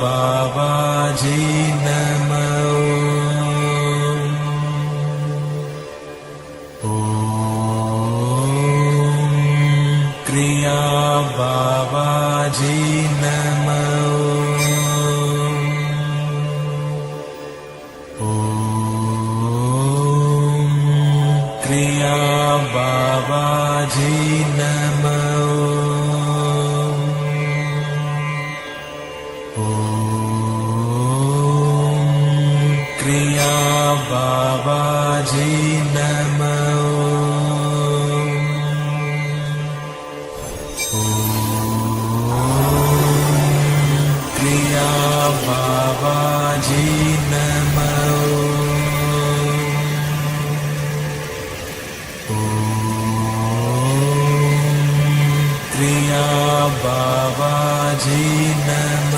Babaji Namo. Om Kriya Babaji Namo. Om Kriya Babaji Namo. Kriya Babaji Namo. Kriya Babaji Namo. Kriya Babaji Namo. Kriya Babaji Namo.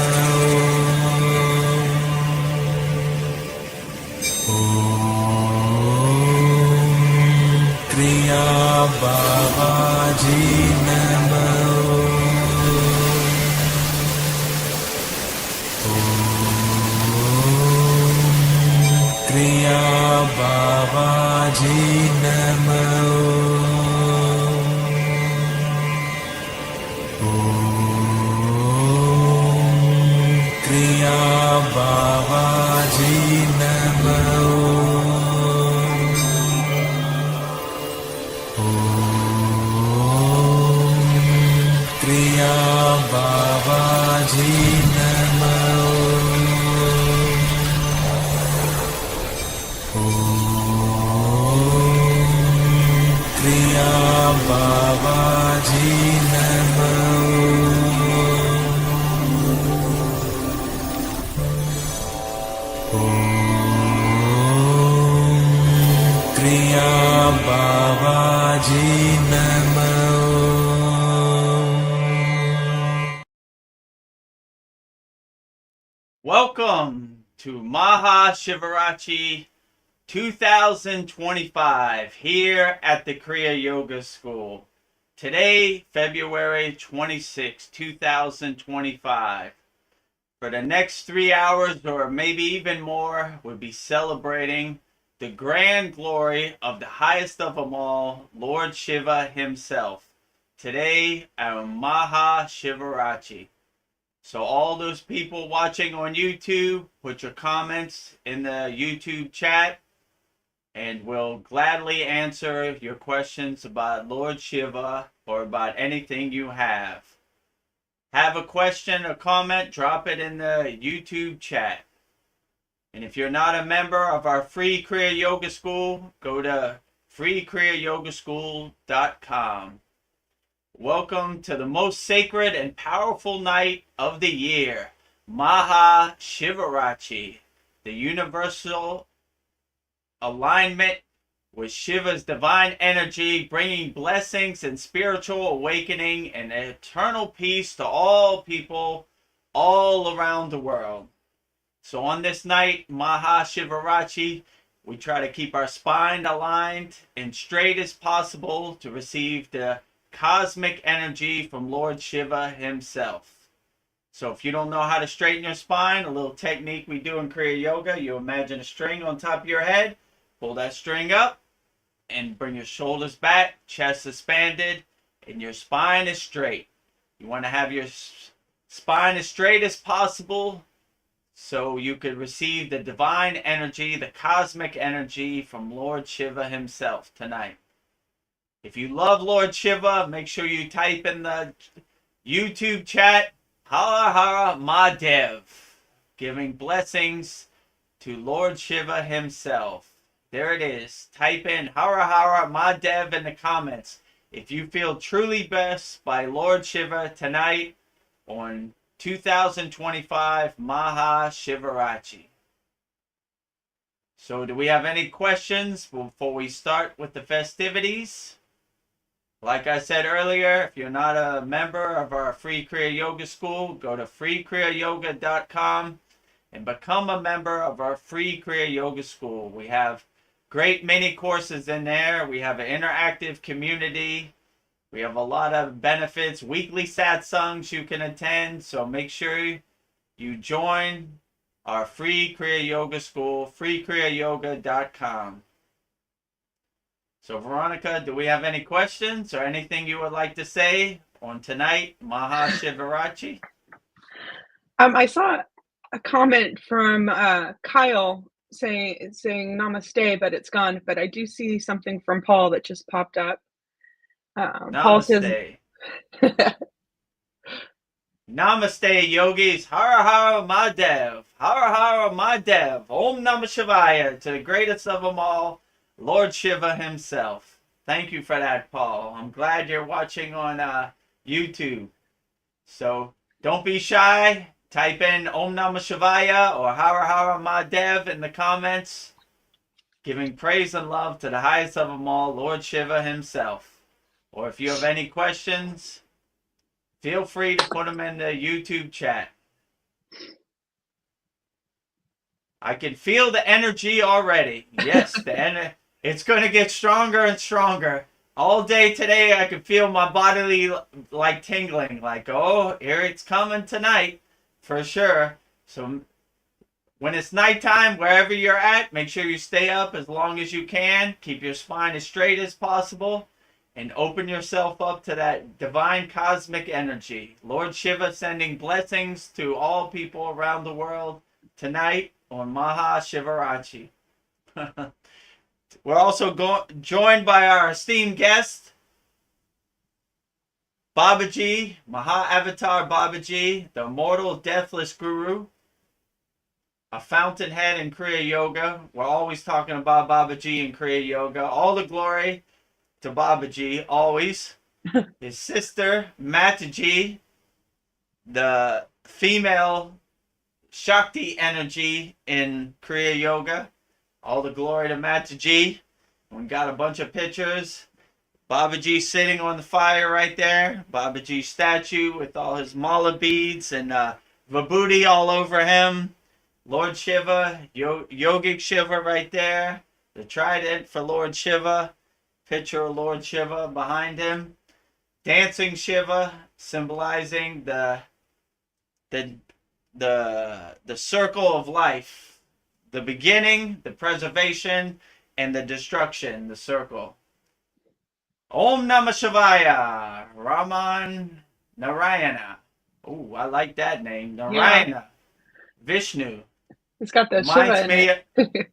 Kriya Babaji Namo. Kriya Babaji Namo. Kriya Babaji Namo. Kriya Babaji Namo. Kriya Babaji Namo. Welcome to Maha Shivaratri 2025 here at the Kriya Yoga School. Today, February 26, 2025. For the next 3 hours or maybe even more, we'll be celebrating the grand glory of the highest of them all, Lord Shiva himself. Today, our Maha Shivaratri. So all those people watching on YouTube, put your comments in the YouTube chat, and we'll gladly answer your questions about Lord Shiva or about anything you have. Have a question or comment, drop it in the YouTube chat. And if you're not a member of our free Kriya Yoga School, go to kriyayogashop.com. Welcome to the most sacred and powerful night of the year, Maha Shivaratri, the universal alignment with Shiva's divine energy, bringing blessings and spiritual awakening and eternal peace to all people all around the world. So on this night, Maha Shivaratri, we try to keep our spine aligned and straight as possible to receive the cosmic energy from Lord Shiva himself. So if you don't know how to straighten your spine, a little technique we do in Kriya Yoga, you imagine a string on top of your head, pull that string up, and bring your shoulders back, chest expanded, and your spine is straight. You want to have your spine as straight as possible so you could receive the divine energy, the cosmic energy from Lord Shiva himself tonight. If you love Lord Shiva, make sure you type in the YouTube chat, Hara Hara Mahadev, giving blessings to Lord Shiva himself. There it is. Type in Hara Hara Mahadev in the comments if you feel truly blessed by Lord Shiva tonight on 2025 Maha Shivaratri. So do we have any questions before we start with the festivities? Like I said earlier, if you're not a member of our free Kriya Yoga School, go to kriyayogashop.com and become a member of our free Kriya Yoga School. We have great mini courses in there. We have an interactive community. We have a lot of benefits, weekly satsangs you can attend. So make sure you join our free Kriya Yoga school, kriyayogashop.com. So, Veronica, do we have any questions or anything you would like to say on tonight, Maha Shivaratri? I saw a comment from Kyle saying namaste, but it's gone. But I do see something from Paul that just popped up. Paul says, Namaste. Namaste, yogis. Hara Hara Mahadev. Hara Hara Mahadev. Om Namah Shivaya to the greatest of them all, Lord Shiva himself. Thank you for that, Paul. I'm glad you're watching on YouTube. So don't be shy. Type in Om Namah Shivaya or Hara Hara Mahadev in the comments, giving praise and love to the highest of them all, Lord Shiva himself. Or if you have any questions, feel free to put them in the YouTube chat. I can feel the energy already. Yes, it's going to get stronger and stronger. All day today, I can feel my body like tingling. Like, oh, here it's coming tonight. For sure. So when it's nighttime, wherever you're at, make sure you stay up as long as you can. Keep your spine as straight as possible. And open yourself up to that divine cosmic energy. Lord Shiva sending blessings to all people around the world tonight on Maha Shivaratri. We're also joined by our esteemed guest, Babaji, Maha Avatar Babaji, the immortal deathless guru, a fountainhead in Kriya Yoga. We're always talking about Babaji and Kriya Yoga. All the glory to Babaji, always. His sister, Mataji, the female Shakti energy in Kriya Yoga. All the glory to Mataji. We got a bunch of pictures. Babaji sitting on the fire right there. Babaji statue with all his mala beads and vibhuti all over him. Lord Shiva, yogic Shiva right there. The trident for Lord Shiva. Picture of Lord Shiva behind him. Dancing Shiva, symbolizing the circle of life. The beginning, the preservation, and the destruction, the circle. Om Namah Shivaya, Raman Narayana. Oh, I like that name. Narayana. Yeah. Vishnu. It's got the Shiva in it.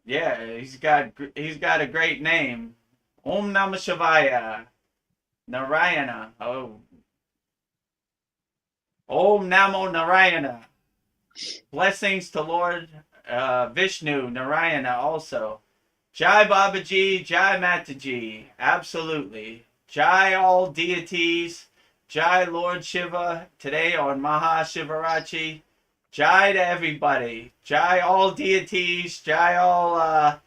Yeah, he's got a great name. Om Namah Shivaya. Narayana. Oh. Om Namo Narayana. Blessings to Lord Vishnu, Narayana also. Jai Babaji, Jai Mataji. Absolutely. Jai all deities. Jai Lord Shiva. Today on Maha Shivaratri. Jai to everybody. Jai all deities. Jai all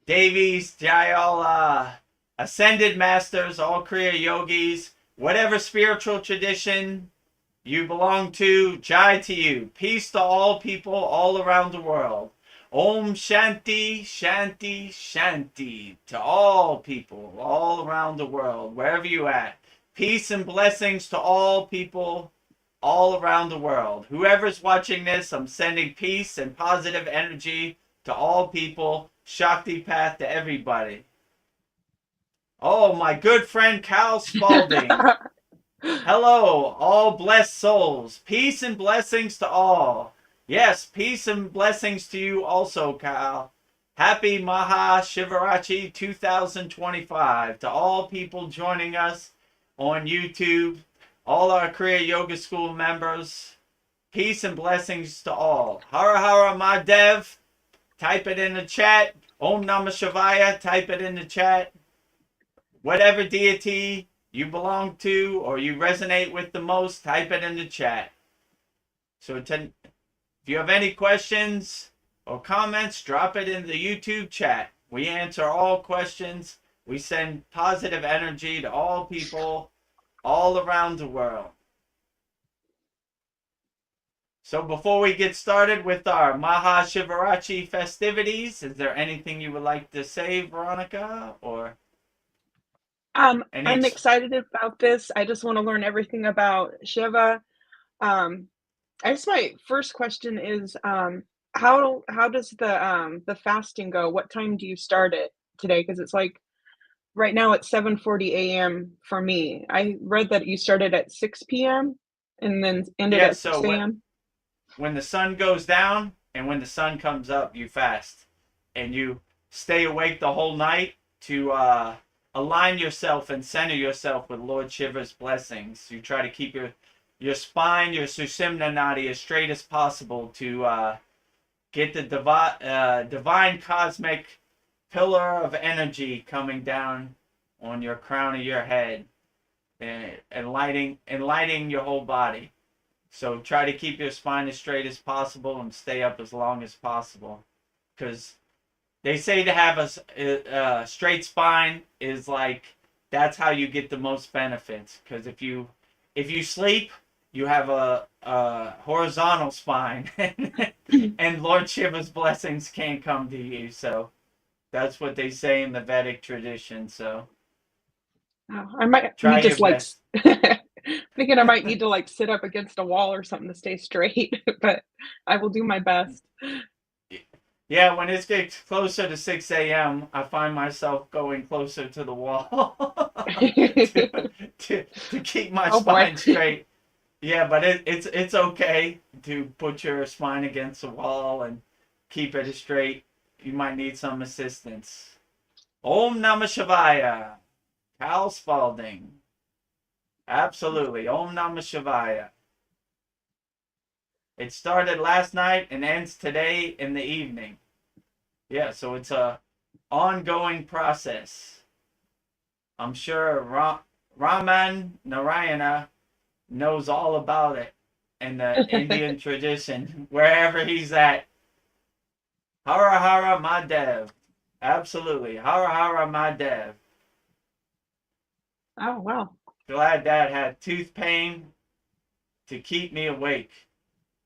Devis. Jai all ascended masters. All Kriya yogis. Whatever spiritual tradition you belong to, Jai to you. Peace to all people all around the world. Om Shanti, Shanti, Shanti to all people all around the world, wherever you at. Peace and blessings to all people all around the world. Whoever's watching this, I'm sending peace and positive energy to all people. Shakti path to everybody. Oh, my good friend Cal Spalding. Hello, all blessed souls. Peace and blessings to all. Yes, peace and blessings to you also, Kyle. Happy Maha Shivaratri 2025 to all people joining us on YouTube, all our Kriya Yoga School members. Peace and blessings to all. Hara Hara Mahadev, type it in the chat. Om Namah Shivaya, type it in the chat. Whatever deity you belong to or you resonate with the most, type it in the chat. So if you have any questions or comments, drop it in the YouTube chat. We answer all questions. We send positive energy to all people all around the world. So before we get started with our Maha Shivaratri festivities, is there anything you would like to say, Veronica? Or I'm excited about this. I just want to learn everything about Shiva. I guess my first question is, how does the fasting go? What time do you start it today? Because it's like right now it's 7:40 a.m. for me. I read that you started at 6 p.m. and then ended Yeah, at so 6 a.m. when the sun goes down and when the sun comes up, you fast. And you stay awake the whole night to align yourself and center yourself with Lord Shiva's blessings. You try to keep your spine, your Sushumna Nadi as straight as possible to get the divine cosmic pillar of energy coming down on your crown of your head and lighting your whole body. So try to keep your spine as straight as possible and stay up as long as possible. Because they say to have a straight spine is like, that's how you get the most benefits. Because if you sleep, you have a horizontal spine, and Lord Shiva's blessings can't come to you. So that's what they say in the Vedic tradition. So Oh, I might try need your just like best. thinking I might need to like sit up against a wall or something to stay straight, but I will do my best. Yeah, when it gets closer to 6 a.m., I find myself going closer to the wall to keep my Oh boy. spine straight. Yeah, but it's okay to put your spine against the wall and keep it straight. You might need some assistance. Om Namah Shivaya. Cal Spalding. Absolutely. Om Namah Shivaya. It started last night and ends today in the evening. Yeah, so it's a ongoing process. I'm sure Raman Narayana knows all about it in the Indian tradition, wherever he's at. Hara Hara Mahadev. Absolutely. Hara Hara Mahadev. Oh wow. Glad Dad had tooth pain to keep me awake.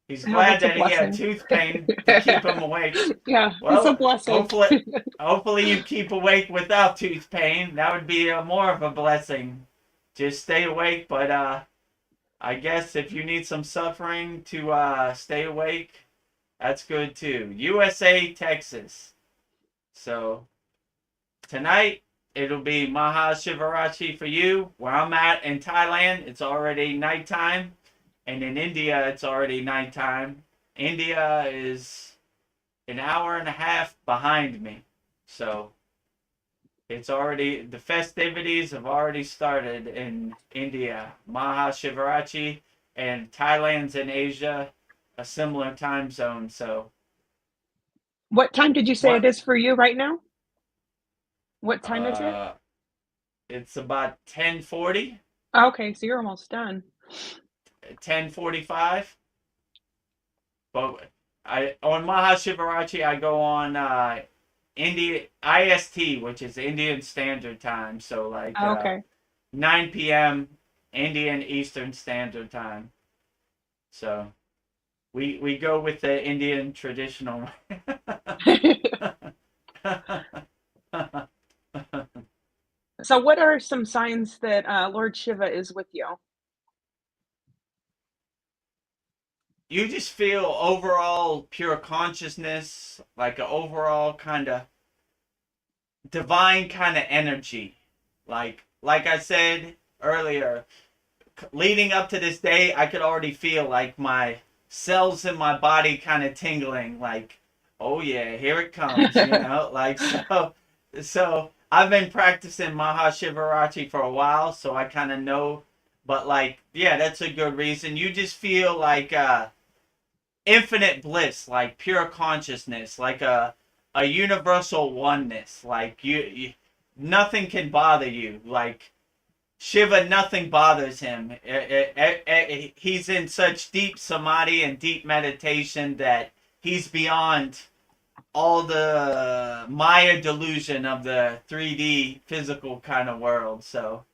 He's Oh, glad that's a that he had blessing. tooth pain to keep him awake. Yeah, it's a Well, blessing. hopefully you keep awake without tooth pain. That would be more of a blessing. Just stay awake, but I guess if you need some suffering to stay awake, that's good too. USA, Texas. So tonight it'll be Maha Shivaratri for you. Where I'm at in Thailand, it's already nighttime, and in India, it's already nighttime. India is an hour and a half behind me, so the festivities have already started in India. Maha Shivaratri, and Thailand's in Asia, a similar time zone. So What time did you say it what? is for you right now? What time is it? Uh, it's about 10:40, Oh, okay, so you're almost done. 10:45. But I on Maha Shivaratri I go on India IST, which is Indian Standard Time. So like Oh, okay. 9 p.m. Indian Eastern Standard Time. So we go with the Indian traditional. So what are some signs that Lord Shiva is with you? You just feel overall pure consciousness, like an overall kind of divine kind of energy. Like I said earlier, leading up to this day, I could already feel like my cells in my body kind of tingling, like, oh yeah, here it comes, like so I've been practicing Maha Shivaratri for a while, so I kind of know, but like, yeah, that's a good reason. You just feel like infinite bliss, like pure consciousness, like a universal oneness, like you nothing can bother you, like Shiva, nothing bothers him. He's in such deep samadhi and deep meditation that he's beyond all the Maya delusion of the 3D physical kind of world. So,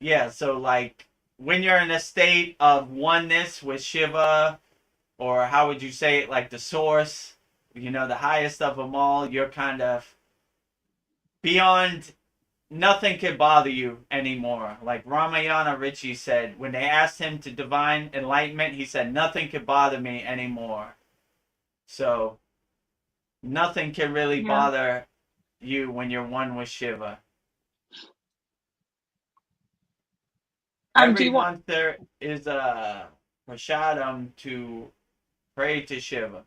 yeah, so like when you're in a state of oneness with Shiva, or how would you say it, like the source, the highest of them all, you're kind of beyond nothing can bother you anymore. Like Ramayana Rishi said, when they asked him to divine enlightenment, he said, nothing can bother me anymore. So nothing can really Yeah. bother you when you're one with Shiva. Do Every you want? month there is a prashadam to pray to Shiva.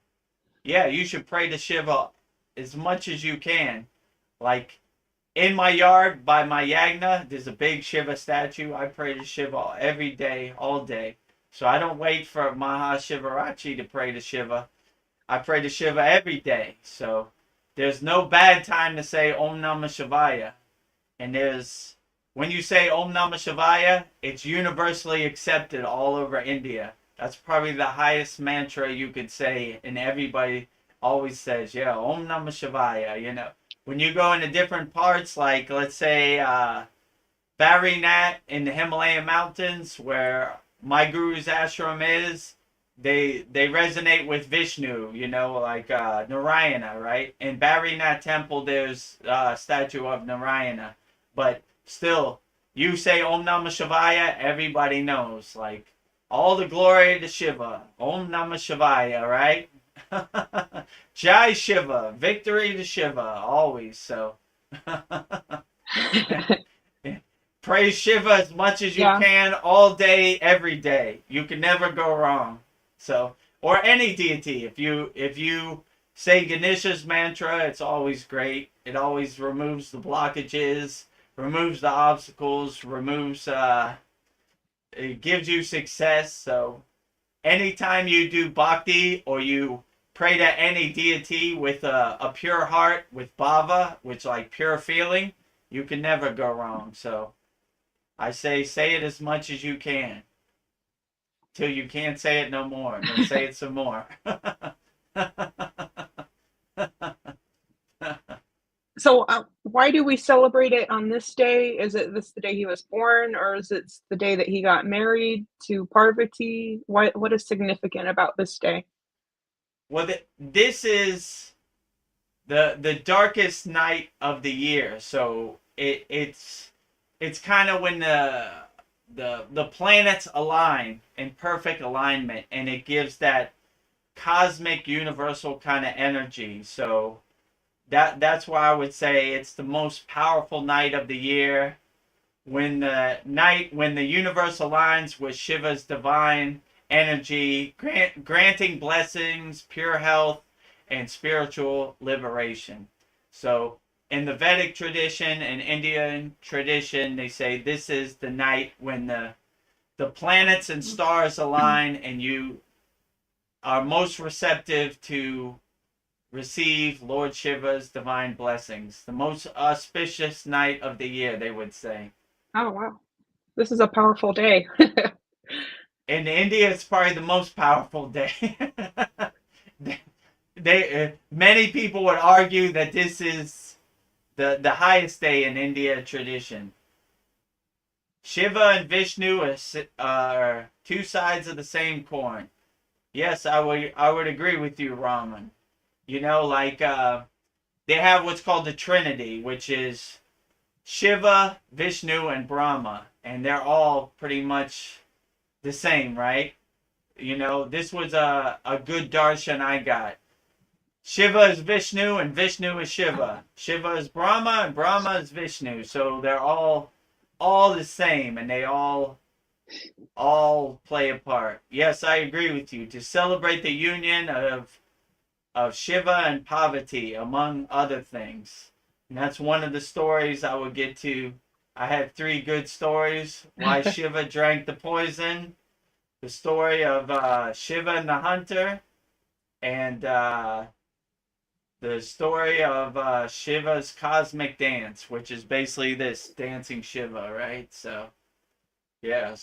Yeah, you should pray to Shiva as much as you can. Like in my yard by my yagna, there's a big Shiva statue. I pray to Shiva every day, all day. So I don't wait for Maha Shivaratri to pray to Shiva. I pray to Shiva every day. So there's no bad time to say Om Namah Shivaya. And when you say Om Namah Shivaya, it's universally accepted all over India. That's probably the highest mantra you could say, and everybody always says, yeah, Om Namah Shivaya, When you go into different parts, like let's say Badrinath in the Himalayan mountains, where my guru's ashram is, they resonate with Vishnu, like Narayana, right? In Badrinath temple, there's a statue of Narayana, but still, you say Om Namah Shivaya, everybody knows, like all the glory to Shiva, Om Namah Shivaya, right? Jai Shiva, victory to Shiva, always. So. Praise Shiva as much as you Yeah. can all day, every day. You can never go wrong. So, or any deity. If you say Ganesha's mantra, it's always great. It always removes the blockages, removes the obstacles, it gives you success. So, anytime you do bhakti or you pray to any deity with a pure heart, with bhava, which like pure feeling, you can never go wrong. So. I say it as much as you can. Till you can't say it no more. Then say it some more. So, why do we celebrate it on this day? Is it this the day he was born, or is it the day that he got married to Parvati? What is significant about this day? Well, this is the darkest night of the year. So it's kind of when the planets align in perfect alignment, and it gives that cosmic universal kind of energy. So that's why I would say it's the most powerful night of the year. When the universe aligns with Shiva's divine energy, granting blessings, pure health, and spiritual liberation. So in the Vedic tradition and Indian tradition, they say this is the night when the planets and stars align, and you are most receptive to receive Lord Shiva's divine blessings. The most auspicious night of the year, they would say. Oh wow, this is a powerful day. In India, it's probably the most powerful day. Many people would argue that this is the highest day in India tradition. Shiva and Vishnu are two sides of the same coin. Yes, I would agree with you, Raman. Like they have what's called the Trinity, which is Shiva, Vishnu, and Brahma, and they're all pretty much the same, right? This was a good darshan I got. Shiva is Vishnu and Vishnu is Shiva. Shiva is Brahma and Brahma is Vishnu. So they're all the same, and they all play a part. Yes, I agree with you. To celebrate the union of Shiva and Parvati, among other things. And that's one of the stories I would get to. I had 3 good stories. Why Shiva drank the poison, the story of Shiva and the hunter, and the story of Shiva's cosmic dance, which is basically this dancing Shiva, right? So, yeah,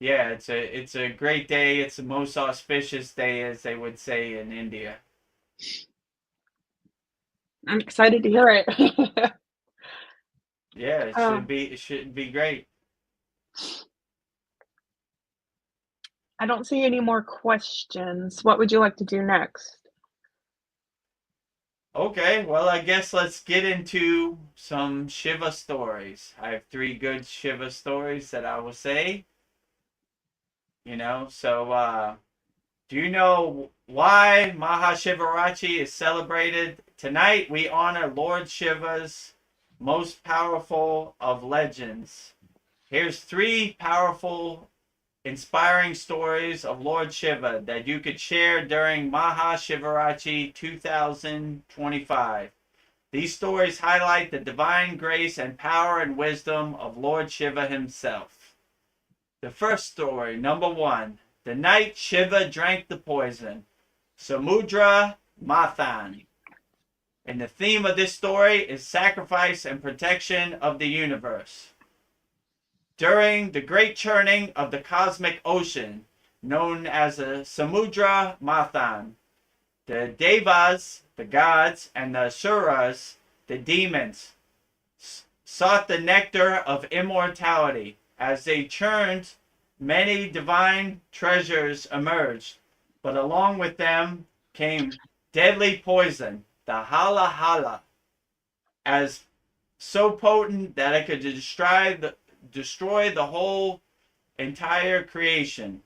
yeah, it's a great day. It's the most auspicious day, as they would say in India. I'm excited to hear it. Yeah, it should be great. I don't see any more questions. What would you like to do next? Okay, well, I guess let's get into some Shiva stories. I have 3 good Shiva stories that I will say. So do you know why Maha Shivaratri is celebrated? Tonight we honor Lord Shiva's most powerful of legends. Here's 3 powerful, inspiring stories of Lord Shiva that you could share during Maha Shivaratri 2025. These stories highlight the divine grace and power and wisdom of Lord Shiva himself. The first story, number 1, the night Shiva drank the poison, Samudra Mathan. And the theme of this story is sacrifice and protection of the universe. During the great churning of the cosmic ocean, known as a Samudra Mathan, the Devas, the gods, and the Asuras, the demons, sought the nectar of immortality. As they churned, many divine treasures emerged, but along with them came deadly poison, the Hala Hala, as so potent that it could destroy the whole entire creation.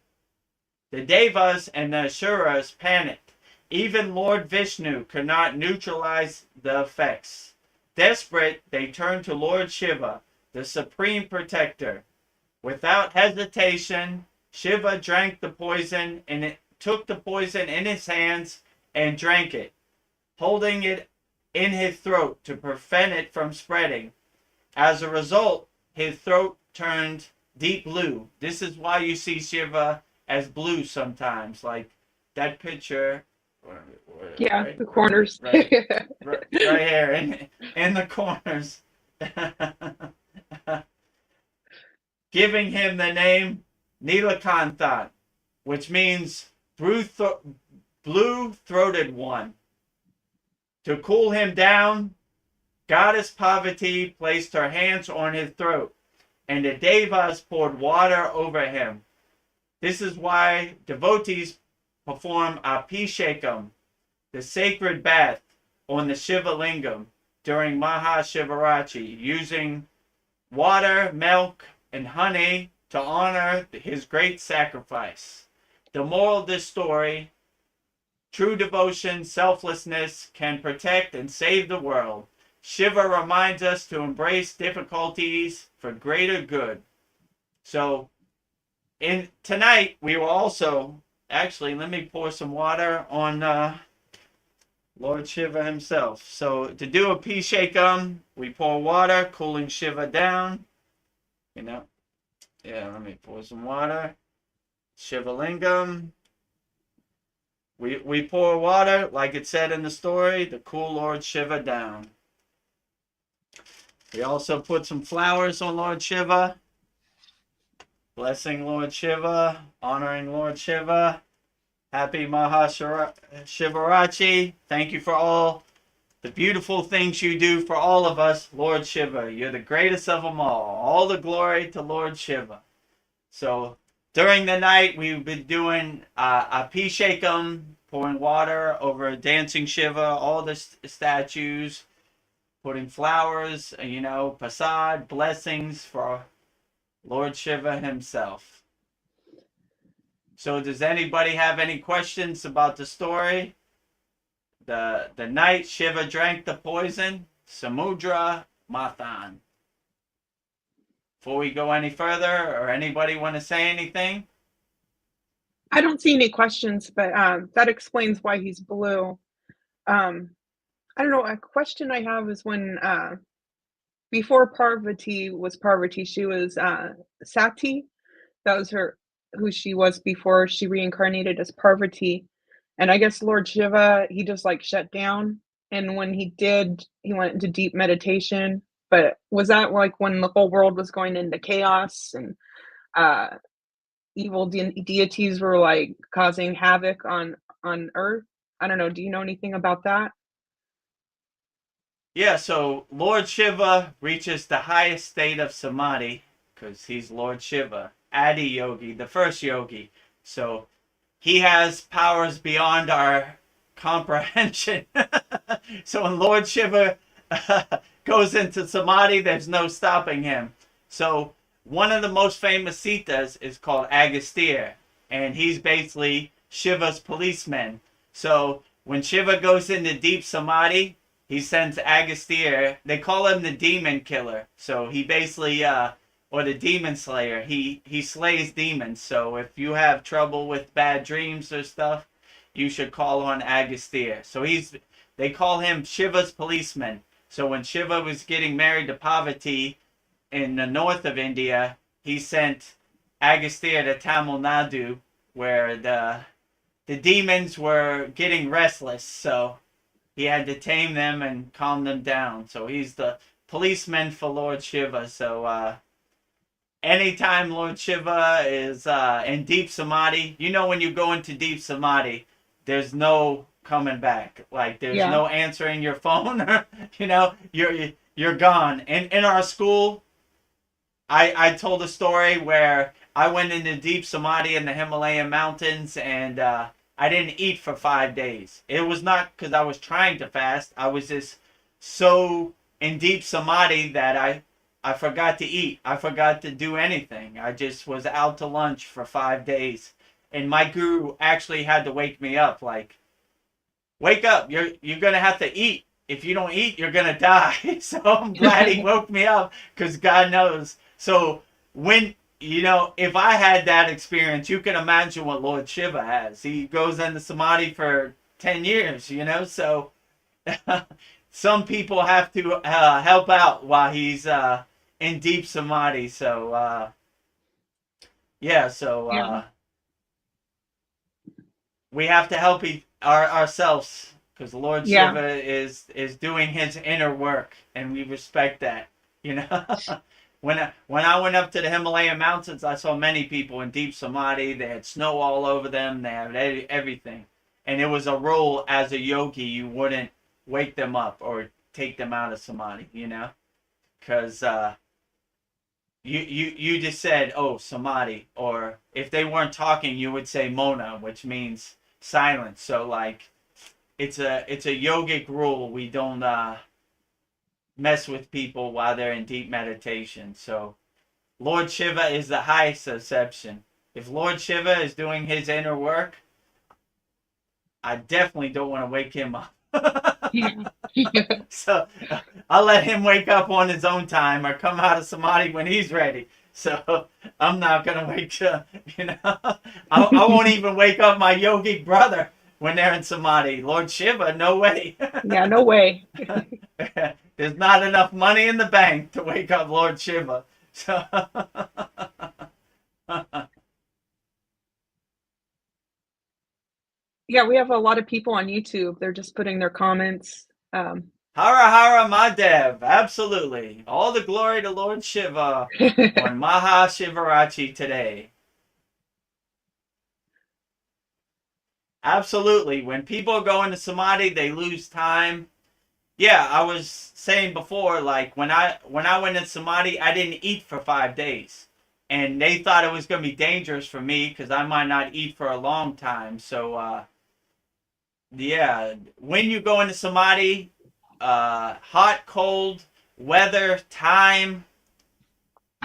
The Devas and the Asuras panicked. Even Lord Vishnu could not neutralize the effects. Desperate, they turned to Lord Shiva, the supreme protector. Without hesitation, Shiva drank the poison and took the poison in his hands and drank it, holding it in his throat to prevent it from spreading. As a result, his throat turned deep blue. This is why you see Shiva as blue sometimes, like that picture. Yeah, Right, the corners. right here in the corners. Giving him the name Nilakantha, which means blue-throated one. To cool him down, Goddess Parvati placed her hands on his throat, and the Devas poured water over him. This is why devotees perform Abhishekam, the sacred bath, on the Shiva Lingam during Maha Shivaratri, using water, milk, and honey to honor his great sacrifice. The moral of this story: true devotion, selflessness can protect and save the world. Shiva reminds us to embrace difficulties for greater good. So, tonight we will also, actually, let me pour some water on Lord Shiva himself. So to do a Abhishekam, we pour water, cooling Shiva down. Let me pour some water. Shiva Lingam. We pour water, like it said in the story, to cool Lord Shiva down. We also put some flowers on Lord Shiva, blessing Lord Shiva, honoring Lord Shiva. Happy Maha Shivaratri. Thank you for all the beautiful things you do for all of us, Lord Shiva. You're the greatest of them all. All the glory to Lord Shiva. So during the night, we've been doing Abhishekam, pouring water over dancing Shiva, all the statues, putting flowers, prasad, blessings for Lord Shiva himself. So does anybody have any questions about the story? The night Shiva drank the poison, Samudra Mathan. Before we go any further, or anybody want to say anything? I don't see any questions, but that explains why he's blue. I don't know. A question I have is when before Parvati was Parvati, she was Sati. That was who she was before she reincarnated as Parvati. And I guess Lord Shiva, he just like shut down. And when he did, he went into deep meditation. But was that like when the whole world was going into chaos and evil deities were like causing havoc on Earth? I don't know. Do you know anything about that? Yeah, so Lord Shiva reaches the highest state of samadhi, because he's Lord Shiva, Adi Yogi, the first yogi. So he has powers beyond our comprehension. So when Lord Shiva goes into samadhi, there's no stopping him. So one of the most famous Sitas is called Agastya, and he's basically Shiva's policeman. So when Shiva goes into deep samadhi, he sends Agastya. They call him the demon killer. So he basically, or the demon slayer. He slays demons. So if you have trouble with bad dreams or stuff, you should call on Agastya. So they call him Shiva's policeman. So when Shiva was getting married to Parvati in the north of India, he sent Agastya to Tamil Nadu, where the demons were getting restless. So he had to tame them and calm them down. So he's the policeman for Lord Shiva. So anytime Lord Shiva is in deep samadhi, when you go into deep samadhi, there's no coming back. Like there's no answering your phone. You're gone. And in our school, I told a story where I went into deep samadhi in the Himalayan mountains, and I didn't eat for 5 days. It was not because I was trying to fast. I was just so in deep samadhi that I forgot to eat. I forgot to do anything. I just was out to lunch for 5 days. And my guru actually had to wake me up. Like, wake up. You're going to have to eat. If you don't eat, you're going to die. So I'm glad he woke me up, because God knows. So when, if I had that experience, you can imagine what Lord Shiva has. He goes into samadhi for 10 years, So some people have to help out while he's in deep samadhi. So, we have to help ourselves, because Lord Shiva is doing his inner work, and we respect that. When I went up to the Himalayan mountains, I saw many people in deep samadhi. They had snow all over them. They had everything, and it was a rule as a yogi, you wouldn't wake them up or take them out of samadhi. Because you just said, oh, samadhi, or if they weren't talking, you would say mona, which means silence. So like, it's a yogic rule. We don't mess with people while they're in deep meditation. So Lord Shiva is the highest exception. If Lord Shiva is doing his inner work, I definitely don't want to wake him up. So I'll let him wake up on his own time, or come out of samadhi when he's ready. So I'm not going to wake up, I won't even wake up my yogic brother when they're in samadhi. Lord Shiva, no way. Yeah, no way. There's not enough money in the bank to wake up Lord Shiva. So yeah, we have a lot of people on YouTube. They're just putting their comments. Hara Hara Mahadev, absolutely. All the glory to Lord Shiva on Maha Shivaratri today. Absolutely. When people go into samadhi, they lose time. Yeah, I was saying before, like when I went in samadhi, I didn't eat for 5 days. And they thought it was going to be dangerous for me, because I might not eat for a long time. So, when you go into samadhi, hot, cold, weather, time,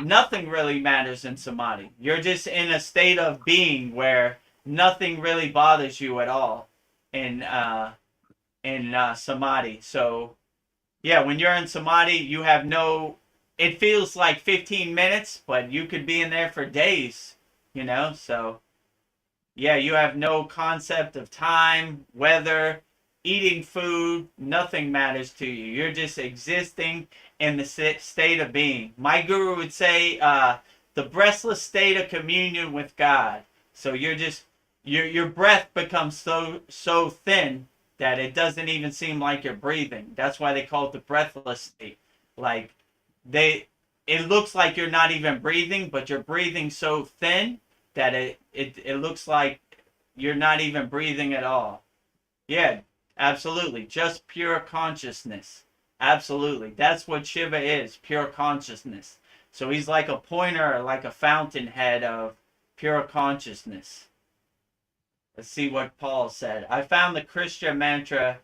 nothing really matters in samadhi. You're just in a state of being where nothing really bothers you at all in samadhi. So, yeah, when you're in samadhi, you have it feels like 15 minutes, but you could be in there for days, So, yeah, you have no concept of time, weather, eating food, nothing matters to you. You're just existing in the state of being. My guru would say the breathless state of communion with God. So you're just, your breath becomes so thin that it doesn't even seem like you're breathing. That's why they call it the breathless state. Like, it looks like you're not even breathing, but you're breathing so thin that it looks like you're not even breathing at all. Yeah, absolutely. Just pure consciousness. Absolutely. That's what Shiva is, pure consciousness. So he's like a pointer, like a fountainhead of pure consciousness. Let's see what Paul said. I found the Christian mantra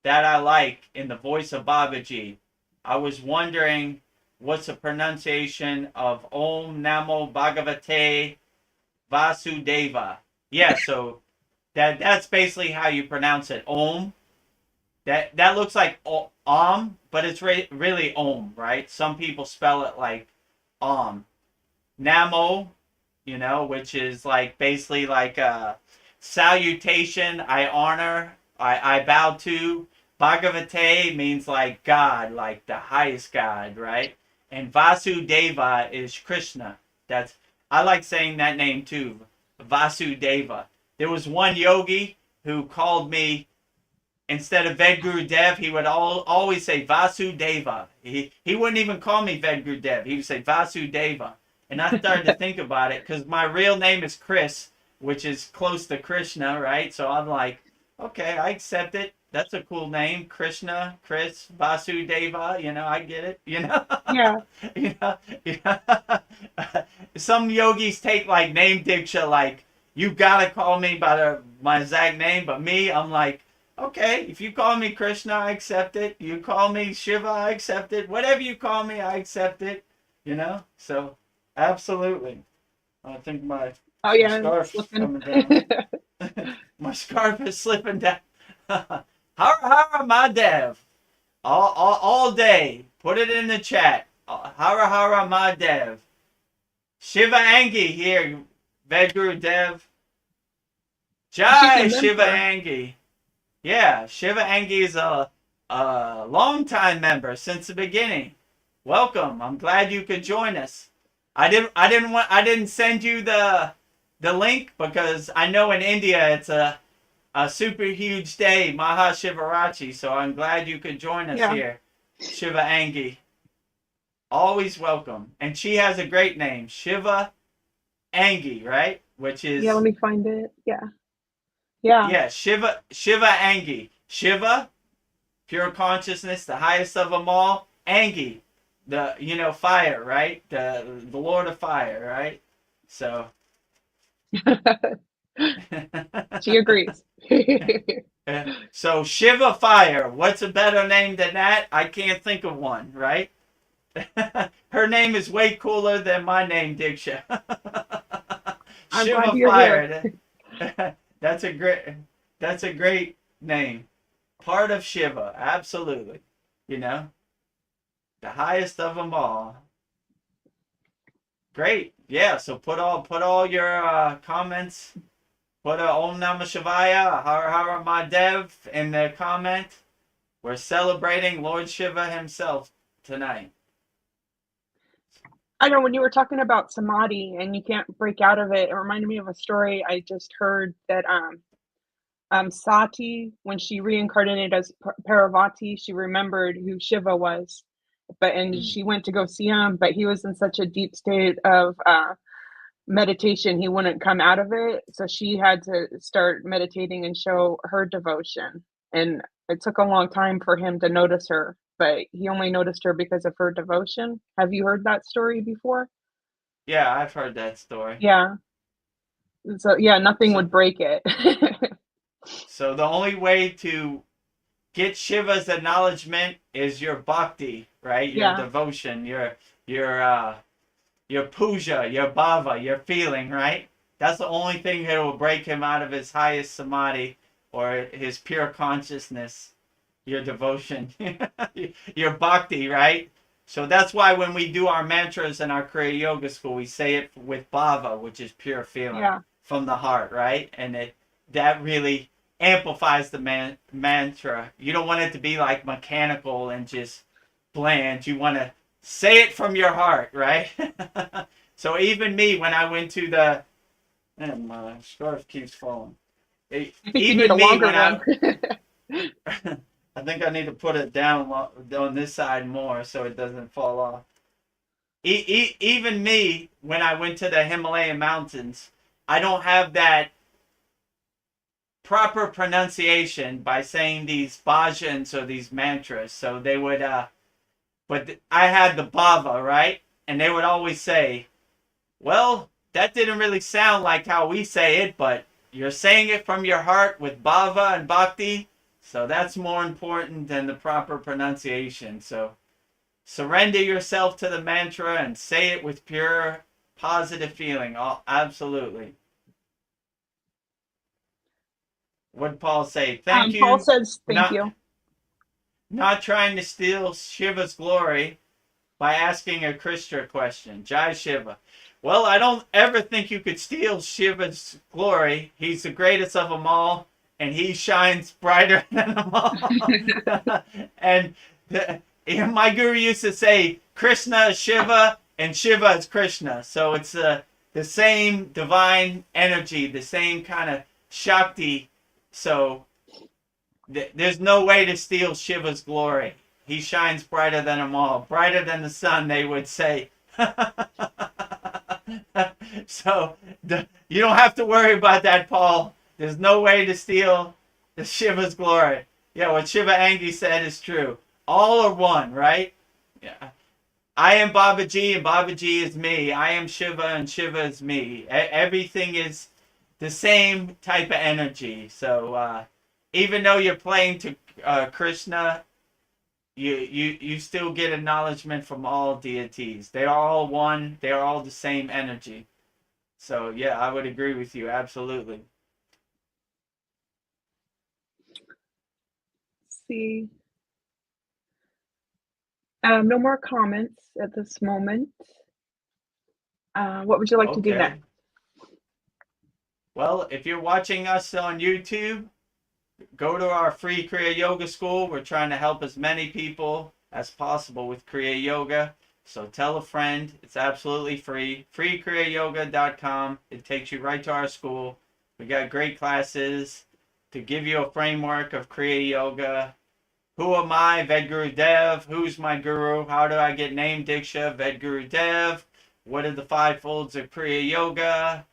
that I like in the voice of Babaji. I was wondering what's the pronunciation of Om Namo Bhagavate Vasudeva. Yeah, so that's basically how you pronounce it. Om. That looks like Om, but it's really Om, right? Some people spell it like Om. Namo, which is like basically like a salutation. I honor. I bow to. Bhagavate means like God, like the highest God, right? And Vasudeva is Krishna. I like saying that name too, Vasudeva. There was one yogi who called me, instead of Vedguru Dev, he would always say Vasudeva. He wouldn't even call me Vedguru Dev. He would say Vasudeva. And I started to think about it because my real name is Chris, which is close to Krishna, right? So I'm like, okay, I accept it. That's a cool name, Krishna, Chris, Vasudeva. I get it. Yeah. Some yogis take like name diksha, like you gotta call me by my exact name. But me, I'm like, okay, if you call me Krishna, I accept it. You call me Shiva, I accept it. Whatever you call me, I accept it. So absolutely. I think my scarf is coming down. My scarf is slipping down. Hara Madev. All day. Put it in the chat. Hara Madev. Shiva Angi here. Vedguru Dev. Jai Shiva Angi. Yeah, Shiva Angi is a long-time member since the beginning. Welcome. I'm glad you could join us. I didn't send you the link because I know in India it's a super huge day, Maha Shivaratri. So I'm glad you could join us here, Shiva Angi. Always welcome. And she has a great name, Shiva Angi, right? Which is let me find it. Yeah. Yeah, Shiva Angi. Shiva, pure consciousness, the highest of them all. Angi, the fire, right? The Lord of Fire, right? So she agrees. So Shiva Fire, what's a better name than that? I can't think of one, right? Her name is way cooler than my name, Diksha. Shiva Fire. That's a great name. Part of Shiva, absolutely. The highest of them all. Great. Yeah, so put all your comments. Put a Om Namah Shivaya, Har Har Mahadev in the comment. We're celebrating Lord Shiva himself tonight. I know when you were talking about samadhi and you can't break out of it, it reminded me of a story I just heard that Sati, when she reincarnated as Parvati, she remembered who Shiva was, and she went to go see him, but he was in such a deep state of meditation, he wouldn't come out of it. So she had to start meditating and show her devotion. And it took a long time for him to notice her, but he only noticed her because of her devotion. Have you heard that story before? Yeah, I've heard that story. Yeah. So nothing would break it. So the only way to get Shiva's acknowledgement is your bhakti, right? Your devotion, your puja, your bhava, your feeling, right? That's the only thing that will break him out of his highest samadhi or his pure consciousness, your devotion, your bhakti, right? So that's why when we do our mantras in our Kriya Yoga school, we say it with bhava, which is pure feeling from the heart, right? And that really amplifies the mantra. You don't want it to be like mechanical and just bland. You want to say it from your heart, right? So even me, when I went to and my scarf keeps falling. Even me, when I think I need to put it down on this side more so it doesn't fall off. Even me, when I went to the Himalayan mountains, I don't have that proper pronunciation by saying these bhajans or these mantras. So they would, but I had the bhava, right? And they would always say, well, that didn't really sound like how we say it, but, you're saying it from your heart with bhava and bhakti, so that's more important than the proper pronunciation. So surrender yourself to the mantra and say it with pure positive feeling. Oh, absolutely. What did Paul say? Thank Paul you. says thank Not you. not trying to steal Shiva's glory by asking a Krishna question. Jai Shiva. Well, I don't ever think you could steal Shiva's glory. He's the greatest of them all, and he shines brighter than them all. And my guru used to say, Krishna is Shiva, and Shiva is Krishna. So it's the same divine energy, the same kind of Shakti. So there's no way to steal Shiva's glory. He shines brighter than them all. Brighter than the sun, they would say. So you don't have to worry about that, Paul. There's no way to steal the Shiva's glory. Yeah, what Shiva Angi said is true. All are one, right? Yeah. I am Babaji and Babaji is me. I am Shiva and Shiva is me. Everything is the same type of energy. So even though you're playing to Krishna, you still get acknowledgement from all deities. They are all one. They are all the same energy. So yeah, I would agree with you. Absolutely. Let's see. No more comments at this moment. What would you like to do next? Well, if you're watching us on YouTube, go to our free Kriya Yoga school. We're trying to help as many people as possible with Kriya Yoga. So tell a friend. It's absolutely free. Kriyayogashop.com. It takes you right to our school. We got great classes to give you a framework of Kriya Yoga. Who am I? Vedguru Dev. Who's my guru? How do I get name Diksha? Vedguru Dev. What are the 5 folds of Kriya Yoga?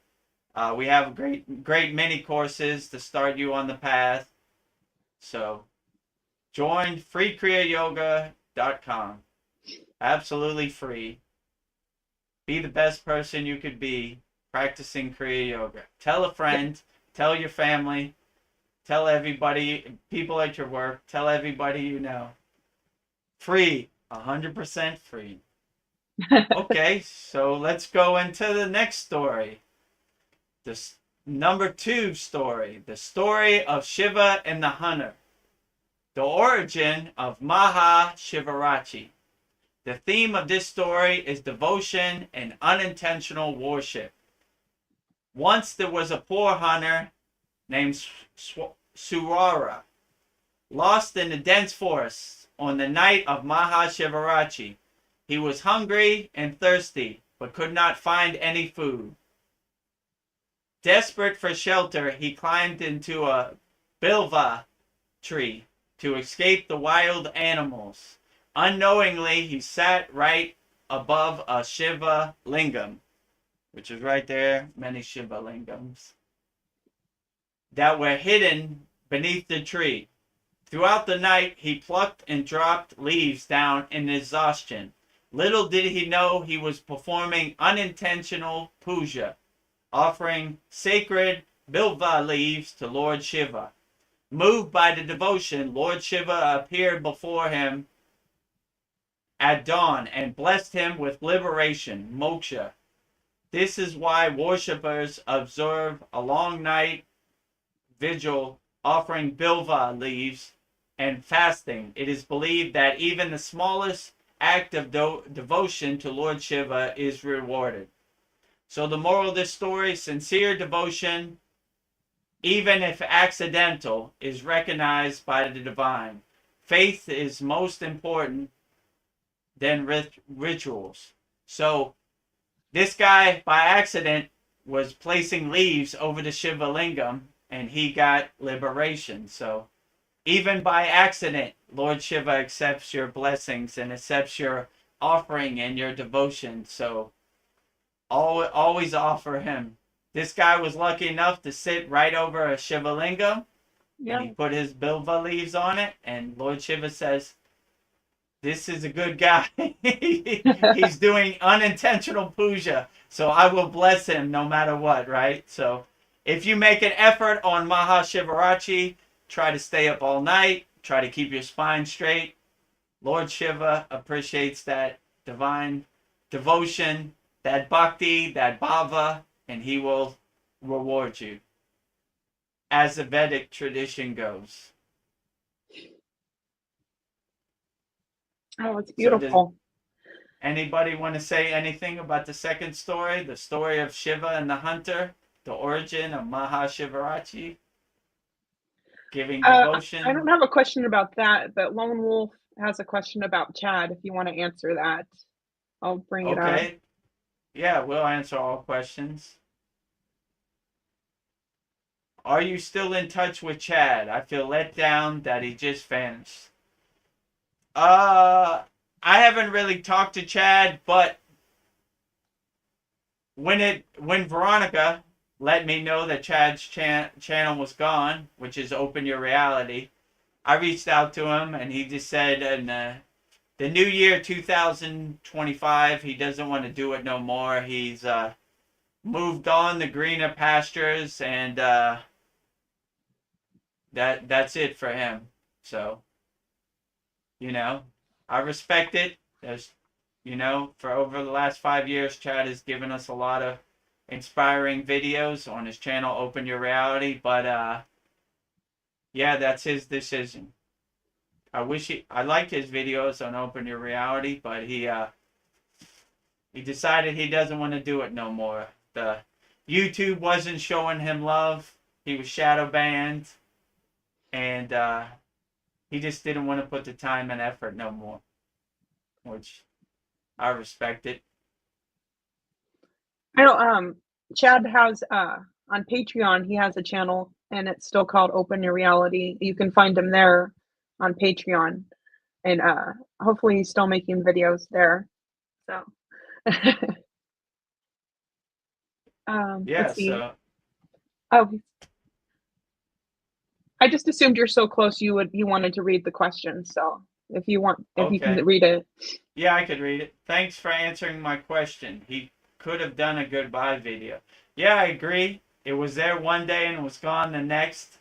We have great mini courses to start you on the path. So join freekriyayogashop.com. Absolutely free. Be the best person you could be practicing Kriya Yoga. Tell a friend. Tell your family. Tell everybody, people at your work. Tell everybody you know. Free. 100% free. Okay, so let's go into the next story. This number 2 story. The story of Shiva and the hunter. The origin of Maha Shivaratri. The theme of this story is devotion and unintentional worship. Once there was a poor hunter named Surara, lost in the dense forest on the night of Maha Shivaratri. He was hungry and thirsty, but could not find any food. Desperate for shelter, he climbed into a bilva tree to escape the wild animals. Unknowingly, he sat right above a Shiva lingam, which is right there, many Shiva lingams, that were hidden beneath the tree. Throughout the night, he plucked and dropped leaves down in exhaustion. Little did he know he was performing unintentional puja, offering sacred bilva leaves to Lord Shiva. Moved by the devotion, Lord Shiva appeared before him at dawn and blessed him with liberation, moksha. This is why worshippers observe a long night vigil, offering bilva leaves and fasting. It is believed that even the smallest act of devotion to Lord Shiva is rewarded. So the moral of this story, sincere devotion, even if accidental, is recognized by the divine. Faith is most important than rituals. So this guy, by accident, was placing leaves over the Shiva lingam, and he got liberation. So even by accident, Lord Shiva accepts your blessings and accepts your offering and your devotion. So always offer him. This guy was lucky enough to sit right over a Shiva lingam, and he put his bilva leaves on it, and Lord Shiva says, this is a good guy. He's doing unintentional puja, so I will bless him no matter what, right? So if you make an effort on Maha Shivaratri, try to stay up all night, try to keep your spine straight. Lord Shiva appreciates that divine devotion, that bhakti, that bhava, and he will reward you, as the Vedic tradition goes. Oh, it's So does beautiful. anybody want to say anything about the second story, the story of Shiva and the hunter, the origin of Maha Shivaratri, giving I don't devotion? have a question about that, but Lone Wolf has a question about Chad. If you want to answer that, I'll bring it up. Okay. Yeah, we'll answer all questions. Are you still in touch with Chad? I feel let down that he just vanished. I haven't really talked to Chad, but when Veronica let me know that Chad's channel was gone, which is Open Your Reality, I reached out to him and he just said in the new year 2025 he doesn't want to do it no more. He's moved on to greener pastures, and that's it for him. So, I respect it. There's, for over the last 5 years, Chad has given us a lot of inspiring videos on his channel, Open Your Reality. But yeah, that's his decision. I like his videos on Open Your Reality, but he decided he doesn't want to do it no more. The YouTube wasn't showing him love. He was shadow banned, and he just didn't want to put the time and effort no more, which I respect it. I know Chad has on Patreon, he has a channel and it's still called Open Your Reality. You can find him there on Patreon, and hopefully he's still making videos there. So Yeah, let's see. so Oh, I just assumed you're so close you wanted to read the question. So if you can okay. read it. Yeah, I could read it. Thanks for answering my question. He could have done a goodbye video. Yeah, I agree. It was there one day and was gone the next,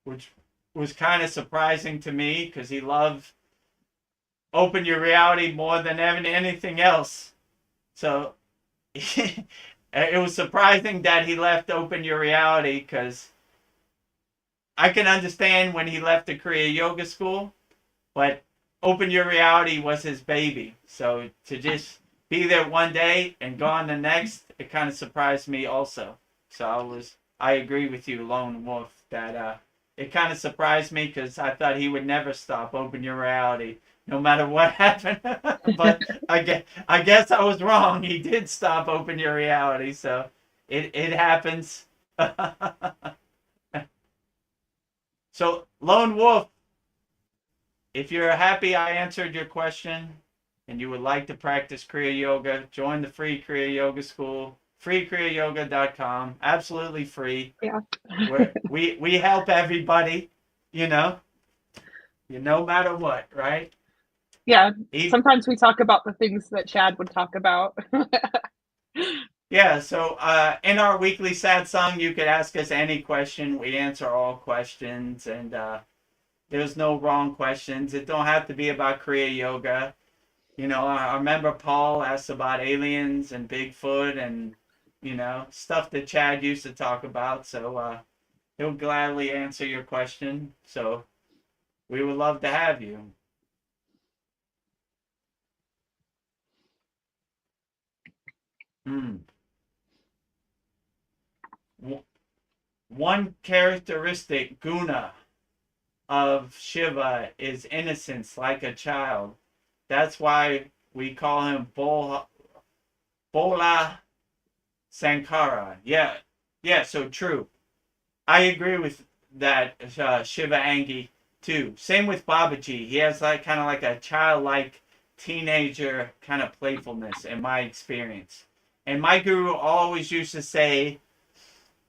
which was kind of surprising to me because he loved Open Your Reality more than anything else. So it was surprising that he left Open Your Reality, because I can understand when he left the Kriya Yoga school, but Open Your Reality was his baby. So to just be there one day and gone the next, it kind of surprised me also. So I agree with you, Lone Wolf, that it kind of surprised me because I thought he would never stop Open Your Reality, no matter what happened. But I guess I was wrong. He did stop Open Your Reality, so it happens. So, Lone Wolf, if you're happy I answered your question and you would like to practice Kriya Yoga, join the free Kriya Yoga school, freekriyayogashop.com, absolutely free. Yeah. We help everybody, no matter what, right? Yeah. Sometimes we talk about the things that Chad would talk about. Yeah, so in our weekly satsang, you could ask us any question. We answer all questions, and there's no wrong questions. It don't have to be about Kriya Yoga. I remember Paul asked about aliens and Bigfoot and, stuff that Chad used to talk about. So he'll gladly answer your question. So we would love to have you. One characteristic, guna, of Shiva is innocence, like a child. That's why we call him Bola Sankara. Yeah, so true. I agree with that, Shiva Angi, too. Same with Babaji. He has kind of like a childlike teenager kind of playfulness in my experience. And my guru always used to say,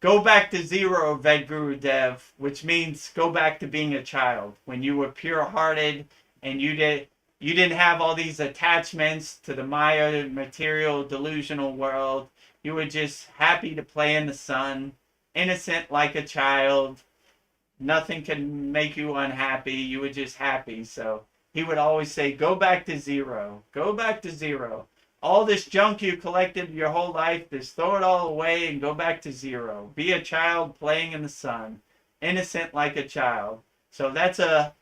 go back to zero, Vedguru Dev, which means go back to being a child when you were pure-hearted and you didn't have all these attachments to the Maya material delusional world. You were just happy to play in the sun innocent like a child. Nothing can make you unhappy. You were just happy. So he would always say, go back to zero. Go back to zero. All this junk you collected your whole life, just throw it all away and go back to zero. Be a child playing in the sun. Innocent like a child. So that's a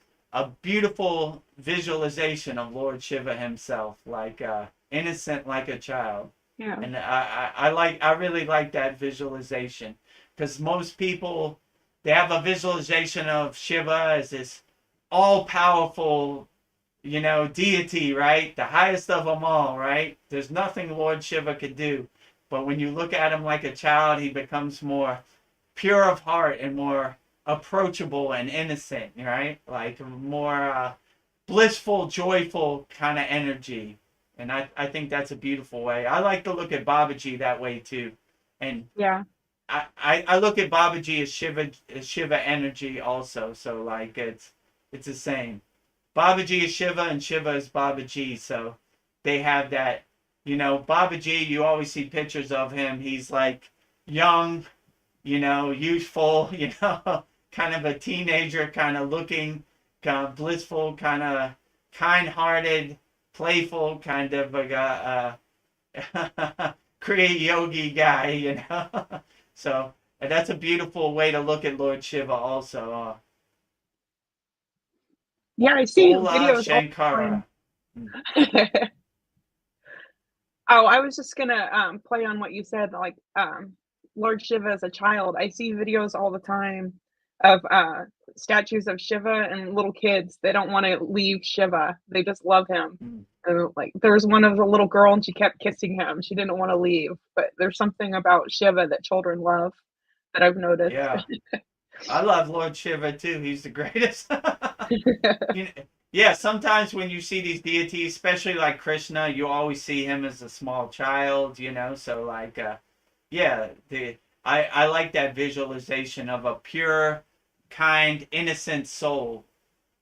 beautiful visualization of Lord Shiva himself, like innocent like a child. Yeah. And I really like that visualization, because most people, they have a visualization of Shiva as this all-powerful, deity, right? The highest of them all, right? There's nothing Lord Shiva could do. But when you look at him like a child, he becomes more pure of heart and more approachable and innocent, right? Like more blissful, joyful kind of energy. And I think that's a beautiful way. I like to look at Babaji that way too. And Yeah. I look at Babaji as Shiva energy also. So like it's the same. Babaji is Shiva and Shiva is Babaji. So they have that, Babaji, you always see pictures of him. He's like young, youthful, kind of a teenager, kind of looking, kind of blissful, kind of kind-hearted, playful, kind of a Kriya yogi guy, So that's a beautiful way to look at Lord Shiva also. Yeah, I see Ola videos all the Shankara. time. Oh, I was just gonna play on what you said, like Lord Shiva as a child. I see videos all the time of statues of Shiva and little kids. They don't want to leave Shiva. They just love him. And, like there was one of the little girl and she kept kissing him. She didn't want to leave. But there's something about Shiva that children love that I've noticed. Yeah. I love Lord Shiva too. He's the greatest. Yeah, sometimes when you see these deities, especially like Krishna, you always see him as a small child, So like, yeah, I like that visualization of a pure, kind, innocent soul,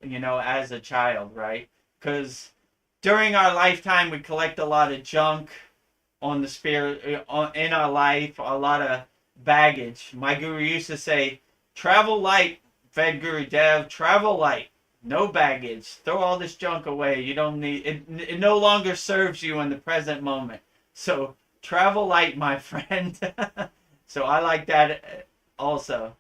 as a child, right? Because during our lifetime, we collect a lot of junk on the spirit in our life, a lot of baggage. My guru used to say, travel light, Ved Guru Dev, travel light. No baggage. Throw all this junk away. You don't need it. It no longer serves you in the present moment. So travel light, my friend. So I like that also.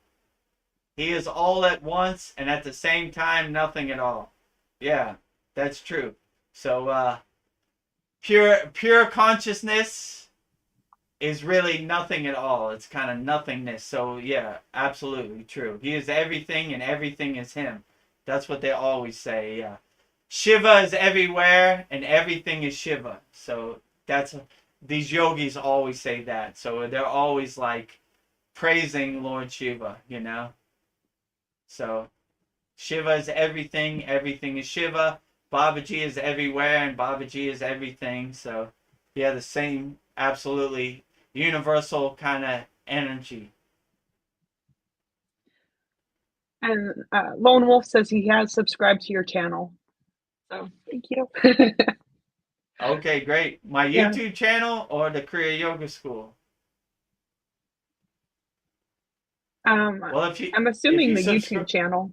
He is all at once and at the same time nothing at all. Yeah, that's true. So pure consciousness is really nothing at all. It's kind of nothingness. So yeah, absolutely true. He is everything and everything is him. That's what they always say, yeah. Shiva is everywhere and everything is Shiva. So these yogis always say that. So they're always like praising Lord Shiva, So Shiva is everything, everything is Shiva. Babaji is everywhere and Babaji is everything. So yeah, the same absolutely universal kind of energy. And Lone Wolf says he has subscribed to your channel. So thank you. Okay, great. My YouTube channel or the Kriya Yoga School? Well, I'm assuming the YouTube channel,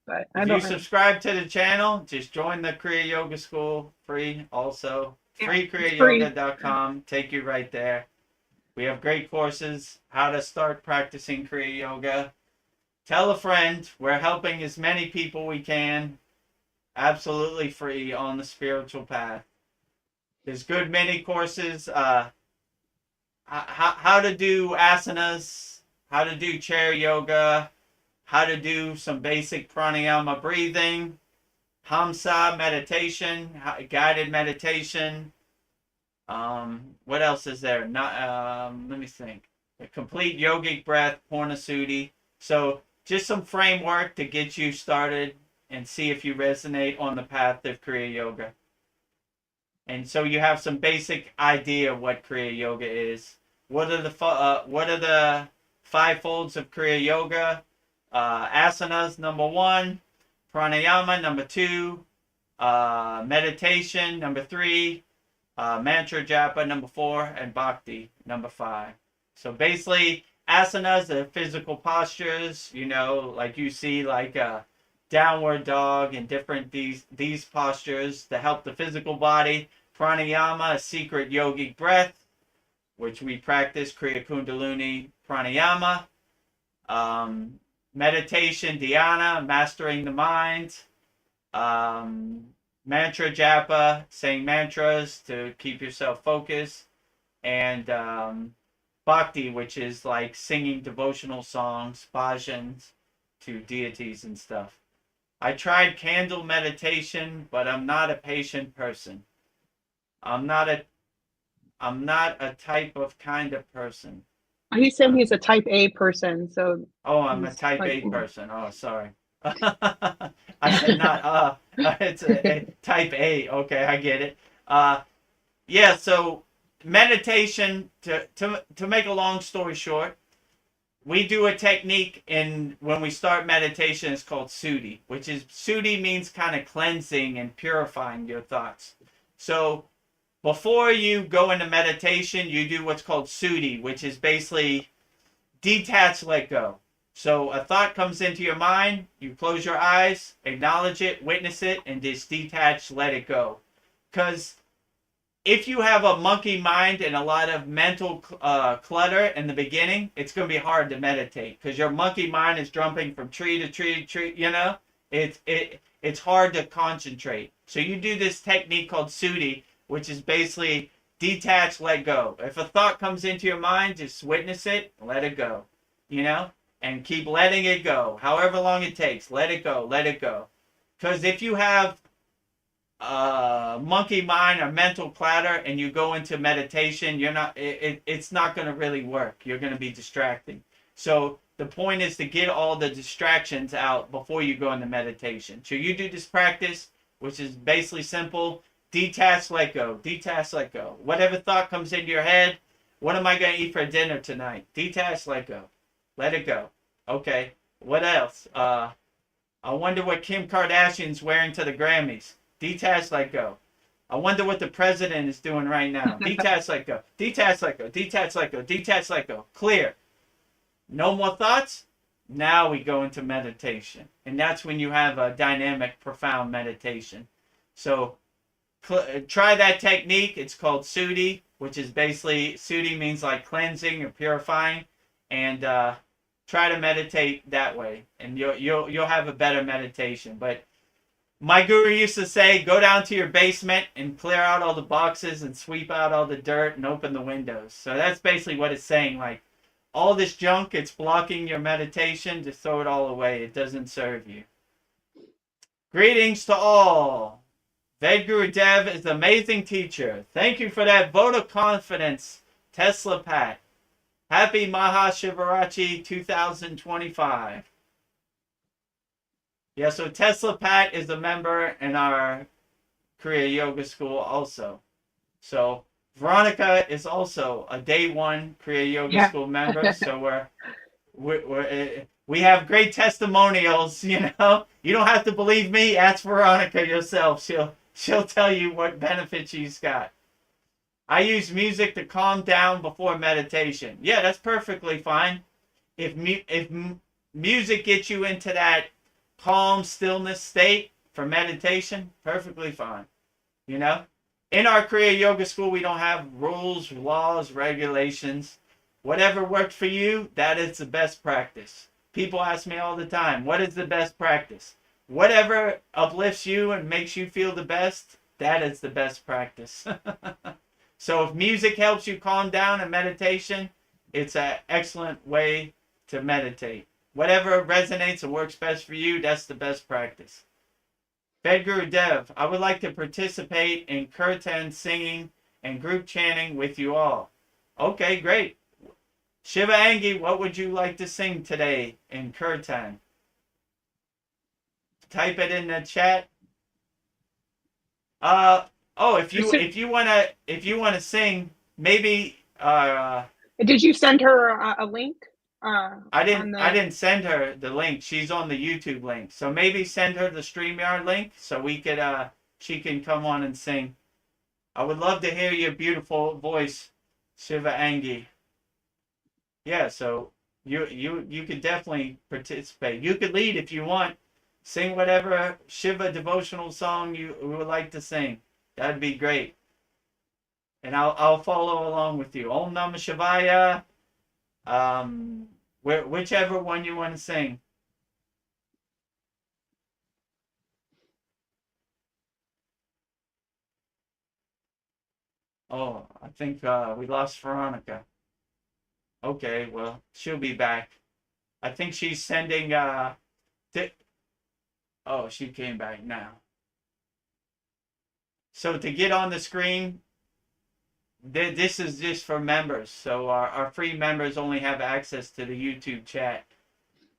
but I don't know. If you subscribe to the channel, just join the Kriya Yoga School, free also. Freekriyayogashop.com, take you right there. We have great courses, how to start practicing Kriya Yoga. Tell a friend. We're helping as many people we can. Absolutely free on the spiritual path. There's good many courses. How to do asanas, how to do chair yoga, how to do some basic pranayama breathing, hamsa meditation, guided meditation. What else is there? Let me think. A complete yogic breath, Purnasuti. So just some framework to get you started and see if you resonate on the path of Kriya Yoga. And so you have some basic idea of what Kriya Yoga is. What are the five folds of Kriya Yoga? Asanas, number 1. Pranayama, number 2. Meditation, number 3. Mantra japa, number 4. And bhakti, number 5. So basically, Asanas are physical postures, you know, like you see, like a downward dog and different these postures to help the physical body. Pranayama, a secret yogic breath, which we practice, Kriya Kundalini Pranayama. Meditation, dhyana, mastering the mind. Mantra japa, saying mantras to keep yourself focused. And bhakti, which is like singing devotional songs, bhajans to deities and stuff. I tried candle meditation, but I'm not a patient person. I'm not a type of kind of person. He's saying he's a type A person, so Oh, I'm a he's type like, A person. Oh, sorry. I said not it's a type A. Okay, I get it. Yeah, so meditation, to make a long story short, we do a technique when we start meditation. It's called Sudhi, which is, Sudhi means kind of cleansing and purifying your thoughts. So before you go into meditation, you do what's called Sudhi, which is basically detach, let go. So a thought comes into your mind, you close your eyes, acknowledge it, witness it, and just detach, let it go. Because if you have a monkey mind and a lot of mental clutter in the beginning, it's going to be hard to meditate because your monkey mind is jumping from tree to tree to tree. You know, it's hard to concentrate. So you do this technique called Sudhi, which is basically detach, let go. If a thought comes into your mind, just witness it, let it go. You know, and keep letting it go. However long it takes, let it go, let it go. Because if you have monkey mind or mental clatter and you go into meditation, it's not going to really work. You're going to be distracting. So the point is to get all the distractions out before you go into meditation. So you do this practice, which is basically simple: detach, let go, detach, let go. Whatever thought comes into your head, what am I going to eat for dinner tonight? Detach, let go, let it go. Okay, what else? I wonder what Kim Kardashian's wearing to the Grammys. Detach, let go. I wonder what the president is doing right now. Detach, let go. Detach, let go. Detach, let go. Detach, let go. Clear. No more thoughts. Now we go into meditation. And that's when you have a dynamic, profound meditation. So try that technique. It's called Sudhi, which is basically, Sudhi means like cleansing or purifying. And try to meditate that way. And you'll have a better meditation. But my guru used to say, go down to your basement and clear out all the boxes and sweep out all the dirt and open the windows. So that's basically what it's saying. Like, all this junk, it's blocking your meditation. Just throw it all away. It doesn't serve you. Greetings to all. Vedguru Dev is an amazing teacher. Thank you for that vote of confidence, Tesla Pat. Happy Maha Shivaratri 2025. Yeah, so Tesla Pat is a member in our Kriya Yoga School also. So Veronica is also a day one Kriya Yoga School member. So we have great testimonials. You know, you don't have to believe me. Ask Veronica yourself. She'll tell you what benefits she's got. I use music to calm down before meditation. Yeah, that's perfectly fine. If music gets you into that calm stillness state for meditation, perfectly fine. You know, in our Kriya Yoga School, we don't have rules, laws, regulations. Whatever worked for you, that is the best practice. People ask me all the time, what is the best practice? Whatever uplifts you and makes you feel the best, that is the best practice. So if music helps you calm down in meditation, it's an excellent way to meditate. Whatever resonates and works best for you, that's the best practice. Vedguru Dev, I would like to participate in kirtan singing and group chanting with you all. Okay, great. Shiva Angi, what would you like to sing today in kirtan? Type it in the chat. If you wanna sing, maybe did you send her a link? I didn't send her the link. She's on the YouTube link. So maybe send her the StreamYard link so she can come on and sing. I would love to hear your beautiful voice, Shiva Angi. Yeah, so You could definitely participate. You could lead if you want. Sing whatever Shiva devotional song you would like to sing. That'd be great. And I'll follow along with you. Om Namah Shivaya. Whichever one you want to sing. Oh, I think we lost Veronica. Okay, well, she'll be back. I think she's sending oh, she came back now. So to get on the screen, this is just for members. So our free members only have access to the YouTube chat.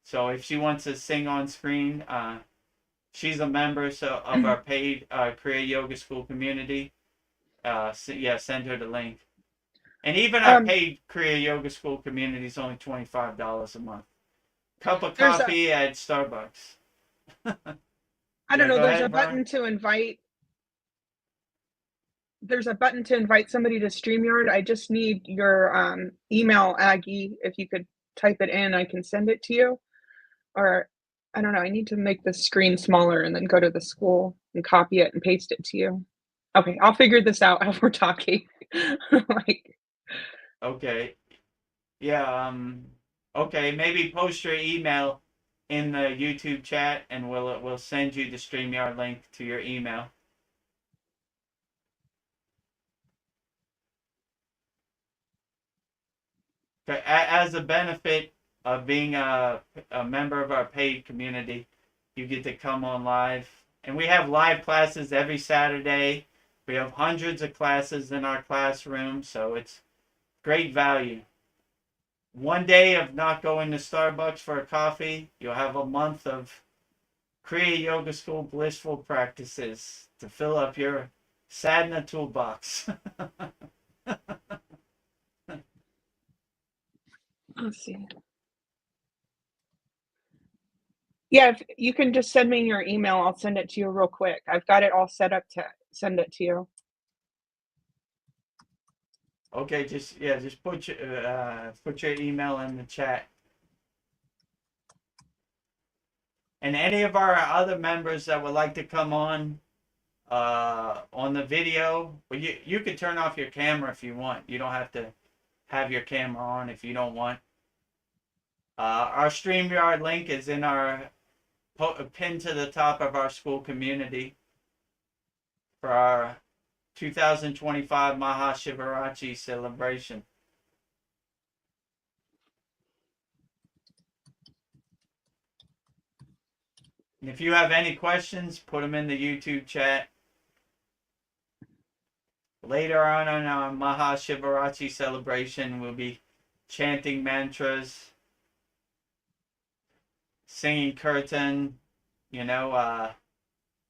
So if she wants to sing on screen, she's a member of our paid Kriya Yoga School community. Send her the link. And even our paid Kriya Yoga School community is only $25 a month. Cup of coffee at Starbucks. I don't know. There's a button to invite. There's a button to invite somebody to StreamYard. I just need your email, Aggie. If you could type it in, I can send it to you. Or I don't know. I need to make the screen smaller and then go to the school and copy it and paste it to you. Okay, I'll figure this out as we're talking. Okay. Yeah. Okay. Maybe post your email in the YouTube chat, and we'll send you the StreamYard link to your email. As a benefit of being a member of our paid community, you get to come on live. And we have live classes every Saturday. We have hundreds of classes in our classroom, so it's great value. One day of not going to Starbucks for a coffee, you'll have a month of Kriya Yoga School blissful practices to fill up your sadhana toolbox. Let's see. Yeah, if you can just send me your email, I'll send it to you real quick. I've got it all set up to send it to you. Okay, just put your email in the chat. And any of our other members that would like to come on the video, well, you can turn off your camera if you want. You don't have to have your camera on if you don't want. Our StreamYard link is in our pinned to the top of our school community for our 2025 Maha Shivaratri celebration. And if you have any questions, put them in the YouTube chat. Later on in our Maha Shivaratri celebration, we'll be chanting mantras, singing kirtan,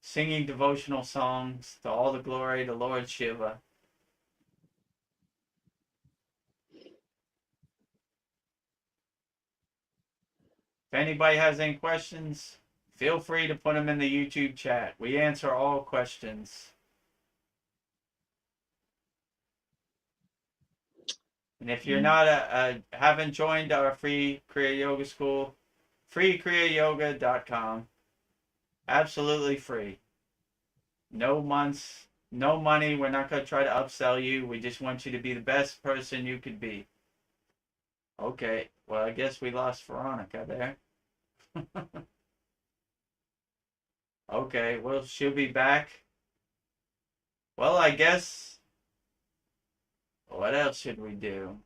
singing devotional songs to all the glory to Lord Shiva. If anybody has any questions, feel free to put them in the YouTube chat. We answer all questions. And if you're not haven't joined our free Kriya Yoga School, kriyayogashop.com. Absolutely free. No months, no money. We're not going to try to upsell you. We just want you to be the best person you could be. Okay, well, I guess we lost Veronica there. Okay, well, she'll be back. Well, I guess, what else should we do?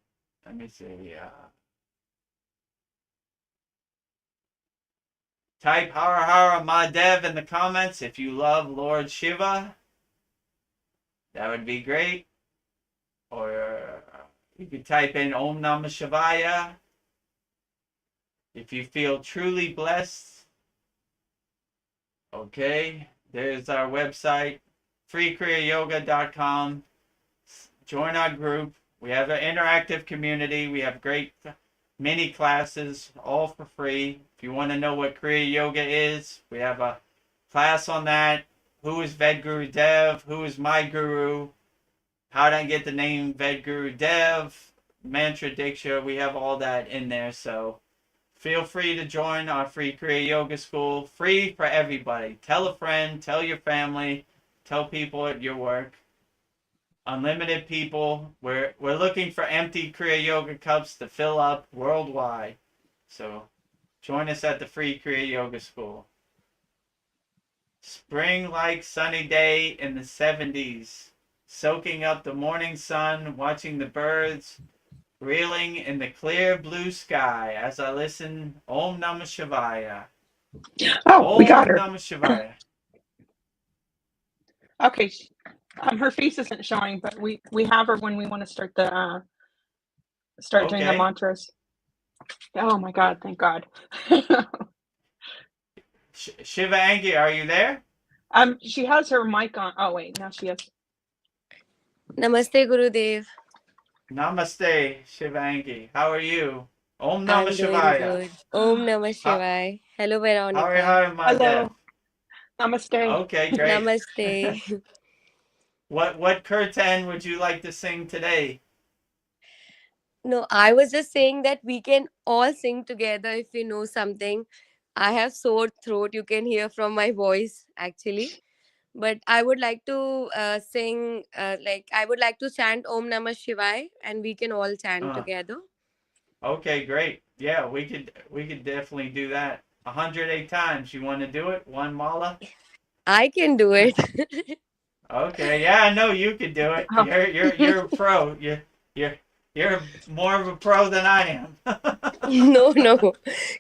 Let me see. Type Hara Hara Mahadev in the comments if you love Lord Shiva. That would be great. Or you could type in Om Namah Shivaya. If you feel truly blessed. Okay, there's our website, freekriyayogashop.com. Join our group. We have an interactive community. We have great mini classes, all for free. If you want to know what Kriya Yoga is, we have a class on that. Who is Vedguru Dev? Who is my guru? How did I get the name Vedguru Dev? Mantra Diksha. We have all that in there. So feel free to join our free Kriya Yoga School. Free for everybody. Tell a friend, tell your family, tell people at your work. Unlimited people. We're looking for empty Kriya Yoga cups to fill up worldwide. So join us at the free Kriya Yoga School. Spring-like sunny day in the 70s. Soaking up the morning sun, watching the birds, reeling in the clear blue sky as I listen. Om Namah Shivaya. Oh, we got Om her. Namah Shivaya. Okay, her face isn't showing, but we have her when we want to start the start doing the Okay. mantras. Oh my God! Thank God. Shiva Angi, are you there? She has her mic on. Oh wait, now she has. Namaste, Gurudev. Namaste, Shiva Angi. How are you? Om Namah I'm doing Shivaya. good. Om Namah Shivaya. Hello, Hari Veronica. Hari Mahadev. Hello. Namaste. Okay, great. Namaste. What kirtan would you like to sing today? No, I was just saying that we can all sing together if we know something. I have sore throat. You can hear from my voice, actually. But I would like to sing, I would like to chant Om Namah Shivaya, and we can all chant Uh, together. okay, great. Yeah, we could definitely do that. 108 times. You want to do it? One mala? I can do it. Okay, yeah, I know you could do it. Oh. You're a pro. You're more of a pro than I am. No.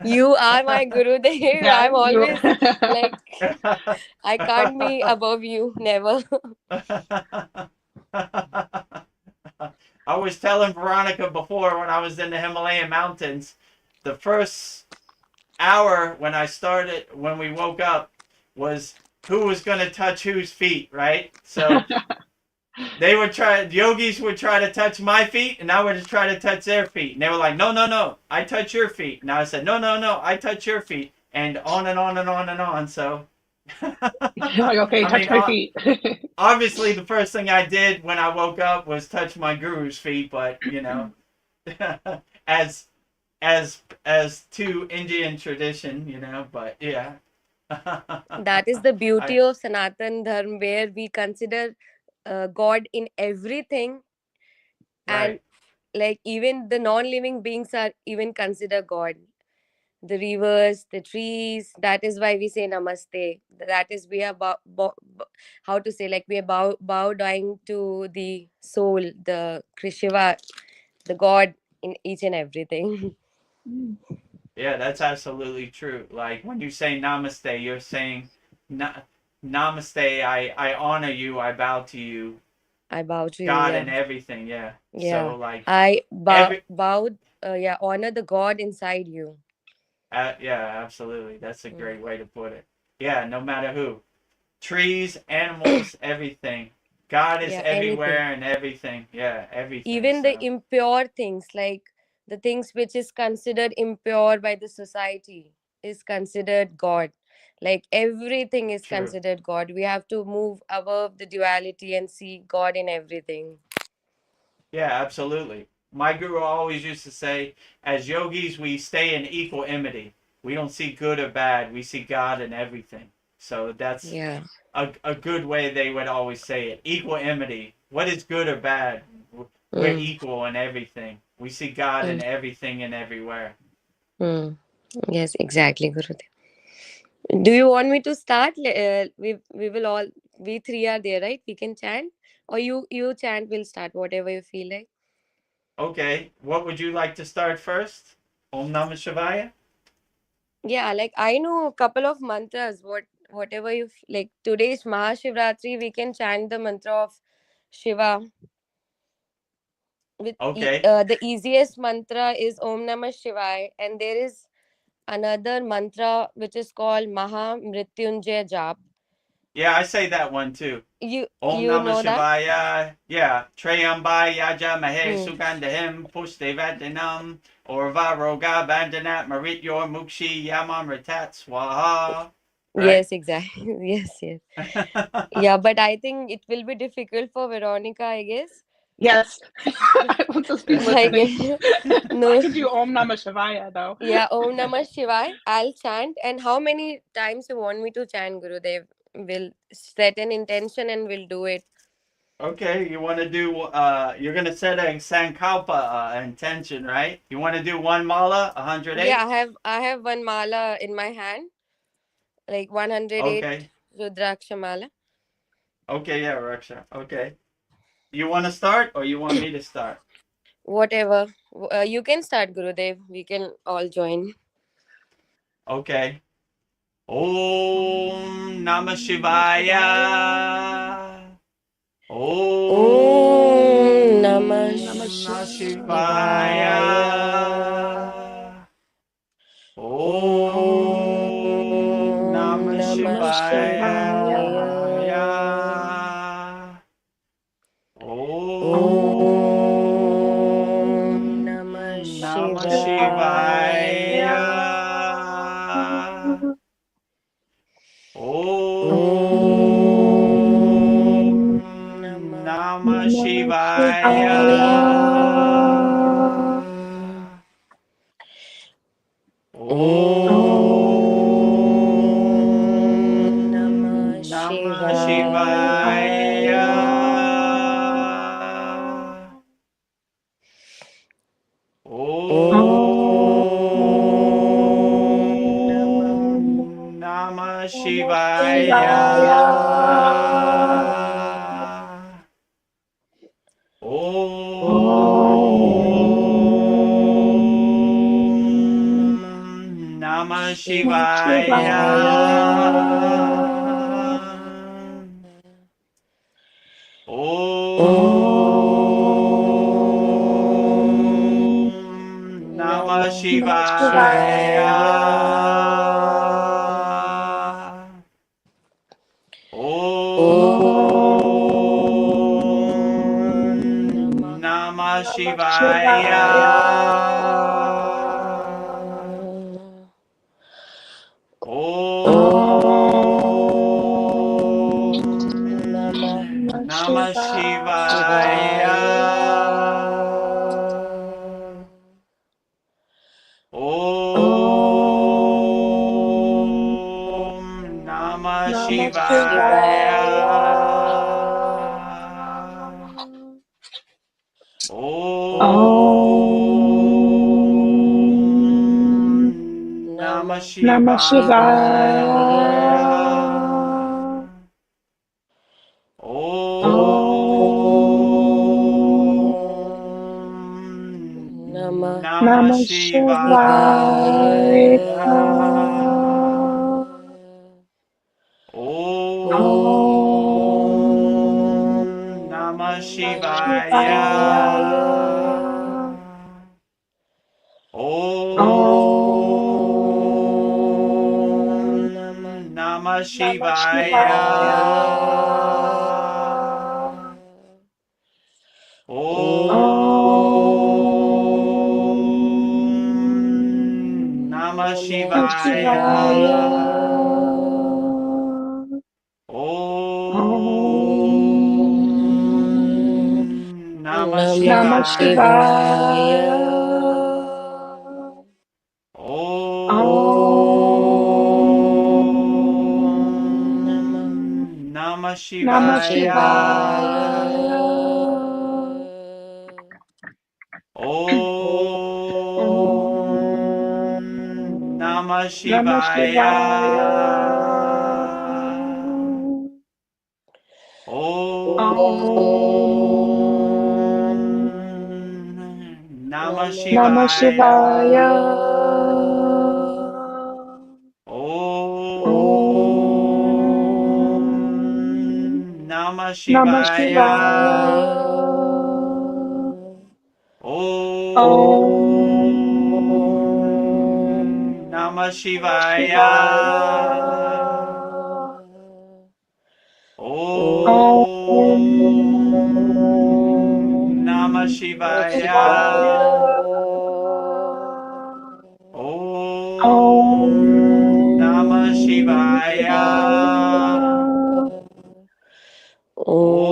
You are my Gurudev. Yeah, I'm you. always like, I can't be above you. Never. I was telling Veronica before when I was in the Himalayan mountains, the first hour when we woke up was who was going to touch whose feet, right? So yogis would try to touch my feet and I would try to touch their feet. And they were like, no, I touch your feet. And I said, no, I touch your feet. And on and on and on and on. So, Like, okay, touch my feet. Obviously the first thing I did when I woke up was touch my guru's feet, but as to Indian tradition, but yeah. That is the beauty I, of Sanatan Dharma, where we consider God in everything, and right. like even the non-living beings are even consider God. The rivers, the trees. That is why we say Namaste. That is we are how to say, like we are bow down to the soul, the Shiva, the God in each and everything. Yeah, that's absolutely true. Like when you say namaste, you're saying namaste, I honor you, I bow to you, I bow to you. God Yeah, and everything, yeah. yeah. So like I every bowed. Yeah, honor the God inside you. yeah, absolutely. That's a Mm. great way to put it. Yeah, no matter who. Trees, animals, everything. God is Yeah, anything. everywhere and everything. Yeah, everything. Even the So impure things, like the things which is considered impure by the society, is considered God. Like everything is true. considered God. We have to move above the duality and see God in everything. Yeah, absolutely. My guru always used to say, as yogis, we stay in equanimity. We don't see good or bad. We see God in everything. So that's Yeah. a good way they would always say it. Equanimity. What is good or bad? We're Mm. equal in everything. We see God Mm. in everything and everywhere. Mm. Yes, exactly, Gurudev. Do you want me to start? We will all, we three are there, right? We can chant, or you chant. Will start whatever you feel like. Okay, what would you like to start first? Om Namah Shivaya? Yeah, like I know a couple of mantras. Whatever you like. Today's Maha Shivaratri, we can chant the mantra of Shiva. Okay. The easiest mantra is Om Namah Shivaya, and there is another mantra which is called Maha Mrityunjay Jap. Yeah, I say that one too. Om You Namah know that? Shivaya. Yeah. Treyambaya Yaja Mahe Mm. Sugandhim Pushdevadanam Orva Roga Bandanat Marityor Mukshi Yamamritat Swaha. Right? Yes, exactly. Yes. Yeah, but I think it will be difficult for Veronica, I guess. Yes. I will just be I listening. get no. I can do Om Namah Shivaya though. Yeah, Om Namah Shivaya. I'll chant. And how many times you want me to chant, Gurudev? We'll set an intention and we'll do it. Okay, you want to do, you're going to set a sankalpa intention, right? You want to do one mala, 108? Yeah, I have one mala in my hand, like 108 Okay. Rudraksha mala. Okay, yeah, Raksha. Okay. You want to start or you want me to start? Whatever. You can start, Gurudev. We can all join. Okay. Om Namah Shivaya. Om Namah Namah Shivaya. Shivaya. Om Om Namah Namah Shivaya. Shivaya. Om Namah Namah Shivaya. Shivaya. Om Namah Shivaya. Om Namah Namah Shivaya. Shivaya. Om Namah Shivaya. Om Namah Shivaya. Om Namah Shivaya. Om Namah Shivaya. Om Namah Shivaya. Om Namah Shivaya. Om Namah Shivaya. Om Namah Shivaya. Om Namah Shivaya. Om Namah Shivaya. Om Namah Shivaya. Om Namah Shivaya. Om Namah Shivaya. Om Namah Shivaya. Om Namah Shivaya. Om Namah Shivaya. Om Namah Shivaya. Om Namah Shivaya. Om Namah Shivaya. Om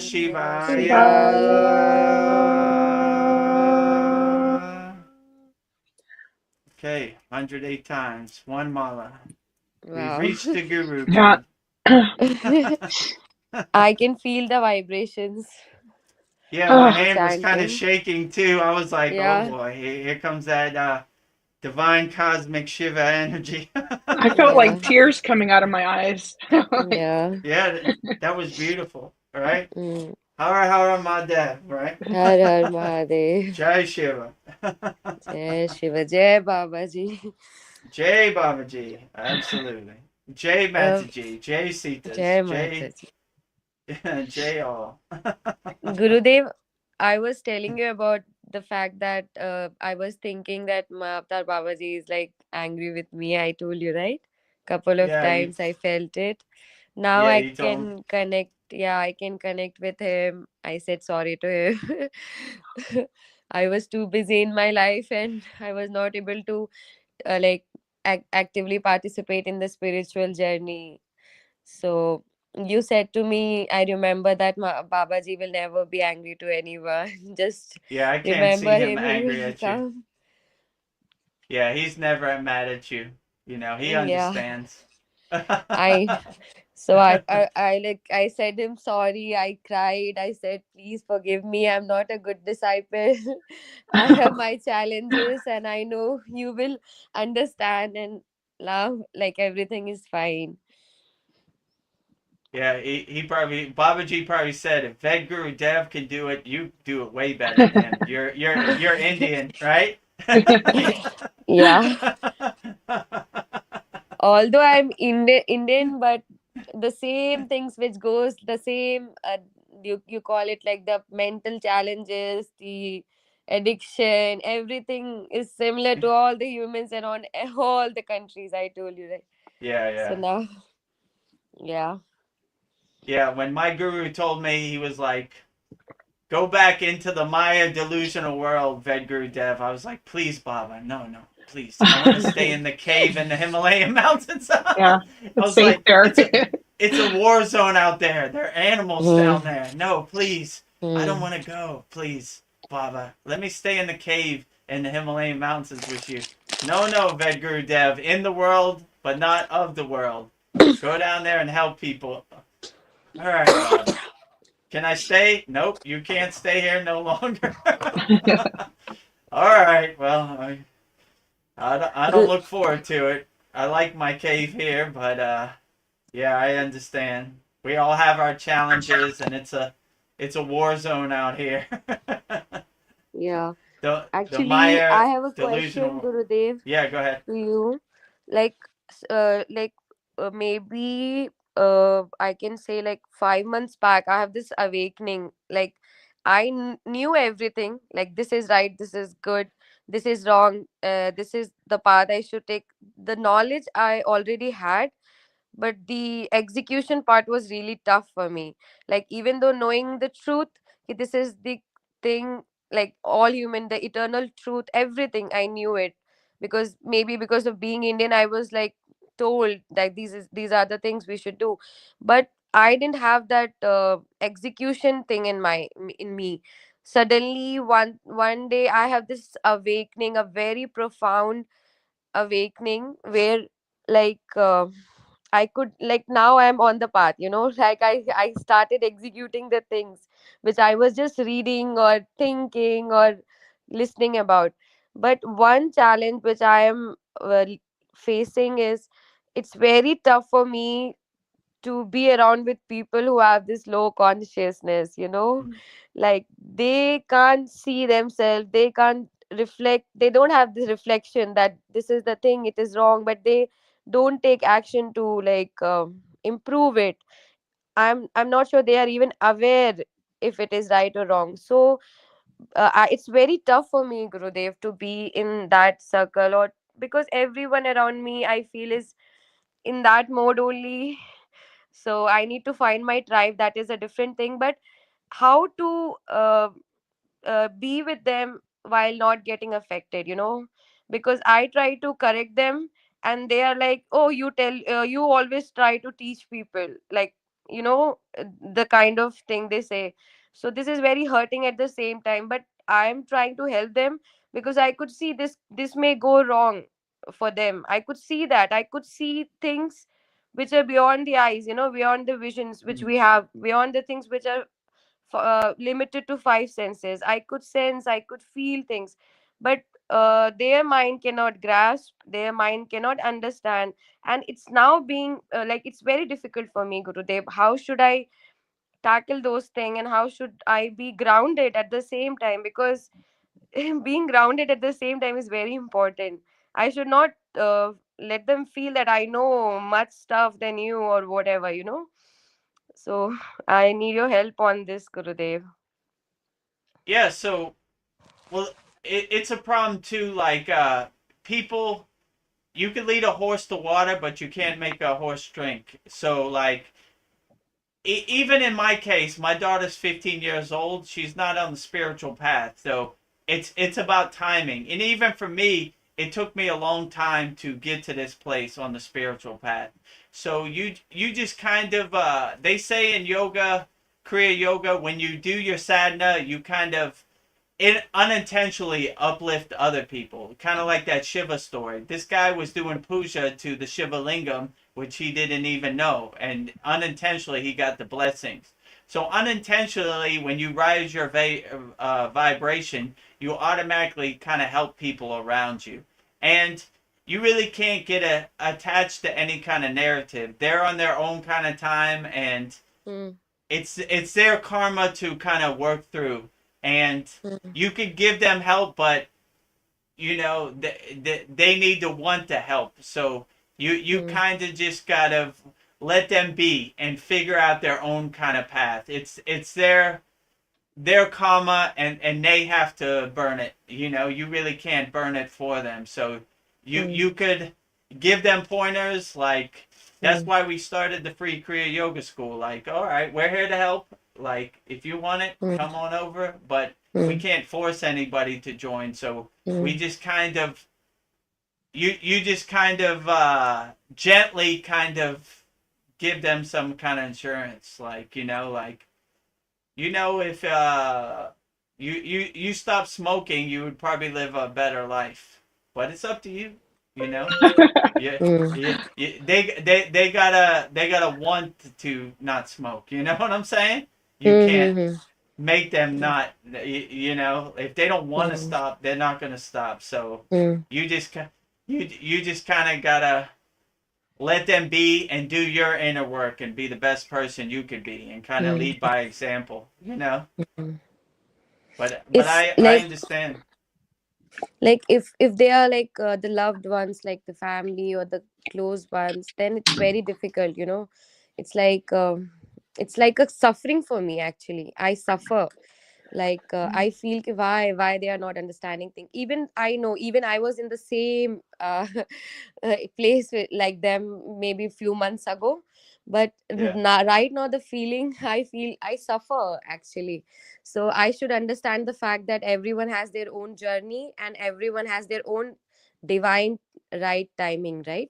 Shivaya. Shivaya. Okay, 108 times. One mala. We've Wow. reached the guru Yeah. god. I can feel the vibrations, Yeah, my Oh, the hand was kind of chanting. shaking too. I was like, oh Yeah. boy, here comes that divine cosmic Shiva energy. I felt Yeah. like tears coming out of my eyes. Like, Yeah. Yeah, that was beautiful. All right. Mm. Hara Hara Mahadev, right? Har Har Mahadev. Jai Shiva. Jai Shiva. Jai Babaji. Jai Babaji. Absolutely. Jai Uh, Mataji. Jai Sitas. Jai Jai. Mataji. Jai all. Gurudev, I was telling you about the fact that I was thinking that my Avatar Babaji is like angry with me. I told you, right? Couple of Yeah, you. times I felt it. Now Yeah, I you told. can connect. Yeah, I can connect with him. I said sorry to him. I was too busy in my life and I was not able to like actively participate in the spiritual journey. So you said to me, I remember that Babaji will never be angry to anyone. Just Yeah, I can't see remember him him, he angry will at you. come. Yeah, he's never mad at you. You know, he Yeah, understands. I so I like I said him sorry. I cried. I said, please forgive me. I'm not a good disciple. I have my challenges, and I know you will understand and love. Like everything is fine. Yeah, he probably Babaji probably said if Vedguru Dev can do it, you do it way better than him. You're Indian, right? Yeah. Although I'm Indian, but the same things which goes the same. You call it like the mental challenges, the addiction, everything is similar to all the humans and on all the countries. I told you, right? Yeah, So yeah. now, yeah, Yeah, when my guru told me, he was like, go back into the Maya delusional world, Vedguru Dev. I was like, please, Baba, no, no, please. I want to stay in the cave in the Himalayan mountains. I yeah, it's was safe like, there. it's a war zone out there. There are animals down mm, there. No, please. I don't mm, want to go. Please, Baba. Let me stay in the cave in the Himalayan mountains with you. No, no, Vedguru Dev. In the world, but not of the world. Go down there and help people. All right, Baba. Can I stay? Nope, you can't stay here no longer. All right, well, I don't good. look forward to it. I like my cave here, but yeah, I understand. We all have our challenges, and it's a war zone out here. Yeah. The Actually, I Maya have a question, delusional. Gurudev, Yeah, go ahead. to you. Like, like maybe I can say like 5 months back, I have this awakening. Like, I knew everything. Like, this is right, this is good, this is wrong. This is the path I should take. The knowledge I already had, but the execution part was really tough for me. Like, even though knowing the truth, कि this is the thing, like all human, the eternal truth, everything, I knew it. Because maybe because of being Indian, I was like told that these are the things we should do. But I didn't have that execution thing in me. Suddenly one day I have this awakening, a very profound awakening, where like I could, like, now I'm on the path, like I started executing the things which I was just reading or thinking or listening about. But one challenge which I am facing is, it's very tough for me to be around with people who have this low consciousness, like they can't see themselves, they can't reflect, they don't have this reflection that this is the thing, it is wrong, but they don't take action to like improve it. I'm not sure they are even aware if it is right or wrong. So it's very tough for me, Gurudev, to be in that circle, or because everyone around me I feel is in that mode only. So I need to find my tribe, that is a different thing. But how to be with them while not getting affected, because I try to correct them, and they are like, oh, you always try to teach people, like the kind of thing they say. So this is very hurting at the same time, but I am trying to help them, because I could see this may go wrong for them. I could see that. I could see things which are beyond the eyes, beyond the visions which we have, beyond the things which are limited to five senses. I could sense, I could feel things, but their mind cannot grasp, their mind cannot understand. And it's now being like, it's very difficult for me, Gurudev. How should I tackle those things, and how should I be grounded at the same time? Because being grounded at the same time is very important. I should not let them feel that I know much stuff than you or whatever. So I need your help on this, Gurudev. Yeah, so well, it's a problem too. Like people, you can lead a horse to water, but you can't make a horse drink. So like, even in my case, my daughter's 15 years old. She's not on the spiritual path, so it's about timing. And even for me, it took me a long time to get to this place on the spiritual path. So you just kind of they say in yoga, Kriya yoga, when you do your sadhana, you kind of it unintentionally uplift other people. Kind of like that Shiva story. This guy was doing puja to the Shiva lingam, which he didn't even know, and unintentionally he got the blessings. So unintentionally, when you rise your vibration, you automatically kind of help people around you, and you really can't get attached to any kind of narrative. They're on their own kind of time, and Mm, it's their karma to kind of work through, and mm, you could give them help, but they need to want to help. So you mm, kind of just gotta let them be and figure out their own kind of path. It's their karma, and they have to burn it. You really can't burn it for them. So mm, you could give them pointers. Like, that's mm, why we started the free Kriya Yoga School. Like, all right, we're here to help. Like, if you want it, mm, come on over. But we mm, can't force anybody to join. So we mm, just kind of you just kind of gently kind of give them some kind of insurance. Like, like, if you stop smoking, you would probably live a better life. But it's up to you. You know. Yeah, mm, they gotta want to not smoke. You know what I'm saying? You can't mm, make them not. If they don't want to mm, stop, they're not gonna stop. So mm, you just you just kind of gotta let them be and do your inner work and be the best person you could be and kind of mm, lead by example. mm. But It's I like, understand. if they are like the loved ones, like the family or the close ones, then it's very difficult. It's like, it's like a suffering for me. Actually, I suffer. Like, I feel ki why they are not understanding things. Even I know, even I was in the same place like them maybe a few months ago. But Yeah. now, right now, the feeling I feel, I suffer actually. So I should understand the fact that everyone has their own journey, and everyone has their own divine right timing, right?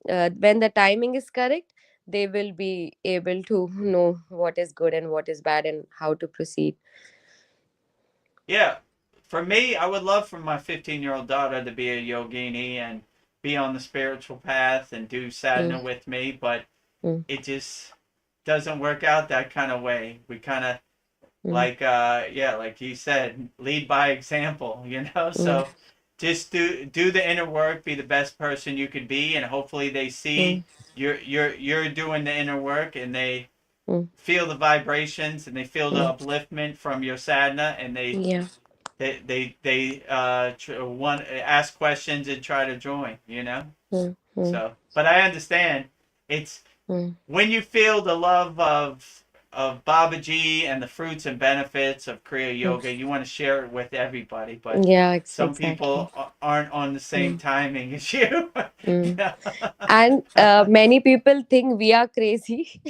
When the timing is correct, they will be able to know what is good and what is bad and how to proceed. Yeah, for me, I would love for my 15-year-old daughter to be a yogini and be on the spiritual path and do sadhana Mm, with me, but mm, it just doesn't work out that kind of way. We kind of mm, like yeah, like you said, lead by example, mm, So just do the inner work, be the best person you could be, and hopefully they see mm, you're doing the inner work, and they mm, feel the vibrations and they feel the mm. upliftment from your sadhana, and they Yeah. they they they want ask questions and try to join. Mm, mm, So, but I understand, it's mm. when you feel the love of Babaji and the fruits and benefits of Kriya Mm. Yoga, you want to share it with everybody, but Yeah, some exactly. people aren't on the same Mm, timing as you. mm. Yeah. And many people think we are crazy.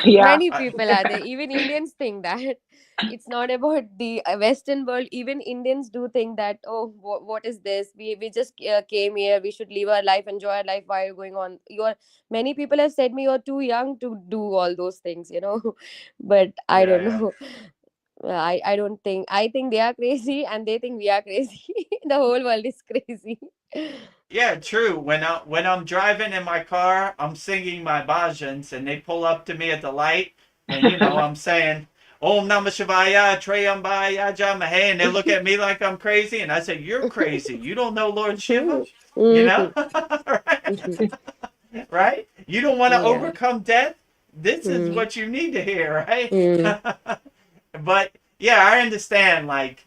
Yeah. Many people are there. Even Indians think that. It's not about the Western world. Even Indians do think that, oh, what is this? We just came here. We should live our life, enjoy our life. Why are you going on? You're Many people have said me you're too young to do all those things, But I Yeah, don't yeah. know. I don't think, I think they are crazy and they think we are crazy. The whole world is crazy. Yeah, true. When I'm driving in my car, I'm singing my bhajans, and they pull up to me at the light, and I'm saying Om Namah Shivaya, Trayambaya Jamahe, and they look at me like I'm crazy, and I say, "You're crazy. You don't know Lord Shiva, Mhm. you know, Mhm. right? Right? You don't want to Yeah. overcome death. This is Mm. what you need to hear, right?" Mm. But yeah, I understand. Like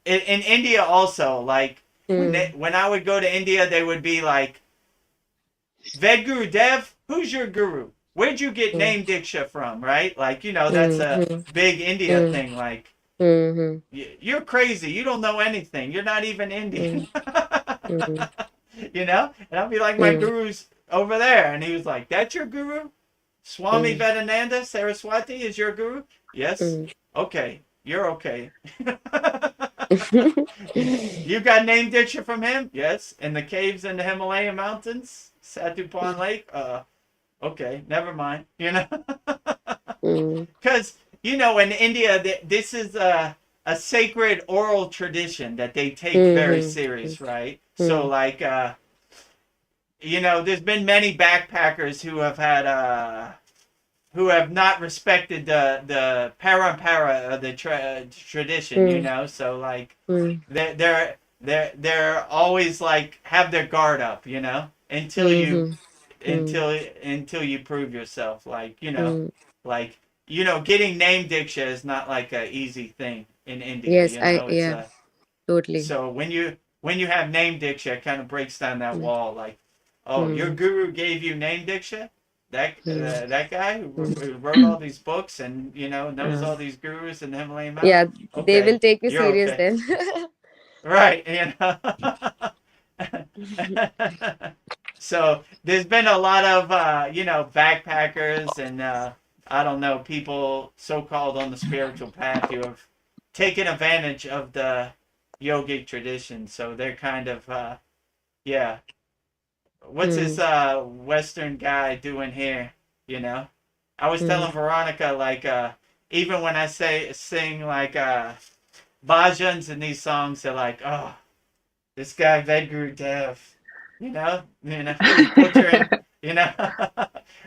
in India, also, like Mm. when I would go to India, they would be like, Vedguru Dev, who's your guru? Where'd you get Mm. name Diksha from, right? Like, that's a Mhm. big India Mm. thing. Like, Mhm. you're crazy. You don't know anything. You're not even Indian. Mm. Mm. And I'll be like, my Mm. guru's over there. And he was like, that's your guru? Swami Mm. Vedananda Saraswati is your guru? Yes. Mm. Okay. You're okay. You got name Diksha from him? Yes. In the caves in the Himalayan mountains? Satupan Lake? Okay, never mind. Mm. Because in India, this is a sacred oral tradition that they take very Mhm. serious, right? So, Mm. like, there's been many backpackers who have not respected the parampara of the tradition, Mm. So, like, Mm. they're always like have their guard up, until you Mhm. Mm. until you prove yourself, like, Mm. like getting name diksha is not like a easy thing in India, Yes, it's yeah, a totally. so when you have name diksha, it kind of breaks down that Mm. wall, like, oh, your Mm. guru gave you name diksha, Mm. that guy Mm. who wrote all these books and knows Uh, all these gurus in the Himalayan mountains. yeah, they will Okay, take you you're serious okay. then. Right, So there's been a lot of backpackers and I don't know, people so-called on the spiritual path who have taken advantage of the yogic tradition. So they're kind of yeah. What's this Mm. Western guy doing here? You know, I was Mm. telling Veronica, like, even when I sing like bhajans and these songs, they're like, oh, this guy Vedguru Dev, he's butchering, you know.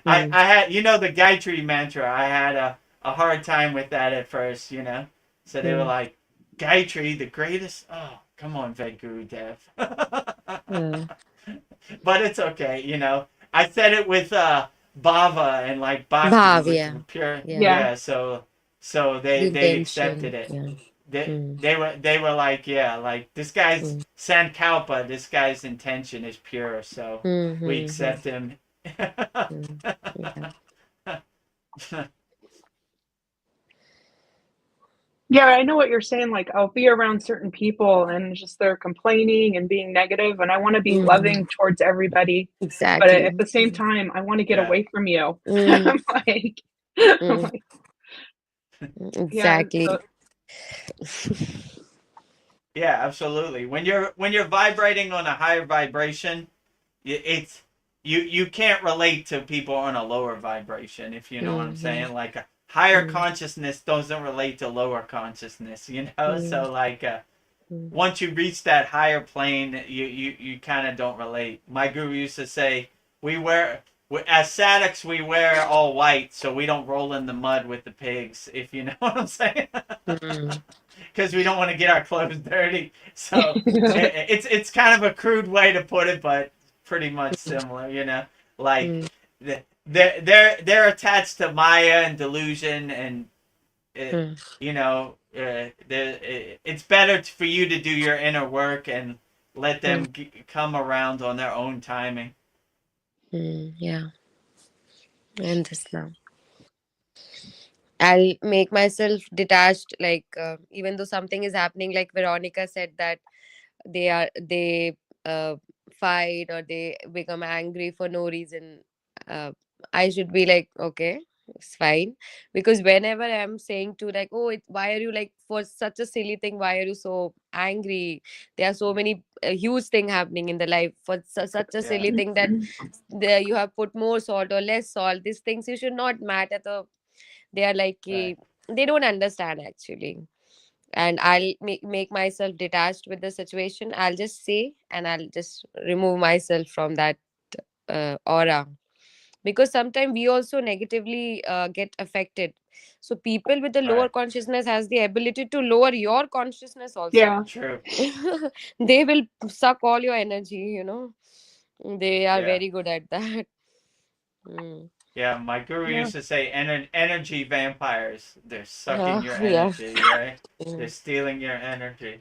I Mm. had, the Gayatri mantra. I had a hard time with that at first, So they were Mm. like, Gayatri, the greatest. Oh, come on, Vedguru Dev. Uh, But it's okay, I said it with bhava and like bhakti, Bhav, with yeah. pure, Yeah. Yeah. yeah. So The they accepted intention. it. Yeah. they Mm. they were like, yeah, like this guy's Mm. sankalpa, this guy's intention is pure, so we Mm-hmm. accept him. Mm. Yeah. Yeah, I know what you're saying. Like, I'll be around certain people and just they're complaining and being negative, and I want to be Mm. loving towards everybody. But at Exactly. the same time, I want to get Yeah. away from you. Mm. I'm like, I'm Mm. like, yeah. Exactly. So Yeah, absolutely. When you're vibrating on a higher vibration, it's you can't relate to people on a lower vibration, if you know what I'm Mm-hmm. saying. Like a higher Mm. consciousness doesn't relate to lower consciousness, Mm. so like Mm. once you reach that higher plane, you kind of don't relate. My guru used to say, as sadhaks, we wear all white so we don't roll in the mud with the pigs, if you know what I'm saying. Mm. Because we don't want to get our clothes dirty. So it's kind of a crude way to put it, but pretty much similar. Like Mm. they're attached to Maya and delusion, and it, Mm. it's better for you to do your inner work and let Mm. them come around on their own timing. Mm. Yeah. I understand. I'll make myself detached, like even though something is happening, like Veronica said that they uh, fight or they become angry for no reason. Uh, I should be like, okay. It's fine. Because whenever I'm saying to like, oh, why are you like for such a silly thing? Why are you so angry? There are so many huge thing happening in the life for such a Yeah. silly thing that there you have put more salt or less salt. These things you should not matter. They are like Right. they don't understand actually. And I'll make myself detached with the situation. I'll just say and I'll just remove myself from that aura, because sometimes we also negatively get affected. So people with the lower Right. consciousness has the ability to lower your consciousness also. Yeah. True. They will suck all your energy. They are Yeah. very good at that. Mm. Yeah. My guru Yeah. used to say energy vampires. They're sucking your Yeah. energy, right? They're Mm. stealing your energy.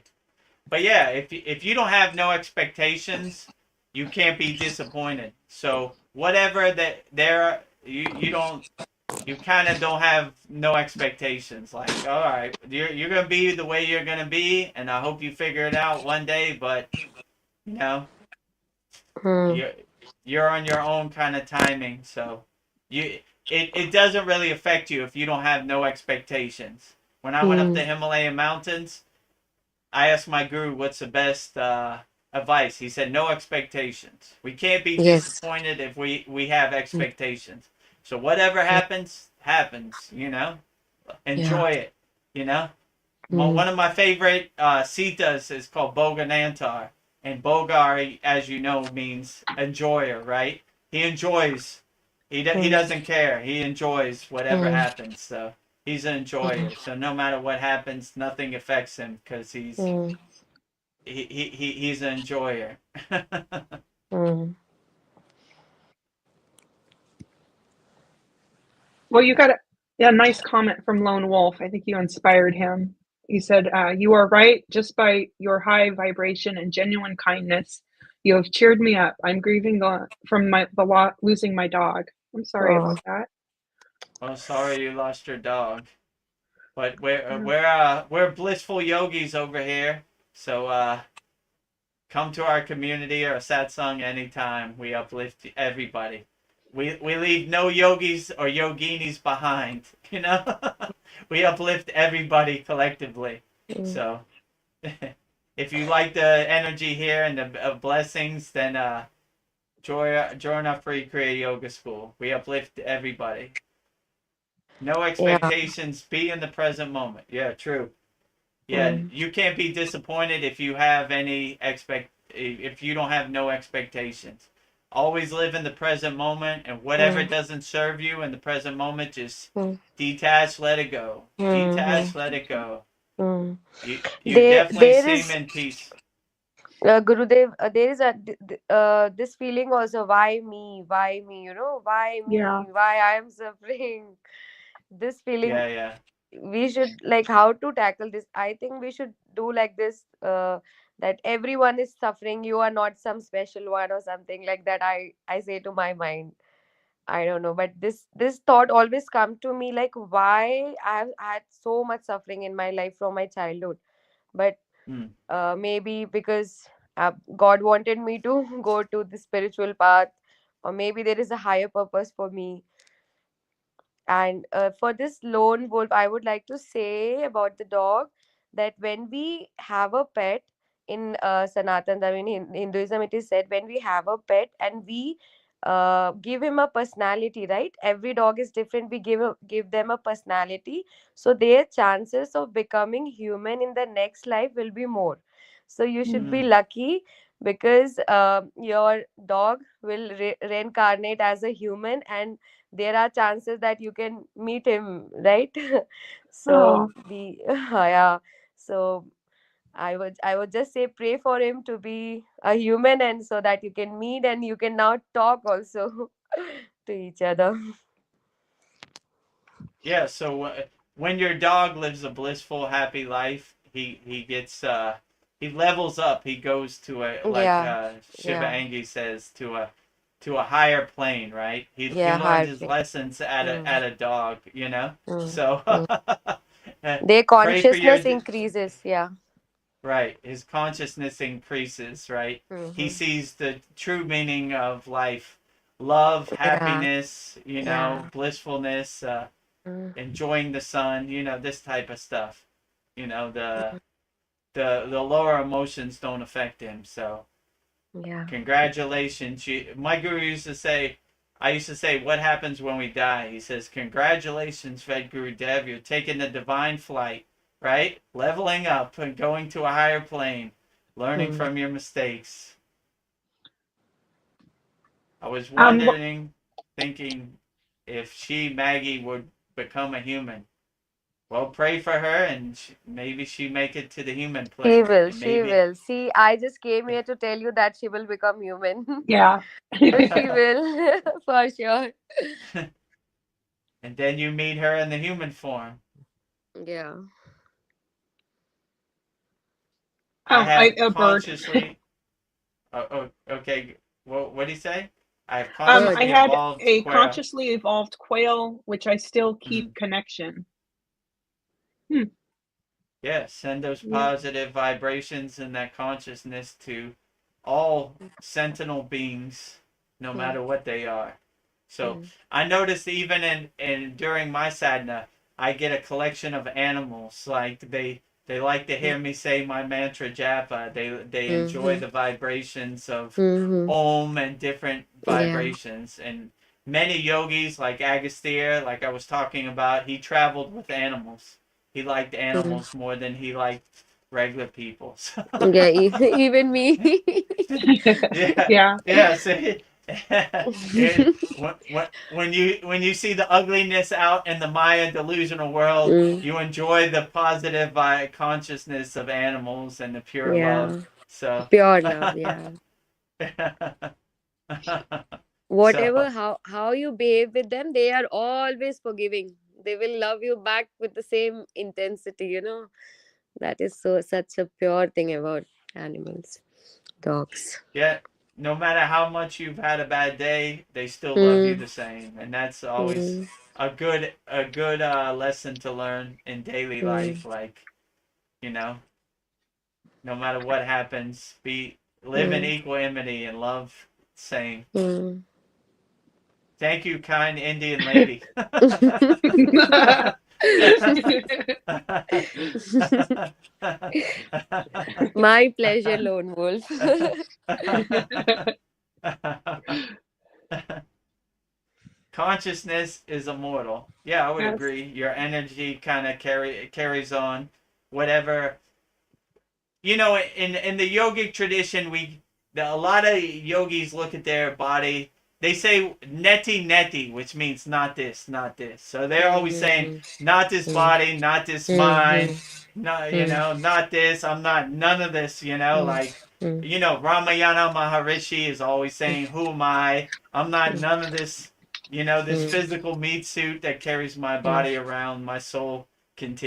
But yeah, if you don't have no expectations, you can't be disappointed. So whatever that there, you don't, you kind of don't have no expectations. Like, all right, you're gonna be the way you're gonna be, and I hope you figure it out one day. But you know, Mm. you're you're on your own kind of timing. So it doesn't really affect you if you don't have no expectations. When I went up Mm. the Himalayan mountains, I asked my guru what's the best advice. He said no expectations. We can't be Yes. disappointed if we have Mm. expectations. So whatever Yeah. happens, happens. Yeah. Enjoy it. You know, Mm. one of my favorite sitas is called Boganantar, and Bogar, as you know, means enjoyer. Right? He enjoys. He Mm. doesn't care. He enjoys whatever Mm. happens. So he's an Mm. enjoyer. So no matter what happens, nothing affects him because Mm. he's an enjoyer. Mm. Well, you got a nice comment from Lone Wolf. I think you inspired him. He said, "You are right. Just by your high vibration and genuine kindness, you have cheered me up. I'm grieving losing my dog. I'm sorry Oh. about that." Well, sorry you lost your dog, but Yeah. we're blissful yogis over here. So come to our community or satsang anytime. We uplift everybody. We leave no yogis or yoginis behind. We uplift everybody collectively. Mm. So if you like the energy here and the blessings, then join our free Kriya Yoga School. We uplift everybody. No Yeah. expectations. Be in the present moment. Yeah, true. Yeah, Mm. you can't be disappointed if you have if you don't have no expectations. Always live in the present moment, and whatever Mm. doesn't serve you in the present moment, just Mm. detach, let it go. Mm. Detach, let it go. Mm. You definitely There seem is in peace. Gurudev, there is this feeling also, why me, why Yeah. me, why I am suffering. This feeling, Yeah, yeah. we should like how to tackle this. I think we should do like this, that everyone is suffering. You are not some special one or something like that. I say to my mind. I don't know, but this thought always come to me like why I've had so much suffering in my life from my childhood. But Mm. maybe because God wanted me to go to the spiritual path, or maybe there is a higher purpose for me. And for this lone wolf, I would like to say about the dog that when we have a pet in Sanatan, I mean, in Hinduism, it is said when we have a pet and we give him a personality, right? Every dog is different. We give them a personality, so their chances of becoming human in the next life will be more. So you should be Mm. lucky because your dog will reincarnate as a human, and there are chances that you can meet him, right? So Oh, the yeah, so I would just say pray for him to be a human, and so that you can meet and you can now talk also to each other. Yeah. So when your dog lives a blissful, happy life, he gets he levels up. He goes to a like Yeah, Shiva yeah, Angi says to a higher plane, right? He yeah, learns hard his play. lessons Mm, at a dog. mm, So mm. Their pray for your consciousness increases. Yeah. right. His consciousness increases, right? He Mm-hmm. sees the true meaning of life love, Yeah. happiness, Yeah. blissfulness, Mm, enjoying the sun, this type of stuff. The lower emotions don't affect him. So yeah. congratulations. My guru used to say, I used to say, what happens when we die? He says, congratulations, Fed Guru Dev, you're taking the divine flight, right? Leveling up and going to a higher plane, learning Mm. from your mistakes. I was Um, wondering, thinking if Maggie, would become a human. Well, pray for her, and maybe she make it to the human She plane, will. and She maybe. will. See, I just came here to tell you that she will become human. yeah. She will, for sure. And then you meet her in the human form. Yeah. I have A bird. consciously. Oh, okay. What do you say? I have I consciously Bird. had evolved a quail. consciously evolved quail, which I still keep Mhm. connection. Hmm. Yeah, send those Yeah. positive vibrations and that consciousness to all sentinel beings, no Mm, matter what they are. So mm, I noticed even in during my sadhana, I get a collection of animals. Like they like to mm, hear me say my mantra japa. They enjoy mhm, the vibrations of mhm. om and different Yeah. vibrations. And many yogis like Agastya, like I was talking about, he traveled with animals. He liked Mm. animals more than he liked regular people. Yeah. Even me. Yeah, yeah. yeah. So it, when you see the ugliness out in the Maya delusional world, Mm, you enjoy the positive consciousness of animals and the pure love. yeah. So, Pure love. Yeah. Whatever, so how you behave with them, they are always forgiving. They will love you back with the same intensity. That is such a pure thing about animals, dogs. yeah. No matter how much you've had a bad day, they still love you Mm, the same, and that's always mm, a good lesson to learn in daily mm, life. Like you know, no matter what happens, live in mm, equanimity and love same. mm. Thank you, kind Indian lady. My pleasure, lone wolf. Consciousness is immortal. Yeah, I would yes. agree. Your energy kind of carries on whatever. In the yogic tradition, a lot of yogis look at their body. They say neti neti, which means not this, not this. So they're always saying Mm, not this mm, body, not this mm, mind, mm, no, mm, not this. I'm not none of this. mm, Like mm, Ramayana Maharishi is always saying, "Who am I? I'm not mm, none of this." This mm, physical meat suit that carries my mm, body around. My soul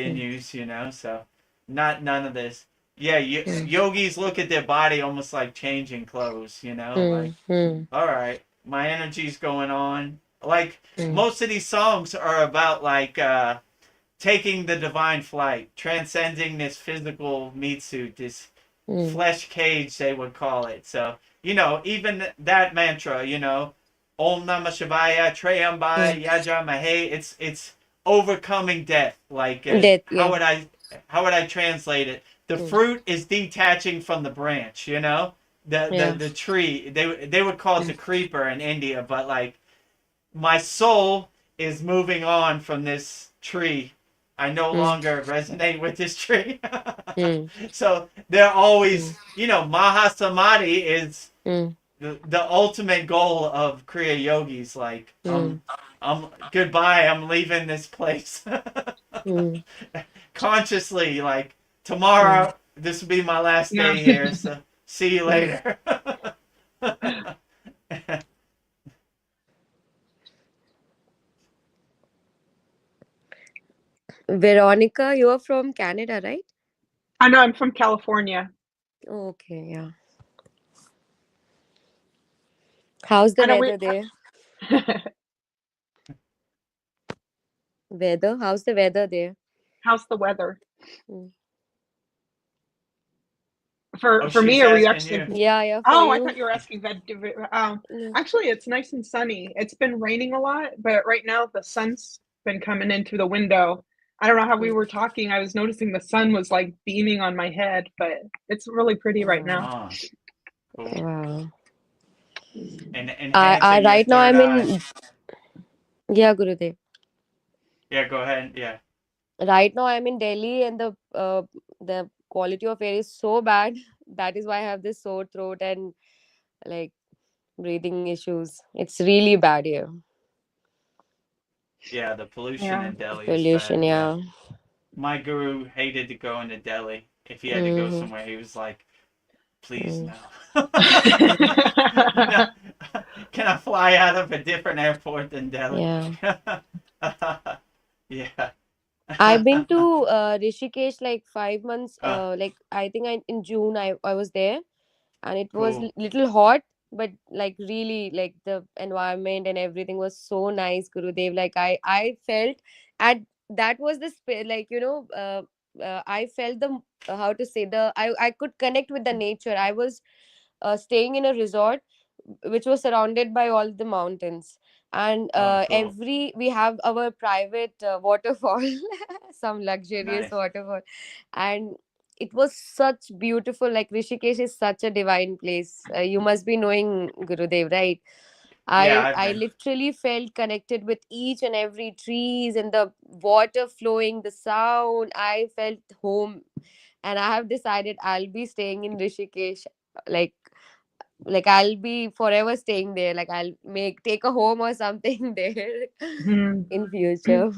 mm, continues. So not none of this. Yeah, mm, yogis look at their body almost like changing clothes, like, mm, mm, all right, my energy's going on. Like, mm, most of these songs are about, like, taking the divine flight, transcending this physical meat suit, this mm, flesh cage, they would call it. So, even that mantra, Om Namah Shivaya, mm. Trayambaya, Yaja Mahe, it's overcoming death. Like, Death, how yeah. would I translate it? The Mm, fruit is detaching from the branch, the yeah. the tree. They would call it Mm, the creeper in India, but like my soul is moving on from this tree. I no mm, longer resonate with this tree. mm, So they're mm, always, Maha Samadhi is mm, the ultimate goal of Kriya yogis. Like, mm, I'm goodbye. I'm leaving this place. mm, Consciously, like, mm. tomorrow, this will be my last yeah. day here. So see you Mm. later. Veronica, you're from Canada, right? I know I'm from California. Okay, yeah. How's the I know we weather there? Weather? How's the weather there? how's the weather? Mm. For Oh, me, she's or were you asking actually? you. Yeah, for Oh, I you. thought you were asking that. Yeah. Actually, it's nice and sunny. It's been raining a lot, but right now the sun's been coming in through the window. I don't know how we were talking. I was noticing the sun was like beaming on my head, but it's really pretty right now. Wow. Oh, cool. Wow. And enhancing your Right now third I'm eye. in. Yeah, Gurudev. Yeah, go ahead. Yeah. Right now I'm in Delhi, and the quality of air is so bad. That is why I have this sore throat and like breathing issues. It's really bad here. Yeah, the pollution Yeah. in Delhi is Pollution, bad. Yeah. yeah. My guru hated to go into Delhi. If he had to go Mm-hmm. somewhere, he was like, please Mm. no. No. Can I fly out of a different airport than Delhi? Yeah. Yeah. I've been to Rishikesh like 5 months. Uh, Like I think in June I was there, and it was cool. little hot, but like really like the environment and everything was so nice, Gurudev. Like I felt at that was the like I felt the how to say the I could connect with the nature. I was staying in a resort which was surrounded by all the mountains, and Oh, cool. every we have our private waterfall, some luxurious Nice. waterfall, and it was such beautiful. Like Rishikesh is such a divine place. You must be knowing, Gurudev, right? Yeah, i I've i been. literally felt connected with each and every trees and the water flowing, the sound. I felt home, and I have decided I'll be staying in Rishikesh. like I'll be forever staying there. Like I'll take a home or something there Hmm. in future.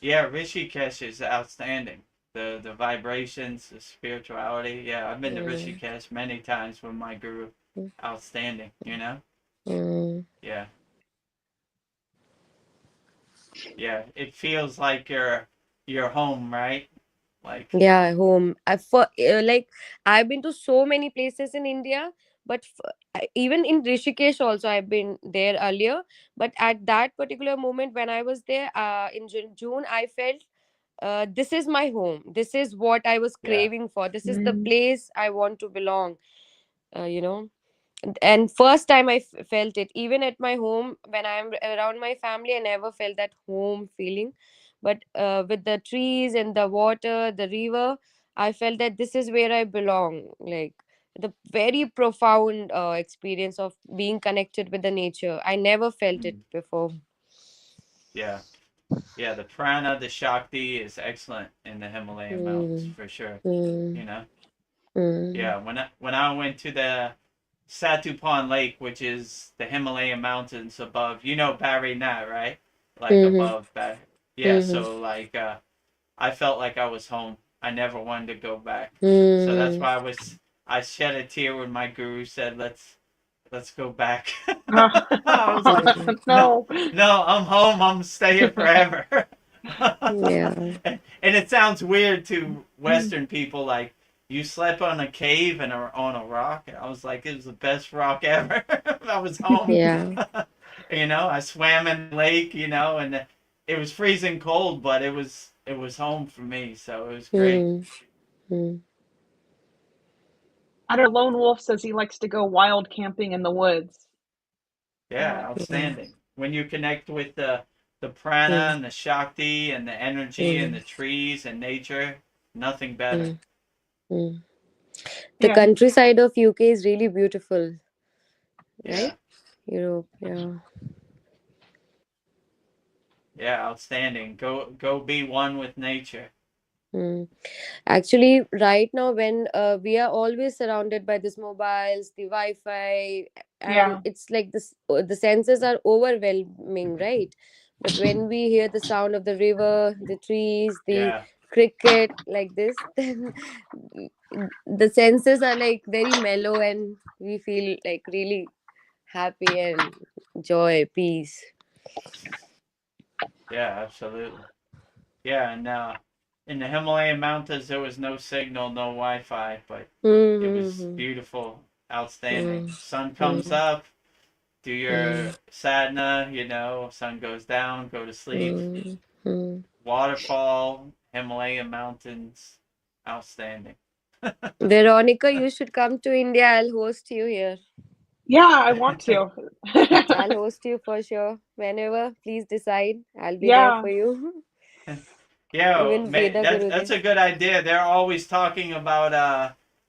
Yeah, Rishikesh is outstanding. The vibrations, the spirituality. Yeah, I've been to Mm, Rishikesh many times with my guru. mm, Outstanding, you know? mm. Yeah. Yeah. It feels like you're home, right? Like, Yeah, home. Like I've been to so many places in India, but even in Rishikesh also I've been there earlier. But at that particular moment when I was there, in June, I felt this is my home. This is what I was yeah. craving for. This is the Hmm. place I want to belong. You know. And first time felt it even at my home when I'm around my family. I never felt that home feeling, but with the trees and the water, the river, I felt that this is where I belong. Like the very profound experience of being connected with the nature. I never felt it Mm. before. Yeah. Yeah, the prana, the shakti is excellent in the Himalayan mountains mm, for sure. mm, You know? mm, Yeah, when I went to the Satupan Lake, which is the Himalayan mountains above, you know Barry Nat, right? Like mm, above that. Yeah, mm, so like I felt like I was home. I never wanted to go back. So that's mm. why I shed a tear when my guru said let's go back. I was like, Mm. no, No. no, I'm home. I'm staying forever. Yeah. And it sounds weird to Western people, like you slept on a cave and on a rock. I was like, it was the best rock ever. I was home. Yeah. I swam in the lake, and it was freezing cold, but it was home for me, so it was great. Mm, mm, I don't know. Lone Wolf says he likes to go wild camping in the woods. Yeah, yeah. outstanding. When you connect with the prana Mm, and the shakti and the energy and mm, the trees and nature, nothing better. mm, mm. The Yeah. countryside of UK is really beautiful, right? Yeah. Europe, yeah. Yeah, outstanding. Go be one with nature. Mm. Actually, right now, when we are always surrounded by these mobiles, the Wi-Fi, and Yeah. it's like this, the senses are overwhelming, right? But when we hear the sound of the river, the trees, the Yeah. cricket, like this, then the senses are like very mellow, and we feel like really happy and joy, peace. Yeah, absolutely. Yeah, and in the Himalayan mountains there was no signal, no Wi-Fi, but it was Mm-hmm. beautiful, outstanding. Mm, Sun comes mm, up, do mm, your sadhana, sun goes down, go to sleep. mm, mm. Waterfall, Himalayan mountains, outstanding. Veronica, you should come to India. I'll host you here. Yeah, I want to. I'll host you for sure. Whenever, please decide. I'll be there Yeah. for you. Yeah, Even Veda that's Gurudev. a good idea. They're always talking about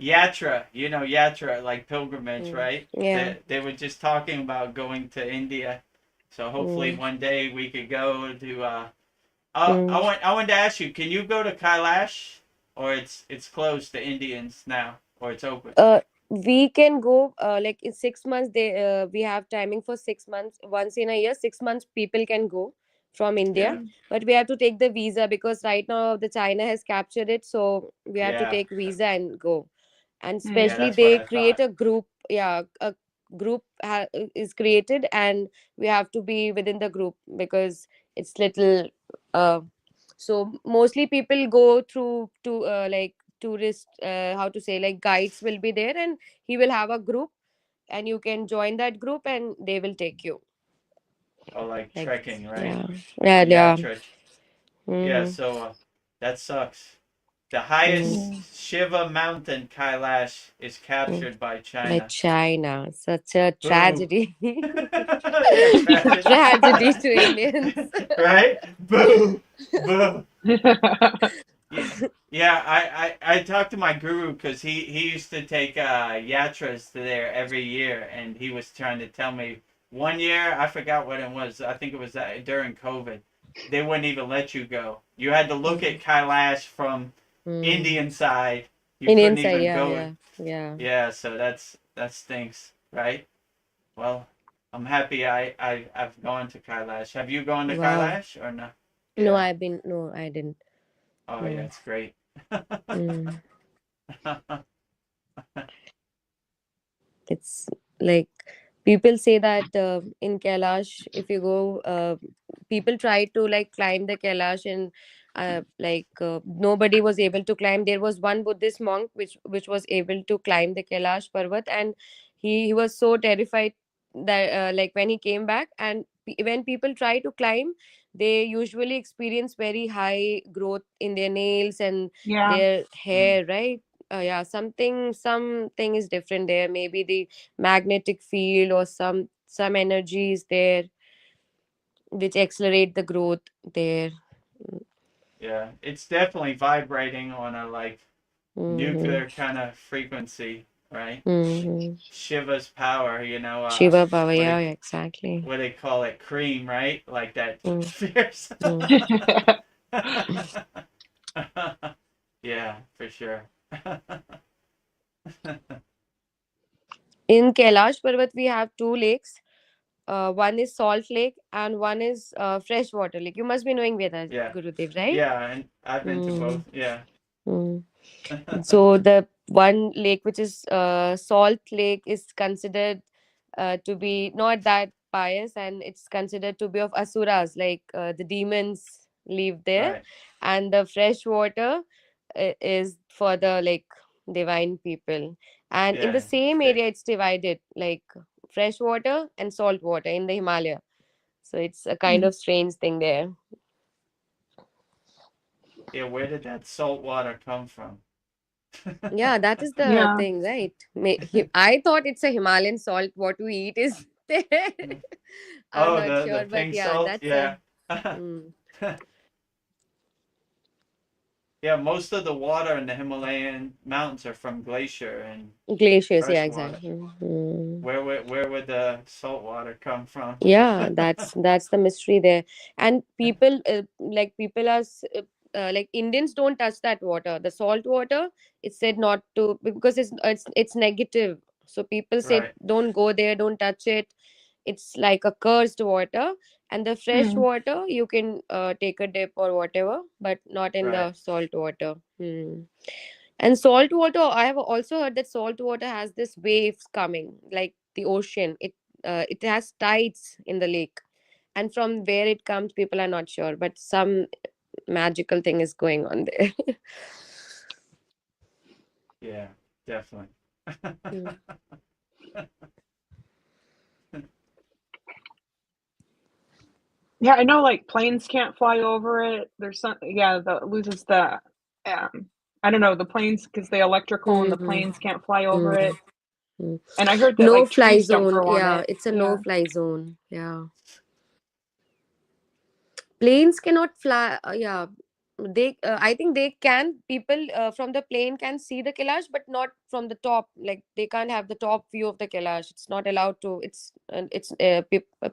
yatra, yatra like pilgrimage, right? Yeah. They were just talking about going to India. So hopefully Mm. one day we could go to Mm. I wanted to ask you, can you go to Kailash, or it's closed to Indians now, or it's open? We can go like in 6 months. We have timing for 6 months. Once in a year, 6 months people can go from India, Yeah. but we have to take the visa because right now the China has captured it, so we have to Yeah. take visa and go. And Mm. Yeah, especially that's what they I create thought. a group. Yeah, a group is created, and we have to be within the group because it's little. So mostly people go through to like tourist, how to say, like guides will be there, and he will have a group, and you can join that group and they will take you Oh, like like this. trekking, right? Yeah, yeah, yeah. Yatra. Yeah, Mm-hmm. so that sucks. The Mm. Mm. highest Shiva mountain, Kailash, is Mm. captured by By China. China, such a Boo. tragedy. Yeah, tragedy. Tragedy to Indians. Right? Boo. Boo. Yeah. Yeah, I talked to my guru because he used to take yatras to there every year, and he was trying to tell me one year, I forgot what it was. I think it was during COVID. They wouldn't even let you go. You had to look Mm. at Kailash from Mm. Indian side. You In couldn't inside, even yeah, go. yeah, yeah. Yeah, so that stinks, right? Well, I'm happy I've gone to Kailash. Have you gone to Wow. Kailash or no? No, Yeah. no, I didn't. Oh yeah, No. it's great. Mm. It's like people say that in Kailash, if you go, people try to like climb the Kailash, and nobody was able to climb. There was one Buddhist monk which was able to climb the Kailash Parvat, and he was so terrified that like when he came back, and when people try to climb, they usually experience very high growth in their nails and Yeah. their Mm, hair, right? Yeah, something is different there. Maybe the magnetic field or some energy is there which accelerate the growth there. yeah, it's definitely vibrating on a like Mm-hmm. nuclear kind of frequency, right? Mm-hmm. Shiva's power, Shiva Baba, what yeah, they yeah, exactly. what they call it, cream, right? Like that Mm, fierce. mm. Yeah, for sure. In Kailash Parvat we have two lakes. One is salt lake and one is freshwater lake. You must be knowing Veda Yeah, Gurudev, right? yeah, and I've been to both. Mm. Yeah. Mm. So the one lake which is salt lake is considered to be not that pious, and it's considered to be of asuras, like the demons live there, Right. and the fresh water is for the like divine people. And in the Yeah. same They, area it's divided like fresh water and salt water in the Himalaya, so it's a kind Mm. of strange thing there. yeah. Where did that salt water come from? Yeah, that is the Yeah. thing, right? I thought it's a Himalayan salt. What we eat is there. I'm Oh, not the sure, but pink yeah, salt. that's a Yeah. mm, Yeah, most of the water in the Himalayan mountains are from glacier and glaciers. Yeah, fresh water. exactly. Mm. Where would the salt water come from? Yeah, that's the mystery there. And people like people are like Indians don't touch that water. The salt water, it's said not to because it's negative. So people say Right, don't go there, don't touch it. It's like a cursed water. And the fresh Mm. water you can take a dip or whatever, but not in right. the salt water. Hmm. And salt water, I have also heard that salt water has this waves coming, like the ocean. It has tides in the lake, and from where it comes, people are not sure, but some magical thing is going on there. Yeah, definitely. Mm. Yeah, I know like planes can't fly over it. There's some, yeah, the loses the I don't know, the planes, because the electrical and the Mm-hmm. planes can't fly over Mm-hmm. it. And I heard that No like fly trees don't zone. grow on Yeah, it. it's a no Yeah. fly zone. Yeah. Planes cannot fly. Yeah. They, I think they can, people from the plane can see the Kailash, but not from the top. Like they can't have the top view of the Kailash. It's not allowed to. A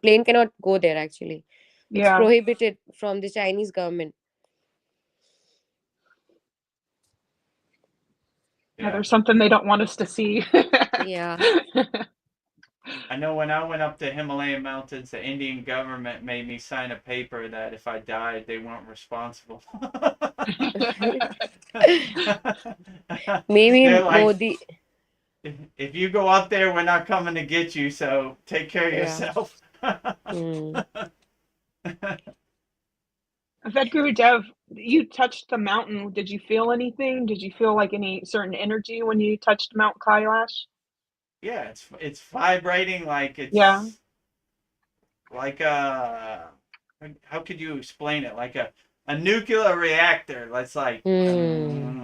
plane cannot go there actually. It's Yeah. prohibited from the Chinese government. Yeah, Yeah. there's something they don't want us to see. Yeah. I know when I went up the Himalayan mountains, the Indian government made me sign a paper that if I died, they weren't responsible. Maybe They're like, Modi. if you go up there, we're not coming to get you, so take care of Yeah. yourself. Mm. Vedguru Dev, you touched the mountain. Did you feel anything? Did you feel like any certain energy when you touched Mount Kailash? Yeah, it's vibrating like Yeah. it's like a, how could you explain it? Like a nuclear reactor. That's like, Mm.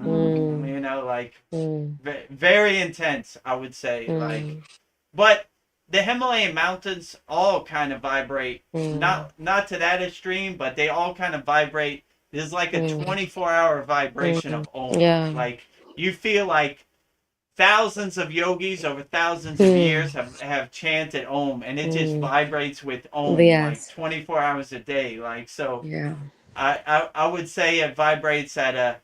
Mm. you know, like Mm. very intense, I would say. Like, Mm. but the Himalayan mountains all kind of vibrate. Mm. Not to that extreme, but they all kind of vibrate. There's like a Mm. 24-hour vibration Mm. of Om. Yeah. Like you feel like thousands of yogis over thousands of Mm. years have chanted Om, and it just Mm. vibrates with Om like Yes. 24 hours a day. Like so, Yeah. I would say it vibrates at a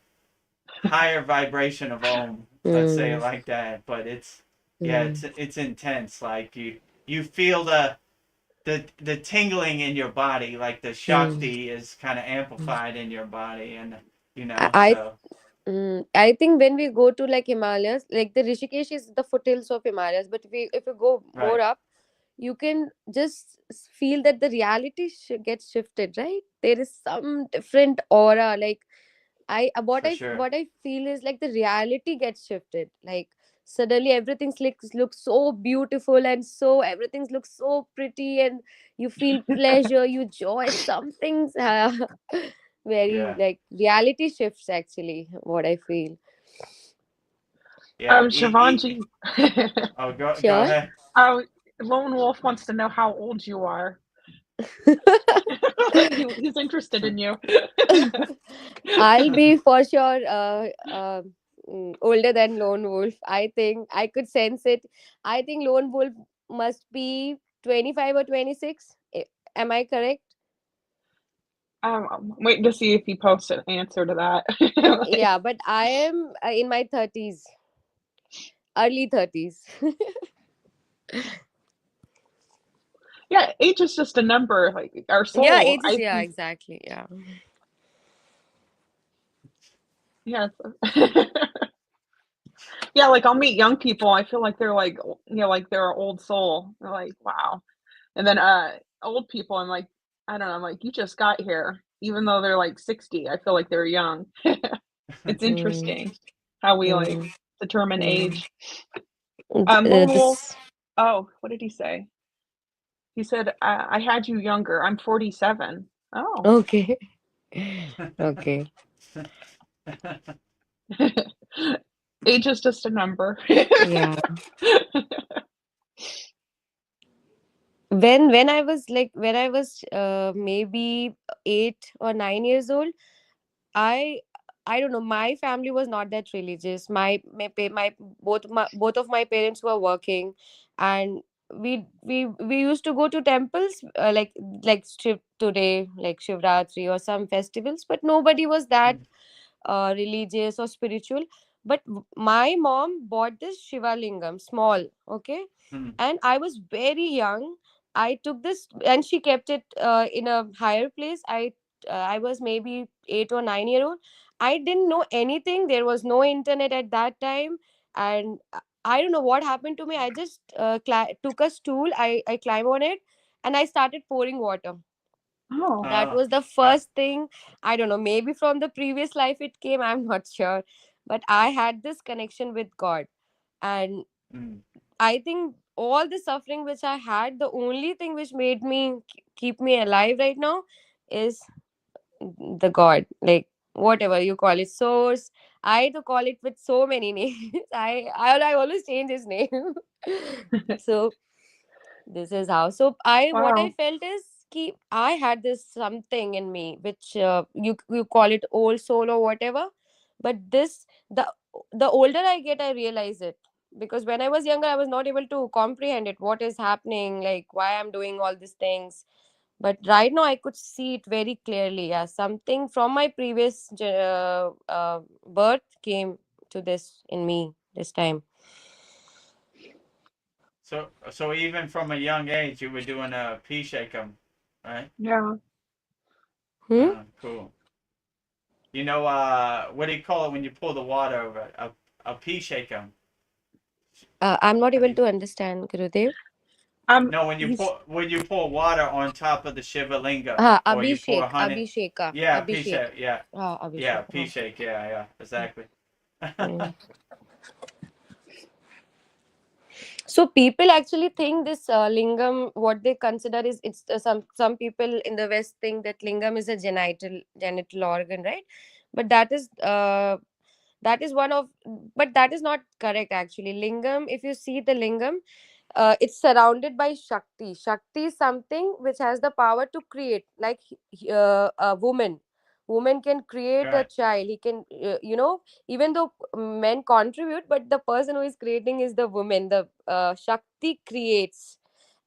higher vibration of Om. Let's say it Mm. like that. But yeah, Mm. it's intense. Like you feel the tingling in your body, like the Mm. Shakti is kind of amplified in your body, and I so I think when we go to like Himalayas, like the Rishikesh is the foothills of Himalayas, but if we go more right up, you can just feel that the reality gets shifted, right? There is some different aura. Like for sure. what I feel is like the reality gets shifted. Like suddenly everything looks so beautiful, and so everything looks so pretty, and you feel pleasure, you joy, something's very Yeah, like reality shifts actually, what I feel. yeah. Shivanji. Oh, go Sure. ahead. Oh, Lone Wolf wants to know how old you are. He's interested in you. I'll be for sure older than Lone Wolf. I think I could sense it. I think Lone Wolf must be 25 or 26. Am I correct? I'm waiting to see if he posts an answer to that. Like, Yeah, but I am in my 30s, early 30s. yeah, age is just a number. Like our Yeah, soul. ages. Yeah, exactly. Yeah. Yeah. Yeah, like I'll meet young people. I feel like they're like, like they're an old soul. They're like, wow. And then old people, I'm like, I don't know, I'm like, you just got here. Even though they're like 60, I feel like they're young. It's Mm, interesting how we like mm, determine mm. age. Lone Wolf. This. Oh, what did he say? He said, I had you younger. I'm 47. Oh. Okay. Okay. Age is just a number. Yeah. When I was maybe 8 or 9 years old, I I don't know. My family was not that religious. Both of my parents were working, and we used to go to temples like today, like Shivaratri or some festivals, but nobody was that religious or spiritual. But my mom bought this Shiva lingam, small, okay, Hmm. and I was very young. I took this, and she kept it in a higher place. I was maybe 8 or 9 year old. I didn't know anything. There was no internet at that time, and I don't know what happened to me. I just took a stool. I climbed on it, and I started pouring water. Oh. That was the Uh, first thing. I don't know, maybe from the previous life it came, I'm not sure, but I had this connection with God. And mm, I think all the suffering which I had, the only thing which made me keep me alive right now is the God. Like whatever you call it, source. I to call it with so many names. I always change his name. So this is how. So I what I Wow. felt is ki I had this something in me which you call it old soul or whatever. But this the older I get, I realize it, because when I was younger, I was not able to comprehend it, what is happening, like why I'm doing all these things. But right now I could see it very clearly. Yeah, something from my previous birth came to this in me this time. So even from a young age, you were doing a pea shake 'em, right? Yeah. Hmm? Cool. You know, what do you call it when you pour the water over it? A pea shake 'em. I'm not Have able you? to understand, Gurudev. No, He's when you pour water on top of the Shiva linga, or you pour honey. Yeah, pea Abhishek. shake. Yeah, yeah, Abhishek. pea shake. Yeah, yeah, exactly. Mm. So people actually think this lingam, what they consider is, it's some people in the West think that lingam is a genital organ, right? But that is one of, but that is not correct actually. Lingam, if you see the lingam, it's surrounded by Shakti. Shakti is something which has the power to create, like a woman can create a Right, child. He can, even though men contribute, but the person who is creating is the woman. The Shakti creates.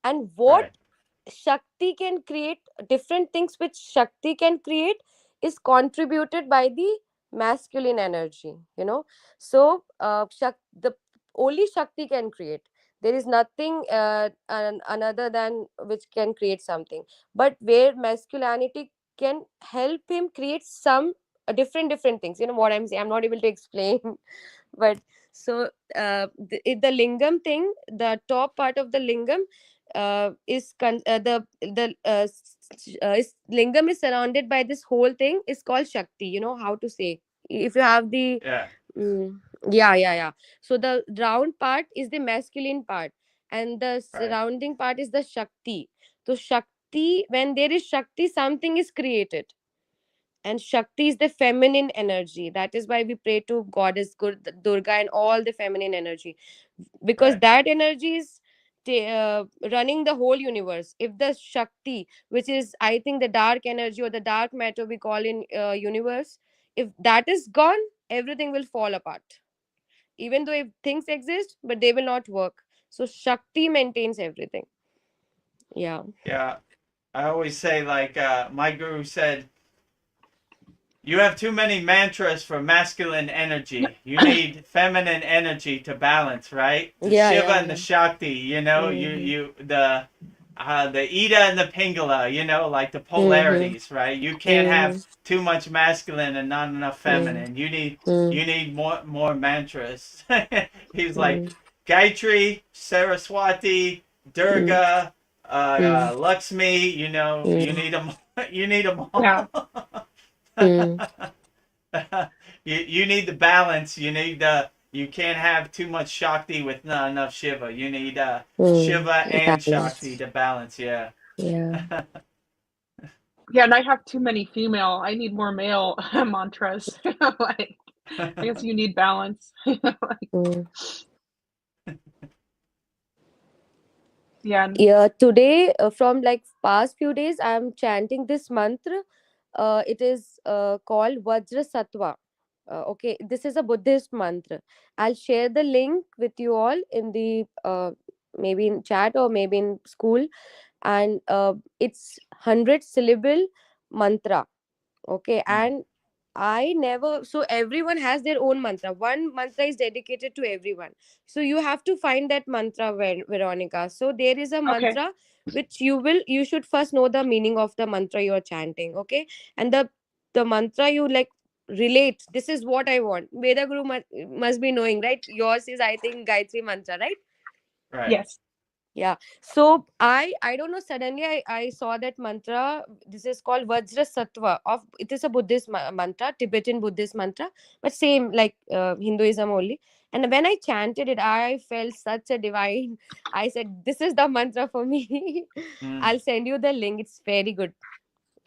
And what right, Shakti can create, different things which Shakti can create, is contributed by the masculine energy, So the only Shakti can create. There is nothing another than which can create something. But where masculinity can help him create some different things. You know what I'm saying? I'm not able to explain. But so the lingam thing, the top part of the lingam lingam is surrounded by this whole thing, is called Shakti. You know how to say, if you have the yeah, mm, yeah. So the round part is the masculine part, and the right, surrounding part is the Shakti. So Shakti, when there is Shakti, something is created. And Shakti is the feminine energy. That is why we pray to goddess Durga and all the feminine energy, because right. that energy is running the whole universe. If the Shakti, which is, I think, the dark energy or the dark matter we call in universe, if that is gone, everything will fall apart. Even though if things exist, but they will not work. So Shakti maintains everything. Yeah. Yeah, I always say like my guru said, you have too many mantras for masculine energy. You need feminine energy to balance, right? The Yeah, Shiva yeah, and the yeah. Shakti, Mm-hmm. the Ida and the Pingala, like the Mm-hmm. polarities, right? You can't have Mm-hmm. too much masculine and not enough feminine. Mm-hmm. You need more mantras. He's like Mm-hmm. Gayatri, Saraswati, Durga, Lakshmi. You Mm-hmm. need them. You need them yeah. all. You need the balance. You can't have too much Shakti with not enough Shiva. You need Shiva and Shakti Balance. to balance. Yeah. Yeah. Yeah, and I have too many female. I need more male mantras. Like, I guess you need balance. Like, Mm. yeah, Yeah, today, from like past few days, I'm chanting this mantra. It is called Vajra Sattva. Okay, this is a Buddhist mantra. I'll share the link with you all in the maybe in chat or maybe in SKOOL. And it's 100 syllable mantra. Okay, Mm, and I never, so everyone has their own mantra. One mantra is dedicated to everyone. So you have to find that mantra, Veronica. So there is a okay. mantra which you should first know the meaning of the mantra you are chanting. Okay, and the mantra you like relate. This is what I want. Veda Guru must be knowing, right? Yours is, I think, Gayatri mantra, right? right. Yes. Yeah. So I don't know. Suddenly I saw that mantra. This is called Vajra Sattva. It is a Buddhist mantra, Tibetan Buddhist mantra, but same like Hinduism only. And when I chanted it, I felt such a divine. I said, "This is the mantra for me." Mm, I'll send you the link. It's very good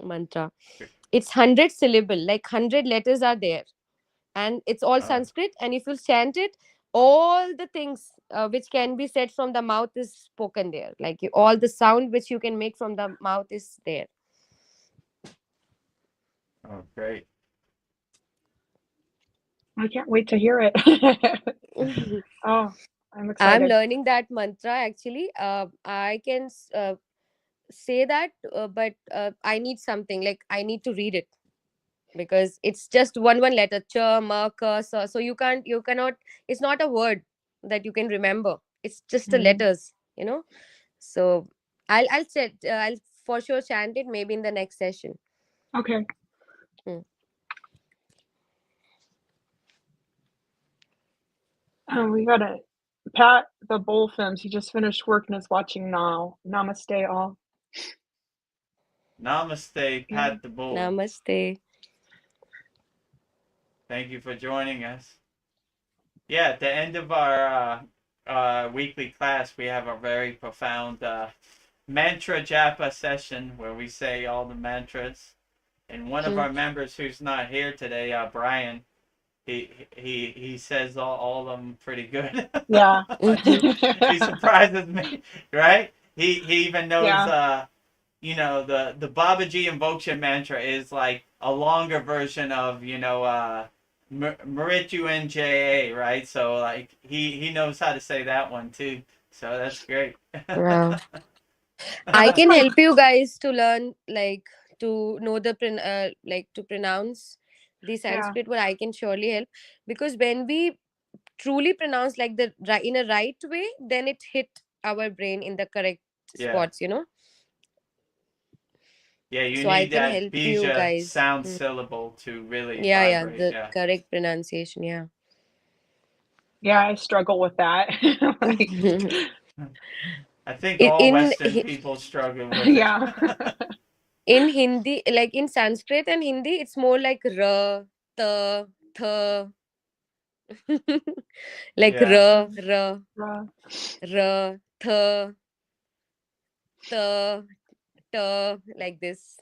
mantra. It's 100 syllable, like 100 letters are there, and it's all Sanskrit. And if you chant it, all the things which can be said from the mouth is spoken there. Like all the sound which you can make from the mouth is there. Oh, great. I can't wait to hear it. Oh, I'm I'm excited. learning that mantra actually. I can say that, but I need something, like I need to read it, because it's just one letter, cha ma ka sa, so you cannot, it's not a word that you can remember, it's just the Mhm. letters, so I'll for sure chant it maybe in the next session. Okay. Hmm. We got it. Pat, the Bull Films, he just finished work and is watching now. Namaste, all. Namaste, Yeah. Pat the Bull. Namaste. Thank you for joining us. Yeah, at the end of our weekly class, we have a very profound mantra japa session where we say all the mantras. And one of our members who's not here today, Brian, he says all of them pretty good. Yeah. He surprises me, right? He even knows Yeah. the Babaji Invocation mantra is like a longer version of Mritu NJA, right? So like he knows how to say that one too. So that's great. Wow. I can help you guys to learn, like to know the like to pronounce the Yeah. Sanskrit, but I can surely help, because when we truly pronounce like the in a right way, then it hit our brain in the correct Yeah. spots, Yeah, you so I need can that help you bija guys. sound syllable to really Yeah, vibrate. the Yeah. correct pronunciation. Yeah. Yeah, I struggle with that. Like, I think all in Western people struggle with it. yeah. in Hindi, like in Sanskrit and Hindi, it's more like ra, ta, tha. Like Yeah. ra, tha, ta, ta, like this.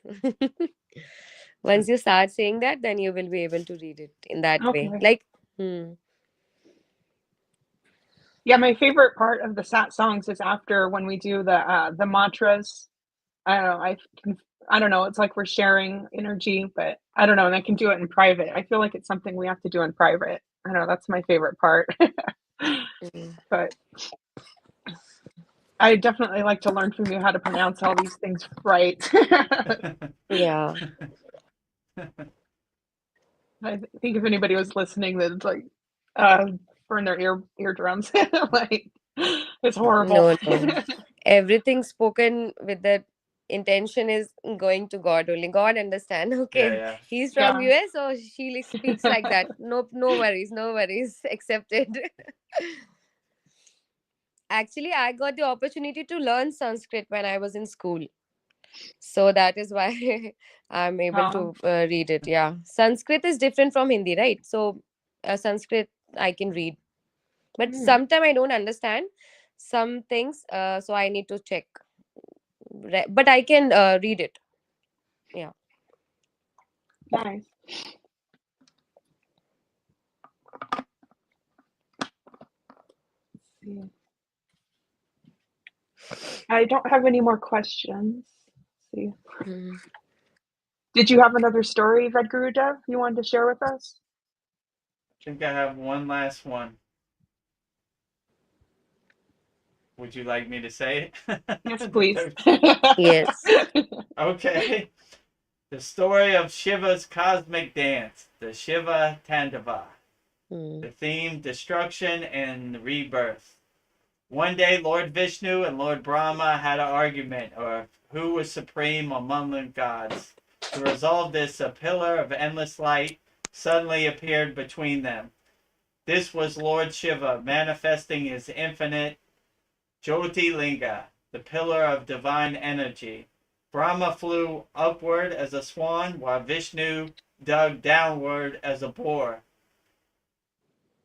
Once you start saying that, then you will be able to read it in that way. Okay. Like, Yeah, my favorite part of the sat songs is after when we do the mantras. I don't know. I don't know. It's like we're sharing energy, but I don't know. And I can do it in private. I feel like it's something we have to do in private. I don't know. That's my favorite part. But I definitely like to learn from you how to pronounce all these things right. yeah. I think if anybody was listening, that it's like burn their eardrums. Like it's horrible. No. Everything spoken with that intention is going to God only. God understand. Okay, Yeah. he's from Yeah. US, so she speaks like that. No worries, no worries. Accepted. Actually, I got the opportunity to learn Sanskrit when I was in school, so that is why I'm able Oh. to read it. Yeah, Sanskrit is different from Hindi, right? So Sanskrit I can read, but Mm, sometimes I don't understand some things, so I need to check. But I can read it. Yeah. nice. Let's see. I don't have any more questions. Let's see. Mm. Did you have another story, Red Guru Dev, you wanted to share with us? I think I have one last one. Would you like me to say it? Yes, please. Yes. Okay. The story of Shiva's cosmic dance, the Shiva Tandava. Mm. The theme, destruction and rebirth. One day, Lord Vishnu and Lord Brahma had an argument of who was supreme among the gods. To resolve this, a pillar of endless light suddenly appeared between them. This was Lord Shiva manifesting his infinite Jyoti Linga, the pillar of divine energy. Brahma flew upward as a swan, while Vishnu dug downward as a boar.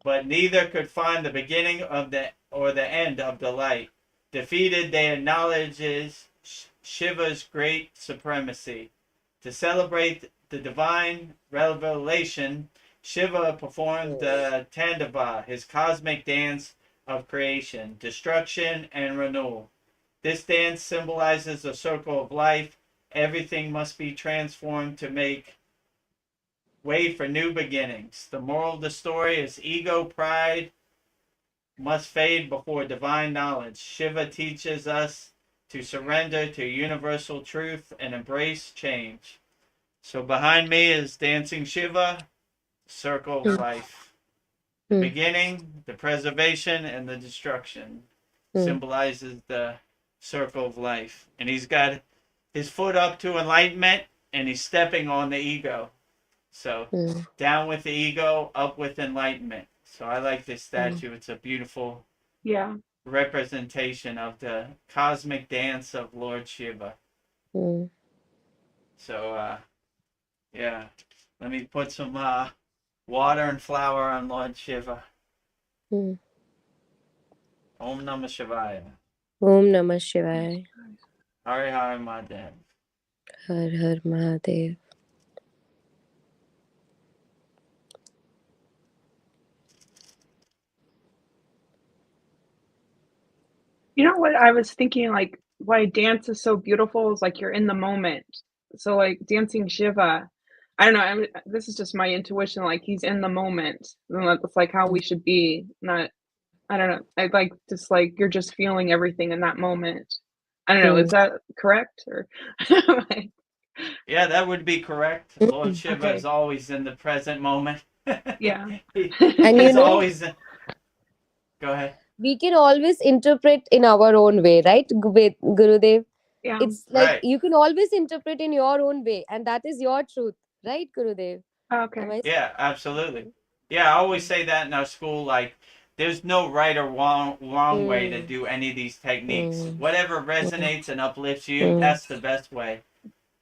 But neither could find the beginning of the end of the light. Defeated, they acknowledges Shiva's great supremacy. To celebrate the divine revelation, Shiva performed the Tandava, his cosmic dance of creation, destruction, and renewal. This dance symbolizes the circle of life. Everything must be transformed to make way for new beginnings. The moral of the story is ego, pride must fade before divine knowledge. Shiva teaches us to surrender to universal truth and embrace change. So behind me is Dancing Shiva, Circle of Life. The beginning, the preservation, and the destruction symbolizes the circle of life. And he's got his foot up to enlightenment, and he's stepping on the ego. So down with the ego, up with enlightenment. So I like this statue. It's a beautiful representation of the cosmic dance of Lord Shiva. So yeah, let me put some water and flour on Lord Shiva. Om Namah Shivaya. Om Namah Shivaya. Hari Hari Mahadev. Har Har Mahadev. You know what I was thinking, like, why dance is so beautiful is, like, you're in the moment. So, like, dancing Shiva, I don't know, this is just my intuition, like, he's in the moment, and that's, like, how we should be, not I don't know, I like, just, like, you're just feeling everything in that moment. I don't know, is that correct? Or like Yeah, that would be correct. Lord Shiva Okay. is always in the present moment. Yeah. And He's always... Go ahead. We can always interpret in our own way, right, with Gurudev? Yeah. It's like Right. you can always interpret in your own way, and that is your truth, right, Gurudev? Okay. Yeah, absolutely. Yeah, I always say that in our school, like, there's no right or wrong way to do any of these techniques. Whatever resonates and uplifts you, that's the best way.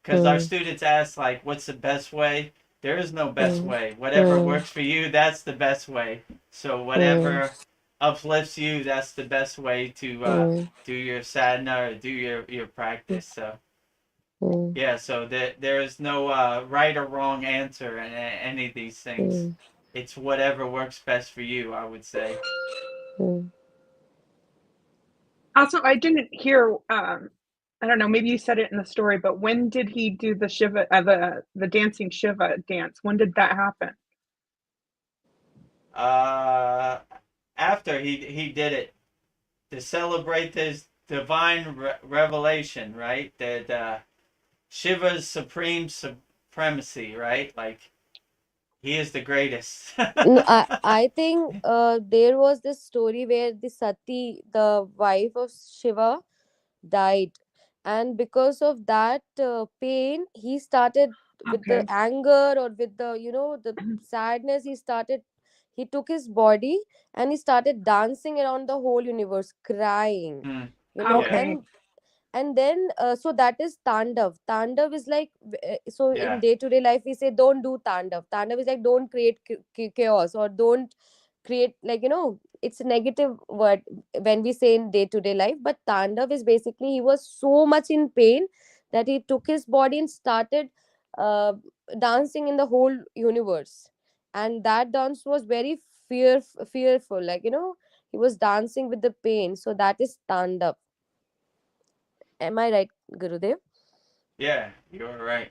Because our students ask, like, what's the best way? There is no best way. Whatever works for you, that's the best way. So whatever uplifts you, that's the best way to do your sadhana or do your practice. So yeah, so there is no right or wrong answer in any of these things. It's whatever works best for you, I would say. Also, I didn't hear, I don't know, maybe you said it in the story, but when did he do the Shiva, the dancing Shiva dance? When did that happen? After he did it to celebrate his divine revelation, right? That Shiva's supreme supremacy, right? Like, he is the greatest. No, I think there was this story where the Sati, the wife of Shiva, died, and because of that pain, he started with the Okay. anger or with the the sadness. He took his body and he started dancing around the whole universe, crying, Okay. and then so that is tandav is like so Yeah. in day to day life we say don't do tandav is like don't create chaos or don't create, like, it's a negative word when we say in day to day life, but tandav is basically he was so much in pain that he took his body and started uh, dancing in the whole universe, and that dance was very fearful, like, he was dancing with the pain, so that is tandav. Am I right, Gurudev? Yeah, you're right.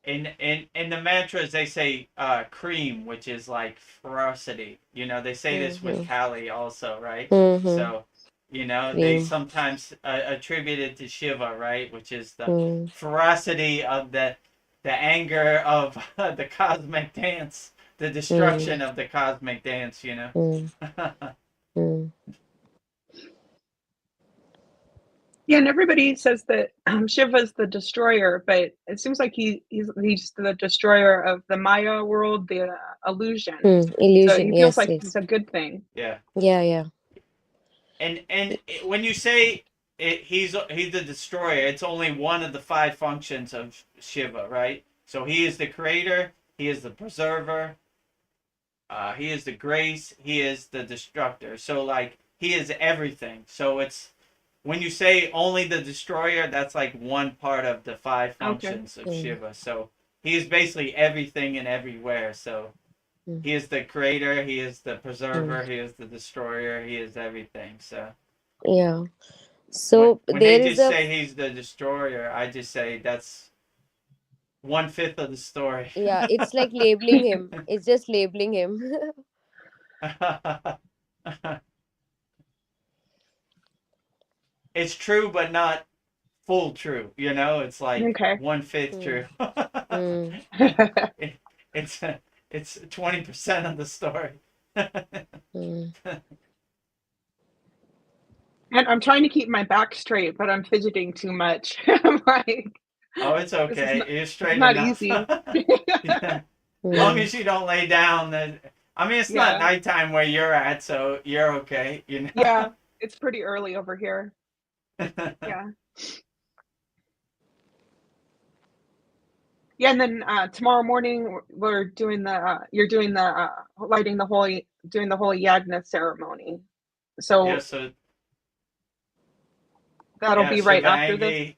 In the mantras they say cream, which is like ferocity. They say this with Kali also, right? So they sometimes attribute it to Shiva, right? Which is the ferocity of the anger of the cosmic dance, the destruction of the cosmic dance. Yeah, and everybody says that Shiva's the destroyer, but it seems like he's the destroyer of the Maya world, the illusion. So Illusion, he feels yes, like yes. it's a good thing. Yeah. Yeah. And when you say he's the destroyer, it's only one of the 5 functions of Shiva, right? So he is the creator, he is the preserver, he is the grace, he is the destructor. So, like, he is everything. So it's when you say only the destroyer, that's like one part of the 5 functions of Shiva. So he is basically everything and everywhere. So Mm. he is the creator, he is the preserver, he is the destroyer, he is everything. So Yeah. when So when they there is just a say he's the destroyer, I just say that's 1/5 of the story. yeah, it's like labeling him. It's just labeling him. It's true, but not full true. It's like Okay. 1/5 Mm. true. Mm. It- it's it's 20% of the story. Mm. And I'm trying to keep my back straight, but I'm fidgeting too much. I'm like, Oh, it's this is okay. not, You're it's straight not enough. easy. Yeah. Long Mm. as you don't lay down, then I mean it's not Yeah. nighttime where you're at, so you're okay. Yeah. It's pretty early over here. Yeah. Yeah. And then tomorrow morning we're doing you're doing the lighting the holy, doing the holy yagna ceremony. Yeah. So So that'll yeah, be right after this. Shivangi.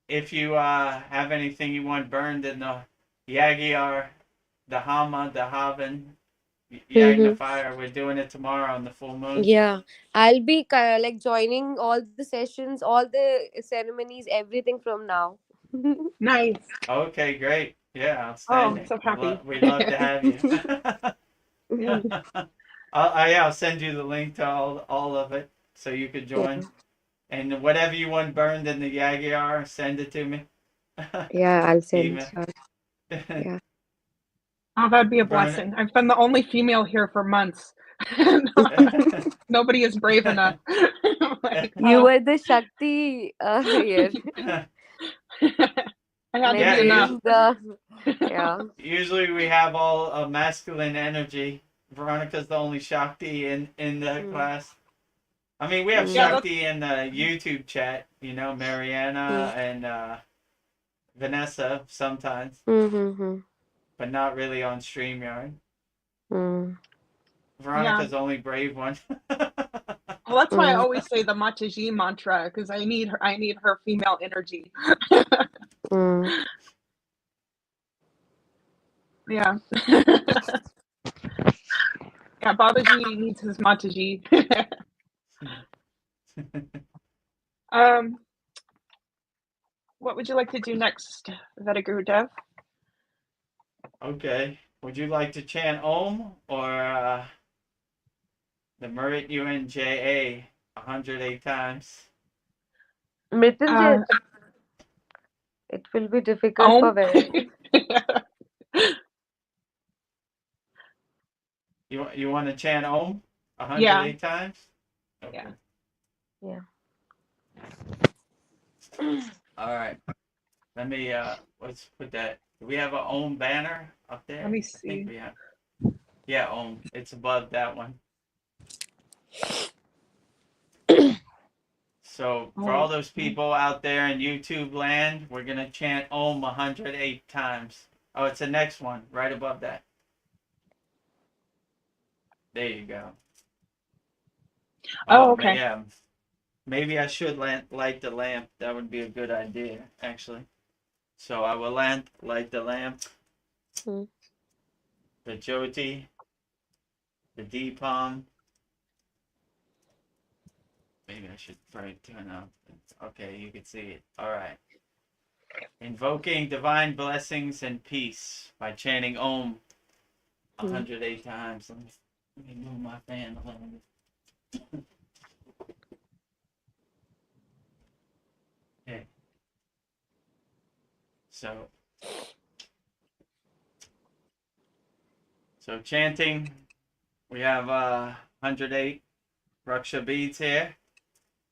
If you have anything you want burned in the Yagi, the Hama, the Havan, Yagna Mm-hmm. fire, we're doing it tomorrow on the full moon. Yeah, I'll be like joining all the sessions, all the ceremonies, everything from now. Nice. Okay, great. Yeah, Oh, I'm outstanding. so happy. We'd love to have you. Mm. I'll send you the link to all of it so you could Yeah, join. And whatever you want burned in the Yagi, send it to me. yeah, I'll send. Email. Sure. Yeah. Oh, that'd be a Burn it. blessing. I've been the only female here for months. Nobody is brave enough. I'm like, You were the Shakti here, I had to be Yeah, enough. maintaining the yeah. usually we have all a masculine energy. Veronica's the only Shakti in the Mm. class. I mean, we have Yeah, Mm. that's Shakti in the YouTube chat, Mariana Mm. and Vanessa sometimes, Mm-hmm. but not really on StreamYard. Mm. yeah. Veronica's the only brave one. Well, that's why I Mm. always say the Mataji mantra because I need her female energy. Mm. Yeah. Yeah, Babaji needs his Mataji. um, what would you like to do next, Vedaguru Dev? Okay. Would you like to chant Om or the Merit UNJA 108 times? Uh, Mrityunjay, it will be difficult for Om. Veronica. You want to chant Om Yeah, 108 times? Okay. yeah. Yeah. All right. Let me let's put that. Do we have a Om banner up there? Let me I think see. we have. Yeah, Om. It's above that one. So for all those people out there in YouTube land, we're gonna chant Om 108 times. Oh, it's the next one, right above that. There you go. Oh, Oh, okay. yeah. Maybe I should light the lamp. That would be a good idea, actually. So I will light the lamp, Mm. the Jyoti, the Deepam. Maybe I should probably turn up. Okay, you can see it. All right. Invoking divine blessings and peace by chanting Om 108 times. Let me move my fan a little bit. Okay. So chanting, we have 108 Raksha beads here.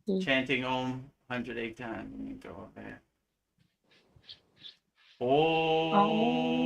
Mm. Chanting Om 108 times. Let me go over there. Om.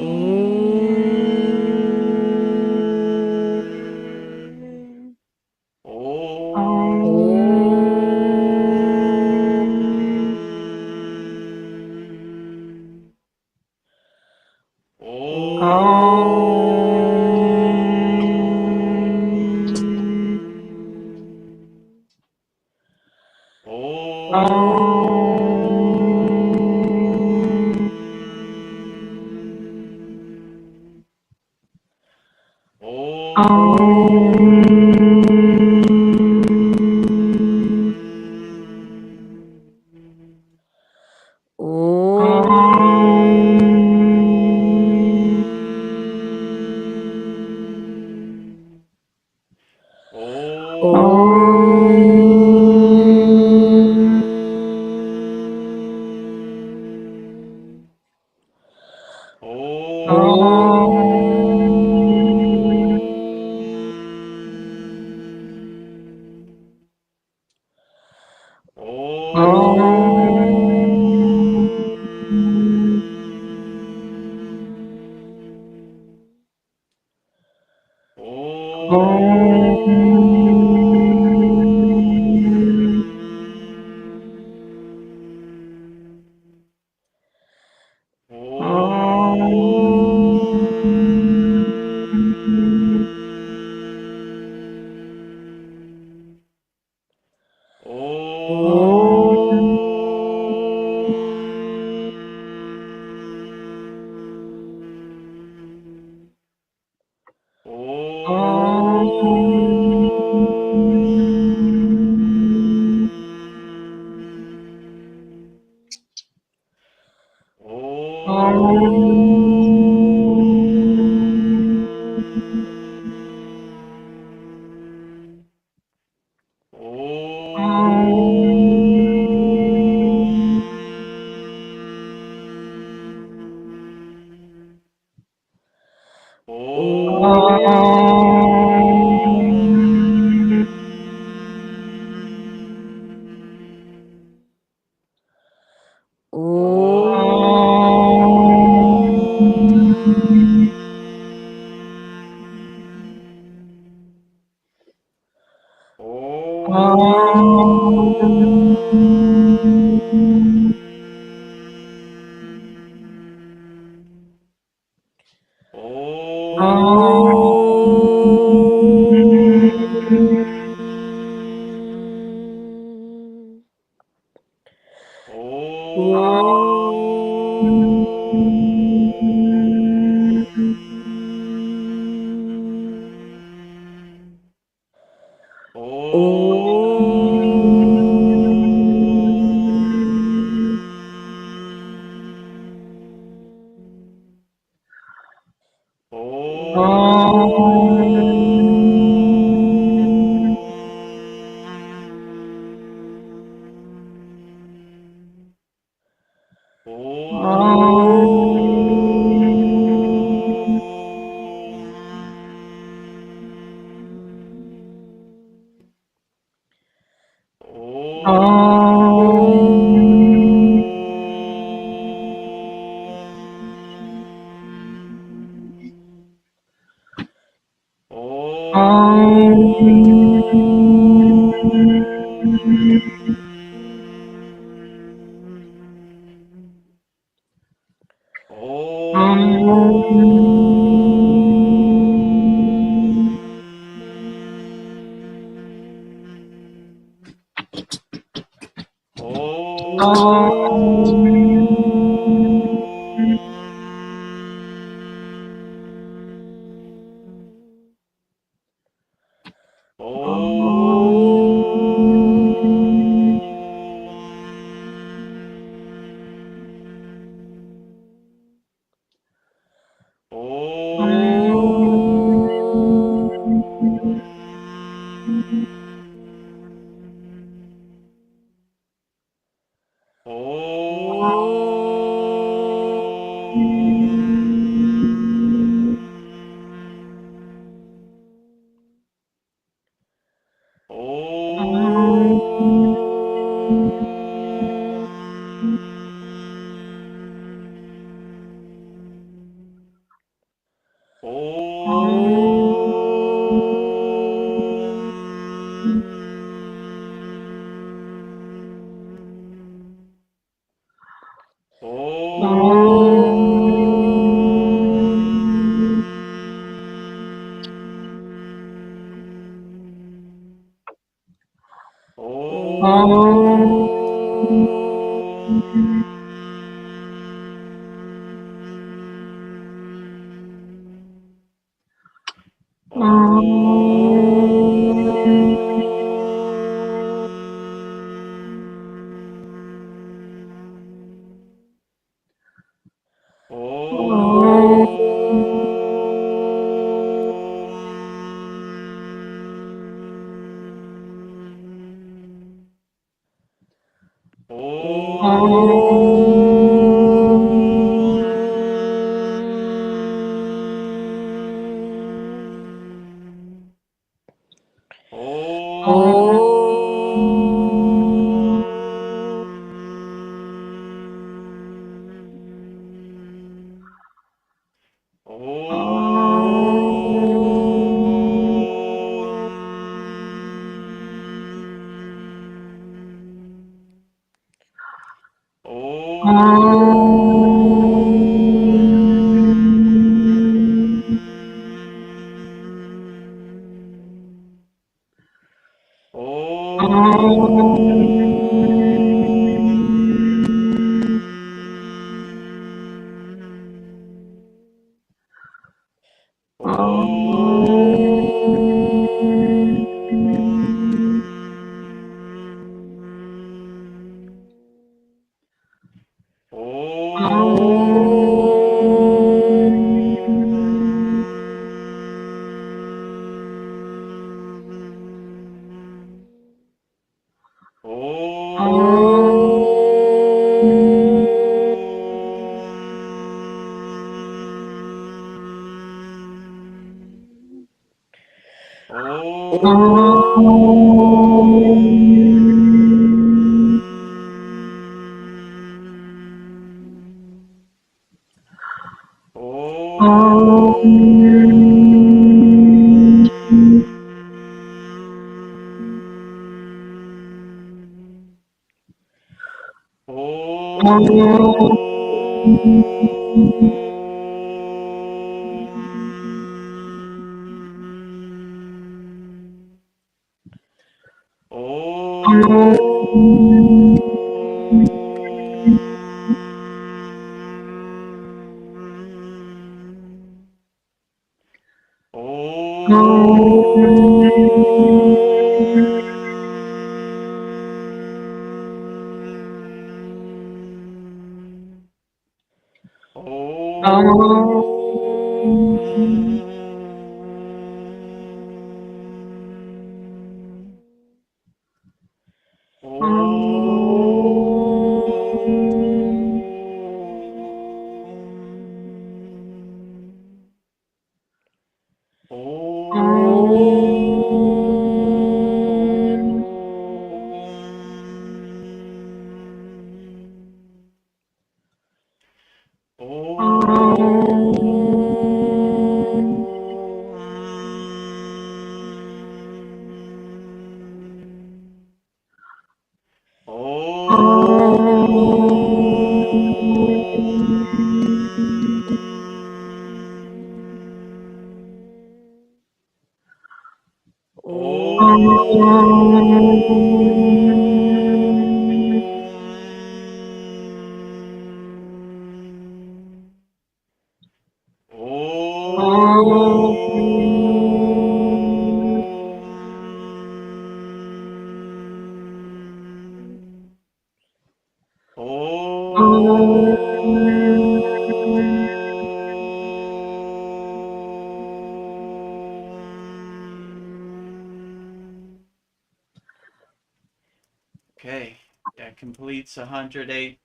Okay, that completes 108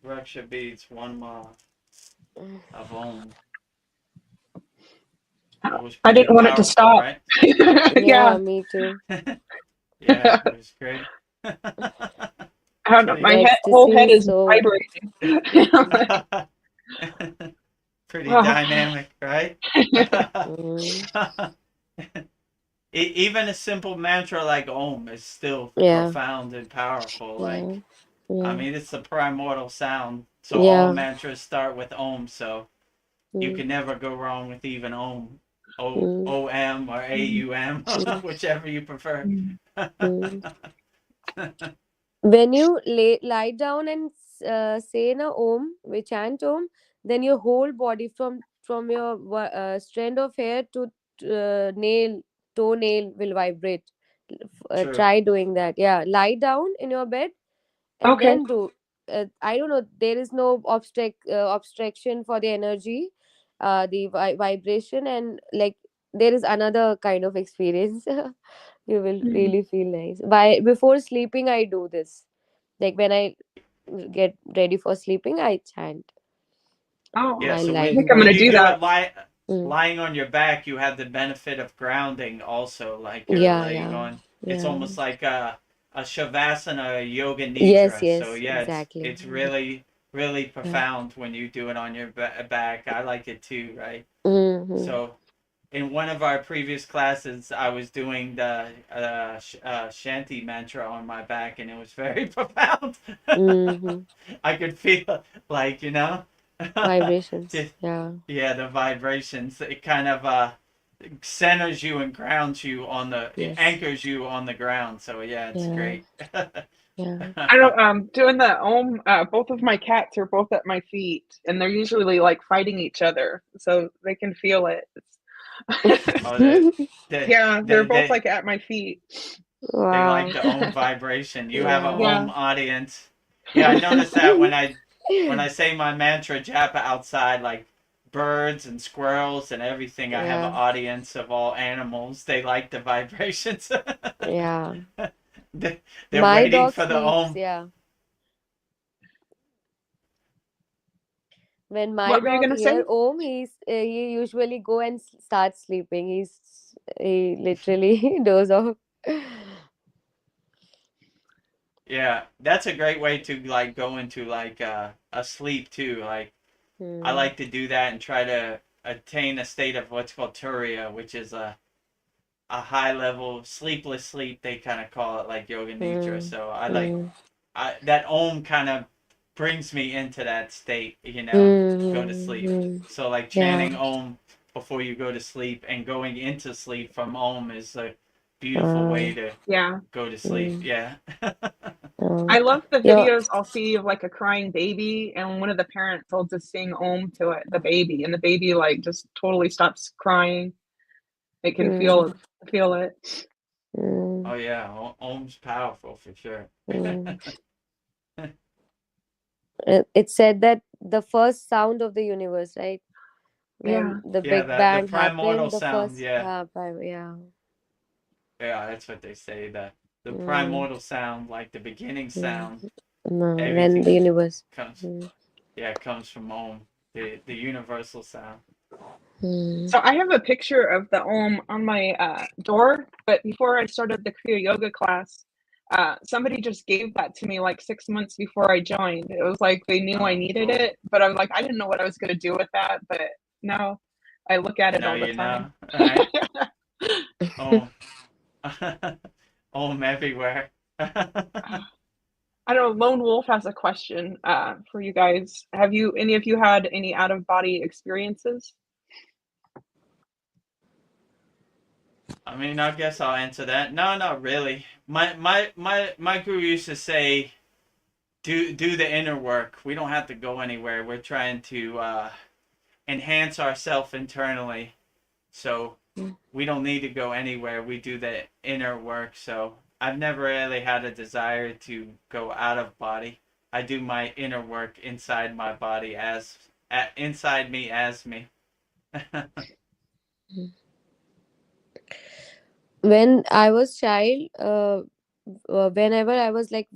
Raksha beats, one ma of Om. That was I pretty didn't want it to powerful, stop. right? Yeah. Yeah, me too. Yeah, it was great. I don't know. pretty, My The whole head ecstasy is is so. vibrating. pretty Oh. dynamic, right? Mm, Even a simple mantra like Om is still yeah, profound and powerful. yeah, Like, I yeah, mean, it's the primordial sound. So all yeah. mantras start with Om. So you Mm, can never go wrong with even Om. mm, O-M or A-U-M, mm, whichever you prefer. mm. When you lie down and say na Om, we chant Om, then your whole body from your strand of hair to nail, toenail will vibrate. True. Try doing that. Yeah, lie down in your bed and Okay. then do. I don't know. There is no obstruction for the energy, the vibration, and like there is another kind of experience. You will really feel nice. Why before sleeping I do this. Like when I get ready for sleeping, I chant. Oh, Yeah, I so I like. think I'm when gonna you do do that. it Mm. lying on your back, you have the benefit of grounding also. Like you're Yeah, laying yeah, on. It's yeah. almost like a shavasana, a yoga Yes, nidra. So yes, yeah, exactly. it's really Yeah. profound when you do it on your back. I like it too, right? Mm-hmm. So in one of our previous classes, I was doing the Shanti mantra on my back, and it was very profound. Mm-hmm. I could feel, like, Vibrations. just, Yeah. yeah, the vibrations. It kind of centers you and grounds you it Yes. anchors you on the ground. So yeah, it's Yeah. great. Yeah. I don't doing the Om. Both of my cats are both at my feet, and they're usually like fighting each other, so they can feel it. Oh, they, Yeah, they're they, both they, like at my feet. they Wow. like the Om vibration. You have a Yeah. Yeah. Om audience. Yeah, I noticed that when I say my mantra japa outside, like birds and squirrels and everything, I have an Yeah. audience of all animals. They like the vibrations. Yeah. They're My waiting dog for the sleeps. Om. Yeah. When my What were you dog gonna hear say? Om, he usually go and start sleeping. He literally doze off. Yeah, that's a great way to like go into like a sleep too. Like I Hmm. like to do that and try to attain a state of what's called turiya, which is a high level sleepless sleep. They kind of call it like yoga nidra. Hmm. So Hmm. that Om kind of brings me into that state, to go to Hmm. sleep. Hmm. So like Yeah. chanting Om before you go to sleep and going into sleep from Om is a beautiful Uh, way to Yeah. go to sleep. hmm. Yeah. I love the Yeah. videos I'll see of like a crying baby, and one of the parents will just sing Om to it, the baby, and the baby like just totally stops crying. It can Hmm. feel it. Oh Hmm. yeah, Om's powerful for sure. Hmm. It said that the first sound of the universe, right? Yeah. When the Yeah, Big the Bang primordial happened, the sound. first, Yeah, yeah, yeah. yeah, that's what they say. The Mm, primordial sound, like the beginning mm, sound, no, when the everything universe. comes. Mm, Yeah, comes from Om, the universal sound. mm, So I have a picture of the Om on my door, but before I started the Kriya yoga class, somebody just gave that to me like 6 months before I joined. It was like they knew I Oh, needed cool. it, but I'm like, I didn't know what I was going to do with that, but now I look at it Now all the you time. know, right? Om, Om everywhere. I know Lone Wolf has a question for you guys. Have you any of you had any out of body experiences? I mean, I guess I'll answer that. No, not really. My guru used to say, do the inner work. We don't have to go anywhere. We're trying to enhance ourselves internally. So mm. we don't need to go anywhere. We do the inner work. So I've never really had a desire to go out of body. I do my inner work inside my body inside me as me. When I was child, whenever I was like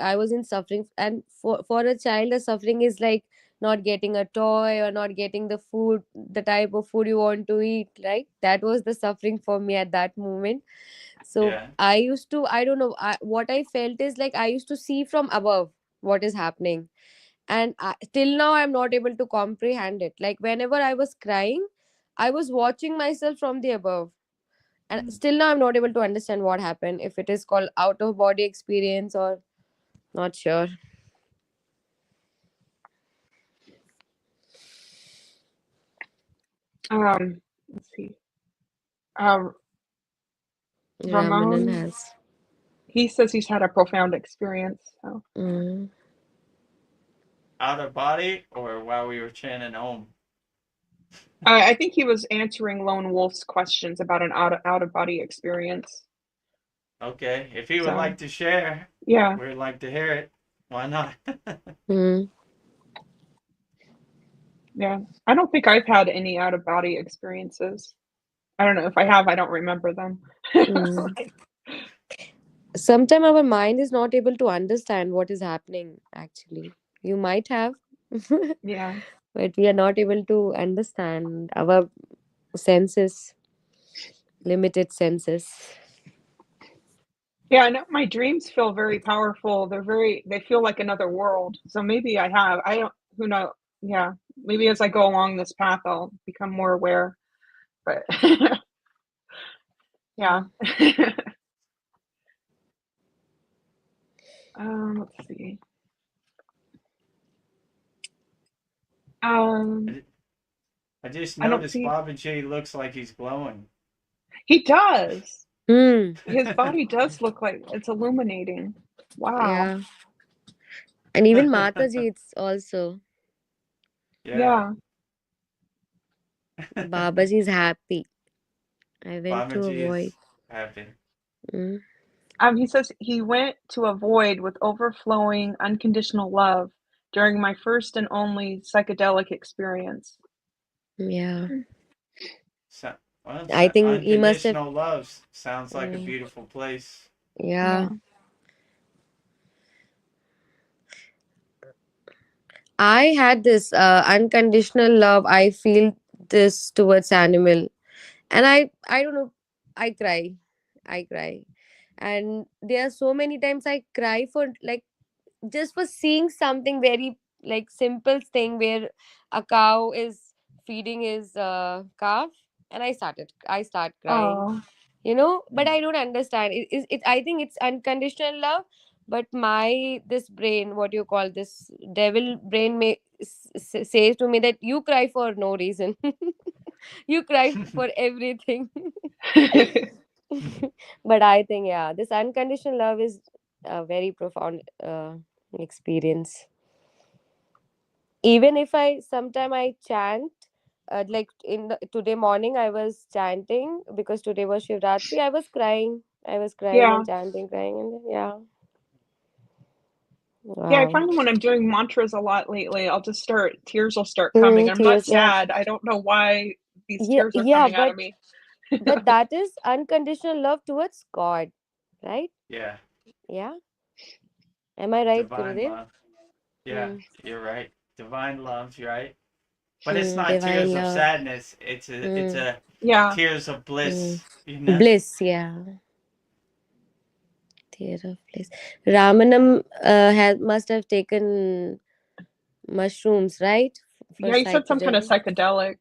I was in suffering, and for a child, the suffering is like not getting a toy or not getting the food, the type of food you want to eat, right? That was the suffering for me at that moment. So Yeah. I used to, I don't know, what I felt is like I used to see from above what is happening, and till now I'm not able to comprehend it. Like whenever I was crying, I was watching myself from the above, and still now I'm not able to understand what happened, if it is called out of body experience or not sure. Let's see. Um, Ramanan Ramon, has. he says he's had a profound experience. So Mm. Out of body or while we were chanting Om? I think he was answering Lone Wolf's questions about an out of body experience. Okay. If he would So like to share, yeah, we'd like to hear it. Why not? Mm. yeah. I don't think I've had any out of body experiences. I don't know if I have. I don't remember them. Mm. sometimes our mind is not able to understand what is happening actually. You might have, Yeah. but we are not able to understand our senses, limited senses. Yeah, I know my dreams feel very powerful. They feel like another world. So maybe I don't, who know. Yeah, maybe as I go along this path, I'll become more aware. But yeah. Let's see. Um, I just I don't noticed see. Babaji looks like he's glowing. He does. Hmm. His body does look like it's illuminating. Wow. Yeah. And even Mataji, it's also. Yeah. Yeah. Babaji is happy. I went to Babaji avoid. is happy. Mm. He says he went to a void with overflowing unconditional love during my first and only psychedelic experience. Yeah. So, well, I think he must have. unconditional love sounds like a Mm, beautiful place. yeah. Yeah. I had this unconditional love. I feel this towards animal, and I don't know. I cry, and there are so many times I cry for like just for seeing something very like simple thing where a cow is feeding his calf, and I start crying, Oh. but Mm. I don't understand it. I think it's unconditional love, but my this brain, what you call this devil brain, says to me that you cry for no reason. You cry for everything. But I think, yeah, this unconditional love is a very profound experience. Even if I sometime I chant, like today morning I was chanting because today was Shivaratri. I was crying Yeah. and chanting, crying, and yeah. Yeah, I Wow. find when I'm doing mantras a lot lately, tears will start coming. I'm not Tears, yeah. sad. I don't know why these Yeah, tears are yeah, coming out but of me. that is unconditional love towards God, right? Yeah. Yeah. Am I right, Divine Gurudev? love. Yeah, Hmm. you're right. Divine love, you're right. But it's not Divine tears of love. sadness. It's Hmm. a Yeah. tears of Hmm. bliss, you know? Bliss, yeah. Tear of bliss. Ramanam must have taken mushrooms, right? For Yeah, he said some kind of psychedelic. psychedelic.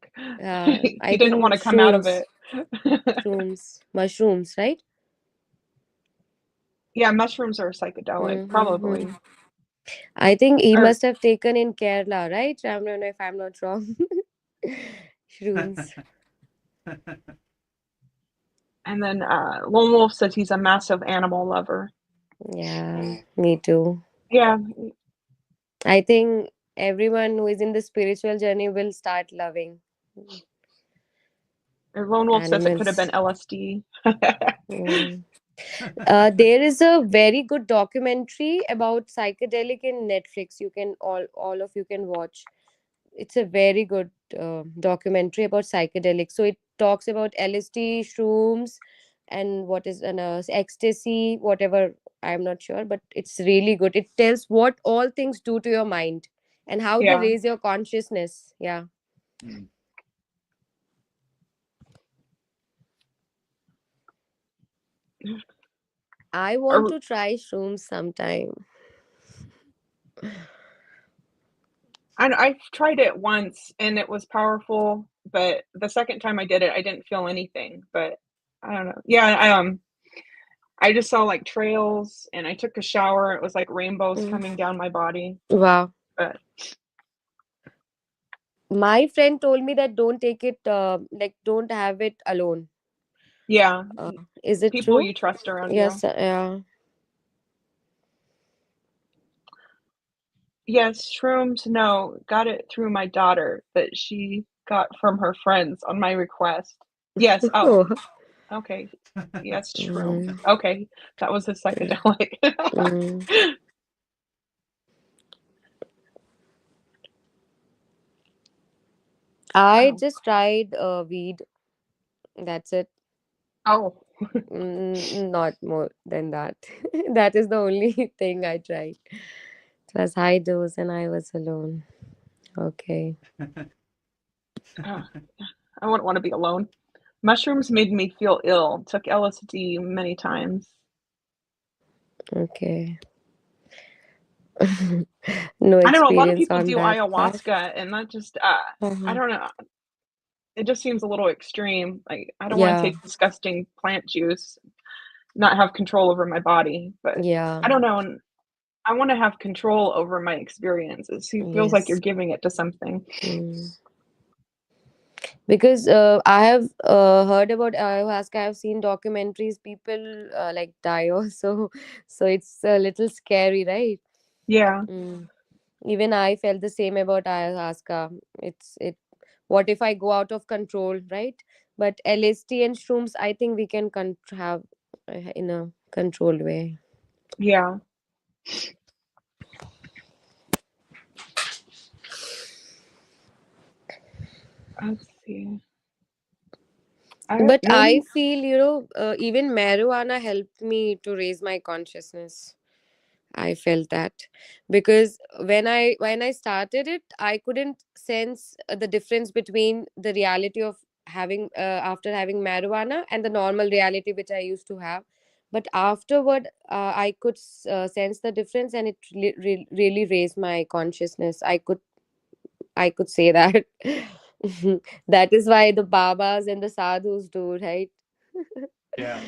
I He didn't want think to come out of shrooms, it. mushrooms, right? Yeah, mushrooms are psychedelic, Mm-hmm. probably. I think he Or must have taken in Kerala, right, Ramran, if I'm not wrong. Shrooms. and then Lone Wolf says he's a massive animal lover. Yeah, me too. Yeah, I think everyone who is in the spiritual journey will start loving or Lone Wolf says it could have been animals. LSD. Mm. There is a very good documentary about psychedelic in Netflix. You can all of you can watch. It's a very good documentary about psychedelics. So it talks about LSD, shrooms, and what is ecstasy, whatever. I'm not sure, but it's really good. It tells what all things do to your mind and how they Yeah. raise your consciousness. Yeah, Mm. I want Or to try shrooms sometime. and I've tried it once and it was powerful, but the second time I did it, I didn't feel anything. But I don't know. Yeah, I just saw like trails and I took a shower. It was like rainbows Mm. coming down my body. Wow. But My friend told me that don't take it, like don't have it alone. yeah, Is it people true? you trust around you. Yes. Yeah. Yes, shrooms, no, got it through my daughter that she got from her friends on my request. Yes, oh, okay. Yes, shroom. Mm, Okay, that was a psychedelic. mm. I Oh, just tried weed. That's it. oh, Not more than that. That is the only thing I tried. It was high dose and I was alone. Okay. Uh, I wouldn't want to be alone. Mushrooms made me feel ill. Took LSD many times. Okay. No I don't know. A lot of experience people on do that part. ayahuasca, and that just I Uh-huh. don't know. It just seems a little extreme. Like I don't want to Yeah. take disgusting plant juice, not have control over my body. But Yeah. I don't know. And I want to have control over my experiences. It feels like you're Yes. giving it to something. Mm. Because I have heard about ayahuasca. I've seen documentaries. People like die also, so it's a little scary, right? Yeah, Mm. Even I felt the same about ayahuasca. It. What if I go out of control, right? But LSD and shrooms, I think we can have in a controlled way. yeah. Let's see. But I Maybe. feel, even marijuana helped me to raise my consciousness. I felt that because when I started it, I couldn't sense the difference between the reality of having after having marijuana and the normal reality which I used to have. But afterward, I could sense the difference, and it really raised my consciousness. I could say that. That is why the babas and the sadhus do, right? Yeah.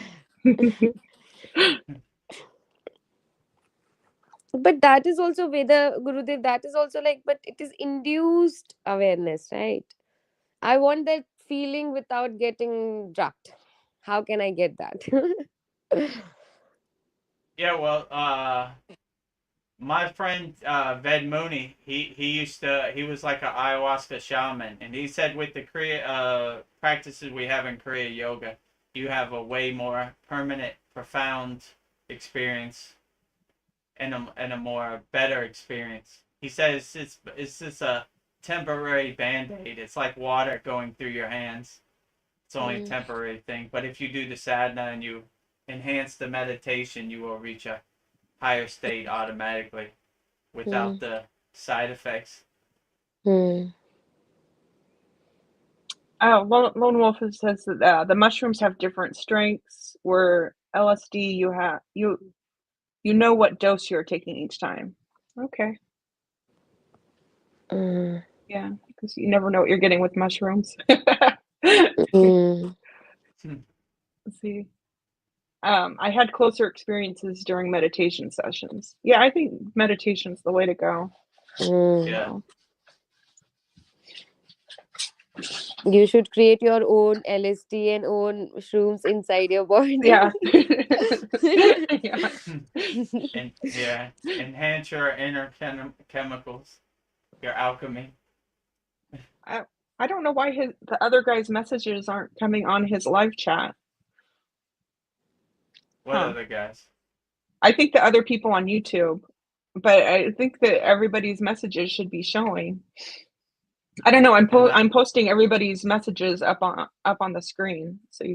But that is also Veda Gurudev, that is also like, but it is induced awareness, right? I want that feeling without getting drugged. How can I get that? Yeah, well, my friend Ved Mooney, he was like an ayahuasca shaman, and he said with the Kriya practices we have in Kriya yoga, you have a way more permanent, profound experience and a more better experience. He says it's just a temporary band-aid. It's like water going through your hands. It's only a Mm, temporary thing. But if you do the sadhana and you enhance the meditation, you will reach a higher state automatically without mm, the side effects. mm, Oh, Lone Wolf says that the mushrooms have different strengths. Where LSD, you know what dose you're taking each time. Okay, mm, yeah, because you never know what you're getting with mushrooms. mm, Let's see. I had closer experiences during meditation sessions. Yeah, I think meditation's the way to go. mm. Yeah. So, You should create your own LSD and own shrooms inside your body. yeah. Yeah. And yeah, enhance your inner chemicals, your alchemy. I, I don't know why the other guy's messages aren't coming on his live chat. What Huh. other guys? I think the other people on YouTube, but I think that everybody's messages should be showing. I don't know. And the, I'm posting everybody's messages up on the screen. So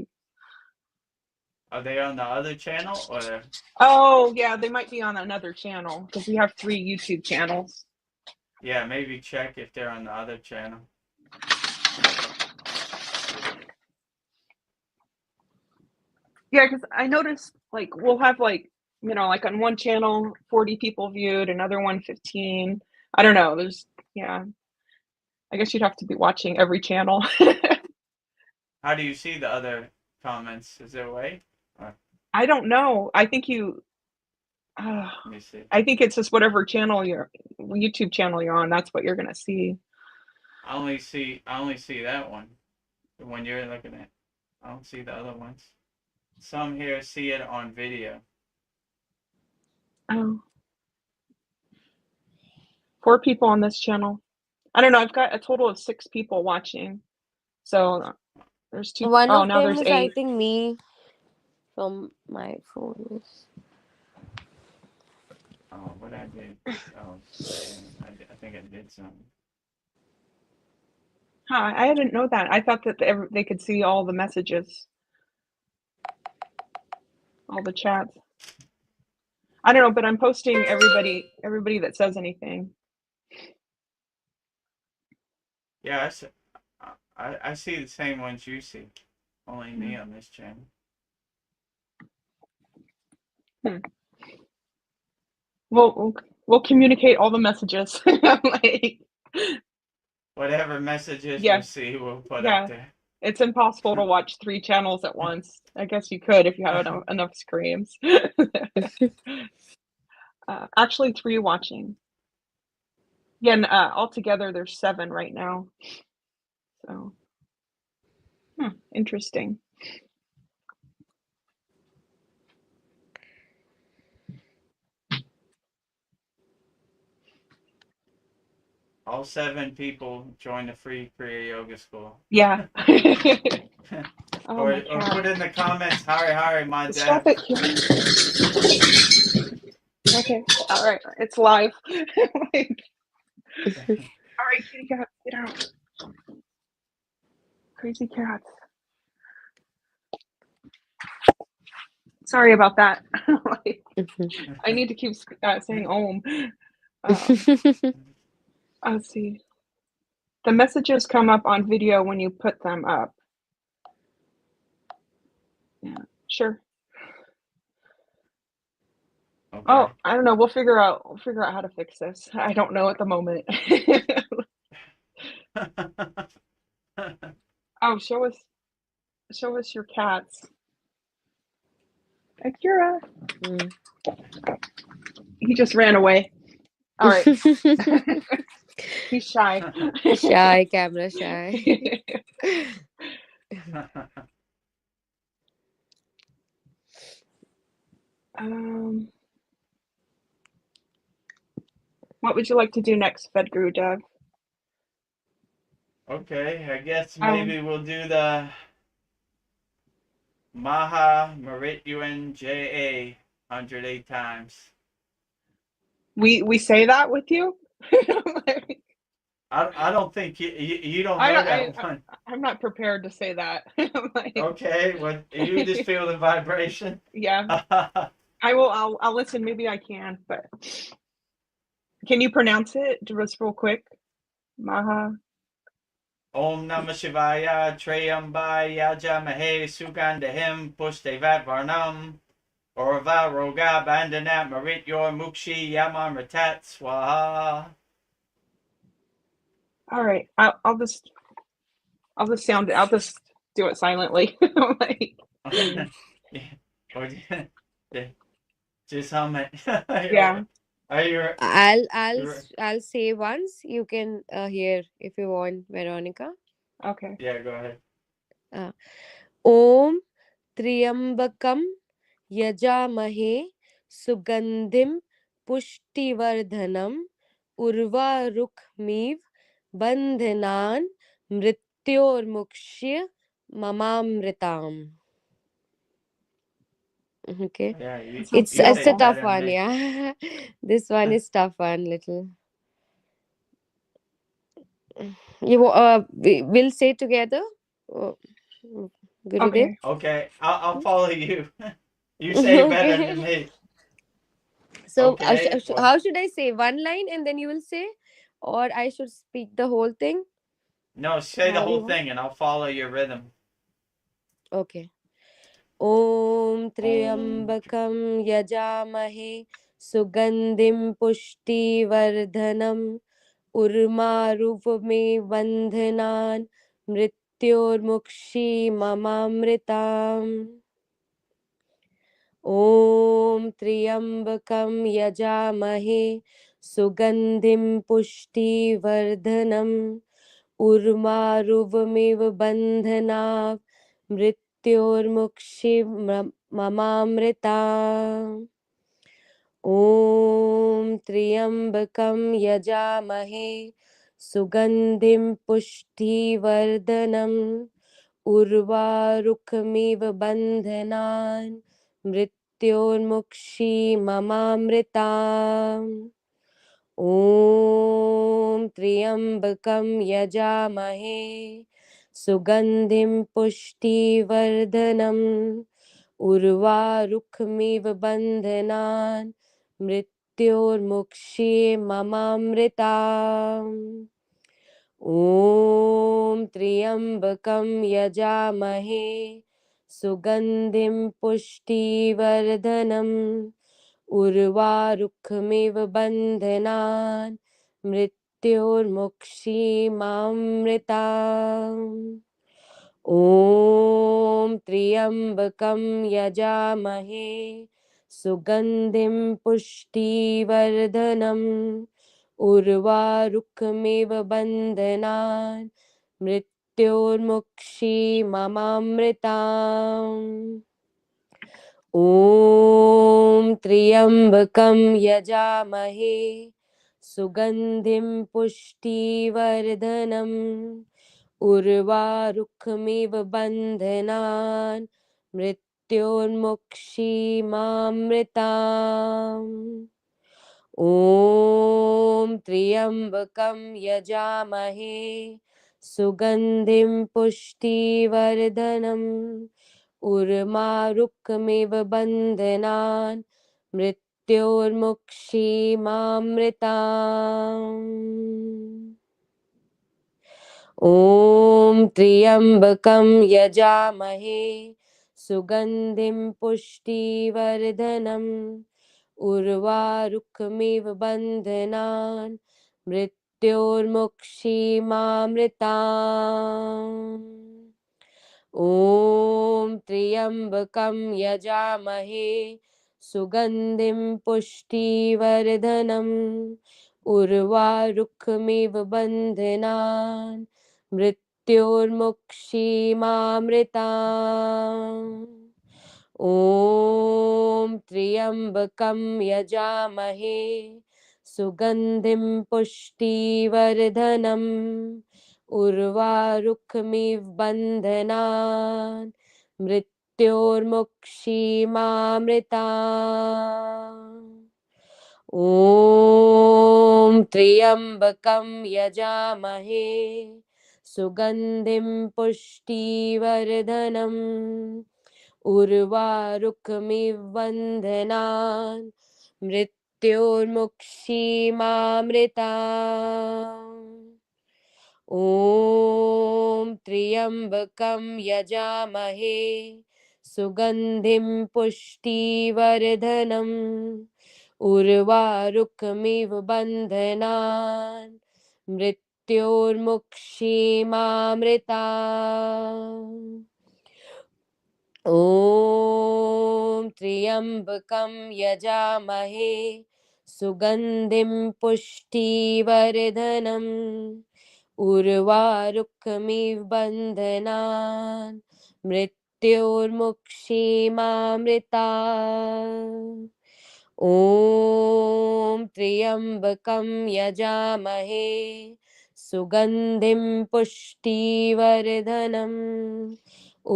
are they on the other channel or? oh yeah, they might be on another channel because we have 3 YouTube channels. Yeah, maybe check if they're on the other channel. Yeah, because I noticed like we'll have like like on one channel 40 people viewed, another one 15. I don't know. Yeah. I guess you'd have to be watching every channel. How do you see the other comments? Is there a way? Or, I don't know. I think uh, let me see. I think it's just whatever YouTube channel you're on. That's what you're gonna see. I only see that one. The one you're looking at. I don't see the other ones. Some here see it on video. Oh, 4 people on this channel. I don't know. I've got a total of 6 people watching. So there's two. One Oh, of now them there's is, I 8. think, me from my phone. Oh, what I did? Oh, I think I did something. Huh, I didn't know that. I thought that they could see all the messages. all the chats. I don't know, but I'm posting everybody that says anything. Yeah, I see the same ones you see. Only me on this channel. We'll communicate all the messages. Like, whatever messages yeah. we see, we'll put Yeah. up there. It's impossible to watch 3 channels at once. I guess you could if you have enough screams. Actually, 3 watching. Yeah, and altogether there's 7 right now. So, interesting. All 7 people join the free Kriya Yoga School. Yeah. Oh, or put in the comments, Hari, my dad. Stop it. Okay. All right. It's live. Like, all right, kitty cat, get out. Crazy cats. Sorry about that. Like, I need to keep saying Om. Let's see. The messages come up on video when you put them up. Yeah, sure. Okay. Oh, I don't know. We'll figure out how to fix this. I don't know at the moment. Oh, show us your cats. Akira. He just ran away. All right. He's shy. Shy, camera shy. What would you like to do next, Fedguru Dev? Okay, I guess maybe we'll do the Maha Marit-UN-JA 108 times. We say that with you? Like, I don't think you don't know that one. I'm not prepared to say that. Like, okay, well, you just feel the vibration? Yeah. I'll listen. Maybe I can, but can you pronounce it just real quick? Maha. Om Namah Shivaya Trayambaya Jamahe Sugandahim Pushdevat Varnam Orva Roga Bandanat Marit Yor Mukshi Yamamritat Swaha. All right. I'll just sound it. I'll just do it silently. Like, just hum it. yeah. I'll say once. You can hear if you want, Veronica. Okay. Yeah, go ahead. Om Triambakam Yajamahe Sugandhim Pushtivardhanam Urvarukmiv Bandhanan Mrityormukshya Mamamritam. Okay. Yeah, It's a tough one, yeah. This one is tough one, little. We'll say together. Gurudev. Okay, I'll follow you. You say it better than me. So okay, how should I say? One line and then you will say, or I should speak the whole thing? No, say the whole thing and I'll follow your rhythm. Okay. Om Triambakam Yajamahe Sugandhim Pushtivardhanam Urmaruvame Bandhanan Mrityormukshi Mamamritam. Om Triambakam Yajamahe Sugandhim Pushtivardhanam Urmaruvamiv Bandhanav Mrityormukshi Mamamrita. Om Triambakam Yajamahe Sugandhim Pushtivardhanam Urvarukamiv Bandhanan Mrityormukshi Mamamrita. Om Triambakam Yajamahe Sugandhim Pushtivardhanam उर्वारुकमिव बन्धनान् मृत्योर्मुक्षीयमामृताम् ॐ त्र्यम्बकं यजामहे सुगन्धिं पुष्टिवर्धनम् उर्वारुकमिव बन्धनान् मृत्योर्मुक्षीयमामृताम् ॐ त्र्यम्बकं यजामहे सुगन्धिं पुष्टिवर्धनम् उर्वारुकमिव बन्धनान् मृत्योर्मुक्षीयमामृताम् ॐ त्र्यम्बकं यजामहे सुगन्धिं पुष्टिवर्धनम् उर्वारुकमिव बन्धनान् मृत्योर्मुक्षीयमामृताम् ॐ त्र्यम्बकं यजामहे सुगन्धिं पुष्टिवर्धनम् उर्वारुकमिव बन्धनान् मृत्योर्मुक्षीयमामृताम् ॐ त्र्यम्बकं यजामहे सुगन्धिं पुष्टिवर्धनम् उर्वारुकमिव बन्धनान् मृत्योर्मुक्षीयमामृताम् ॐ त्र्यम्बकं यजामहे सुगन्धिं पुष्टिवर्धनम् उर्वारुकमिव बन्धनान् मृत्योर्मुक्षीयमामृताम् ॐ त्र्यम्बकं यजामहे सुगन्धिं पुष्टिवर्धनम् उर्वारुकमिव बन्धनान् मृत्योर्मुक्षीयमामृताम् ॐ त्र्यम्बकं यजामहे सुगन्धिं पुष्टिवर्धनम् उर्वारुकमिव बन्धनान् मृत्योर्मुक्षीयमामृताम् ॐ त्र्यम्बकं यजामहे सुगन्धिं पुष्टिवर्धनम् उर्वारुकमिव बन्धनान् मृत्योर्मुक्षीयमामृताम् ॐ त्र्यम्बकं यजामहे सुगन्धिं पुष्टिवर्धनम् उर्वारुकमिव बन्धनान् मृत्योर्मुक्षीयमामृताम् ॐ त्र्यम्बकं यजामहे सुगन्धिं पुष्टिवर्धनम्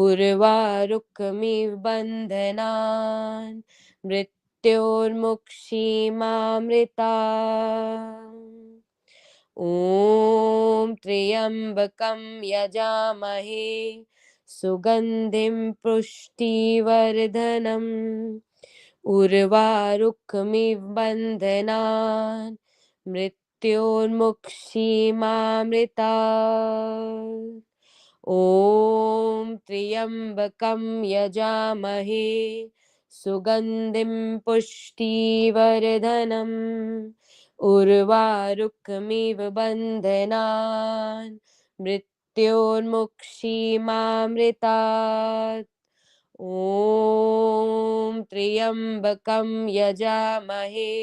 उर्वारुकमिव बन्धनान् मृत्योर्मुक्षीयमामृताम् ॐ त्र्यम्बकं यजामहे सुगन्धिं पुष्टिवर्धनम् उर्वारुकमिव बन्धनान् मृत्योर्मुक्षीयमामृताम् ॐ त्र्यम्बकं यजामहे सुगन्धिं पुष्टिवर्धनम् उर्वारुकमिव बन्धनान् मृत्योर्मुक्षीयमामृतात् ॐ त्र्यम्बकं यजामहे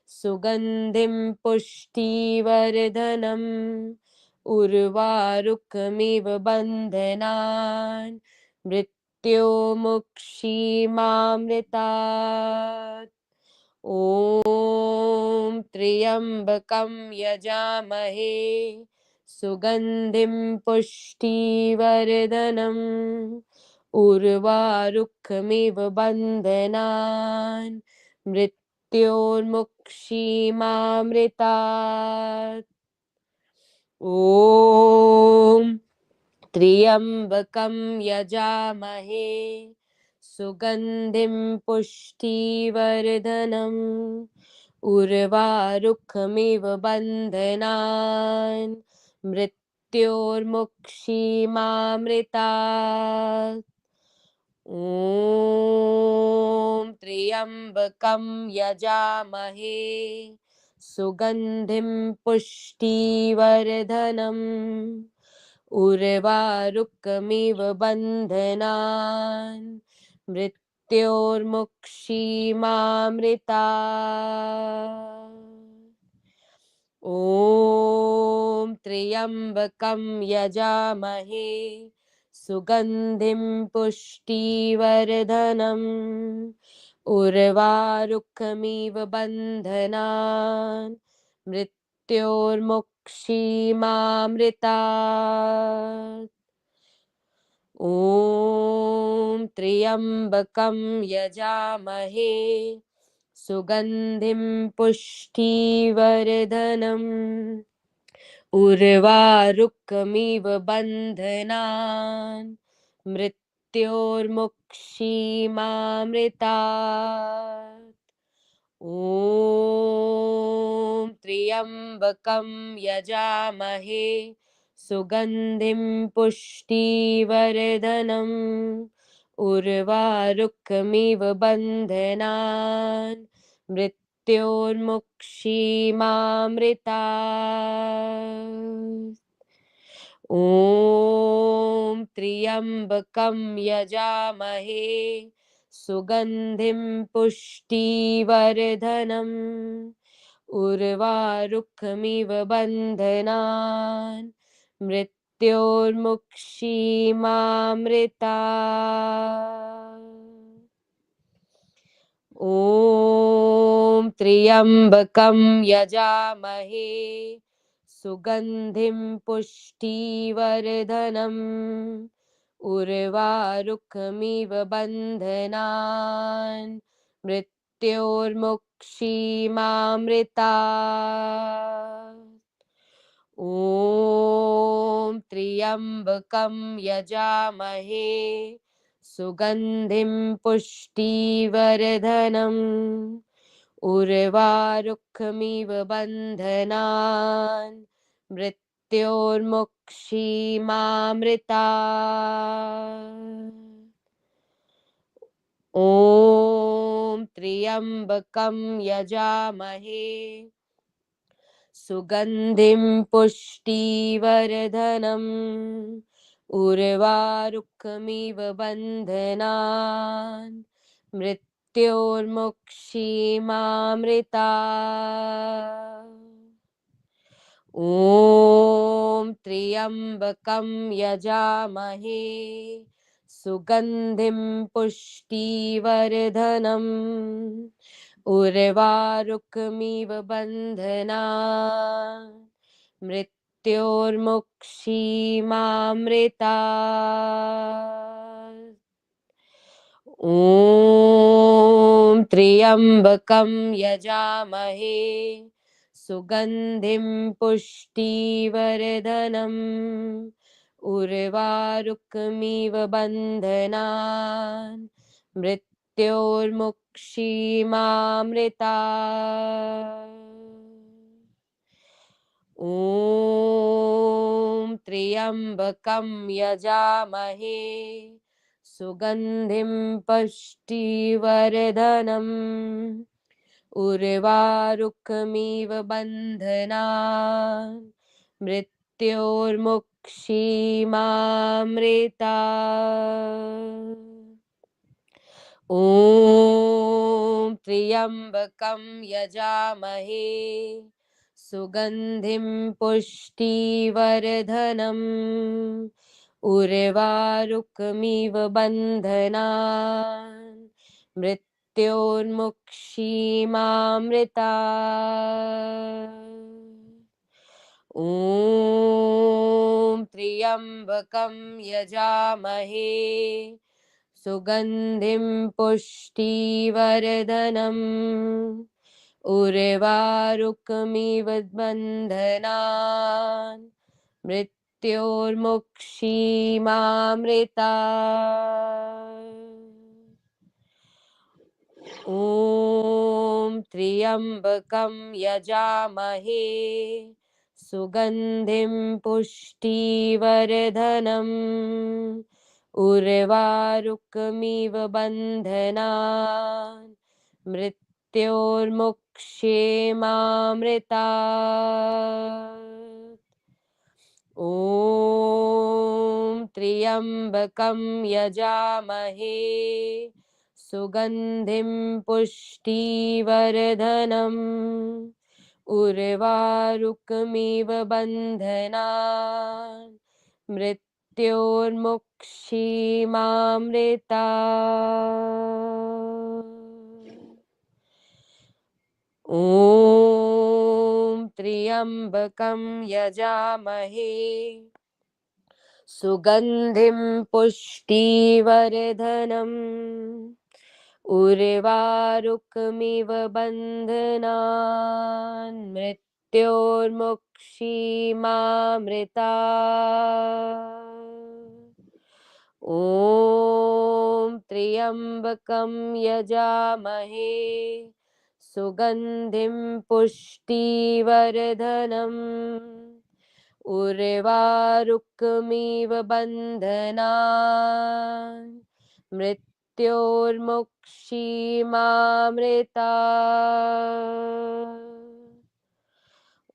सुगन्धिं पुष्टिवर्धनम् उर्वारुकमिव बन्धनान् मृत्योर्मुक्षीयमामृतात् ॐ त्र्यम्बकं यजामहे सुगन्धिं पुष्टिवर्धनम् उर्वारुकमिव बन्धनान् मृत्योर्मुक्षीयमामृतात् ॐ त्र्यम्बकं यजामहे सुगन्धिं पुष्टिवर्धनम् उर्वारुकमिव बन्धनान् मृत्योर्मुक्षीमामृतात् ॐ त्र्यम्बकं यजामहे सुगन्धिं पुष्टिवर्धनम् उर्वारुकमिव बन्धनान् मृत्योर्मुक्षीमामृतात् ॐ त्र्यम्बकं यजामहे सुगन्धिं पुष्टिवर्धनम् उर्वारुकमिव बन्धनान् मृत्योर्मुक्षीमामृतात् ॐ त्र्यम्बकं यजामहे सुगन्धिं पुष्टिवर्धनम् उर्वारुकमिव बन्धनान् मृत्योर्मुक्षीमामृतात् ॐ त्र्यम्बकं यजामहे सुगन्धिं पुष्टिवर्धनम् उर्वारुकमिव बन्धनान् मृत्योर्मुक्षीमामृतात् ॐ त्र्यम्बकं यजामहे सुगन्धिं पुष्टिवर्धनम् उर्वारुकमिव बन्धनान् मृत्योर्मुक्षीमामृतात् ॐ त्र्यम्बकं यजामहे सुगन्धिं पुष्टिवर्धनम् उर्वारुकमिव बन्धनान् मृत्योर्मुक्षीमामृतात् ॐ त्र्यम्बकं यजामहे सुगन्धिं पुष्टिवर्धनम् उर्वारुकमिव बन्धनान् मृत्योर्मुक्षीमामृतात् ॐ त्र्यम्बकं यजामहे सुगन्धिं पुष्टिवर्धनम् उर्वारुकमिव बन्धनान् मृत्योर्मुक्षीमामृतात् ॐ त्र्यम्बकं यजामहे सुगन्धिं पुष्टिवर्धनम् उर्वारुकमिव बन्धनान् मृत्योर्मुक्षीमामृतात् ॐ त्र्यम्बकं यजामहे सुगन्धिं पुष्टिवर्धनम् उर्वारुकमिव बन्धनान् मृत्योर्मुक्षीमामृतात् ॐ त्र्यम्बकं यजामहे सुगन्धिं पुष्टिवर्धनम् उर्वारुकमिव बन्धनान् मृत्योर्मुक्षीमामृतात् ॐ त्र्यम्बकं यजामहे सुगन्धिं पुष्टिवर्धनम् उर्वारुकमिव बन्धनान् मृत्योर्मुक्षीमामृतात् ॐ त्र्यम्बकं यजामहे सुगन्धिं पुष्टिवर्धनम् उर्वारुकमिव बन्धनान् मृत्योर्मुक्षीमामृतात् त्र्यम्बकं यजामहे सुगन्धिं पुष्टिवर्धनम् उर्वारुकमिव बन्धनान् मृत्योर्मुक्षेमामृतात् ॐ त्र्यम्बकं यजामहे सुगन्धिं पुष्टिवर्धनम् उर्वारुकमिव बन्धनान् मृत्योर्मुक्षीमामृतात् ॐ त्र्यम्बकं यजामहे सुगन्धिं पुष्टिवर्धनम् उर्वारुकमिव बन्धनान् मृत्योर्मुक्षीमामृतात् ॐ त्र्यम्बकं यजामहे सुगन्धिं पुष्टिवर्धनम् उर्वारुकमिव बन्धनान् मृत्योर्मुक्षीमामृतात्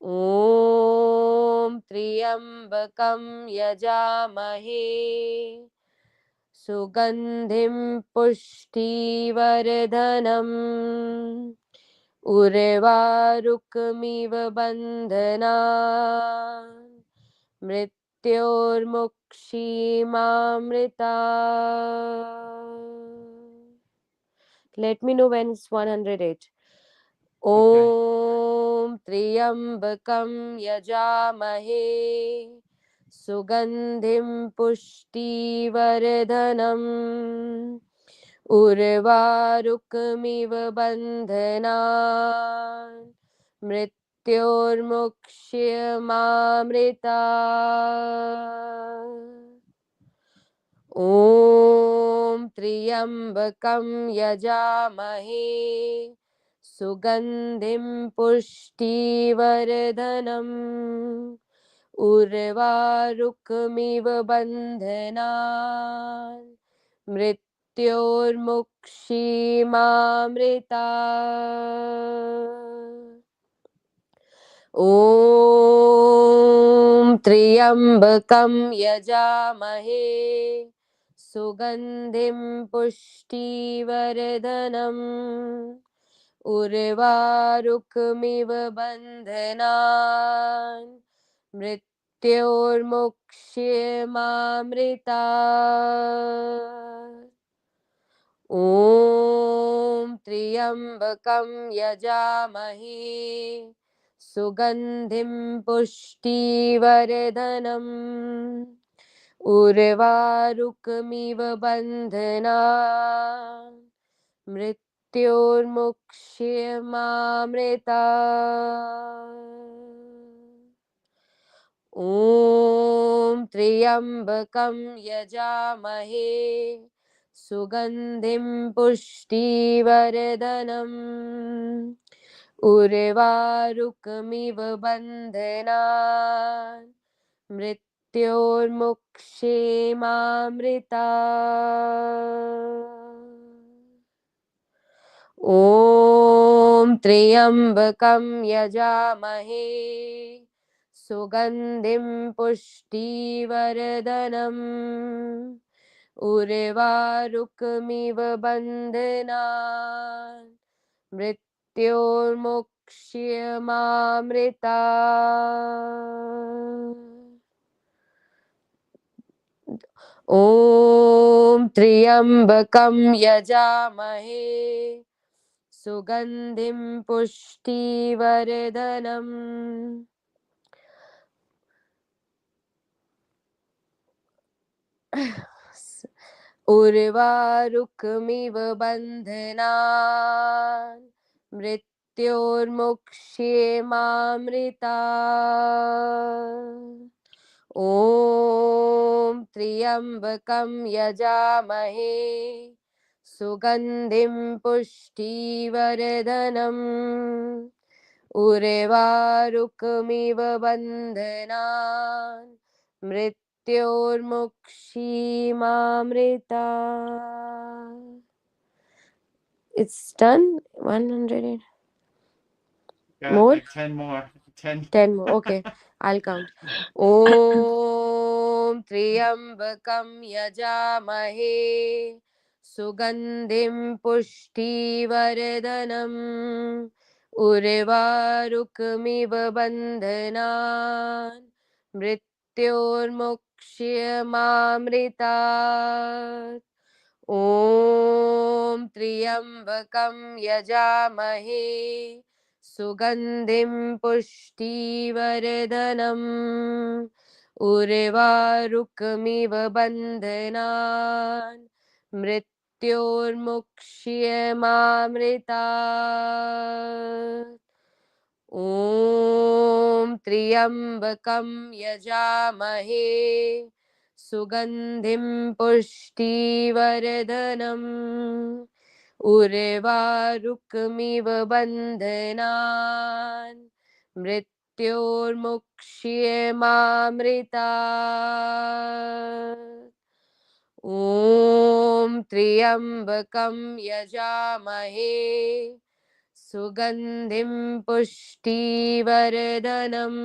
ॐ त्र्यम्बकं यजामहे सुगन्धिं पुष्टिवर्धनम् उर्वारुकमिव बन्धनान् मृत्योर्मुक्षीमामृतात् Let me know when it's 108. Okay. ॐ त्र्यम्बकं यजामहे सुगन्धिं पुष्टिवर्धनम् उर्वारुकमिव बन्धनान् मृत्योर्मुक्षीमामृतात् ॐ त्र्यम्बकं यजामहे सुगन्धिं पुष्टिवर्धनम् उर्वारुकमिव बन्धनान् मृत्योर्मुक्षीमामृतात् ॐ त्र्यम्बकं यजामहे सुगन्धिं पुष्टिवर्धनम् उर्वारुकमिव बन्धनान् मृत्योर्मुक्षीमामृतात् ॐ त्र्यम्बकं यजामहे सुगन्धिं पुष्टिवर्धनम् उर्वारुकमिव बन्धनान् मृत्योर्मुक्षीमामृतात् ॐ त्र्यम्बकं यजामहे सुगन्धिं पुष्टिवर्धनम् उर्वारुकमिव बन्धनान् मृत्योर्मुक्षीमामृतात् ॐ त्र्यम्बकं यजामहे सुगन्धिं पुष्टिवर्धनम् उर्वारुकमिव बन्धनान् मृत्योर्मुक्षीमामृतात् ॐ त्र्यम्बकं यजामहे सुगन्धिं पुष्टिवर्धनम् उर्वारुकमिव बन्धनान् मृत्योर्मुक्षीमामृतात् ॐ त्र्यम्बकं यजामहे सुगन्धिं पुष्टिवर्धनम् उर्वारुकमिव बन्धनान् मृत्योर्मुक्षीमामृता. It's done. 100 Got more. like 10 more. 10. 10 more. Okay, I'll count. Om Triyambakam Yajamahe Sugandhim Pushtivardanam Urvarukmiva Bandhanan Mrityormukshyaamritat. Om Triyambakam Yajamahe Sugandhim Pushtivardanam Urvarukmiva Bandhanan Mrityormukshyaamritat. Om Triyambakam Yajamahe Sugandhim Pushtivardanam Urvarukmiva Bandhanan Mrityormukshyaamritat. Om Triyambakam Yajamahe Sugandhim Pushtivardanam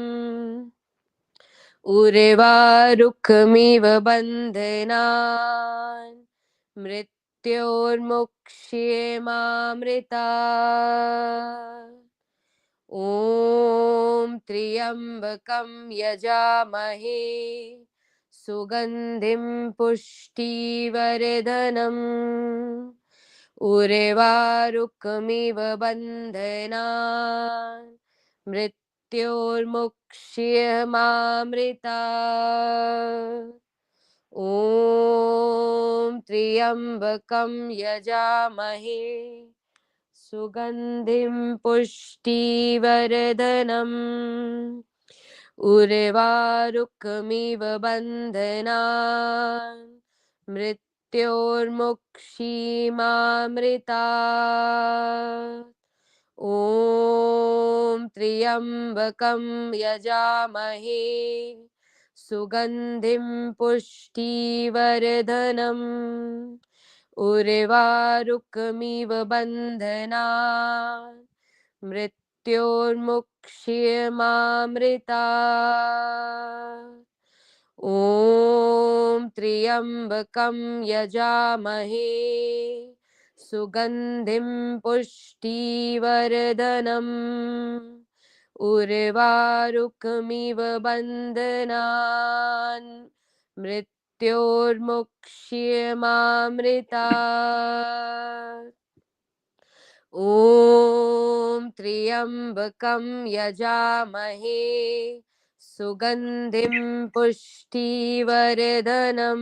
Urvarukmiva Bandhanan Mrityormukshyaamritat. Om Triyambakam Yajamahe Sugandhim Pushtivardanam Urvarukmiva Bandhanan Mrityormukshyaamritat. Om Triyambakam Yajamahe Sugandhim Pushtivardanam Urvarukmiva Bandhanan Mrityormukshyaamritat. Om Triyambakam Yajamahe Sugandhim Pushtivardanam Urvarukmiva Bandhanan Mrityormukshyaamritat. Om Triyambakam Yajamahe Sugandhim Pushtivardanam Urvarukmiva Bandhanan Mrityormukshyaamritat. Om Triyambakam Yajamahe Sugandhim Pushtivardanam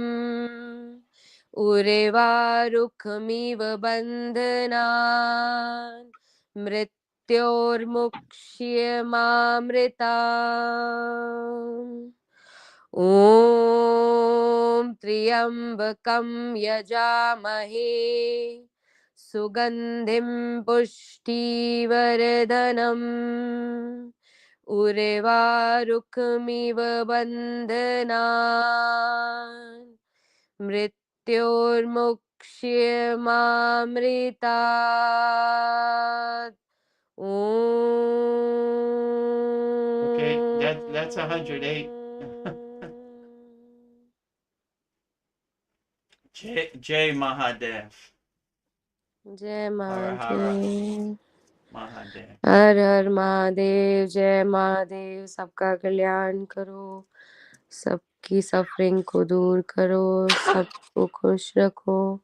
Urvarukmiva Bandhanan Mrityormukshyaamritat. Om Triyambakam Yajamahe Sugandhim Pushtivardanam Urvarukmiva Bandhanan Mrityormukshyaamritat. Okay, that's 108. Jai Mahadev. Jai Hara Hara Mahadev. Mahadev. हर हर महादेव. जय महादेव. सबका कल्याण करो, सबकी suffering को दूर करो, सबको खुश रखो,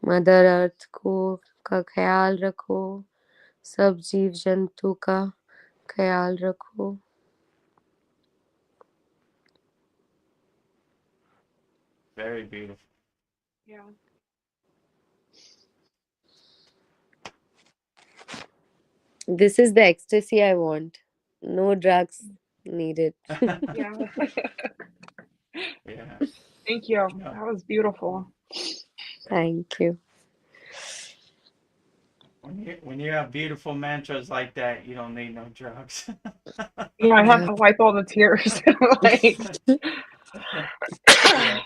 मदर अर्थ को का ख्याल रखो, सब जीव जंतु का ख्याल रखो. Very beautiful. Yeah. This is the ecstasy I want. No drugs needed. Yeah. Yeah. Thank you. No. That was beautiful. Thank you. when you have beautiful mantras like that, you don't need no drugs. Yeah, I have Yeah. to wipe all the tears. Like, Yeah,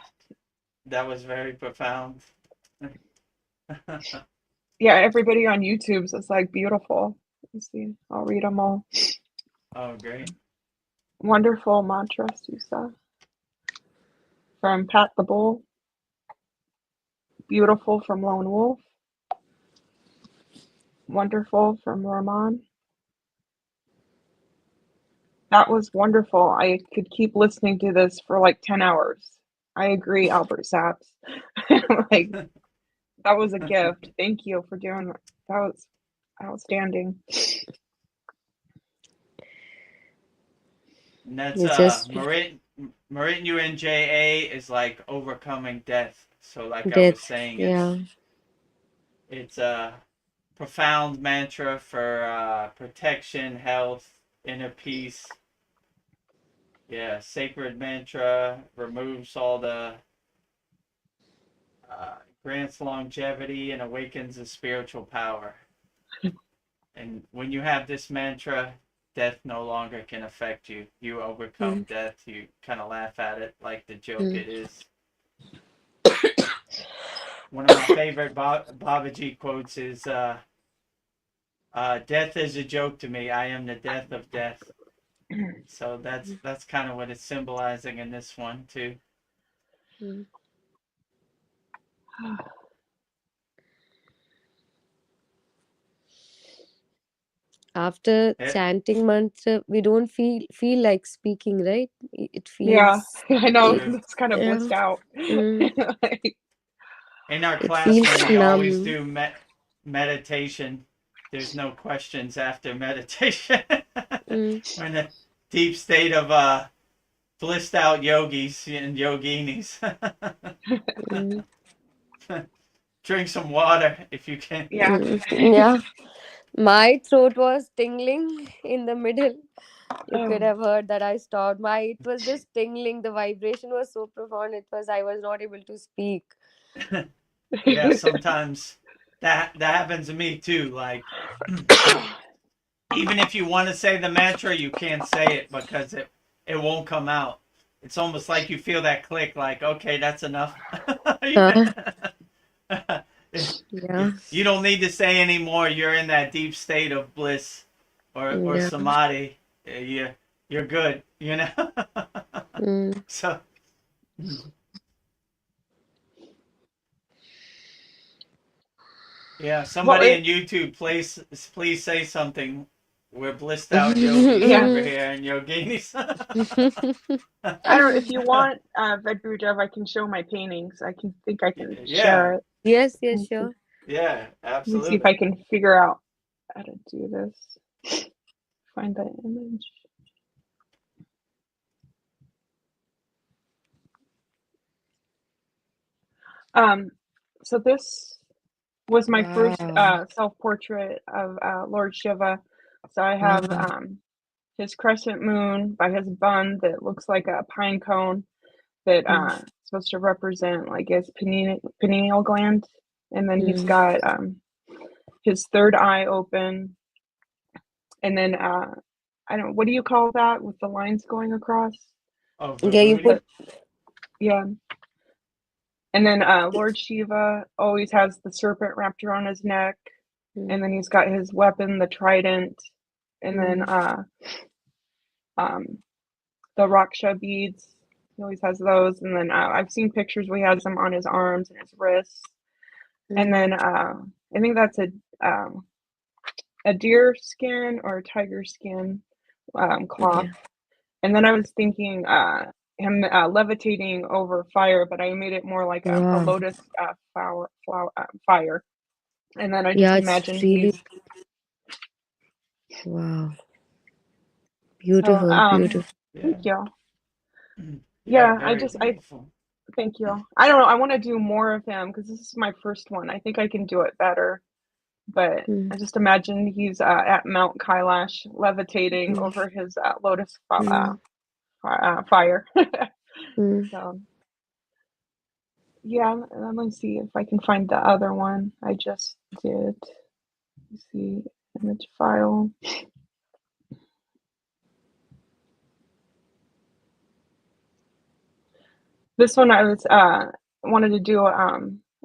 that was very profound. yeah, everybody on YouTube's is like beautiful. Let's see, I'll read them all. Oh, great. Wonderful mantra, Susa. From Pat the Bull. Beautiful from Lone Wolf. Wonderful from Rahman. That was wonderful. I could keep listening to this for like 10 hours. I agree, Albert Saps. Like, that was a gift. Thank you for doing that. That was outstanding. And that's It's just Marit UNJA is like overcoming death. So like I was death. saying, Yeah. it's a profound mantra for protection, health, inner peace. Yeah, sacred mantra removes all the grants longevity and awakens the spiritual power. And when you have this mantra, death no longer can affect you. You overcome Mm. death. You kind of laugh at it like the joke Mm. it is. One of my favorite Babaji quotes is, "Death is a joke to me. I am the death of death." So that's kind of what it's symbolizing in this one too. Mm. After It, chanting mantra, we don't feel like speaking, right? It Yeah, feels I know. it, true. It's kind of yeah. blissed out. Mm. Like, In our It class, when feels we always numb. do meditation, there's no questions after meditation. Mm. We're in a deep state of blissed out yogis and yoginis. Mm. Drink some water if you can. yeah. Yeah. My throat was tingling in the middle. You could Oh, have heard that I stopped. It was just tingling. The vibration was so profound. I was not able to speak. Yeah, sometimes that happens to me too. Like even if you want to say the mantra, you can't say it because it won't come out. It's almost like you feel that click, like, okay, that's enough. Uh, yeah. You don't need to say anymore. You're in that deep state of bliss or Yeah. samadhi. You're good, you know? Mm. So, yeah, well, somebody in YouTube, please say something. We're blissed out yogis yeah. over here and yoginis. I don't. If you want, Vedrudev, I can show my paintings. I can Yeah, share it. Yes, yes, Let me see, sure. yeah, let me see if I absolutely. can figure out how to do this. Find the image. So this was my first Wow. self-portrait of Lord Shiva. So I have Wow. his crescent moon by his bun that looks like a pine cone that Mm. supposed to represent like his pineal gland, and then he's Mm. got his third eye open, and then I don't, what do you call that with the lines going across? Oh, Yeah, you But Vibhuti? put. yeah, and then Lord Shiva always has the serpent wrapped around his neck, Mm. and then he's got his weapon, the trident, and then Mm. um, the raksha beads. He always has those, and then I've seen pictures where he has them on his arms and his wrists, and Mm. then I think that's a deer skin or a tiger skin cloth. Okay. And then I was thinking him levitating over fire, but I made it more like a Wow. lotus fire. And then I just Yeah, it's imagine really he's wow. so. Beautiful, beautiful. Yeah. Thank you. Yeah, Yeah, very I beautiful. thank you. I don't know. I want to do more of him because this is my first one. I think I can do it better. But Mm. I just imagine he's at Mount Kailash levitating Mm. over his lotus Mm. fire. Mm. So yeah, let me see if I can find the other one I just did. Let's see, image file. This one I was wanted to do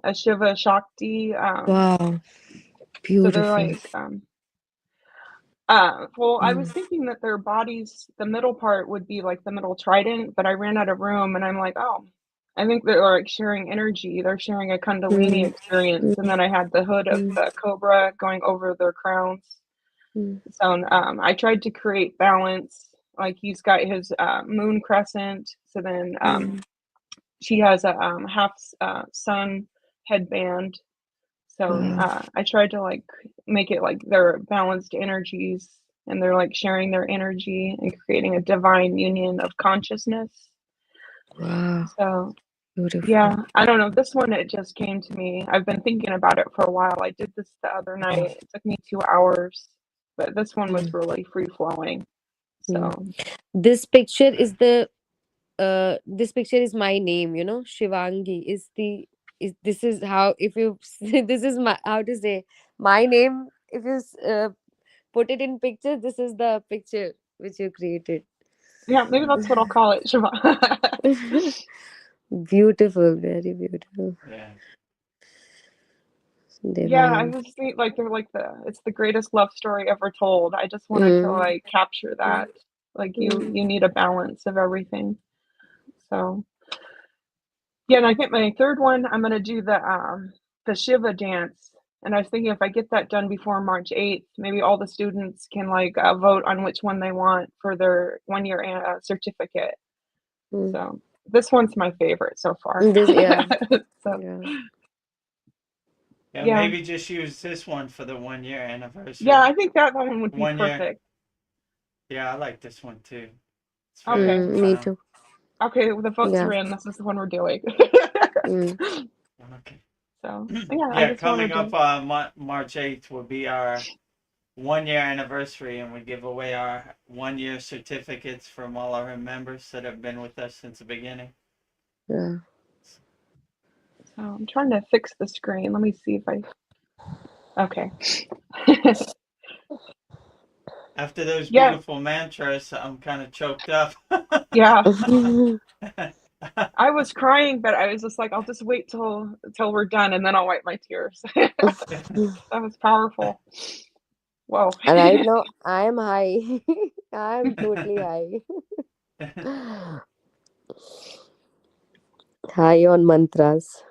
a Shiva Shakti. Wow, So they're beautiful. like well, I was thinking that their bodies, the middle part would be like the middle trident, but I ran out of room and I'm like, oh, I think they're like sharing energy. They're sharing a Kundalini Mm, experience. And then I had the hood of mm, the cobra going over their crowns. mm, So I tried to create balance. Like he's got his moon crescent. So then mm. she has a half sun headband. So Wow, I tried to like make it like they're balanced energies and they're like sharing their energy and creating a divine union of consciousness. wow, So beautiful. yeah, I don't know. This one, it just came to me. I've been thinking about it for a while. I did this the other Mm, night. It took me 2 hours, but this one was mm, really free flowing. mm. So This picture is the this picture is my name, Shivangi is the is this is how if you this is my how to say my name if you put it in picture, this is the picture which you created. yeah, maybe that's what I'll call it, Shiva. Beautiful, very beautiful. Yeah. Yeah, I Divine. just think like they're like it's the greatest love story ever told. I just wanted to Mm, like capture that. Like mm, you need a balance of everything. So yeah, and I think my third one I'm gonna do the Shiva dance. And I was thinking if I get that done before March 8th, maybe all the students can like vote on which one they want for their 1 year certificate. mm. So this one's my favorite so far. This, yeah, So yeah. Yeah, yeah, maybe just use this one for the 1 year yeah, anniversary. I think that one would be 1 year. perfect. Yeah, I like this one too. It's very Okay, Me profound. too. okay, well, the votes Yeah. are in. This is the one we're doing. Mm, Okay. So yeah, I Yeah, just coming wanted up to. March 8th will be our 1 year anniversary, and we give away our 1 year certificates from all our members that have been with us since the beginning. yeah. So I'm trying to fix the screen. Let me see if I. Okay. After those Yeah, beautiful mantras, I'm kind of choked up. yeah. I was crying, but I was just like, I'll just wait till we're done, and then I'll wipe my tears. That was powerful. Whoa. Right now, I am high. I am totally high. High on mantras.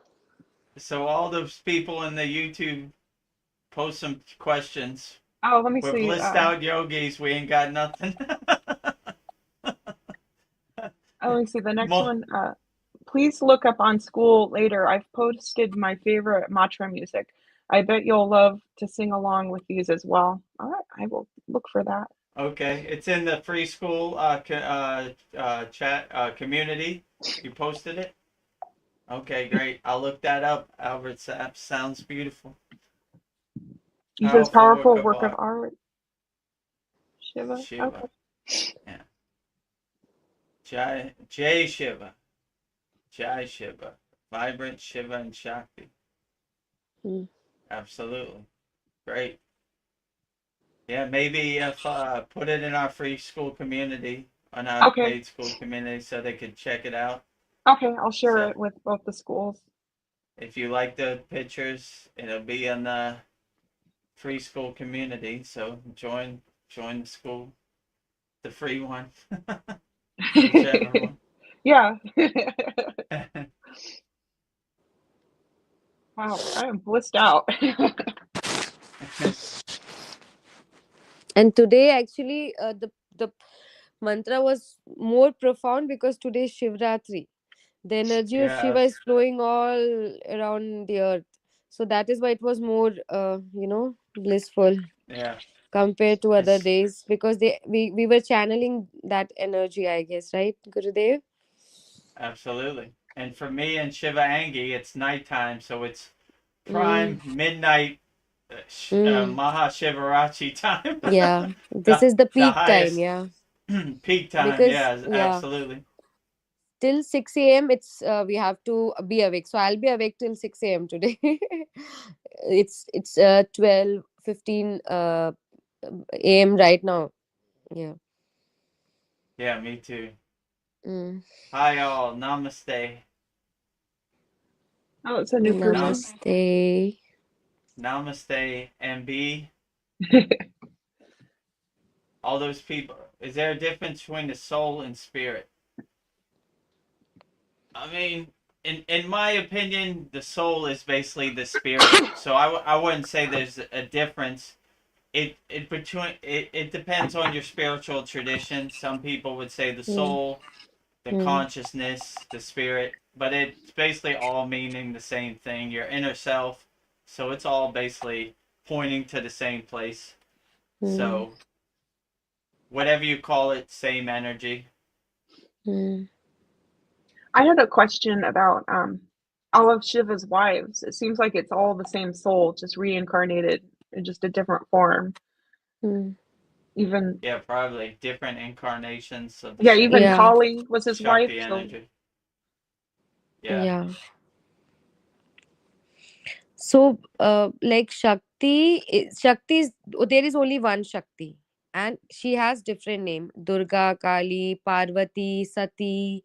So all those people in the YouTube post some questions. Oh, let me We're see. blissed out yogis. We ain't got nothing. Let me see. The next Mo- one. Please look up on SKOOL later. I've posted my favorite mantra music. I bet you'll love to sing along with these as well. All right, I will look for that. okay, it's in the free school chat community. You posted it. Okay, great. I'll look that up. Albert Sapp sounds beautiful. He says Powerful work powerful of work of art. art. Shiva. Shiva. Okay. Yeah. Jai Shiva. Jai Shiva. Vibrant Shiva and Shakti. Mm. Absolutely. Great. Yeah, maybe if put it in our free school community, on our Okay. paid school community, so they could check it out. Okay. I'll share So it with both the schools. if you like the pictures, it'll be in the free school community. So join the school, the free one, whichever one. Yeah. Wow, I am blissed out. And today, actually, the mantra was more profound because today is Shivaratri. The energy of Shiva Yes. is flowing all around the earth. So that is why it was more, blissful Yeah. compared to other It's days because we were channeling that energy, I guess, right, Gurudev? absolutely. And for me and Shiva Angi, it's nighttime, so it's Mm, prime midnight mm, Maha Shivaratri time. yeah, this the is the the peak time, highest yeah. peak time. Because, Yeah, yeah, absolutely. till 6 a.m. it's we have to be awake. So I'll be awake till 6 a.m. today. It's 12 8:15 a.m. right now. Yeah. Yeah, me too. Mm. Hi, all. Namaste. Oh, it's a new person. Namaste. Namaste, MB. All those people. Is there a difference between the soul and spirit? I mean, in my opinion, the soul is basically the spirit. So I wouldn't say there's a difference. It depends on your spiritual tradition. Some people would say the Mm. soul, the Mm. consciousness, the spirit, but it's basically all meaning the same thing. Your inner self. So it's all basically pointing to the same place. Mm. So whatever you call it, same energy. Mm. I had a question about all of Shiva's wives. It seems like it's all the same soul, just reincarnated in just a different form. Mm. Even Yeah, probably different incarnations of the yeah, same even Yeah. Kali was his wife. Shakti So energy. Yeah. Yeah. So, like Shakti is, there is only one Shakti, and she has different name: Durga, Kali, Parvati, Sati,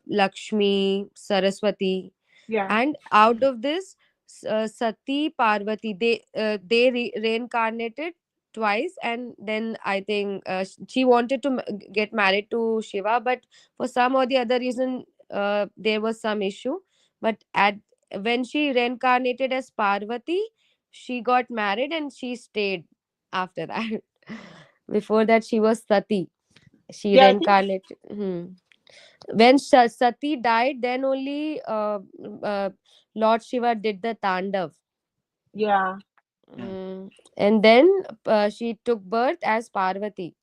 Lakshmi, Saraswati. yeah, And out of this, Sati, Parvati, they reincarnated twice, and then I think she wanted to get married to Shiva, but for some or the other reason, there was some issue. But at when she reincarnated as Parvati, she got married and she stayed after that. Before that, she was Sati. She yeah. I think reincarnated. When Sati died, then only Lord Shiva did the Tandav. yeah, Mm. And then she took birth as Parvati.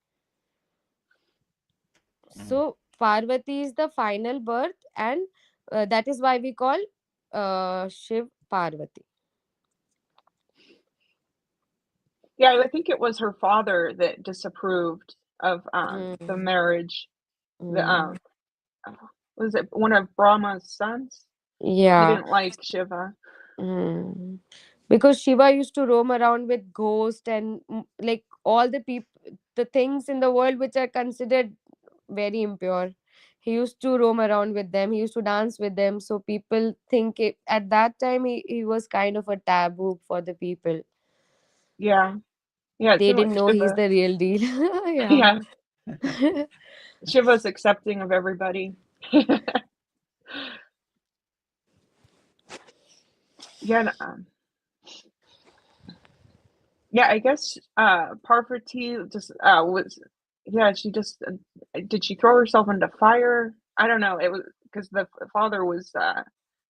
Mm. So Parvati is the final birth, and that is why we call Shiv Parvati. yeah. I think it was her father that disapproved of the Mm, marriage. The mm. was it one of Brahma's sons? He Yeah. didn't like Shiva. Mm. Because Shiva used to roam around with ghosts and like all the people, the things in the world which are considered very impure. He used to roam around with them. He used to dance with them. So people think at that time he was kind of a taboo for the people. Yeah, yeah. It They seemed didn't like know he's Shiva. the real deal. Yeah. Yeah, Shiva's accepting of everybody. Yeah, and, yeah. I guess Parvati just was. Yeah, she just did she throw herself into fire? I don't know. It was because the father was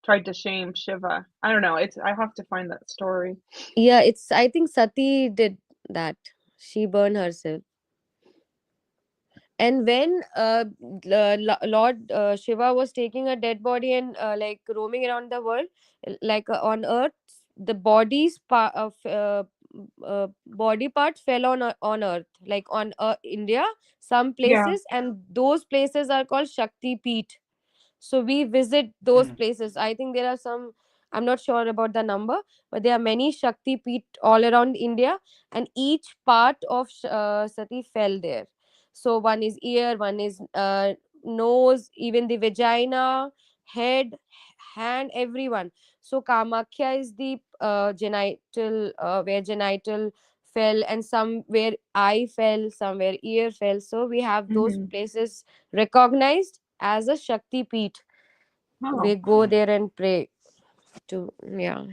tried to shame Shiva. I don't know. It's I have to find that story. Yeah, it's I think Sati did that. She burned herself. And when Lord Shiva was taking a dead body and like roaming around the world, like on Earth, the body part fell on Earth, like on India, some Yeah, places, and those places are called Shakti Peeth. So we visit those Mm. places. I think there are some, I'm not sure about the number, but there are many Shakti Peeth all around India, and each part of Sati fell there. So one is ear, one is nose, even the vagina, head, hand, everyone. So Kamakhya is the genital, where genital fell, and somewhere eye fell, somewhere ear fell. So we have those hmm. places recognized as a Shakti Peeth. Oh, We go Mm. there and pray to, yeah.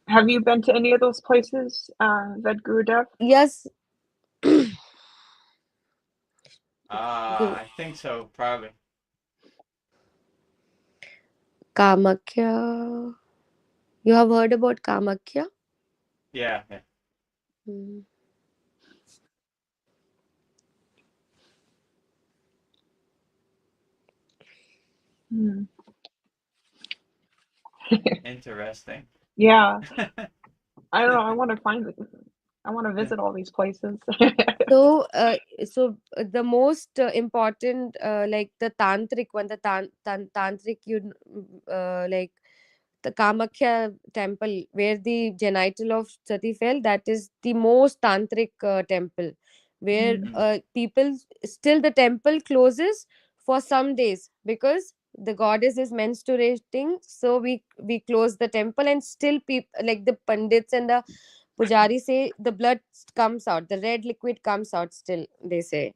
have you been to any of those places, Vedgurudev? Yes. I think so, probably. Kamakhya. You have heard about Kamakhya? Yeah. Yeah. Mm. Hmm. Interesting. Yeah, I don't know. I want to find it. I want to visit all these places. So, the most important, like the tantric one, the tantric, like the Kamakya temple where the genital of Sati fell, that is the most tantric temple where people still the temple closes for some days because the goddess is menstruating, so we close the temple, and still people like the pandits and the pujari say the blood comes out, the red liquid comes out still, they say,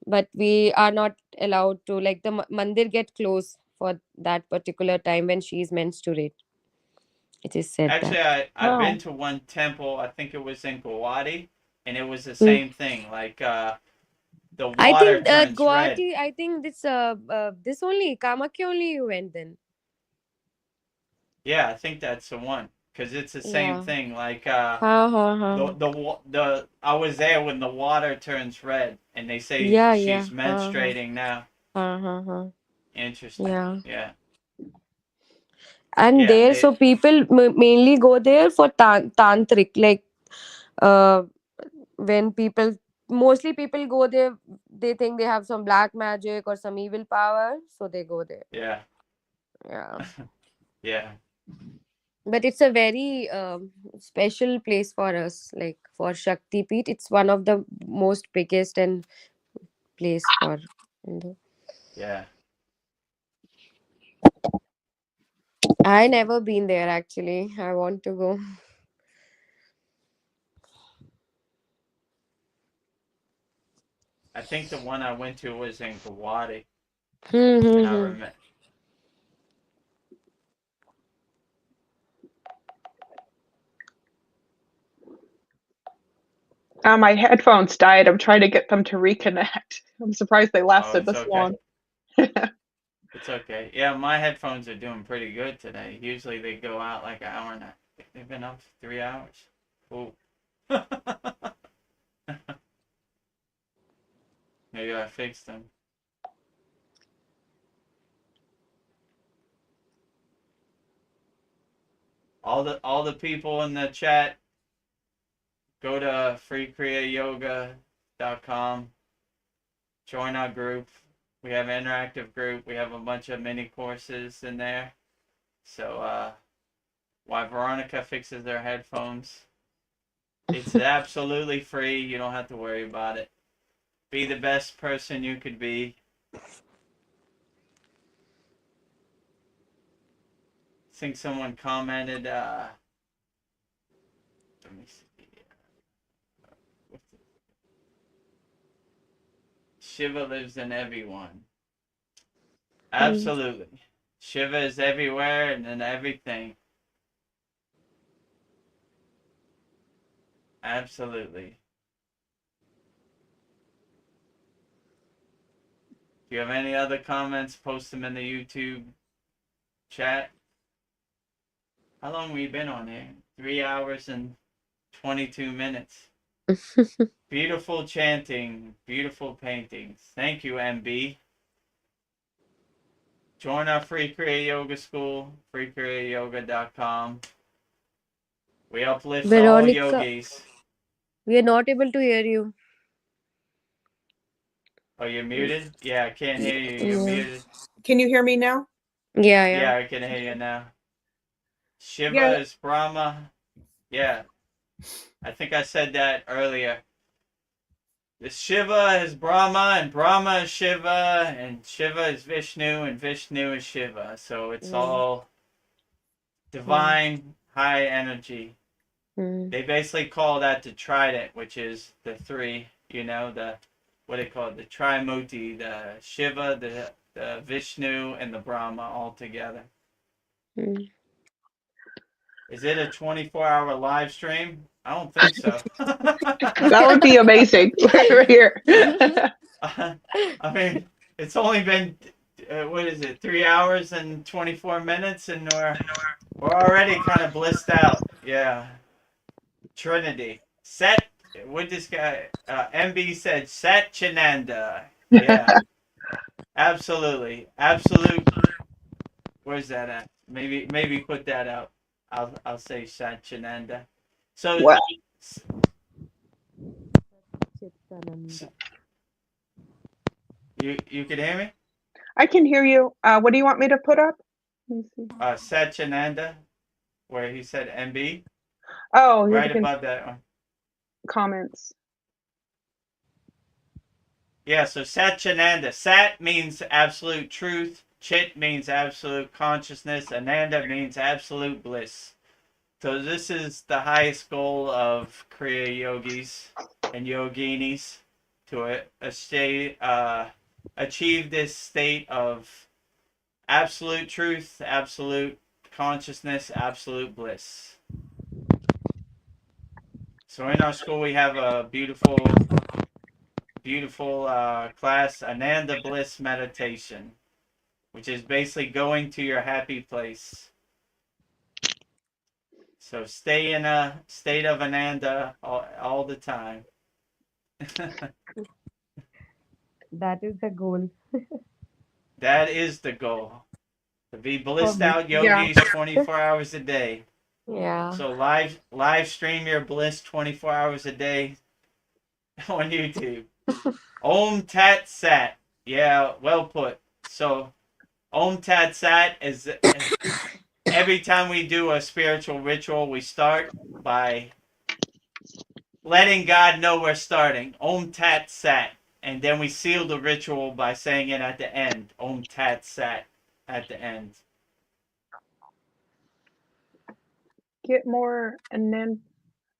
but we are not allowed to, like the mandir get closed for that particular time when she is menstruate. It is said Actually, that. I've Wow. been to one temple. I think it was in Guwahati, and it was the Mm. same thing. Like the I water think turns red. Guwahati. I think this only Kamakya only you went then. Yeah, I think that's the one because it's the same Yeah. thing. Like Ha ha ha. the I was there when the water turns red, and they say Yeah, yeah. she's Ha ha. menstruating now. Ha ha ha. Interesting. Yeah. Yeah. And Yeah. there, so people mainly go there for tantric, like uh when people mostly people go there, they think they have some black magic or some evil power, so they go there. Yeah. Yeah. Yeah. But it's a very special place for us, like for Shakti Peeth. It's one of the most biggest and place for Hindu. Yeah. I never been there actually. I want to go. I think the one I went to was in Guwahati, Hmm, and hmm, I hmm. remember. My headphones died. I'm trying to get them to reconnect. I'm surprised they Oh, lasted it's this okay. long. It's okay. Yeah, my headphones are doing pretty good today. Usually they go out like an hour and a. They've been up for 3 hours. Ooh. Maybe I fixed them. All the people in the chat, go to kriyayogashop.com. Join our group. We have an interactive group. We have a bunch of mini courses in there. So while Veronica fixes their headphones, it's absolutely free. You don't have to worry about it. Be the best person you could be. I think someone commented, let me see. Shiva lives in everyone. Hmm. Absolutely. Shiva is everywhere and in everything. Absolutely. Do you have any other comments? Post them in the YouTube chat. How long have we been on here? 3 hours and 22 minutes. Beautiful chanting, beautiful paintings. Thank you, MB. Join our free Kriya Yoga school, freekriyayoga.com. We uplift all Veronica, yogis. we are not able to hear you. Oh, you're muted? Yeah, I can't hear you. You're Yeah. muted. Can you hear me now? Yeah, yeah. Yeah, I can hear you now. Shiva Yeah. is Brahma. Yeah, I think I said that earlier. The Shiva is Brahma, and Brahma is Shiva, and Shiva is Vishnu, and Vishnu is Shiva. So it's all divine, high energy. Mm. They basically call that the trident, which is the three, the, what they call it, the Trimurti, the Shiva, the Vishnu, and the Brahma all together. Mm. Is it a 24-hour live stream? I don't think so. That would be amazing. Right here. I mean, it's only been, what is it, 3 hours and 24 minutes, and we're already kind of blissed out. Yeah. Trinity. Set, what this guy, MB said, Sat Chinanda. Yeah. Absolutely. Absolute. Where's that at? Maybe put that out. I'll say Sat Chinanda. So, Well, you can hear me? I can hear you. What do you want me to put up? Let me see. Satchananda, where he said MB, Oh, you're right looking above that one. comments. Yeah, so Satchananda. Sat means absolute truth. Chit means absolute consciousness. Ananda means absolute bliss. So this is the highest goal of Kriya yogis and yoginis to achieve this state of absolute truth, absolute consciousness, absolute bliss. So in our school we have a beautiful class, Ananda Bliss Meditation, which is basically going to your happy place. So stay in a state of Ananda all the time. That is the goal That is the goal. To be for blissed me. out Yeah. yogis 24 hours a day. Yeah. So live stream your bliss 24 hours a day on YouTube. Om Tat Sat. Yeah, well put. So Om Tat Sat is every time we do a spiritual ritual, we start by letting God know we're starting. Om Tat Sat. And then we seal the ritual by saying it at the end. Om Tat Sat at the end. Get more Ananda.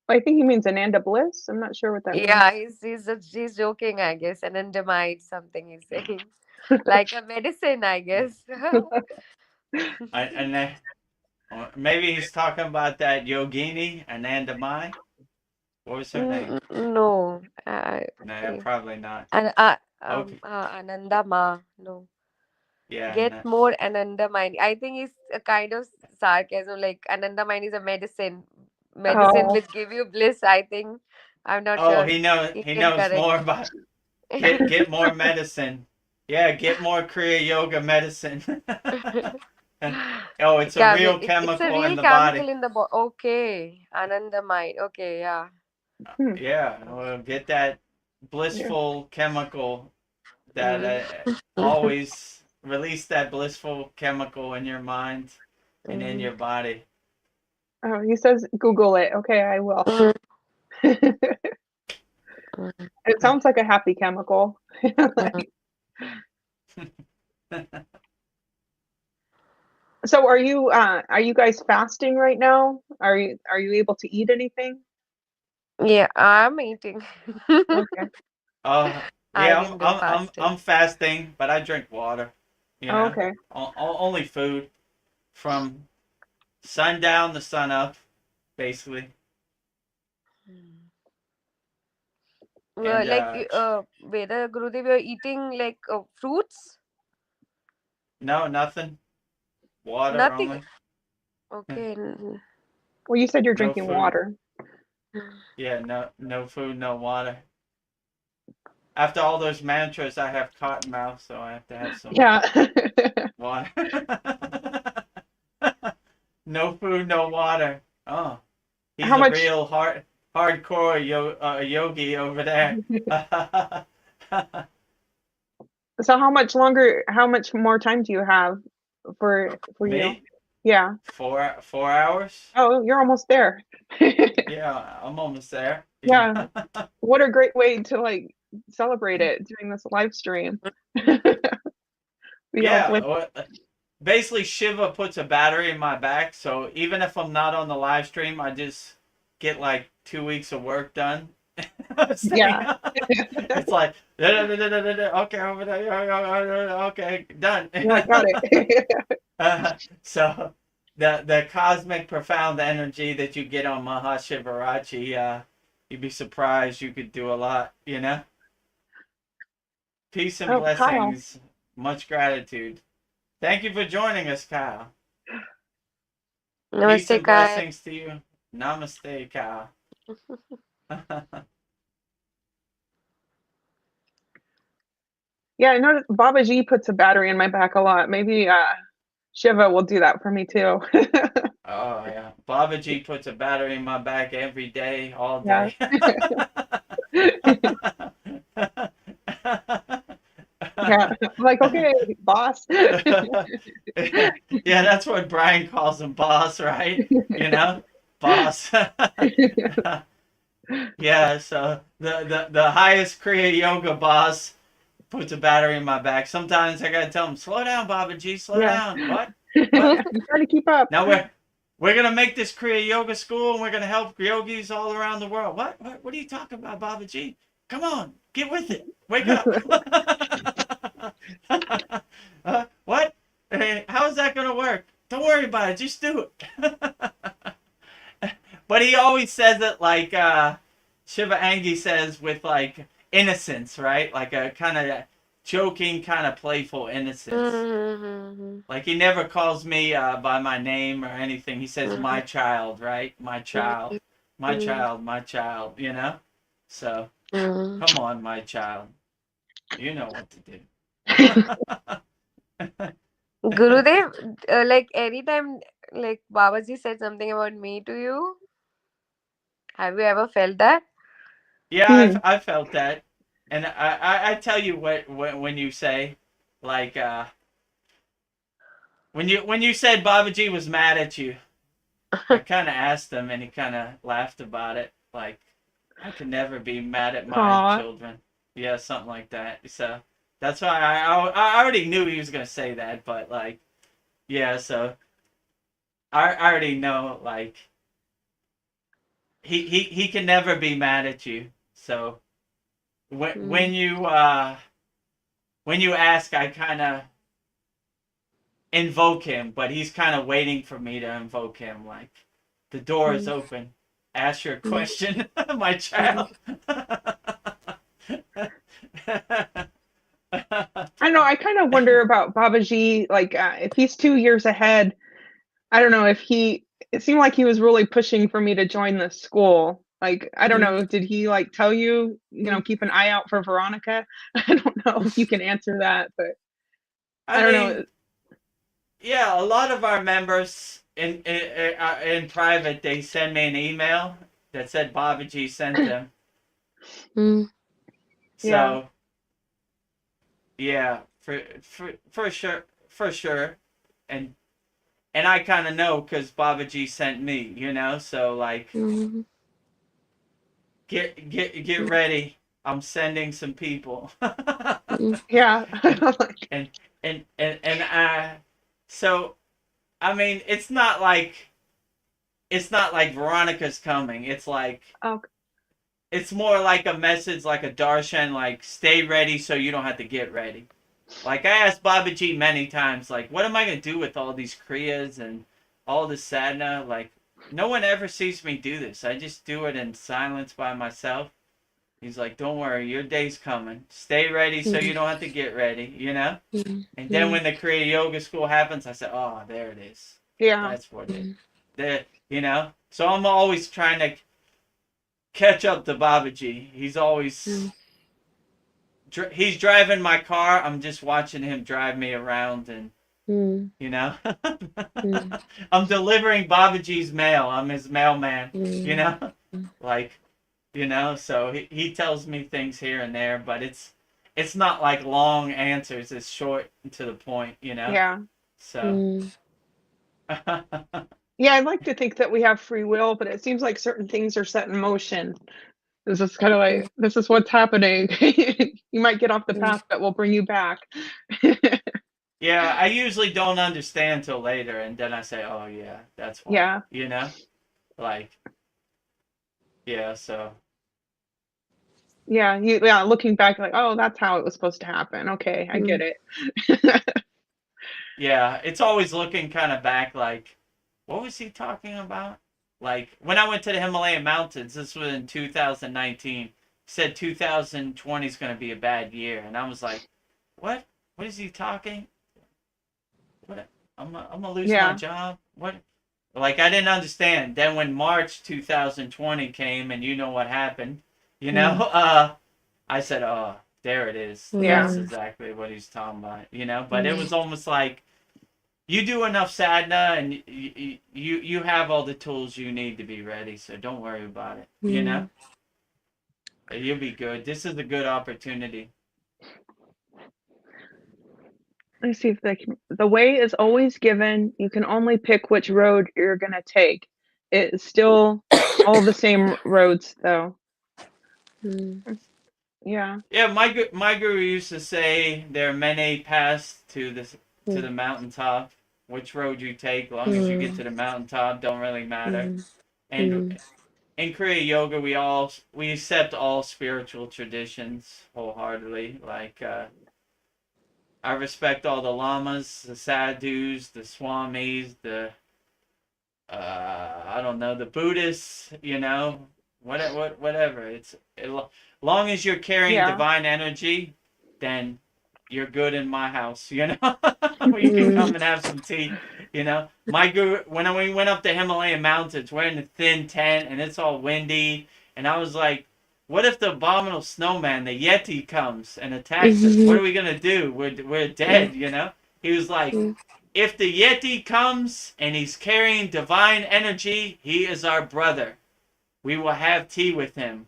I think he means Ananda Bliss. I'm not sure what that means. Yeah, he's joking, I guess. Anandamide, something he's saying. Like a medicine, I guess. And then, maybe he's talking about that yogini, Ananda Mai. What was her name? No. Nah, probably not. Okay. Anandama. No. Yeah, Get no. more Anandamide. I think it's a kind of sarcasm. Like Anandamide is a medicine. Medicine Oh, which give you bliss, I think. I'm not Oh, sure. he You can knows correct. more about get more medicine. Yeah, get more Kriya yoga medicine. Oh, it's a real It's a chemical in real the body. chemical in the body. Okay. Anandamide. Okay, yeah. Yeah, well, get that yeah. blissful chemical that Mm. always release that blissful chemical in your mind and in Mm. your body. Oh, he says Google it. Okay, I will. Mm. It sounds like a happy chemical. Mm. So are you guys fasting right now? Are you able to eat anything? Yeah, I'm eating. Okay. I Yeah, can do fasting. I'm fasting, but I drink water. You Oh, know, okay. only food from sundown to sun up, basically. And Veda Gurudev, you're eating like fruits? no, nothing. Water Nothing. only. Okay. Well, you said you're No drinking food. water. Yeah, no food, no water. After all those mantras, I have cotton mouth, so I have to have some Yeah. water. No food, no water. Oh, he's How a much real hardcore yogi over there. so how much more time do you have for you? Me? Yeah. 4 hours? Oh, you're almost there. Yeah, I'm almost there. Yeah. What a great way to like celebrate it during this live stream. Be all Yeah, bliss. basically Shiva puts a battery in my back, so even if I'm not on the live stream, I just get like 2 weeks of work done. Yeah. It's like okay, over there, okay, done. Yeah, got it. So the cosmic profound energy that you get on Maha Shivaratri, you'd be surprised you could do a lot, you know? Peace and Oh, Kyle. blessings. Much gratitude. Thank you for joining us, Kyle. Peace Namaste, and Kyle. blessings to you. Namaste, Kyle. Yeah, I noticed Babaji puts a battery in my back a lot. Maybe Shiva will do that for me too. Oh, yeah. Babaji puts a battery in my back every day, all Yeah. day. Yeah. I'm like, okay, boss. Yeah, that's what Brian calls him, boss, right? You know, boss. Yeah, so the highest Kriya yoga boss puts a battery in my back. Sometimes I gotta tell him, slow down, Baba G, slow Yeah. down. What? What? You try to keep up. Now we're gonna make this Kriya yoga school and we're gonna help yogis all around the world. What are you talking about, Baba G? Come on, get with it. Wake up. What? Hey, how is that gonna work? Don't worry about it. Just do it. But he always says it like Shiva Angi says, with like innocence, right? Like a kind of joking, kind of playful innocence. Mm-hmm. Like he never calls me by my name or anything. He says my child, right? My child, my child, my child. You know. So Mm-hmm. come on, my child. You know what to do. Gurudev, like anytime, like Babaji said something about me to you. Have you ever felt that? Yeah, Hmm. I felt that, and I tell you what when you say, like when you said Babaji was mad at you, I kind of asked him, and he kind of laughed about it. Like I could never be mad at my Aw. children. Yeah, something like that. So that's why I already knew he was gonna say that, but like yeah, so I already know like he can never be mad at you. So when Mm. when you ask, I kind of invoke him, but he's kind of waiting for me to invoke him. Like the door is Mm. open. Ask your Mm. question, my Mm. child. I know. I kind of wonder about Babaji, like if he's 2 years ahead. I don't know if he. It seemed like he was really pushing for me to join the school. Like I don't Mm. know. Did he like tell you, Mm. keep an eye out for Veronica? I don't know if you can answer that, but I I don't know. mean, yeah, a lot of our members in private, they send me an email that said Babaji sent them. Mm. Yeah. So yeah, for sure, and I kind of know because Babaji sent me, you know. So like, Mm. get ready. I'm sending some people. Mm. Yeah. and Like, and and so I mean, it's not like Veronica's coming. It's like oh, it's more like a message, like a darshan, like stay ready so you don't have to get ready. Like I asked Babaji many times, like what am I gonna do with all these kriyas and all this sadhana? Like no one ever sees me do this. I just do it in silence by myself. He's like, don't worry, your day's coming. Stay ready so you don't have to get ready, you know? Mm. And then Mm. when the Kriya Yoga School happens, I said, oh, there it is. yeah. That's what it. Mm. The you know. So I'm always trying to catch up to Babaji. He's always Mm. he's driving my car. I'm just watching him drive me around, and Mm. you know, Mm. I'm delivering Babaji's mail. I'm his mailman. You Mm. know, like you know. So he tells me things here and there, but it's not like long answers. It's short and to the point. You know. Yeah. So. Mm. Yeah, I'd like to think that we have free will, but it seems like certain things are set in motion. This is kind of like, this is what's happening. You might get off the Mm. path, but we'll bring you back. Yeah, I usually don't understand till later, and then I say, "Oh yeah, that's why." Yeah. You know, like yeah. So Yeah, looking back, like, oh, that's how it was supposed to happen. Okay, I get Mm. it. yeah, it's always looking kind of back, like, what was he talking about? Like when I went to the Himalayan mountains, this was in 2019. He said 2020 is going to be a bad year, and I was like, "What? What is he talking? What? I'm gonna lose my Yeah. job? What?" Like I didn't understand. Then when March 2020 came, and you know what happened, you know, Mm. I said, "Oh, there it is. That's Yeah. Mm. exactly what he's talking about." You know, but it Mm. was almost like you do enough sadhana, and you have all the tools you need to be ready. So don't worry about it. You know, Mm. you'll be good. This is a good opportunity. Let me see if the way is always given. You can only pick which road you're gonna take. It's still all the same roads, though. Mm, Yeah. Yeah, my guru used to say there are many paths to mm, the mountaintop. Which road you take, long as you get to mm, the mountaintop, don't really matter. mm, And mm, in Kriya Yoga, we accept all spiritual traditions wholeheartedly. Like I respect all the lamas, the sadhus, the swamis, the I don't know, the Buddhists. You know, whatever. Long as you're carrying Yeah. divine energy, then you're good in my house. You know, you can mm, come and have some tea. You know, my guru, when we went up the Himalayan mountains, we're in a thin tent and it's all windy, and I was like, what if the abominable snowman, the Yeti, comes and attacks us? What are we gonna do? We're dead. You know. He was like, mm, if the Yeti comes and he's carrying divine energy, he is our brother. We will have tea with him.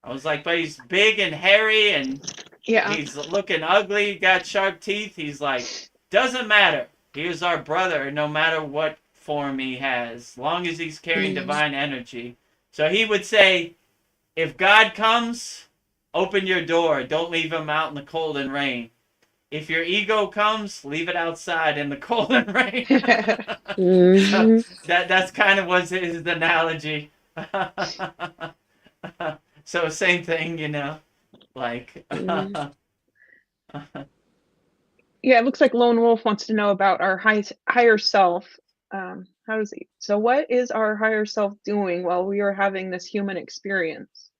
I was like, but he's big and hairy and Yeah. he's looking ugly, got sharp teeth. He's like, doesn't matter. He is our brother no matter what form he has, as long as he's carrying mm, divine energy. So he would say, if God comes, open your door. Don't leave him out in the cold and rain. If your ego comes, leave it outside in the cold and rain. So mm, that's kind of was his analogy. So same thing, you know, like mm. Yeah, it looks like Lone Wolf wants to know about our higher self. How does he? So, what is our higher self doing while we are having this human experience?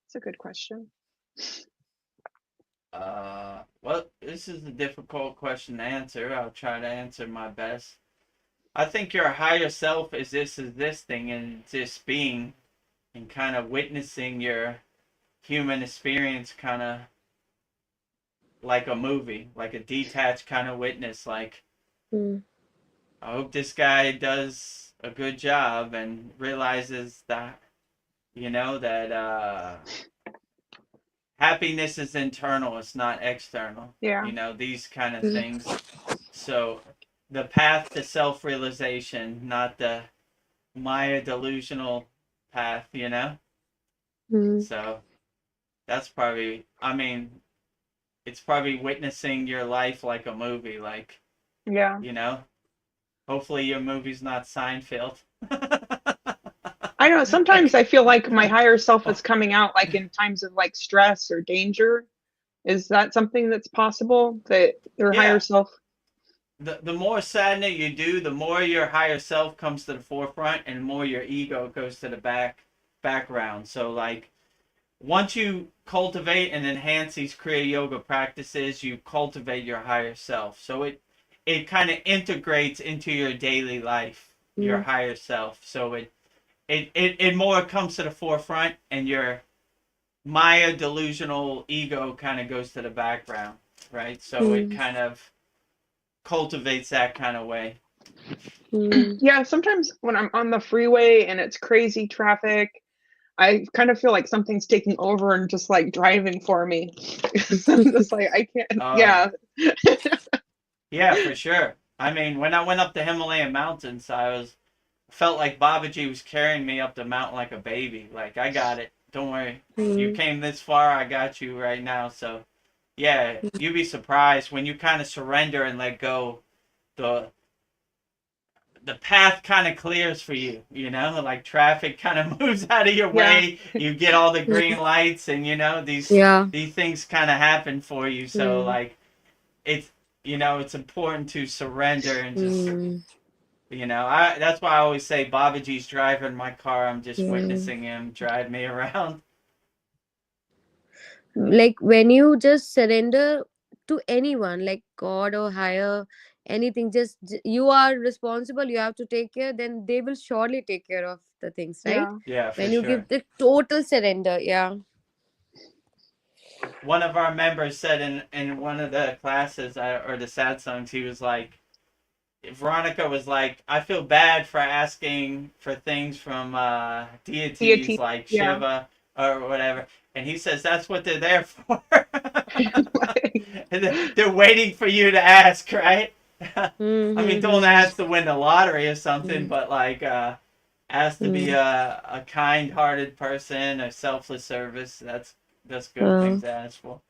It's a good question. well, this is a difficult question to answer. I'll try to answer my best. I think your higher self is this thing and this being and kind of witnessing your human experience kind of like a movie, like a detached kind of witness. Like, Mm, I hope this guy does a good job and realizes that, you know, that happiness is internal, it's not external. Yeah. You know, these kind of mm, things. So, the path to self realization, not the Maya delusional path, you know? mm, So, that's probably, I mean, it's probably witnessing your life like a movie, like, Yeah. you know? Hopefully your movie's not Seinfeld. I know sometimes Like, I feel like my higher self is coming out like in times of like stress or danger. Is that something that's possible that your higher yeah, self? the more sadhana you do, the more your higher self comes to the forefront, and the more your ego goes to the background. So like once you cultivate and enhance these Kriya Yoga practices, you cultivate your higher self. So it kind of integrates into your daily life, your mm, higher self. So it more comes to the forefront, and your Maya delusional ego kind of goes to the background, right? So it mm, kind of cultivates that kind of way. mm. Yeah, sometimes when I'm on the freeway and it's crazy traffic, I kind of feel like something's taking over and just like driving for me. I'm just like I can't. Oh, Yeah. yeah, for sure. I mean, when I went up the Himalayan mountains, felt like Babaji was carrying me up the mountain like a baby. Like, I got it. Don't worry. You Mm, came this far, I got you right now. So, yeah, you'd be surprised when you kind of surrender and let go. The the path kind of clears for you, you know, like traffic kind of moves out of your Yeah. way. You get all the green mm. lights, and you know Yeah. these things kind of happen for you. So Mm, like it's it's important to surrender and just mm, I that's why I always say Babaji's driving my car. I'm just mm. witnessing him drive me around. Like when you just surrender to anyone, like God or higher, anything, you are responsible, you have to take care, then they will surely take care of the things, right? Yeah. Yeah, for When you sure. give the total surrender, yeah. One of our members said in one of the classes or the sad songs, he was like, Veronica was like, I feel bad for asking for things from deities Deity. like Yeah. Shiva, or whatever. And he says that's what they're there for. And they're waiting for you to ask, right? I mean, don't ask to win the lottery or something, but like ask to be a kind-hearted person, a selfless service. That's good things to ask for.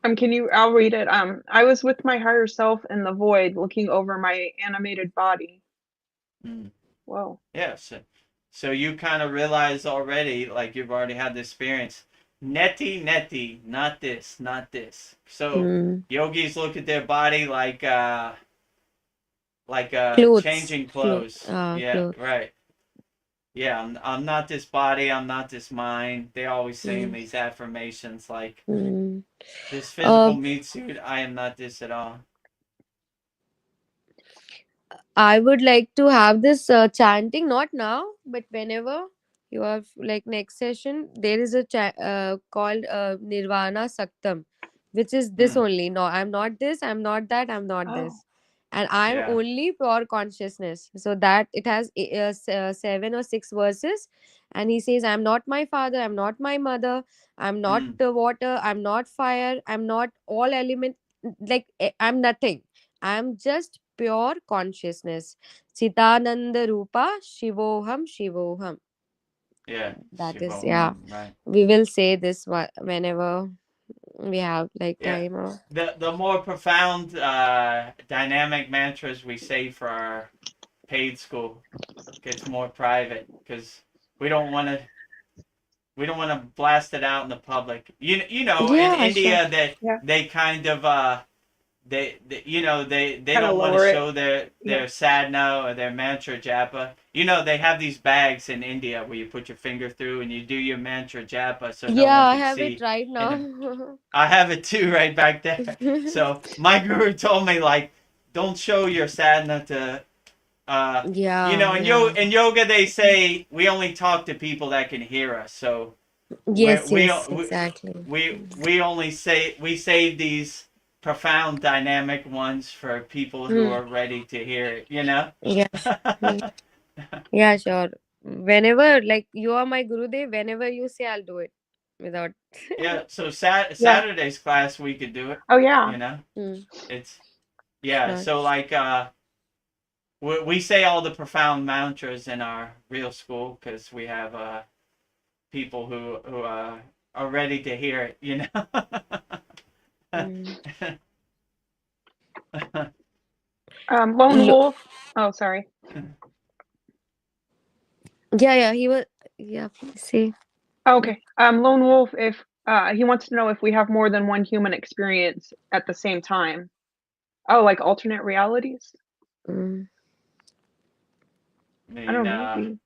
I'll read it. I was with my higher self in the void, looking over my animated body. Whoa. Yeah, so you kind of realize already, like you've already had the experience. Neti, not this, not this. So yogis look at their body like Clothes. changing clothes. Yeah, Clothes. right. Yeah, I'm not this body, I'm not this mind. They always saying these affirmations like this physical meat suit, I am not this at all. I would like to have this chanting, not now, but whenever you have like next session, there is a called Nirvana Saktam, which is this only. No, I'm not this, I'm not that, I'm not this. And I'm Yeah. only pure consciousness. So that it has 7 or 6 verses. And he says, I'm not my father, I'm not my mother, I'm not water, I'm not fire, I'm not all element. Like, I'm nothing. I'm just pure consciousness. Chitananda Rupa Shivoham Shivoham. Yeah. That is, Shiva, right. we will say this whenever we have like Yeah. time. Or... The more profound dynamic mantras we say for our paid school gets more private because we don't want to blast it out in the public. You know, in India they kind of they don't want to show their sadhana or their mantra japa. You know, they have these bags in India where you put your finger through and you do your mantra japa so no one I can have see. it right now. I have it too right back there. So my guru told me like, don't show your sadhana to you know, in yoga they say we only talk to people that can hear us. So exactly. We only say we save these profound dynamic ones for people who are ready to hear it, you know? Yeah, sure. Whenever, like, you are my Gurudev, whenever you say, I'll do it without. Yeah, so Saturday's class we could do it. Oh, yeah. You know? It's, Sure. so like, we say all the profound mantras in our real school because we have people who are ready to hear it, you know? Lone Wolf. Oh, sorry. He was. Yeah, please say. Okay. Lone Wolf, if he wants to know if we have more than one human experience at the same time. Oh, like alternate realities? I I don't know.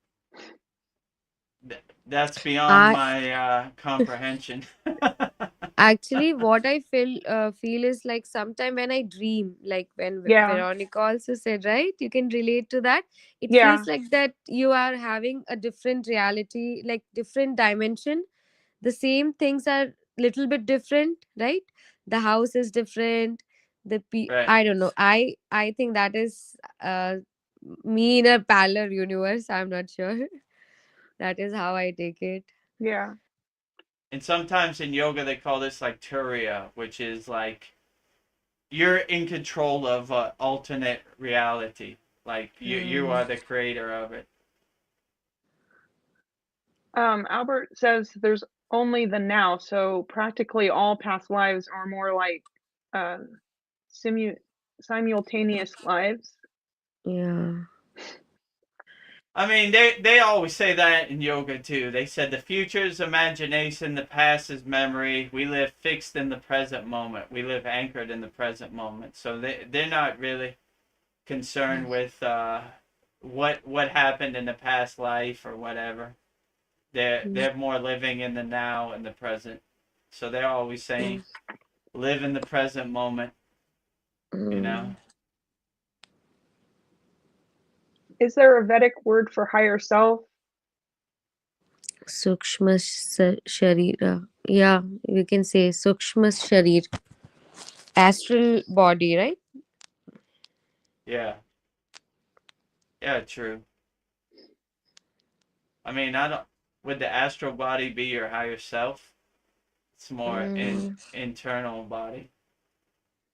That's beyond my comprehension. Actually, what I feel is like sometime when I dream, like when Veronica also said, right? You can relate to that. It feels like that you are having a different reality, like different dimension. The same things are little bit different, right? The house is different. Right. I don't know. I think that is me in a parallel universe. I'm not sure. That is how I take it. Yeah. And sometimes in yoga they call this like turiya, which is like you're in control of alternate reality. Like you are the creator of it. Albert says there's only the now, so practically all past lives are more like simultaneous lives. Yeah. I mean, they always say that in yoga too. They said the future is imagination, the past is memory. We live fixed in the present moment. We live anchored in the present moment. So they're not really concerned with what happened in the past life or whatever. They're more living in the now and the present. So they're always saying, live in the present moment. You know. Is there a Vedic word for higher self? Sukshma Sharira. Yeah, we can say Sukshma Sharir. Astral body, right? Yeah. Yeah, true. I mean, I don't. would the astral body be your higher self? It's more Mm, internal body,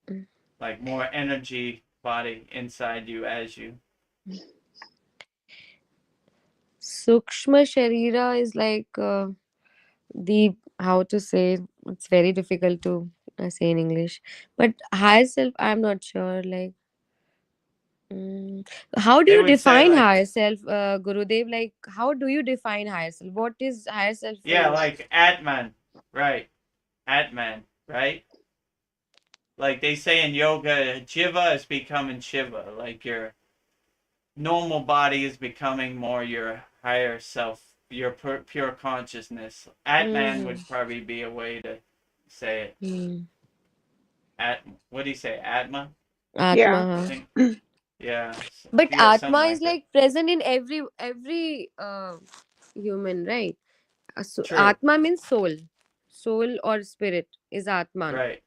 mm. like more energy body inside you as you. Sukshma Sharira is like the, how to say, it's very difficult to say in English. But higher self, I'm not sure. Like, how do They you would say define like, higher self, Gurudev? Like, how do you define higher self? What is higher self for yeah, you? like Atman, right? Atman, right? Like they say in yoga, Jiva is becoming Shiva. Like your normal body is becoming more your higher self, your pure consciousness. Atman Mm-hmm. would probably be a way to say it. Mm. At what do you say? Atma, Yeah. I Atma. think. Yeah, But yeah, something Atma is like that. like present in every human, right? So True. Atma means soul. Soul or spirit is Atman. Right.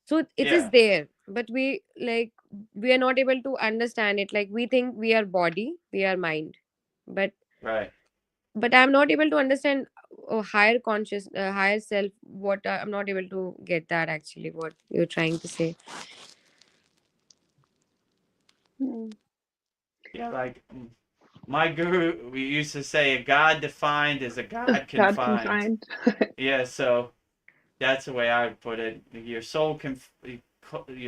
So it is Yeah. there, but we like, we are not able to understand it. Like we think we are body, we are mind, but Right. I'm not able to understand higher conscious, higher self. What I'm not able to get that actually. What you're trying to say? Mm. Yeah. Like my guru, we used to say, a God defined is a God God confined. confined. Yeah. So that's the way I would put it. Your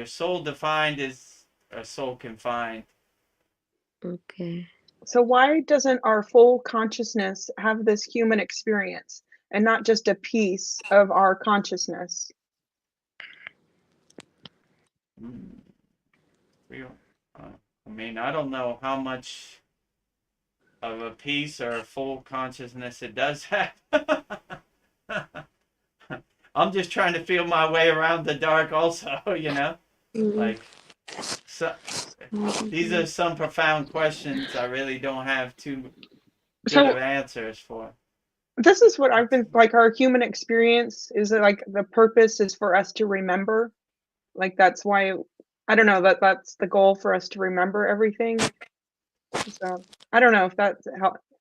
soul defined is a soul confined. Okay. So why doesn't our full consciousness have this human experience and not just a piece of our consciousness? Mm, real. Uh, I mean, I don't know how much of a piece or a full consciousness it does have. I'm just trying to feel my way around the dark, also. Mm. Like, so, these are some profound questions I really don't have too good of So answers for. this is what I've been like, our human experience is that, like, the purpose is for us to remember. Like that's why, I don't know, that's the goal, for us to remember everything. So I don't know if that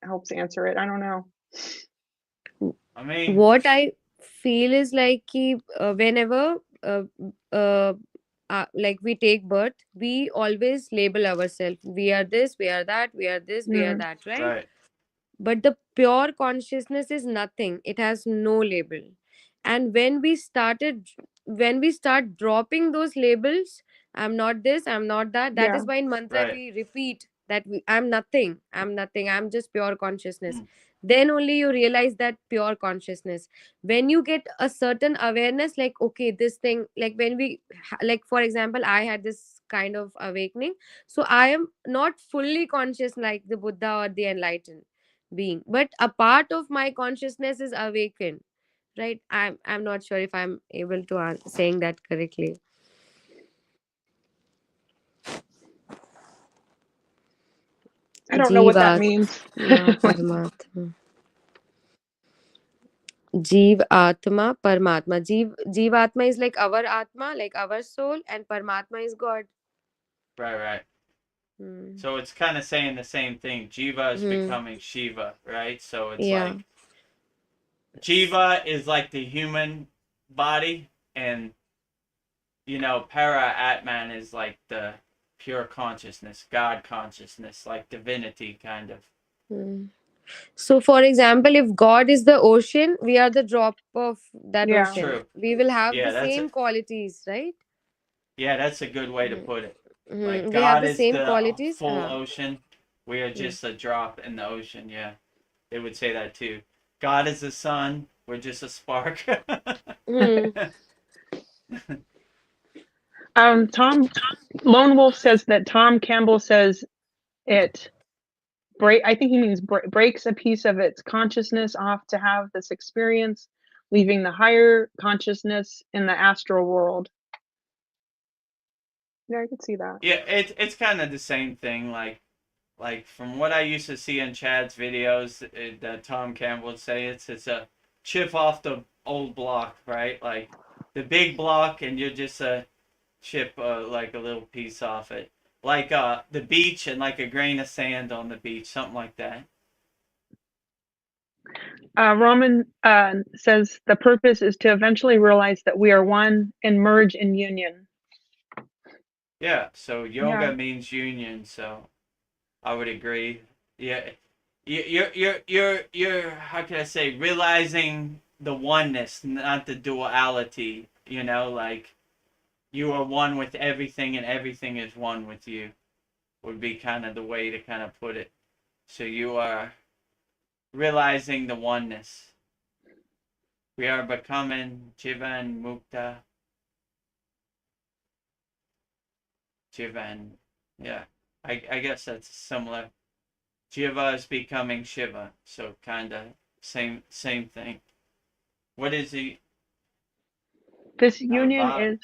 helps answer it. I don't know. I mean, What I feel is like whenever like we take birth, we always label ourselves. We are this, we are that, we are this, we are Mm, that, right? right, But the pure consciousness is nothing. It has no label. And when we start dropping those labels, I'm not this, I'm not that. That yeah. is why in mantra right. we repeat that I'm nothing, I'm nothing, I'm just pure consciousness. Mm, Then only you realize that pure consciousness. When you get a certain awareness, like okay, this thing, like when we like for example, I had this kind of awakening. So I am not fully conscious like the Buddha or the enlightened being, but a part of my consciousness is awakened, right? I'm not sure if I'm able to saying that correctly. I don't know what that means. Jivatma Paramatma. Jeev Atma Paramatma. Jeevatma is like our Atma, like our soul, and Paramatma is God. right, right. Hmm. So it's kind of saying the same thing. Jiva is Hmm. becoming Shiva, right? So it's Yeah. like Jiva is like the human body, and Para Atman is like the pure consciousness, God consciousness, like divinity, kind of. Hmm. So, for example, if God is the ocean, we are the drop of that Yeah. ocean. True. We will have the Yeah, same qualities, right? that's a good way to put it. Like We have God the is same the qualities. full ocean. We are Hmm. just a drop in the ocean. Yeah, they would say that too. God is the sun. We're just a spark. Hmm. Tom Lone Wolf says that Tom Campbell says it I think he means breaks a piece of its consciousness off to have this experience, leaving the higher consciousness in the astral world. Yeah, I could see that. Yeah, it's kind of the same thing. Like from what I used to see in Chad's videos, that Tom Campbell would say, it's a chip off the old block, right? Like the big block, and you're just a chip, like a little piece off it, like the beach and like a grain of sand on the beach, something like that. Roman says the purpose is to eventually realize that we are one and merge in union. Yeah, so yoga Yeah. means union, so I would agree. Yeah, you're how can I say, realizing the oneness, not the duality. You know, like you are one with everything, and everything is one with you. Would be kind of the way to kind of put it. So you are realizing the oneness. We are becoming Jivan Mukta. Jivan. Yeah. I guess that's similar. Jiva is becoming Shiva. So kinda same thing. What is he? This union Bhav? is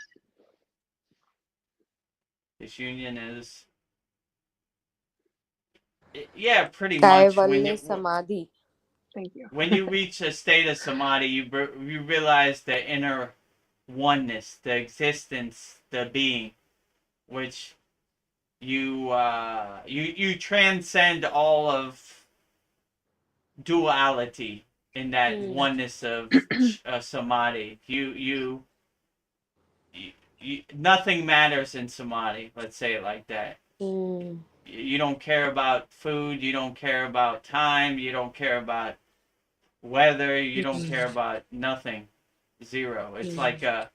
This union is, yeah, pretty much Kaivalya Samadhi. thank you. when you reach a state of samadhi, you realize the inner oneness, the existence, the being, which you transcend all of duality in that oneness of samadhi. Nothing matters in samadhi. Let's say it like that. You don't care about food. You don't care about time. You don't care about weather. You don't care about nothing. Zero. It's like a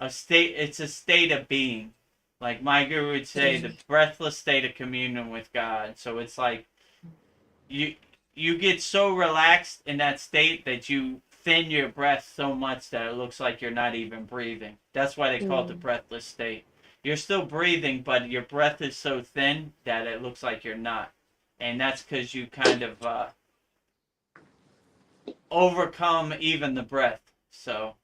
state. It's a state of being. Like my guru would say, the breathless state of communion with God. So it's like you you get so relaxed in that state that you thin your breath so much that it looks like you're not even breathing. That's why they call it the breathless state. You're still breathing, but your breath is so thin that it looks like you're not. And that's because you kind of overcome even the breath. So,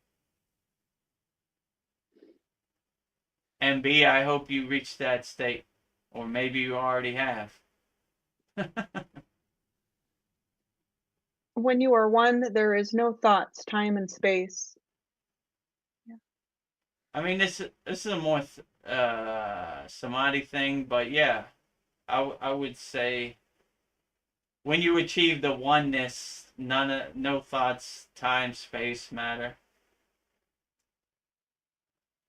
MB, I hope you reach that state. Or maybe you already have. When you are one, there is no thoughts, time, and space. I mean, this is a more samadhi thing, but yeah, I would say when you achieve the oneness, no thoughts, time, space matter.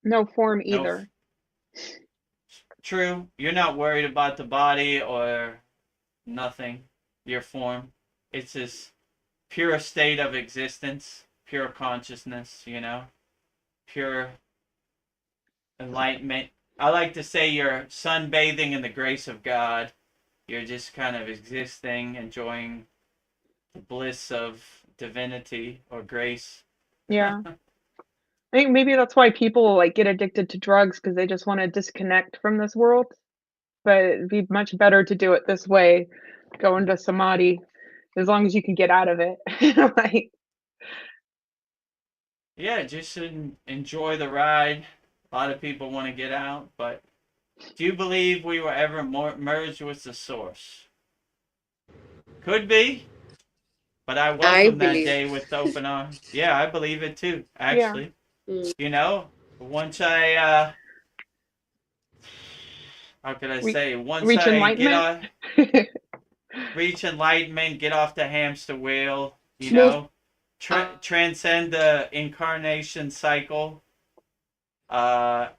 No form No, either. true. You're not worried about the body or nothing. Your form. It's this pure state of existence, pure consciousness. You know, pure enlightenment. I like to say you're sunbathing in the grace of God. You're just kind of existing, enjoying the bliss of divinity or grace. Yeah. I think maybe that's why people like get addicted to drugs because they just want to disconnect from this world. But it'd be much better to do it this way, go into samadhi, as long as you can get out of it. Like, Yeah, just enjoy the ride. A lot of people want to get out, but do you believe we were ever merged with the source? Could be, but I I welcome that believe. day with open arms. Yeah, I believe it too, yeah, actually. You know, once I, how can I we say, once reach I get enlightenment. on, reach enlightenment, get off the hamster wheel, you Most know, transcend the incarnation cycle.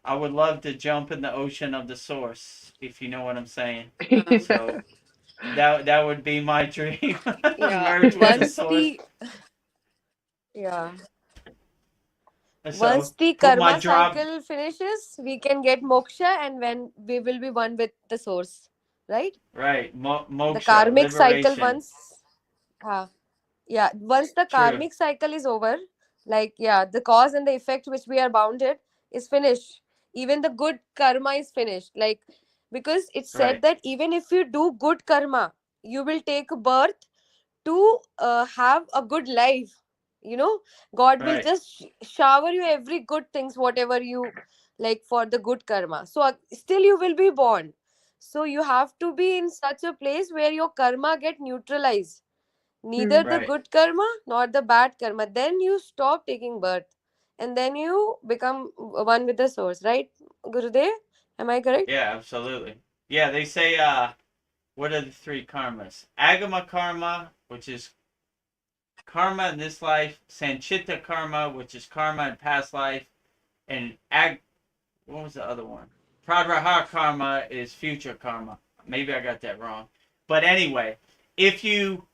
I would love to jump in the ocean of the source, if you know what I'm saying. So that would be my dream. yeah. Merge with the source. Yeah. So Once the put my karma drop, cycle finishes, we can get moksha, and when we will be one with the source, right? right, The moksha, karmic cycle liberation. once, yeah, once the True. karmic cycle is over, like, yeah, the cause and the effect which we are bounded is finished. Even the good karma is finished. Like, because it's said Right, that even if you do good karma, you will take birth to have a good life. You know, God will right. just shower you every good things, whatever you like for the good karma. So still you will be born. So you have to be in such a place where your karma get neutralized, neither Hmm. the Right. good karma nor the bad karma. Then you stop taking birth, and then you become one with the source, right, Gurudev? Am I correct? Yeah, absolutely. Yeah, they say, what are the three karmas? Agama karma, which is karma in this life, sanchita karma, which is karma in past life, and what was the other one? Pradraha karma is future karma. Maybe I got that wrong. But anyway, if you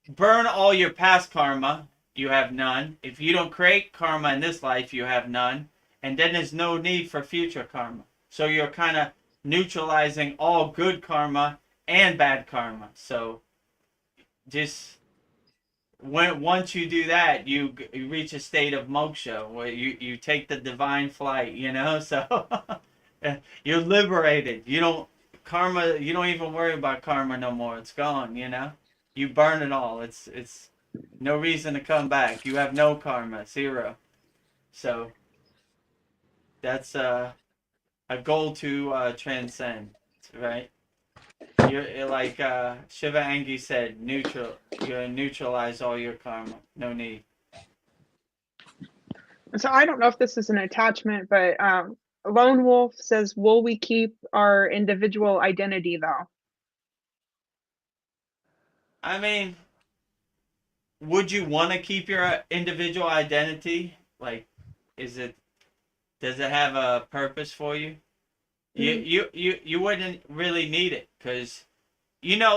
burn all your past karma, you have none. If you don't create karma in this life, you have none. And then there's no need for future karma. So you're kind of neutralizing all good karma and bad karma. So just once you do that, you reach a state of moksha where you take the divine flight, you know? So you're liberated. You don't even worry about karma no more. It's gone, you know? You burn it all. It's no reason to come back. You have no karma, zero. So that's a goal to transcend, right? You're like Shiva Angi said, you neutralize all your karma. No need. So I don't know if this is an attachment, but Lone Wolf says, will we keep our individual identity though? I mean, would you want to keep your individual identity? Like, does it have a purpose for you? You wouldn't really need it because,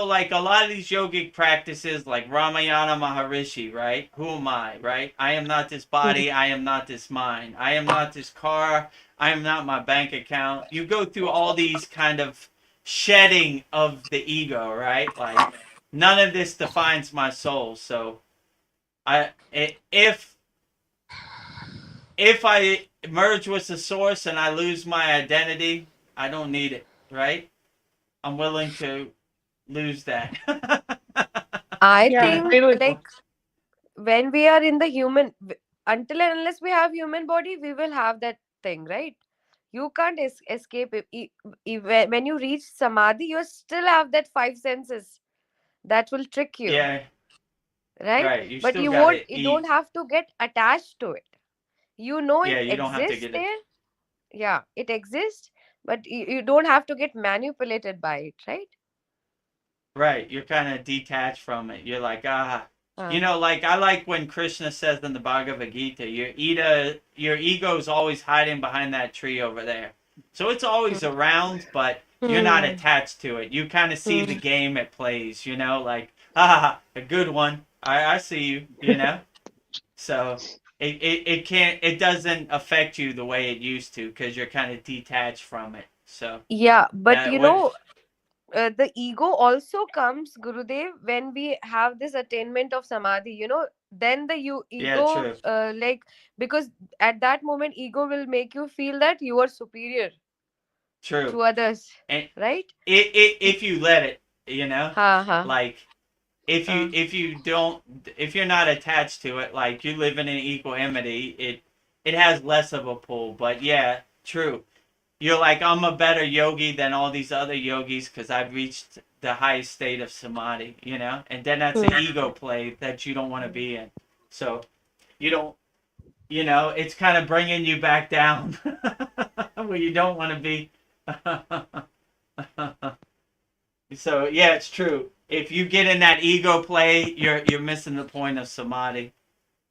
like a lot of these yogic practices, like Ramayana Maharishi, right? Who am I, right? I am not this body. I am not this mind. I am not this car. I am not my bank account. You go through all these kind of shedding of the ego, right? Like, none of this defines my soul. So, if I merge with the source and I lose my identity, I don't need it, right? I'm willing to lose that. I Yeah, think like when we are in the human, until and unless we have human body, we will have that thing, right? You can't escape it. When you reach samadhi, you still have that five senses that will trick you, Yeah, right? right. You But still you gotta won't. You don't eat. have to get attached to it. You know Yeah, it you don't have to exists get it. there. Yeah, it exists, but you don't have to get manipulated by it, right? Right. You're kind of detached from it. You're like, Uh, like I like when Krishna says in the Bhagavad Gita, your ego's always hiding behind that tree over there. So it's always around, but you're not hmm. attached to it. You kind of see the Hmm. game it plays, like, a good one. I see you, So it doesn't affect you the way it used to because you're kind of detached from it. So Yeah, but that what the ego also comes, Gurudev, when we have this attainment of samadhi, then the yeah, ego, true, because at that moment, ego will make you feel that you are superior true. to others, And right? if you let it, Ha ha. like if you Uh, if you don't if you're not attached to it, like you live in an equanimity, it has less of a pull. But yeah, true. You're like, I'm a better yogi than all these other yogis because I've reached the highest state of samadhi, and then that's an hmm. ego play that you don't want to be in. So you don't, it's kind of bringing you back down where you don't want to be. So yeah, it's true. If you get in that ego play, you're missing the point of samadhi.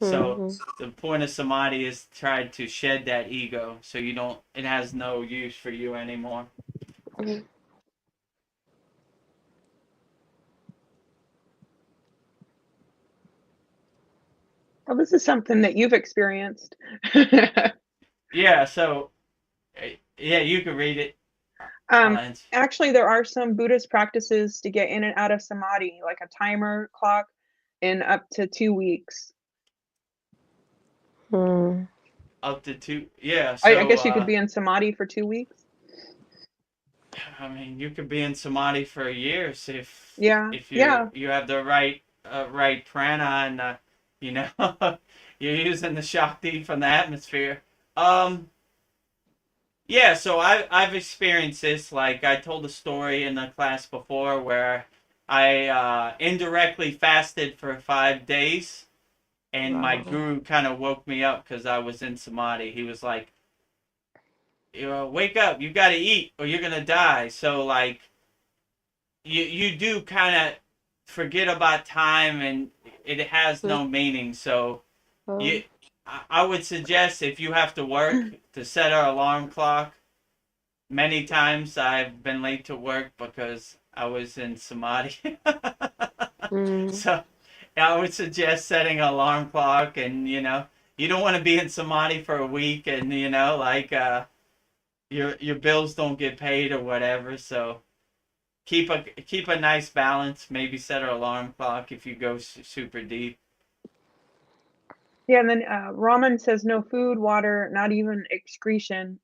So Hmm. the point of samadhi is try to shed that ego, so you don't. It has no use for you anymore. Hmm. well, this is something that you've experienced. Yeah. So yeah, you can read it. um, Lance. actually, there are some Buddhist practices to get in and out of samadhi, like a timer clock in up to 2 weeks. Hmm. Up to two. Yeah. I So guess you could be in samadhi for 2 weeks. I mean, you could be in samadhi for years Yeah, if yeah. you have the right prana and you know you're using the shakti from the atmosphere. Um, yeah. So I've experienced this. Like I told a story in the class before where I indirectly fasted for 5 days, and my Wow. guru kind of woke me up because I was in samadhi. He was like, wake up, you got to eat or you're gonna die. So like you do kind of forget about time and it has Mm. no meaning. So Mm. you, I would suggest if you have to work to set our alarm clock. Many times I've been late to work because I was in samadhi. Mm. So I would suggest setting an alarm clock, and you don't want to be in samadhi for a week, and like your bills don't get paid or whatever. So keep a nice balance. Maybe set an alarm clock if you go super deep. Yeah, and then Raman says no food, water, not even excretion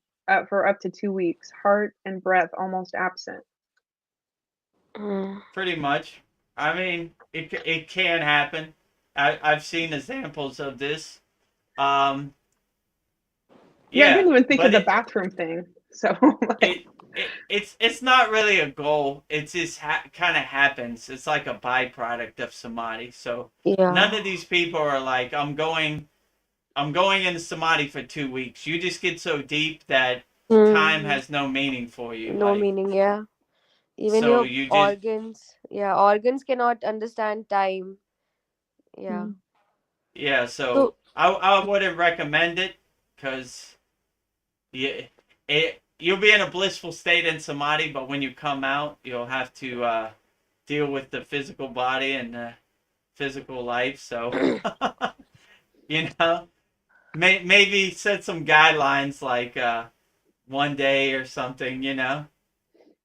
for up to 2 weeks. Heart and breath almost absent. Mm. Pretty much. I mean, it can happen. I've seen examples of this. Um, Yeah, I didn't yeah, even think of but the bathroom thing. So, like, it, it's not really a goal. It just kind of happens. It's like a byproduct of samadhi. So none Yeah. of these people are like, I'm going into samadhi for 2 weeks. You just get so deep that time Mm. has no meaning for you. No Like, meaning, yeah. Even so your you just organs, yeah, organs cannot understand time. Yeah. mm, yeah. So So, I wouldn't recommend it because you'll be in a blissful state in samadhi, but when you come out, you'll have to deal with the physical body and the physical life. So, you know, maybe set some guidelines like 1 day or something.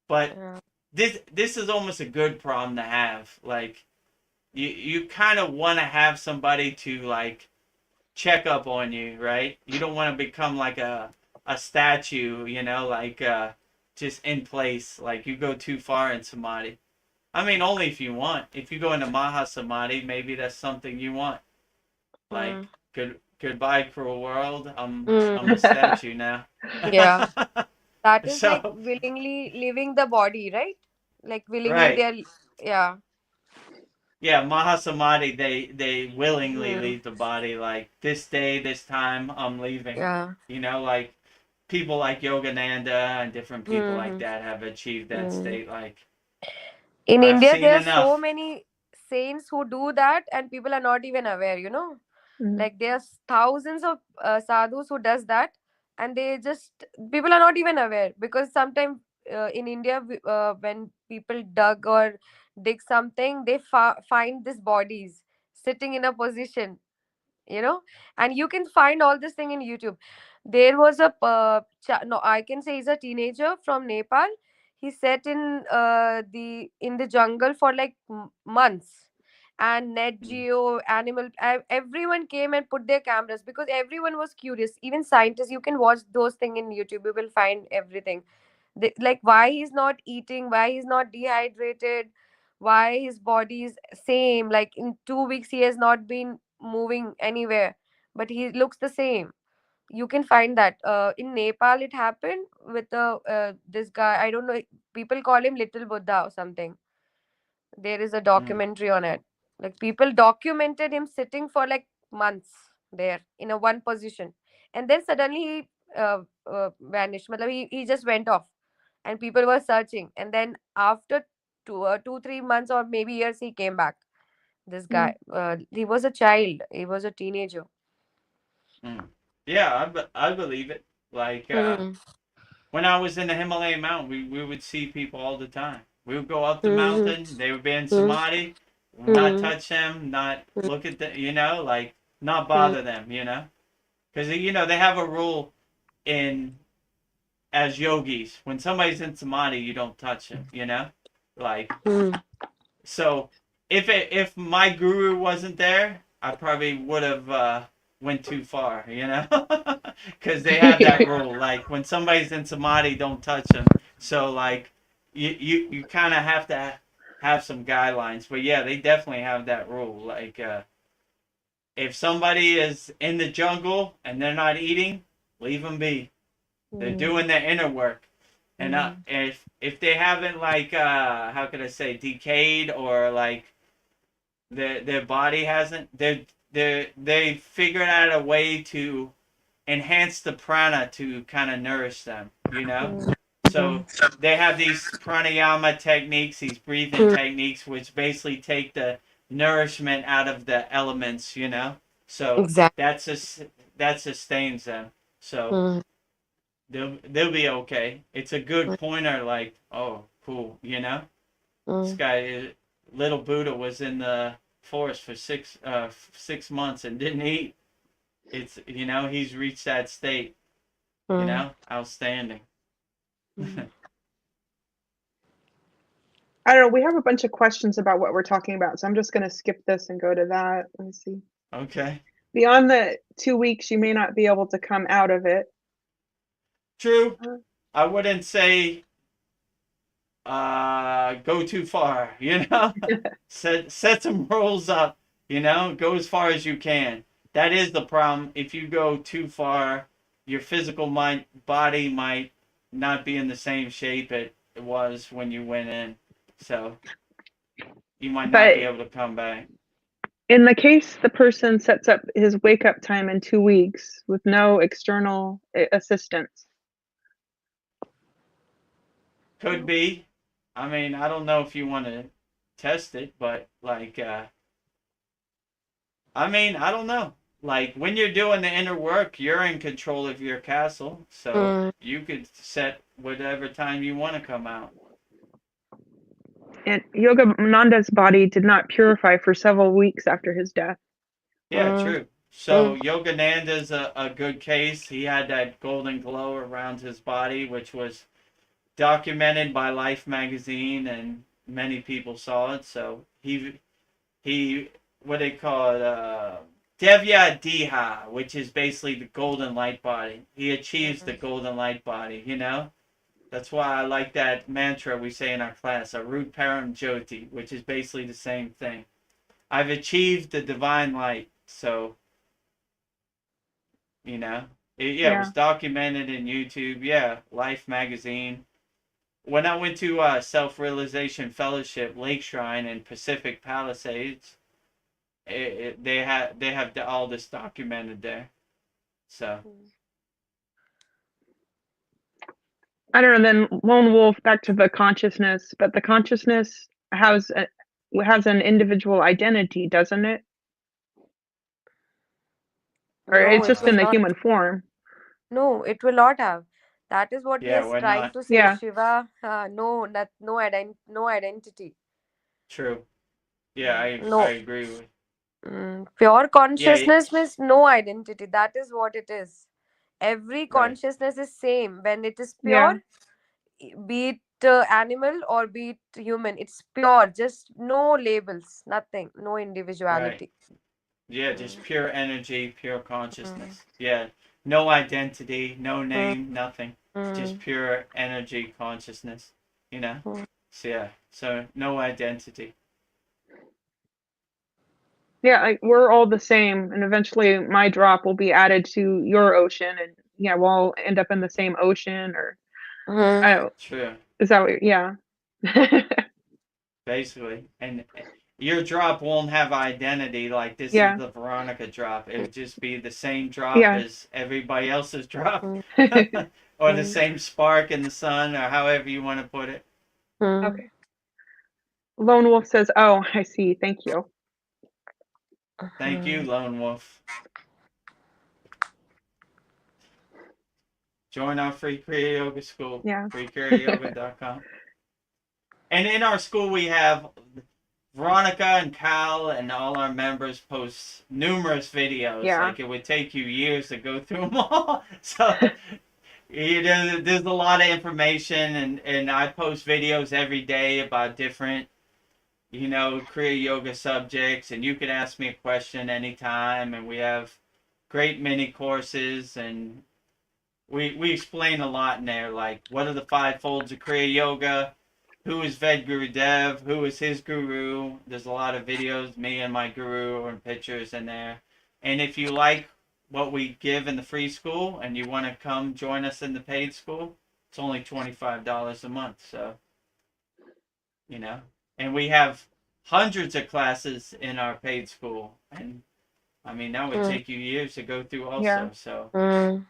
But yeah. this is almost a good problem to have. Like, you kind of want to have somebody to like check up on you, right? You don't want to become like a statue, like just in place. Like you go too far in samadhi. I mean, only if you want. If you go into Maha Samadhi, maybe that's something you want. Mm. Like goodbye cruel world. I'm a Mm. statue now. Yeah. That is like So willingly leaving the body, right? Like willingly right. they're, yeah. Yeah, Maha Samadhi, they willingly Mm. leave the body. Like this day, this time, I'm leaving. Yeah. Like people like Yogananda and different people like Mm. that have achieved that Mm. state. Like In I've India, seen there are so enough. many saints who do that, and people are not even aware, you know? mm, Like there's thousands of sadhus who does that, and they just, people are not even aware, because sometimes in India, when people dug or dig something, they find these bodies sitting in a position, you know, and you can find all this thing in YouTube. There was a no, I can say he's a teenager from Nepal. He sat in the jungle for like months, and Net Mm, Geo, Animal, everyone came and put their cameras, because everyone was curious. Even scientists, you can watch those things in YouTube, you will find everything. Like why he's not eating, why he's not dehydrated, why his body is same, like in 2 weeks he has not been moving anywhere, but he looks the same. You can find that in Nepal. It happened with this guy, I don't know, people call him Little Buddha or something. There is a mm, documentary on it. Like people documented him sitting for like months there in a one position, and then suddenly he vanished. Matlab, he just went off, and people were searching, and then after 2 3 months or maybe years, he came back. This mm, guy, he was a child, he was a teenager. mm. Yeah, I believe it. Like Hmm. when I was in the Himalayan mountain, we would see people all the time. We would go up the Hmm. mountain. They would be in Hmm. samadhi. Not Hmm. touch them. Not Hmm. look at them. Like not Hmm. bother them. Because they have a rule in as yogis. When somebody's in samadhi, you don't touch them. Like Hmm. so. If my guru wasn't there, I probably would have went too far. Because they have that rule. Like when somebody's in samadhi, don't touch them. So like you kind of have to have some guidelines. But yeah, they definitely have that rule. Like if somebody is in the jungle and they're not eating, leave them be. They're Hmm. doing their inner work. And Hmm. if they haven't like how could I say decayed or like their body hasn't they figured out a way to enhance the prana to kind of nourish them. Hmm. So they have these pranayama techniques, these breathing techniques, which basically take the nourishment out of the elements, you know. So Exactly. that sustains them. So they'll be okay. It's a good pointer. Like, oh, cool, you know. This guy, little Buddha, was in the forest for 6 months and didn't eat. It's, you know, he's reached that state. You know, outstanding. I don't know. We have a bunch of questions about what we're talking about, so I'm just going to skip this and go to that. Let me see. Okay. Beyond the 2 weeks, you may not be able to come out of it. True. I wouldn't say go too far, you know. set some rules up, you know. Go as far as you can. That is the problem. If you go too far, your physical body might not be in the same shape it was when you went in, so you might not But be able to come back. in the case the person sets up his wake up time in 2 weeks with no external assistance. Could be. I mean, I don't know if you want to test it, but like, I mean, I don't know. Like, when you're doing the inner work, you're in control of your castle, so you could set whatever time you want to come out. And Yogananda's body did not purify for several weeks after his death. Yeah, true. So Yogananda's a good case. He had that golden glow around his body, which was documented by Life magazine, and many people saw it. So he what they call it, Devya Diha, which is basically the golden light body. He achieves the golden light body, you know? That's why I like that mantra we say in our class, Arut Param Jyoti, which is basically the same thing. I've achieved the divine light, so, you know? It was documented in YouTube, Life magazine. When I went to Self-Realization Fellowship, Lake Shrine in Pacific Palisades, they have all this documented there. So I don't know. Then Lone Wolf, back to the consciousness, but the consciousness has an individual identity, doesn't it? Or No, it's it just will in the not. human form. No, it will not have. That is what he yeah, is we're trying not to say. Shiva, no, no identity. true. Yeah, I No. agree with. Pure Yeah, consciousness means no identity. That is what it is. Every right. consciousness is same when it is Yeah. pure, be it animal or be it human. It's pure, just no labels, nothing, no Right. individuality. Yeah, just pure energy, pure consciousness. Yeah, no identity, no name, nothing. Just pure energy, consciousness. You know. So yeah, so no identity. Yeah, like we're all the same, and eventually my drop will be added to your ocean, and we'll all end up in the same ocean, or I don't. True. Is that what? Yeah. Basically, and your drop won't have identity. Like, this is Yeah. the Veronica drop. It would just be the same drop Yeah. as everybody else's drop, or the same spark in the sun, or however you want to put it. Okay. Lone Wolf says, "Oh, I see. Thank you." Thank you, Lone Wolf. Join our free Kriya Yoga school. Yeah. freekriyayoga.com. And in our school, we have Veronica and Cal and all our members post numerous videos. Yeah. Like, it would take you years to go through them all. So there's a lot of information, and I post videos every day about different, you know, Kriya Yoga subjects, and you can ask me a question anytime, and we have great mini courses, and we explain a lot in there, like what are the 5 folds of Kriya Yoga, who is Ved Guru Dev, who is his guru. There's a lot of videos, me and my guru, and pictures in there. And if you like what we give in the free school and you want to come join us in the paid school, it's only $25 a month. So, you know, and we have hundreds of classes in our paid school, and I mean, that would take you years to go through also. Yeah. So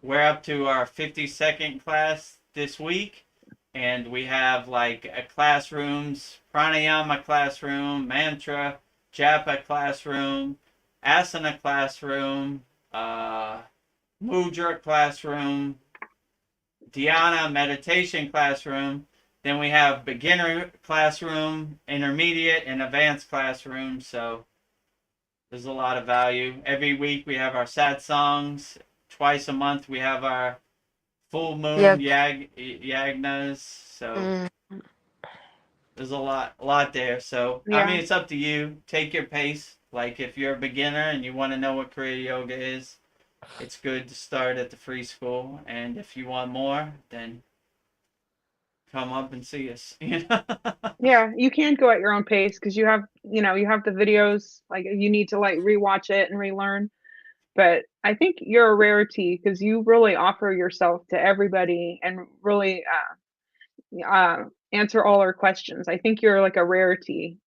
we're up to our 52nd class this week, and we have like a classrooms, pranayama classroom, mantra, japa classroom, asana classroom, mudra classroom, dhyana meditation classroom. Then we have beginner classroom, intermediate, and advanced classroom. So there's a lot of value. Every week we have our sad songs. Twice a month we have our full moon Yep. yagnas. So Mm. there's a lot there. So I Yeah. mean, it's up to you. Take your pace. Like if you're a beginner and you want to know what Kriya Yoga is, it's good to start at the free school. And if you want more, then come up and see us. You know. Yeah, you can go at your own pace because you have, you have the videos. Like you need to like rewatch it and relearn. But I think you're a rarity because you really offer yourself to everybody and really answer all our questions. I think you're like a rarity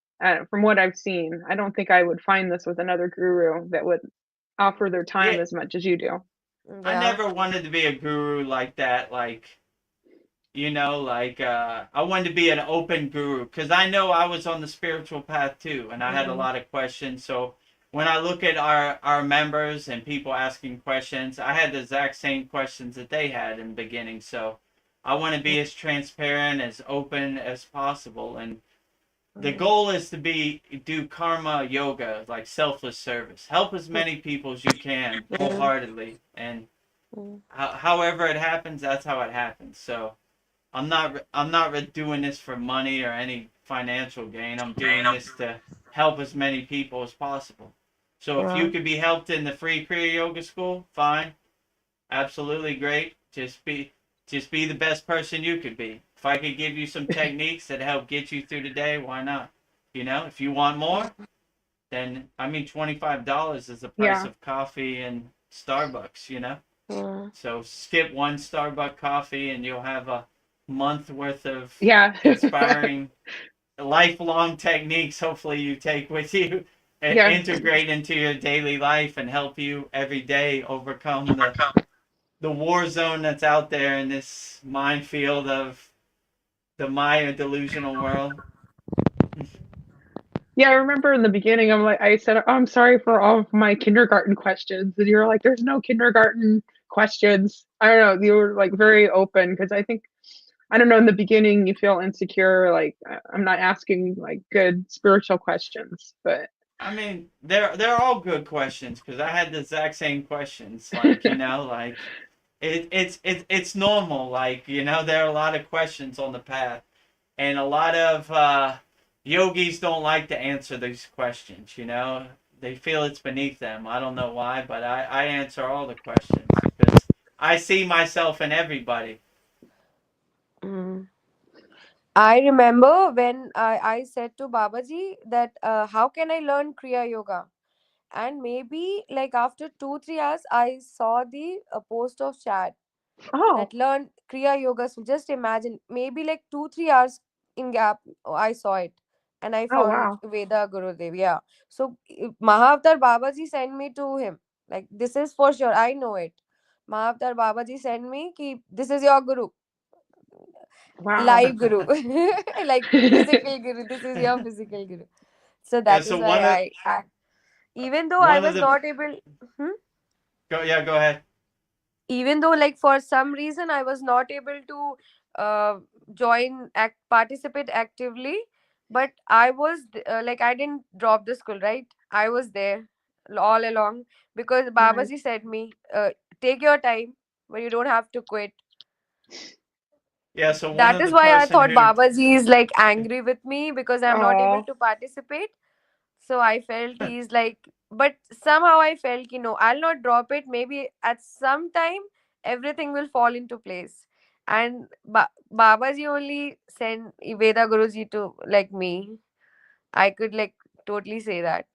from what I've seen. I don't think I would find this with another guru that would offer their time Yeah, as much as you do. I Yeah. never wanted to be a guru like that. Like I wanted to be an open guru because I know I was on the spiritual path too, and I had a Mhm. lot of questions. So when I look at our members and people asking questions, I had the exact same questions that they had in the beginning. So I want to be as transparent, as open as possible, and the goal is to do karma yoga, like selfless service. Help as many people as you can Mm. wholeheartedly, and Mm. however it happens, that's how it happens. So I'm not doing this for money or any financial gain. I'm doing this to help as many people as possible. So if Yeah. you could be helped in the free Kriya Yoga school, fine, absolutely great. Just be the best person you could be. If I could give you some techniques that help get you through the day, why not? If you want more, then I mean $25 is the price Yeah. of coffee and Starbucks. Mm. So skip one Starbucks coffee and you'll have a month worth of Yeah. inspiring lifelong techniques hopefully you take with you and Yeah. integrate into your daily life and help you every day overcome the war zone that's out there in this minefield of the Maya delusional world. Yeah, I remember in the beginning, I said, "Oh, I'm sorry for all of my kindergarten questions." And you were like, "There's no kindergarten questions." I don't know. You were like very open because I don't know, in the beginning you feel insecure, like I'm not asking like good spiritual questions, but I mean, they're all good questions because I had the exact same questions. Like it's normal. There are a lot of questions on the path, and a lot of yogis don't like to answer these questions. They feel it's beneath them. I don't know why, but I answer all the questions because I see myself in everybody. Mm. I remember when I said to Babaji that how can I learn Kriya Yoga? And maybe like after 2 3 hours, I saw the post of chat oh, that learn Kriya Yoga. So just imagine, maybe like 2 3 hours in gap, I saw it, and I oh found wow, Veda Gurudev. Yeah. So Mahavtar Babaji sent me to him. Like this is for sure. I know it. Mahavtar Babaji sent me ki this is your guru, wow. live guru, like physical guru. This is your physical guru. So Yeah. that is So why I even though I one of was the not able. Hmm? go ahead. Even though like for some reason I was not able to participate actively, but I was like I didn't drop the school, right? I was there all along because Nice. Babaji said me, take your time, but you don't have to quit. Yeah. So one That of is the why I person thought who Babaji is like angry with me because I'm not able Oh, to participate. So I felt he's like, but somehow I felt, I'll not drop it. Maybe at some time everything will fall into place. And Babaji only sent Veda Guruji to like me. I could like totally say that.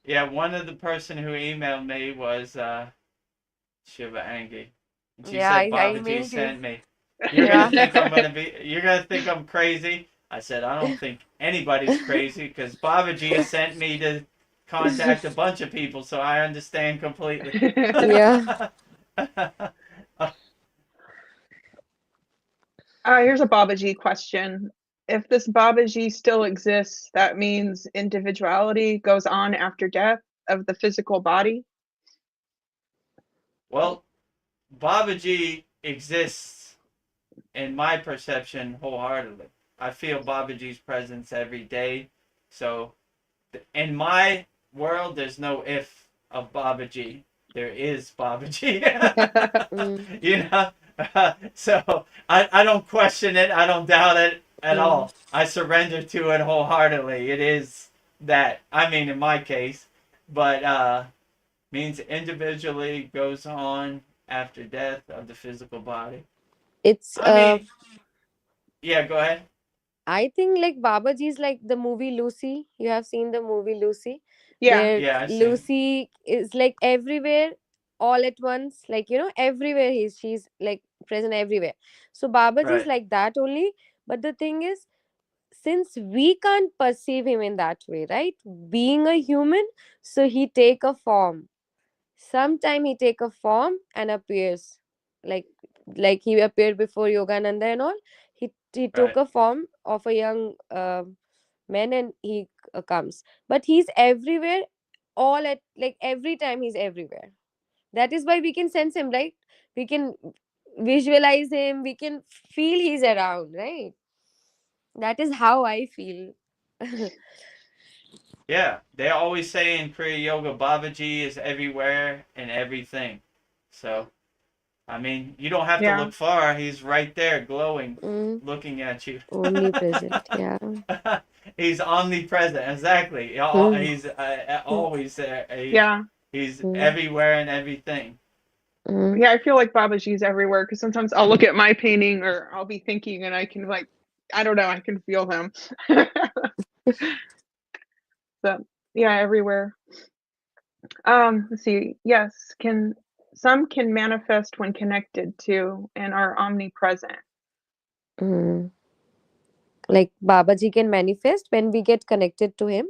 yeah, one of the person who emailed me was Shiva Angi. And she Yeah, said, I Babaji emailed you. sent me. Yeah. You're gonna think I'm crazy. I said, I don't think anybody's crazy because Babaji has sent me to contact a bunch of people, so I understand completely. Yeah. Here's a Babaji question. If this Babaji still exists, that means individuality goes on after death of the physical body? Well, Babaji exists in my perception wholeheartedly. I feel Babaji's presence every day. So in my world, there's no if of Babaji. There is Babaji. Mm, you know? So I don't question it. I don't doubt it at mm. all. I surrender to it wholeheartedly. It is that. I mean, in my case. But means individually goes on after death of the physical body. It's I mean, yeah, go ahead. I think like Babaji is like the movie Lucy. You have seen the movie Lucy, Yeah. where Yeah, I see. Lucy is like everywhere, all at once. Like everywhere she's like present everywhere. So Babaji is Right, like that only. But the thing is, since we can't perceive him in that way, right? Being a human, so he take a form. Sometime he take a form and appears, like he appeared before Yogananda and all. He took right. a form of a young man, and he comes, but he's everywhere, all at like every time he's everywhere. That is why we can sense him, right? We can visualize him, we can feel he's around, right? That is how I feel. Yeah, they always say in Kriya Yoga, Babaji is everywhere and everything. So, I mean, you don't have to Yeah. look far. He's right there, glowing, Mm, looking at you. omnipresent, yeah. He's omnipresent, exactly. Mm, He's mm, always there. Yeah. He's mm, everywhere and everything. mm. Yeah, I feel like Babaji's everywhere because sometimes I'll look at my painting or I'll be thinking and I can like, I don't know, I can feel him. So yeah, everywhere. Let's see. Yes, can some can manifest when connected to and are omnipresent. Mm. Like Babaji can manifest when we get connected to him,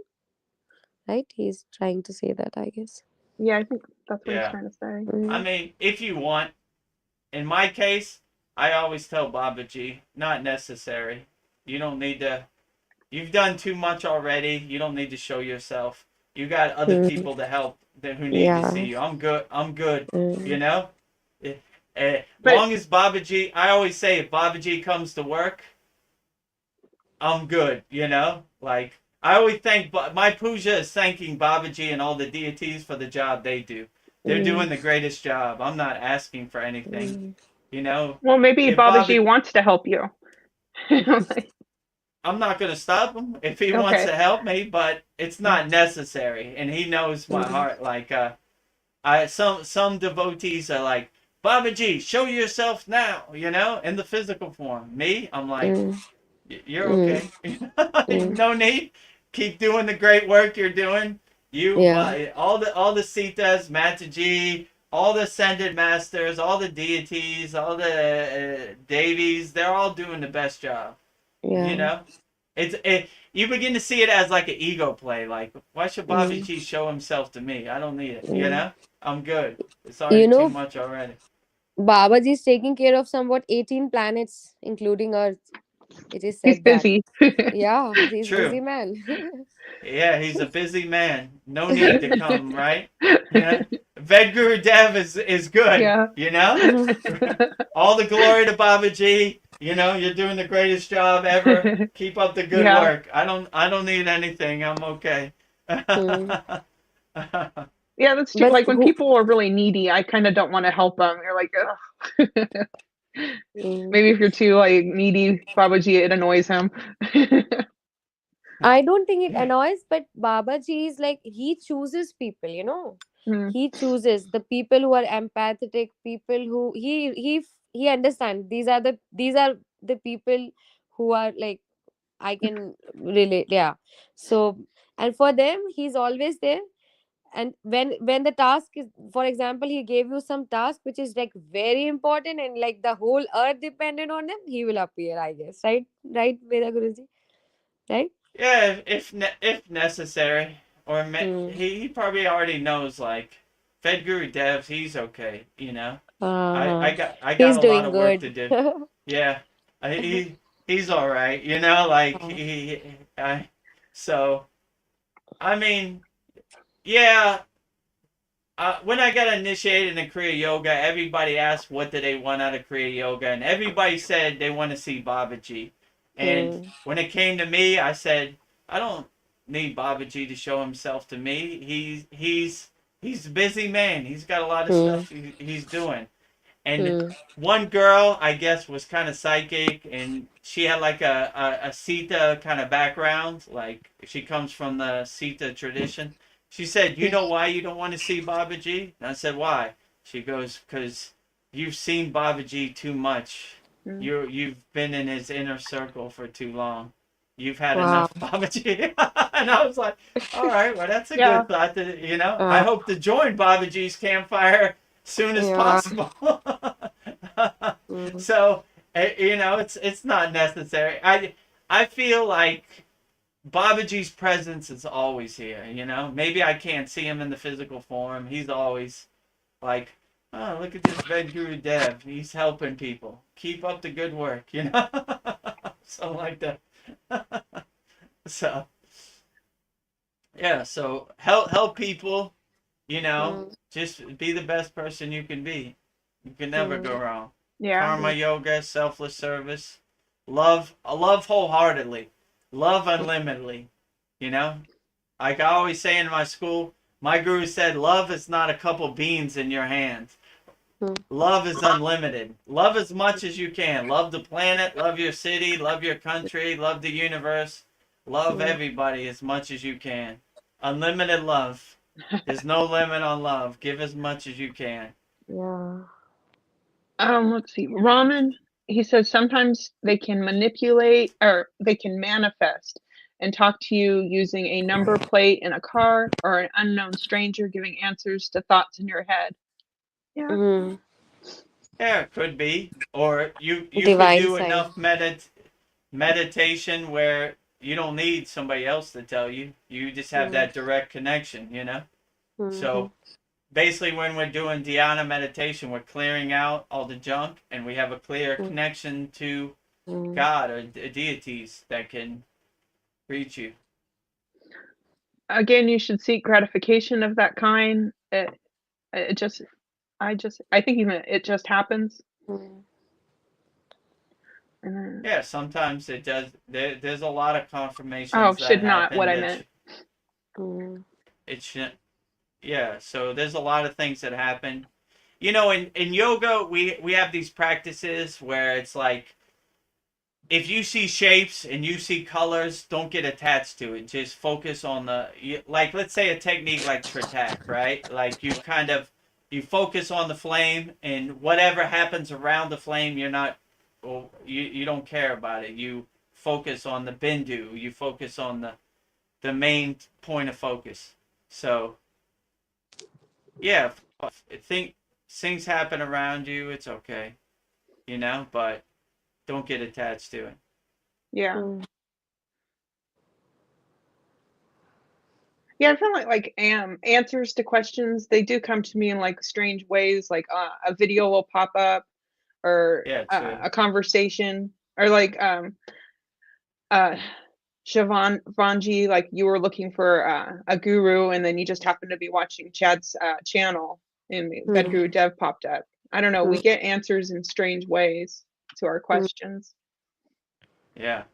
right? He's trying to say that, I guess. Yeah, I think that's what he's Yeah. trying to say. I Mm, mean, if you want, in my case, I always tell Babaji, not necessary. You don't need to. You've done too much already. You don't need to show yourself. You got other mm, people to help who need to see yeah. you. I'm good. I'm good. You Mm, know. But Long as Babaji, I always say, if Babaji comes to work, I'm good. You know, like I always thank my puja is thanking Babaji and all the deities for the job they do. They're mm, doing the greatest job. I'm not asking for anything. mm, You know, well, maybe if Babaji Babaji, wants to help you. I'm not gonna stop him if he wants Okay. to help me, but it's Mm. not necessary. And he knows my mm, heart. Like I some devotees are like, Babaji, show yourself now. You know, in the physical form. Me, I'm like, mm, you're mm, okay. mm. No need. Keep doing the great work you're doing. You, Yeah, all the Sitas, Mataji, all the ascended masters, all the deities, all the Devis, they're all doing the best job. You yeah. know, you begin to see it as like an ego play. Like, why should Mm, Babaji show himself to me? I don't need it. You mm. know, I'm good. It's already You too know, much already. Babaji is taking care of somewhat 18 planets, including Earth. It is He's said that. busy. Yeah, he's True. busy man. Yeah, he's a busy man. No need to come, right? Yeah. Vedguru Dev is good, Yeah. you know? All the glory to Babaji. You know, you're doing the greatest job ever. Keep up the good Yeah. work. I don't need anything. I'm okay. Mm. Yeah, that's true. But Like when who? people are really needy, I kind of don't want to help them. You're like, ugh. Mm. Maybe if you're too like needy, Babaji, it annoys him. I don't think it annoys, but Babaji is like he chooses people, Mm, He chooses the people who are empathetic, people who he understands. These are the people who are like I can relate. Yeah. So and for them, he's always there. And when the task is, for example, he gave you some task which is like very important and like the whole earth depended on him, he will appear, I guess. Right, Veda Guruji? Right? Yeah, if necessary. Or Hmm. he probably already knows, like, Vedguru Dev, he's okay, you know? Uh-huh. I got He's a lot doing of work good. to do. Yeah. He's all right, you know. Like so I mean, yeah. When I got initiated in Kriya Yoga, everybody asked what do they want out of Kriya Yoga, and everybody said they want to see Babaji. And when it came to me, I said I don't need Babaji to show himself to me. He's a busy man. He's got a lot of stuff he's doing. And one girl, I guess, was kind of psychic, and she had like a Sita kind of background. Like, she comes from the Sita tradition. She said, "You know why you don't want to see Babaji?" And I said, "Why?" She goes, "Because you've seen Babaji too much. You've been in his inner circle for too long. You've had Wow. enough Babaji." And I was like, "All right, well, that's a Yeah. good thought. I hope to join Babaji's campfire soon as possible." So it's not necessary. I feel like Babaji's presence is always here. Maybe I can't see him in the physical form. He's always like, "Oh, look at this Ved Guru Dev. He's helping people. Keep up the good work." Something like that. So yeah, so help people. Just be the best person you can be. You can never go wrong. Yeah. Karma yoga, selfless service, love wholeheartedly, love unlimitedly. Like I always say in my school, my guru said, "Love is not a couple beans in your hand. Love is unlimited. Love as much as you can. Love the planet, love your city, love your country, love the universe. Love everybody as much as you can. Unlimited love. There's no limit on love. Give as much as you can." Yeah. Let's see. Ramen, he says sometimes they can manipulate or they can manifest and talk to you using a number plate in a car or an unknown stranger giving answers to thoughts in your head. Yeah. Yeah, it could be. Or you could Divine do sign. enough meditation where you don't need somebody else to tell you. You just have that direct connection. So basically when we're doing dhyana meditation, we're clearing out all the junk and we have a clear connection to God or deities that can reach you. Again, you should seek gratification of that kind. I think even it just happens. Yeah, sometimes it does. There's a lot of confirmations Oh, that should not happen what I that meant. it shouldn't. Yeah, so there's a lot of things that happen. In yoga, we have these practices where it's like, if you see shapes and you see colors, don't get attached to it. Just focus on like, let's say a technique like Tritak, right? Like you focus on the flame, and whatever happens around the flame, you don't care about it. You focus on the bindu. You focus on the main point of focus. So yeah, think things happen around you, it's okay, but don't get attached to it. Yeah. Yeah, I feel like answers to questions, they do come to me in like strange ways, like a video will pop up or Yeah, true. a conversation or like Vanji, like you were looking for a guru and then you just happened to be watching Chad's channel and Ved Guru Dev popped up. I don't know, we get answers in strange ways to our questions. Yeah.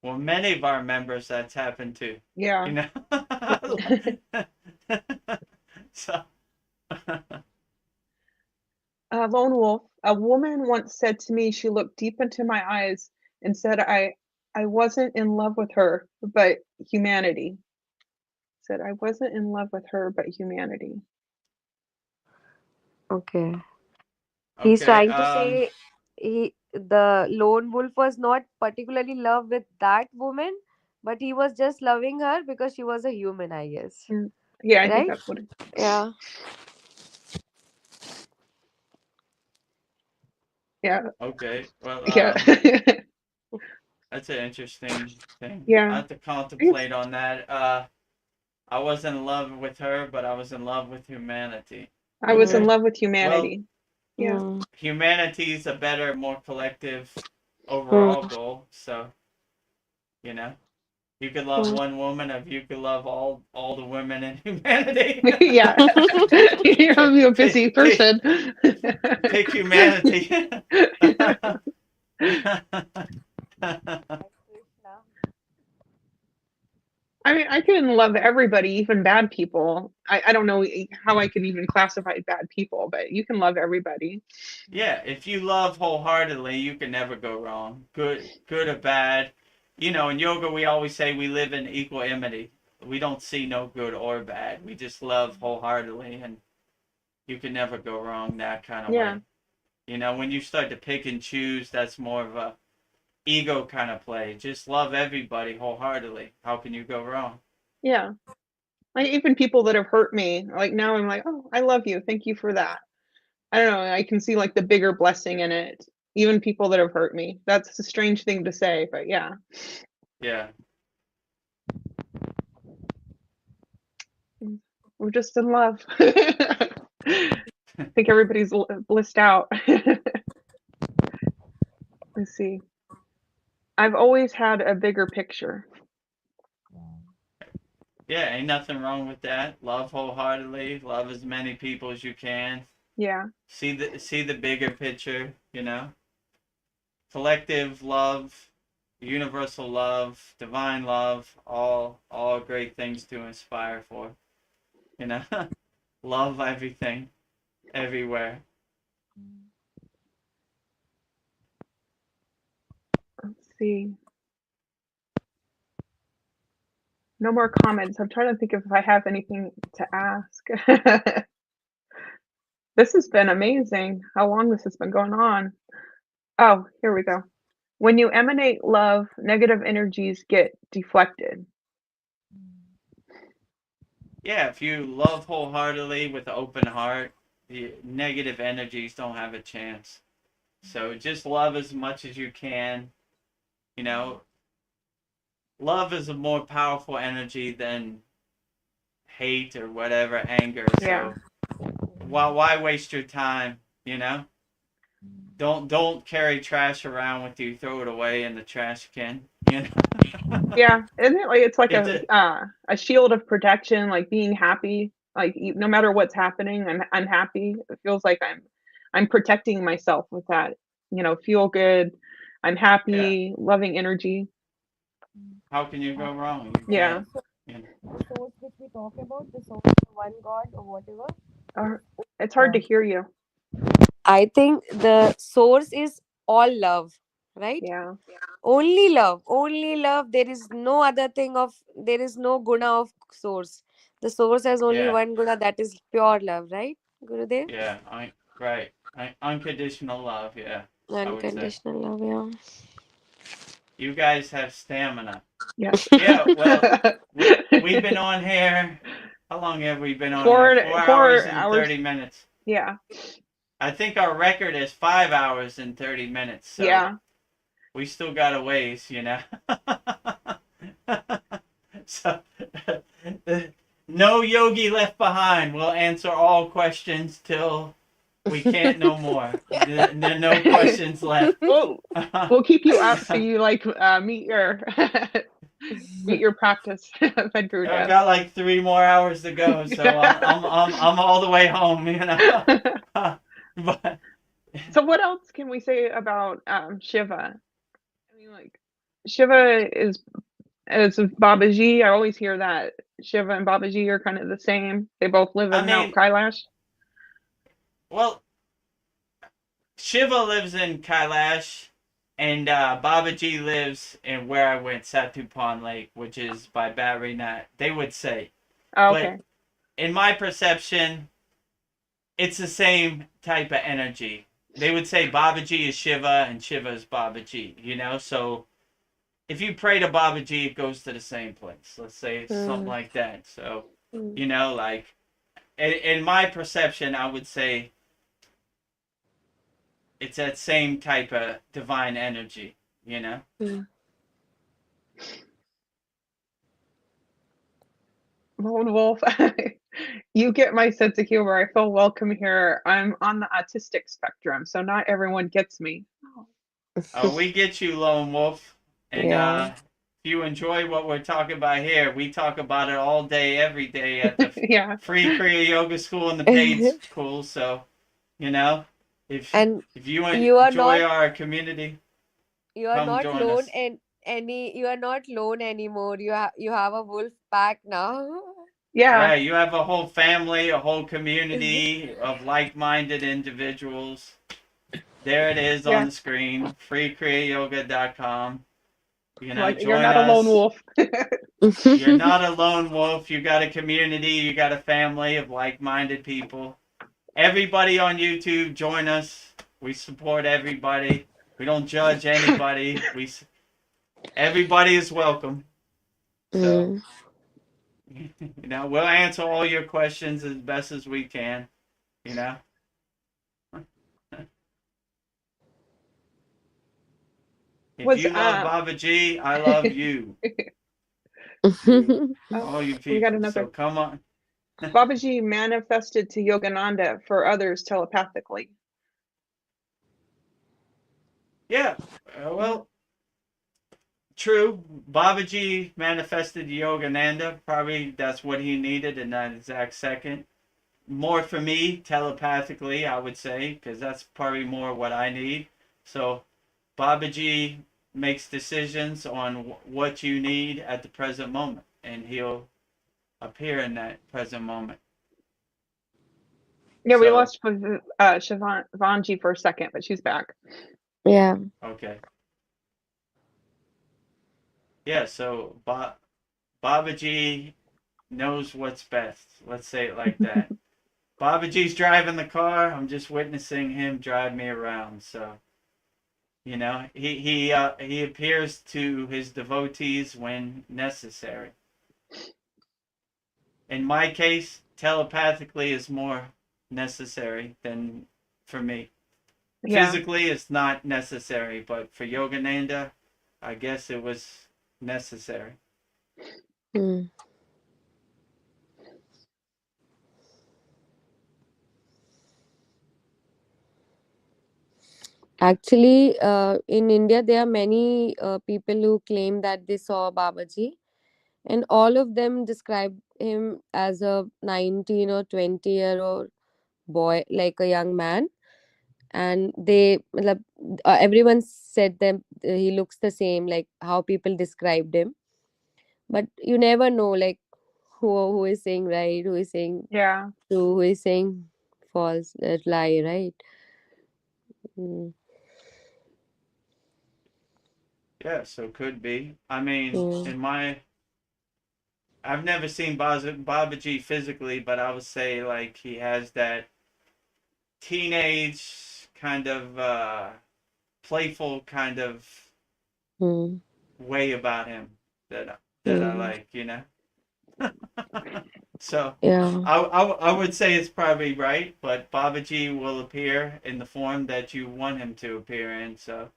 Well, many of our members, that's happened too. Yeah. So. Lone Wolf, a woman once said to me, she looked deep into my eyes and said, I wasn't in love with her, but humanity. Said, I wasn't in love with her, but humanity. Okay. He's Okay. trying to say the lone wolf was not particularly in love with that woman, but he was just loving her because she was a human, I guess. Yeah, I think Right? that's what Yeah. Yeah. Okay. Well, Yeah. that's an interesting thing. Yeah. I have to contemplate on that. I wasn't in love with her, but I was in love with humanity. I was in Okay. love with Well, humanity. Yeah. humanity is a better, more collective overall goal. So, you know, you could love Cool. one woman, if you could love all the women in humanity. Yeah. You're a busy person. Pick humanity. I mean, I can love everybody, even bad people. I don't know how I could even classify bad people, but you can love everybody. Yeah, if you love wholeheartedly, you can never go wrong. Good or bad. You know, in yoga, we always say we live in equanimity. We don't see no good or bad. We just love wholeheartedly, and you can never go wrong that kind of Yeah. way. You know, when you start to pick and choose, that's more of a ego kind of play. Just love everybody wholeheartedly. How can you go wrong? Yeah. Like even people that have hurt me, like now I'm like, oh, I love you. Thank you for that. I don't know. I can see like the bigger blessing in it. Even people that have hurt me. That's a strange thing to say, but yeah. Yeah. We're just in love. I think everybody's blissed out. Let's see. I've always had a bigger picture. Yeah, ain't nothing wrong with that. Love wholeheartedly. Love as many people as you can. Yeah. See the bigger picture, you know? Collective love, universal love, divine love, all great things to inspire for. You know? Love everything, everywhere. Let's see. No more comments. I'm trying to think if I have anything to ask. This has been amazing how long this has been going on. Oh, here we go. When you emanate love, negative energies get deflected. Yeah, if you love wholeheartedly with an open heart, the negative energies don't have a chance. So just love as much as you can. You know, love is a more powerful energy than hate or whatever, anger. Yeah. So why waste your time, you know? Don't carry trash around with you. Throw it away in the trash can. You know. Yeah. Isn't it like it's like It's a a shield of protection, like being happy, like no matter what's happening, I'm happy. It feels like I'm protecting myself with that, feel good. I'm yeah. happy, loving energy. How can you go wrong? You Yeah. can't. You know. The source which we talk about, the source, the one God or whatever. It's hard to hear you. I think the source is all love, right? Yeah. Only love, only love. There is no other thing of, there is no guna of source. The source has only Yeah. one guna, that is pure love, right, Gurudev? Yeah. Right. Unconditional love. Yeah. I would say. Unconditional love, yeah. You guys have stamina. Yes. Yeah, well, we've been on here. How long have we been on here? four 4 hours four and hours. 30 minutes. Yeah. I think our record is 5 hours and 30 minutes. So Yeah. we still got a ways, you know. So no yogi left behind. We'll answer all questions till we can't no more. No questions left. We'll keep you up so you like meet your practice, Vedgurudev. I've got like 3 more hours to go, so I'm all the way home, you know. But So what else can we say about Shiva? I mean, like Shiva is Babaji. I always hear that Shiva and Babaji are kind of the same. They both live I in Mount mean, Kailash. well, Shiva lives in Kailash, and Babaji lives in where I went, Satupon Lake, which is by Badrinath. They would say, Oh, but okay. in my perception, it's the same type of energy. They would say Babaji is Shiva and Shiva is Babaji, you know? So if you pray to Babaji, it goes to the same place. Let's say it's something like that. So, you know, like, in my perception, I would say it's that same type of divine energy, you know? Lone Wolf, you get my sense of humor. I feel welcome here. I'm on the autistic spectrum, so not everyone gets me. We get you, Lone Wolf. And Yeah. if you enjoy what we're talking about here, we talk about it all day, every day at the Yeah. free Kriya Yoga School and the paid school. So, you know, if And if you you are enjoy not our community, come join lone us. and any you are not lone anymore. You have a wolf pack now. Yeah. Yeah, you have a whole family, a whole community of like-minded individuals. There it is on Yeah. the screen, freekriyayogashop.com. Like, you're Join not a lone us. wolf. You're not a lone wolf. You got a community. You got a family of like-minded people. Everybody on YouTube, join us. We support everybody. We don't judge anybody. Everybody is welcome. So, Mm. we'll answer all your questions as best as we can. You know. If Was you love Baba G, I love you. All you we got people. So another. come on. Babaji manifested to Yogananda for others telepathically. Yeah. Well, true. Babaji manifested Yogananda. Probably that's what he needed in that exact second. More for me, telepathically, I would say, because that's probably more what I need. So, Babaji makes decisions on what you need at the present moment, and he'll appear in that present moment. Yeah, we So, lost Shivanji for a second, but she's back. Yeah. okay. Yeah, so Babaji knows what's best. Let's say it like that. Babaji's driving the car. I'm just witnessing him drive me around. So, he appears to his devotees when necessary. In my case, telepathically is more necessary than for me. Yeah. Physically, it's not necessary, but for Yogananda, I guess it was necessary. Mm. Actually, in India, there are many people who claim that they saw Babaji, and all of them describe him as a 19 or 20-year-old boy, like a young man. And everyone said them he looks the same, like how people described him. But you never know, like who is saying right, who is saying Yeah. true, who is saying false, lie, right? Mm. Yeah, so could be. I mean, Mm. I've never seen Babaji physically, but I would say like he has that teenage kind of playful kind of Mm. way about him that I Mm. like. So Yeah. I would say it's probably right, but Babaji will appear in the form that you want him to appear in. So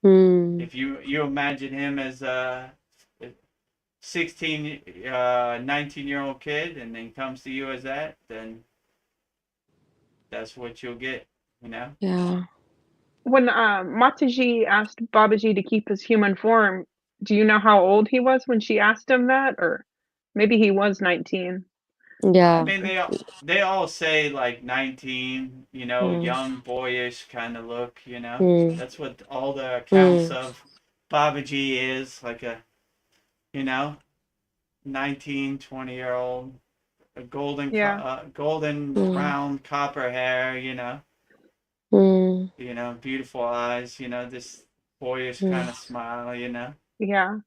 Mm. if you imagine him as a 16, 19-year-old kid, and then comes to you as that, then that's what you'll get. Yeah. When Mataji asked Babaji to keep his human form, do you know how old he was when she asked him that? Or maybe he was 19. I Yeah. mean, they all say like 19, Mm. young, boyish kind of look. Mm. That's what all the accounts Mm. of Babaji is, like a, you know, 19, 20-year-old, a Yeah. golden Mm. brown copper hair, Mm. beautiful eyes, this boyish Mm. kind of smile. Yeah.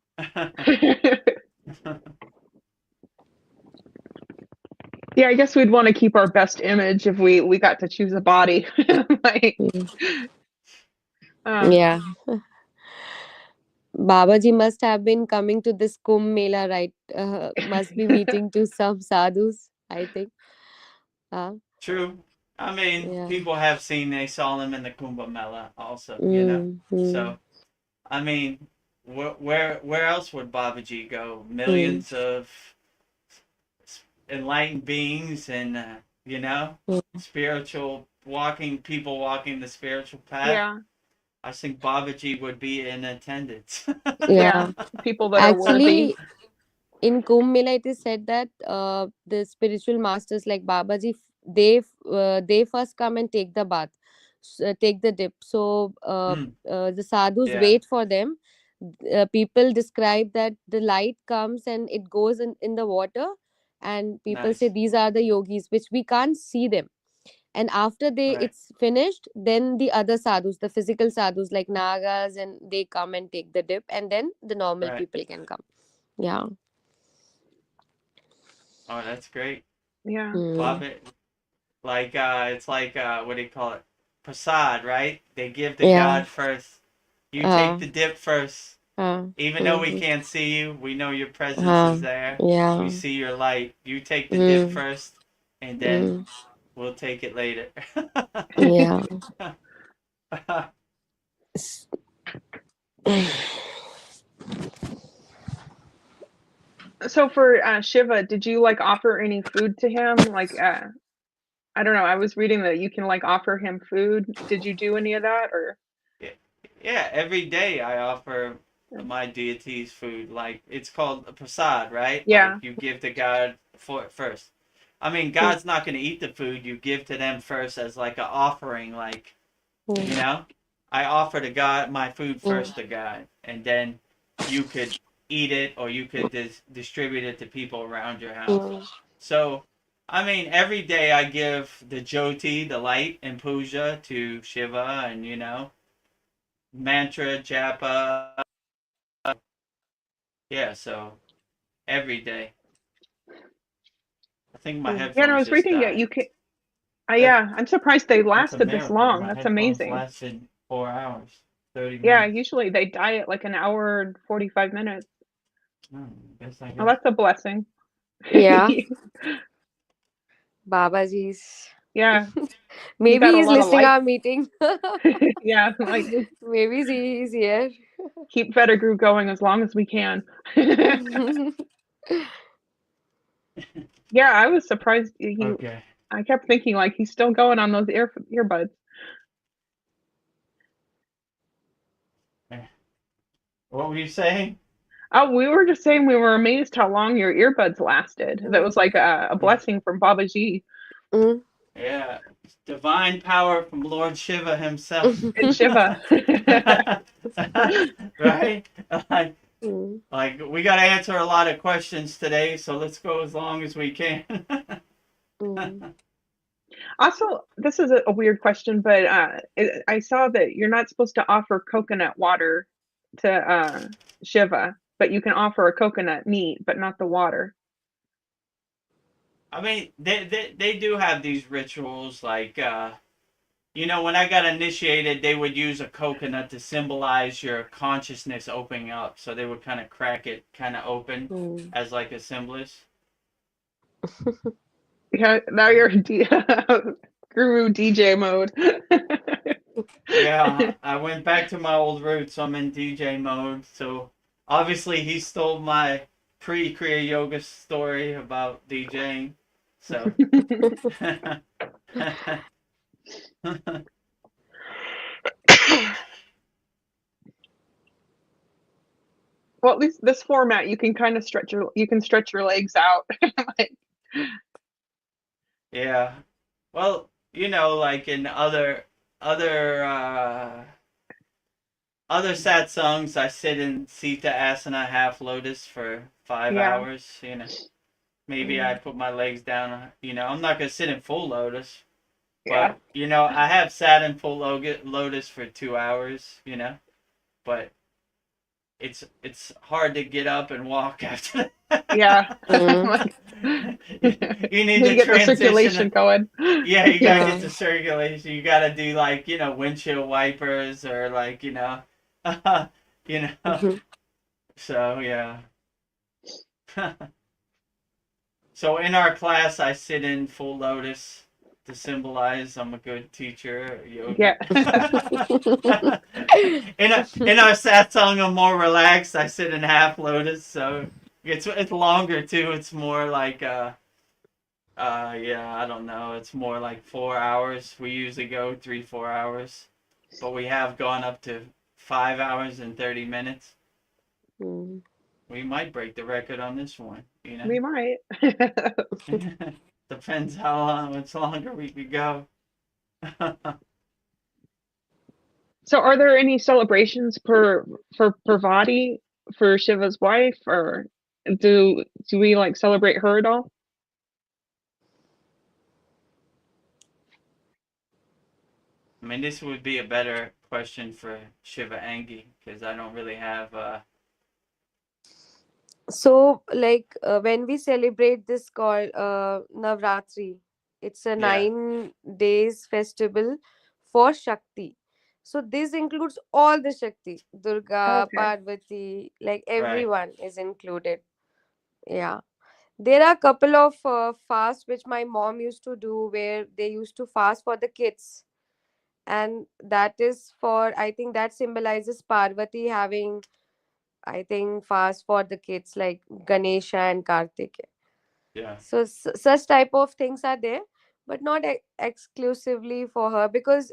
Yeah, I guess we'd want to keep our best image if we got to choose a body. Like, Mm. uh, Yeah. Babaji must have been coming to this Kumbh Mela, right? Must be meeting to some sadhus, I think. Uh, True. I mean, yeah. people have they saw them in the Kumbh Mela also. Mm. Mm. So, I mean, where else would Babaji go? Mm. Millions of enlightened beings and, Mm. spiritual people walking the spiritual path. yeah. I think Babaji would be in attendance. Yeah, Yeah. people that are worthy. Actually, in Kumbh Mela, it is said that the spiritual masters like Babaji, they first come and take the bath, take the dip. So Mm, the sadhus yeah, wait for them. People describe that the light comes and it goes in the water, and people say nice. these are the yogis, which we can't see them. And after they Right, it's finished, then the other sadhus, the physical sadhus like nagas, and they come and take the dip, and then the normal right. people can come. Yeah. Oh, that's great. Yeah. Mm. Baba, like it's like what do you call it? Prasad, right? They give to Yeah. God first. You take Uh, the dip first. Even though we mhm. can't see you, we know your presence is there. We Yeah. see your light. You take the dip Mm. first, and then Mm. we'll take it later. Yeah. S- So for Shiva, did you like offer any food to him? Like, I don't know. I was reading that you can like offer him food. Did you do any of that or? Yeah, yeah, every day I offer my deities food. Like it's called a prasad, right? Like Yeah. you give to God for first. I mean, Mm. God's not going to eat the food. You give to them first as like an offering. Like you Mm. know, I offer to God my food Mm. first to God, and then you could eat it or you could distribute it to people around your house. Mm. So, I mean, every day I give the Jyoti, the light, and puja to Shiva, and mantra, japa. Yeah, so every day. I think my Mm. Yeah, and I headphones was just reading that died. you can. That Yeah, I'm surprised they that's a lasted this miracle. long. My That's headphones amazing. lasted 4 hours, 30 Yeah, minutes. usually they die at like an hour and 45 minutes. Oh, guess I Oh, got. that's a blessing. Yeah. Babaji's. Yeah, you Maybe got a he's lot of listening life. our meeting. Yeah, like Maybe he's here. keep Vedagru going as long as we can. Yeah, I was surprised Okay. I kept thinking like he's still going on those earbuds. What were you saying? Oh, we were just saying we were amazed how long your earbuds lasted. That was like a blessing from Babaji Mm. Yeah, divine power from Lord Shiva himself. and Shiva. Right? Like, Mm. like we got to answer a lot of questions today, so let's go as long as we can. Mm. Also, this is a weird question, but I saw that you're not supposed to offer coconut water to Shiva, but you can offer a coconut meat, but not the water. I mean, they do have these rituals. Like, when I got initiated, they would use a coconut to symbolize your consciousness opening up. So they would kind of crack it kind of open Mm. as like a symbolist. Yeah, now you're in Guru DJ mode. Yeah, I went back to my old roots. I'm in DJ mode. So obviously he stole my pre-Kriya yoga story about DJing. So Well, at least this format, you can kind of stretch your legs out. Like, yeah. Well, like in other sad songs, I sit in Sita Asana half lotus for five yeah, hours. Maybe I Mm. put my legs down. I'm not gonna sit in full lotus, yeah. but I have sat in full lotus for 2 hours. But it's hard to get up and walk after Yeah. that. Like, You need need to to get the circulation transition. going. Yeah, you gotta Yeah. get Yeah. the circulation. You gotta do like windshield wipers or like you know. Mhm. So yeah. So in our class, I sit in full lotus to symbolize I'm a good teacher, Yeah. yogi. In our satsang, I'm more relaxed. I sit in half lotus, so it's longer too. It's more like yeah, I don't know. It's more like 4 hours. We usually go 3-4 hours. but we have gone up to 5 hours and 30 minutes. Mm. We might break the record on this one, you know? We might. Depends how much longer we could go. So are there any celebrations for Parvati, for Shiva's wife, or do we like celebrate her at all? I mean, this would be a better question for Shiva Angi because I don't really have. So, like when we celebrate this called Navratri, it's a Yeah, 9 days festival for Shakti. So this includes all the Shakti, Durga, Okay. Parvati, like right. everyone is included. Yeah, there are a couple of fasts which my mom used to do where they used to fast for the kids, and that is for, I think that symbolizes Parvati having, I think, fast for the kids like Ganesha and Kartik. Yeah, So such type of things are there, but not exclusively for her, because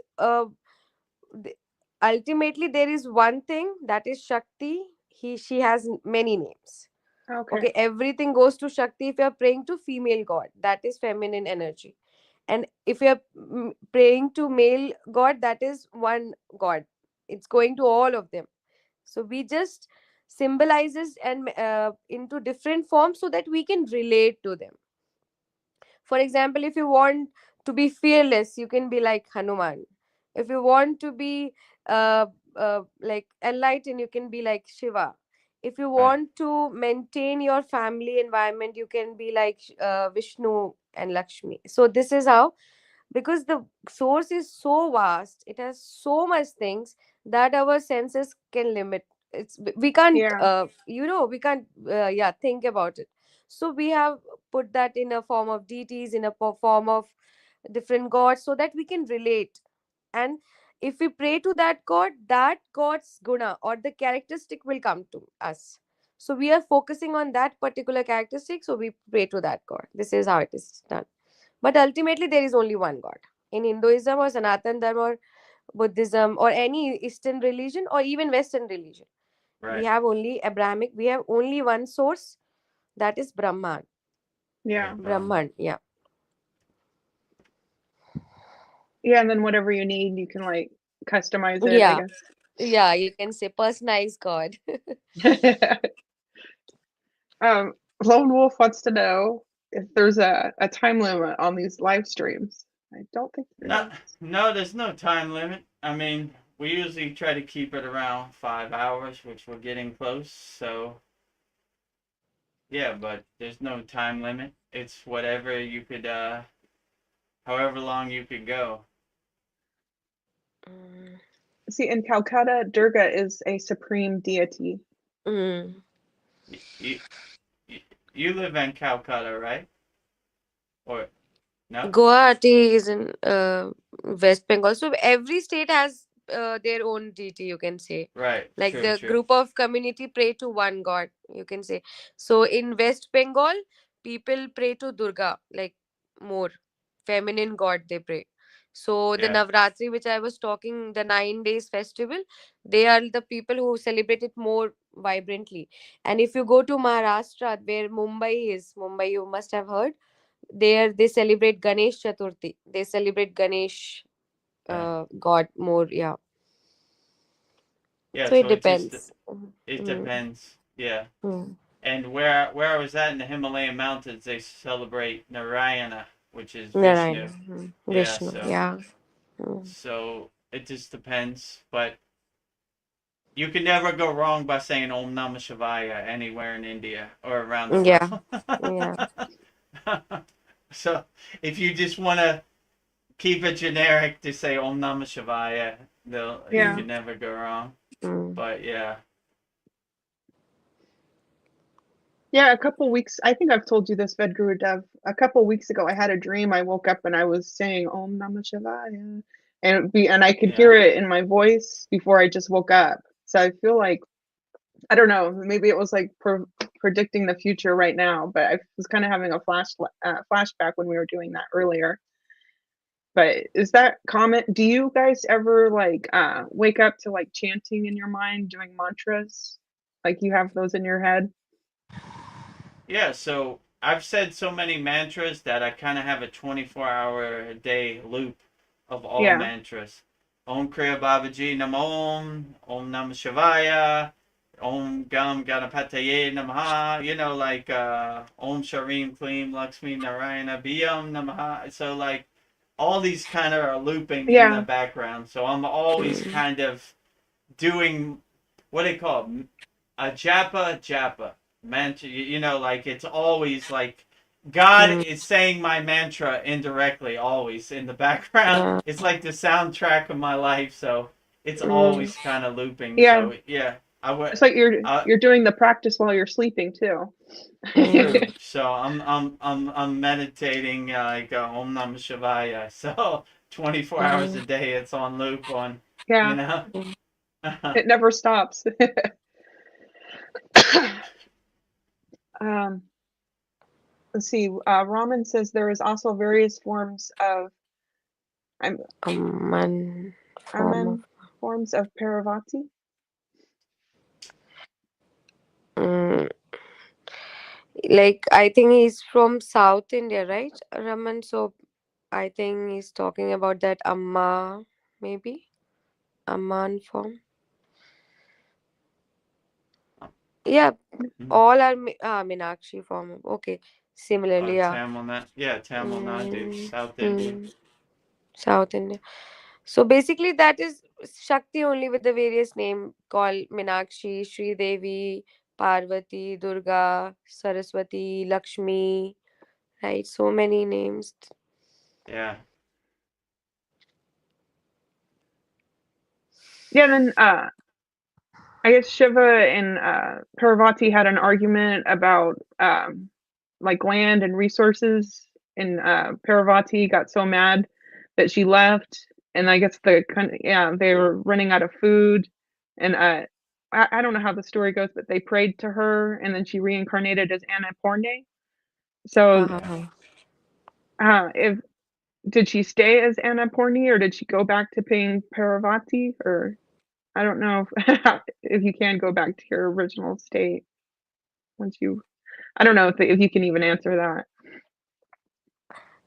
th- ultimately there is one thing, that is Shakti. She has many names. Okay. Okay, everything goes to Shakti. If you are praying to female god, that is feminine energy, and if you are praying to male god, that is one god. It's going to all of them. So we just symbolizes and into different forms so that we can relate to them. For example, if you want to be fearless, you can be like Hanuman. If you want to be like enlightened, you can be like Shiva. If you right. want to maintain your family environment, you can be like Vishnu and Lakshmi. So this is how, because the source is so vast, it has so much things that our senses can limit. It's we can't Yeah. we can't yeah, think about it. So we have put that in a form of deities, in a form of different gods, so that we can relate. And if we pray to that god, that god's guna or the characteristic will come to us. So we are focusing on that particular characteristic, so we pray to that god. This is how it is done. But ultimately, there is only one God. In Hinduism or Sanatan Dharma or Buddhism or any Eastern religion or even Western religion, we Right. have only Abrahamic, we have only one source, that is Brahman. Yeah. Right, Brahman. Brahman, yeah. Yeah, and then whatever you need, you can like customize it, I Yeah, guess. yeah, you can say personalized God. Um, Lone Wolf wants to know if there's a time limit on these live streams. I don't think there No, is. no, there's no time limit. I mean, we usually try to keep it around 5 hours, which we're getting close. So yeah, but there's no time limit. It's whatever you could, however long you could go. Mm. See, in Calcutta, Durga is a supreme deity. Mm. You, you, you live in Calcutta, right? Or no? Guwahati is in West Bengal. So every state has their own deity, you can say. Right. Like True. the True. group of community pray to one god, you can say. So in West Bengal, people pray to Durga, like more feminine god they pray. So the Yeah. Navratri, which I was talking, the 9 days festival, they are the people who celebrate it more vibrantly. And if you go to Maharashtra, where Mumbai is, Mumbai, you must have heard, there they celebrate Ganesh Chaturthi. They celebrate Ganesh Right. god more. Yeah. Yeah. So it So it just depends. it Mm, depends. Yeah. mm. And where I was at in the Himalayan mountains, they celebrate Narayana, which is Narayana. Vishnu. Yeah. Vishnu. So Yeah. Mm. so it just depends, but you can never go wrong by saying Om Namah Shivaya anywhere in India or around the Yeah. world. Yeah. So if you just want to keep it generic to say Om Namah Shivaya, you Yeah. Mm, can never go wrong. mm. But yeah, Yeah, a couple weeks, I think I've told you this, Vedguru Dev. A couple weeks ago, I had a dream. I woke up and I was saying Om Namah Shivaya, and I could yeah, hear it in my voice before I just woke up. So I feel like, I don't know, maybe it was like predicting the future right now. But I was kind of having a flashback when we were doing that earlier. But is that common? Do you guys ever like wake up to like chanting in your mind, doing mantras? Like you have those in your head? Yeah, so I've said so many mantras that I kind of have a 24-hour a day loop of all Yeah. mantras. Om Kriya Babaji Nam Om Nam Shivaya, Om Gam Ganapataye Namaha, like Om Sharim Klim Lakshmi Narayana Biyam Namaha. So like all these kind of are looping in the Yeah. background. So I'm always Mm. kind of doing what they call a japa mantra. Like it's always like God Mm. is saying my mantra indirectly, always in the background. Yeah. It's like the soundtrack of my life, so it's Mm. always kind of looping. Yeah. So yeah, I would. It's like Uh, you're doing the practice while you're sleeping too. True. Mm. So I'm meditating like Om Namah Shivaya. So 24 hours a Mm. day, it's on loop on. You Yeah. know. Mm. It never stops. um, let's see. Raman says there is also various forms of I'm Amman form of. Amen forms of Paravati. Mm. Like I think he's from South India, right, Raman? So I think he's talking about that Amma, maybe Amman form. Yeah, all are Meenakshi form. Okay, similarly, yeah. Tamil Nadu. Yeah, Tamil Nadu, Mm, South India. mm, South India. So basically, that is Shakti only with the various name called Meenakshi, Sri Devi, Parvati, Durga, Saraswati, Lakshmi, right? So many names. Yeah, Yeah, then I guess Shiva and Parvati had an argument about like land and resources, and Parvati got so mad that she left, and I guess yeah, they were running out of food, and I don't know how the story goes, but they prayed to her, and then she reincarnated as Annapurna. So yeah. Uh-huh. if did she stay as Annapurna, or did she go back to being Parvati, or I don't know if you can go back to your original state once you. I don't know if you can even answer that.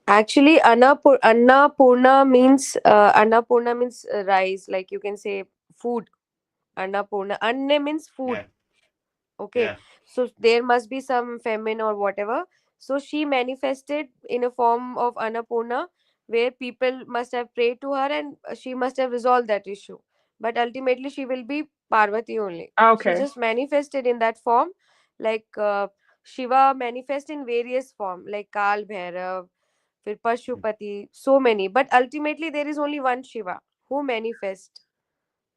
Actually, Annapurna means rice. Like you can say food. Annapurna. Anne means food. Yeah, Okay, yeah, so there must be some feminine or whatever. So she manifested in a form of Annapurna, where people must have prayed to her and she must have resolved that issue. But ultimately, she will be Parvati only. She Okay. just manifested in that form, like Shiva manifest in various form, like Kal Bhairav, फिर Pashupati, so many. But ultimately, there is only one Shiva who manifest,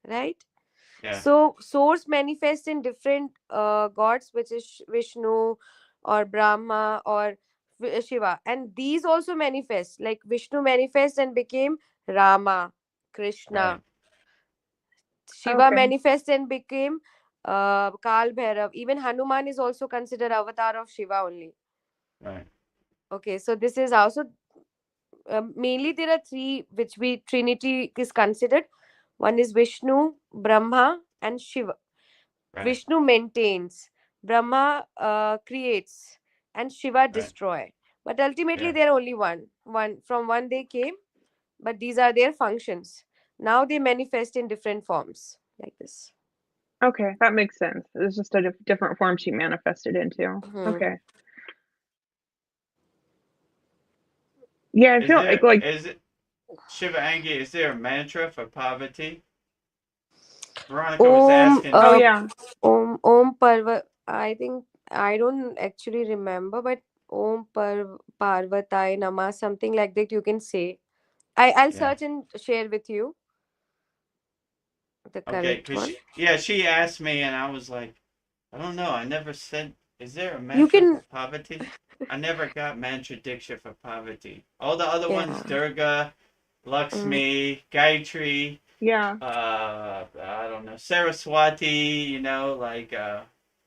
right? yeah, So source manifests in different gods, which is Vishnu or Brahma or Shiva, and these also manifest. Like Vishnu manifests and became Rama, right, Krishna. Shiva Okay. manifests and became Kal Bhairav. Even Hanuman is also considered avatar of Shiva only. right, Okay, so this is also mainly there are three which we Trinity is considered. One is Vishnu, Brahma, and Shiva. right, Vishnu maintains, Brahma creates, and Shiva right. destroy. But ultimately, Yeah, they're only one. One from one they came, but these are their functions. Now they manifest in different forms, like this. Okay, that makes sense. It's just a different form she manifested into. Hmm. Okay. Yeah, I is feel there like is it Shiva Angi? Is there a mantra for poverty? Veronica was Om, asking. oh yeah. Om Parva. I think I don't actually remember, but Parvatai Nama, something like that. You can say. I'll Yeah. search and share with you the Okay, correct because one. she asked me, and I was like, I don't know. I never said. Is there a You mantra for can. poverty? I never got mantra diksha for poverty. All the other ones, Yeah. Durga, Mm, Lakshmi, Gayatri, Yeah. I don't know, Saraswati, like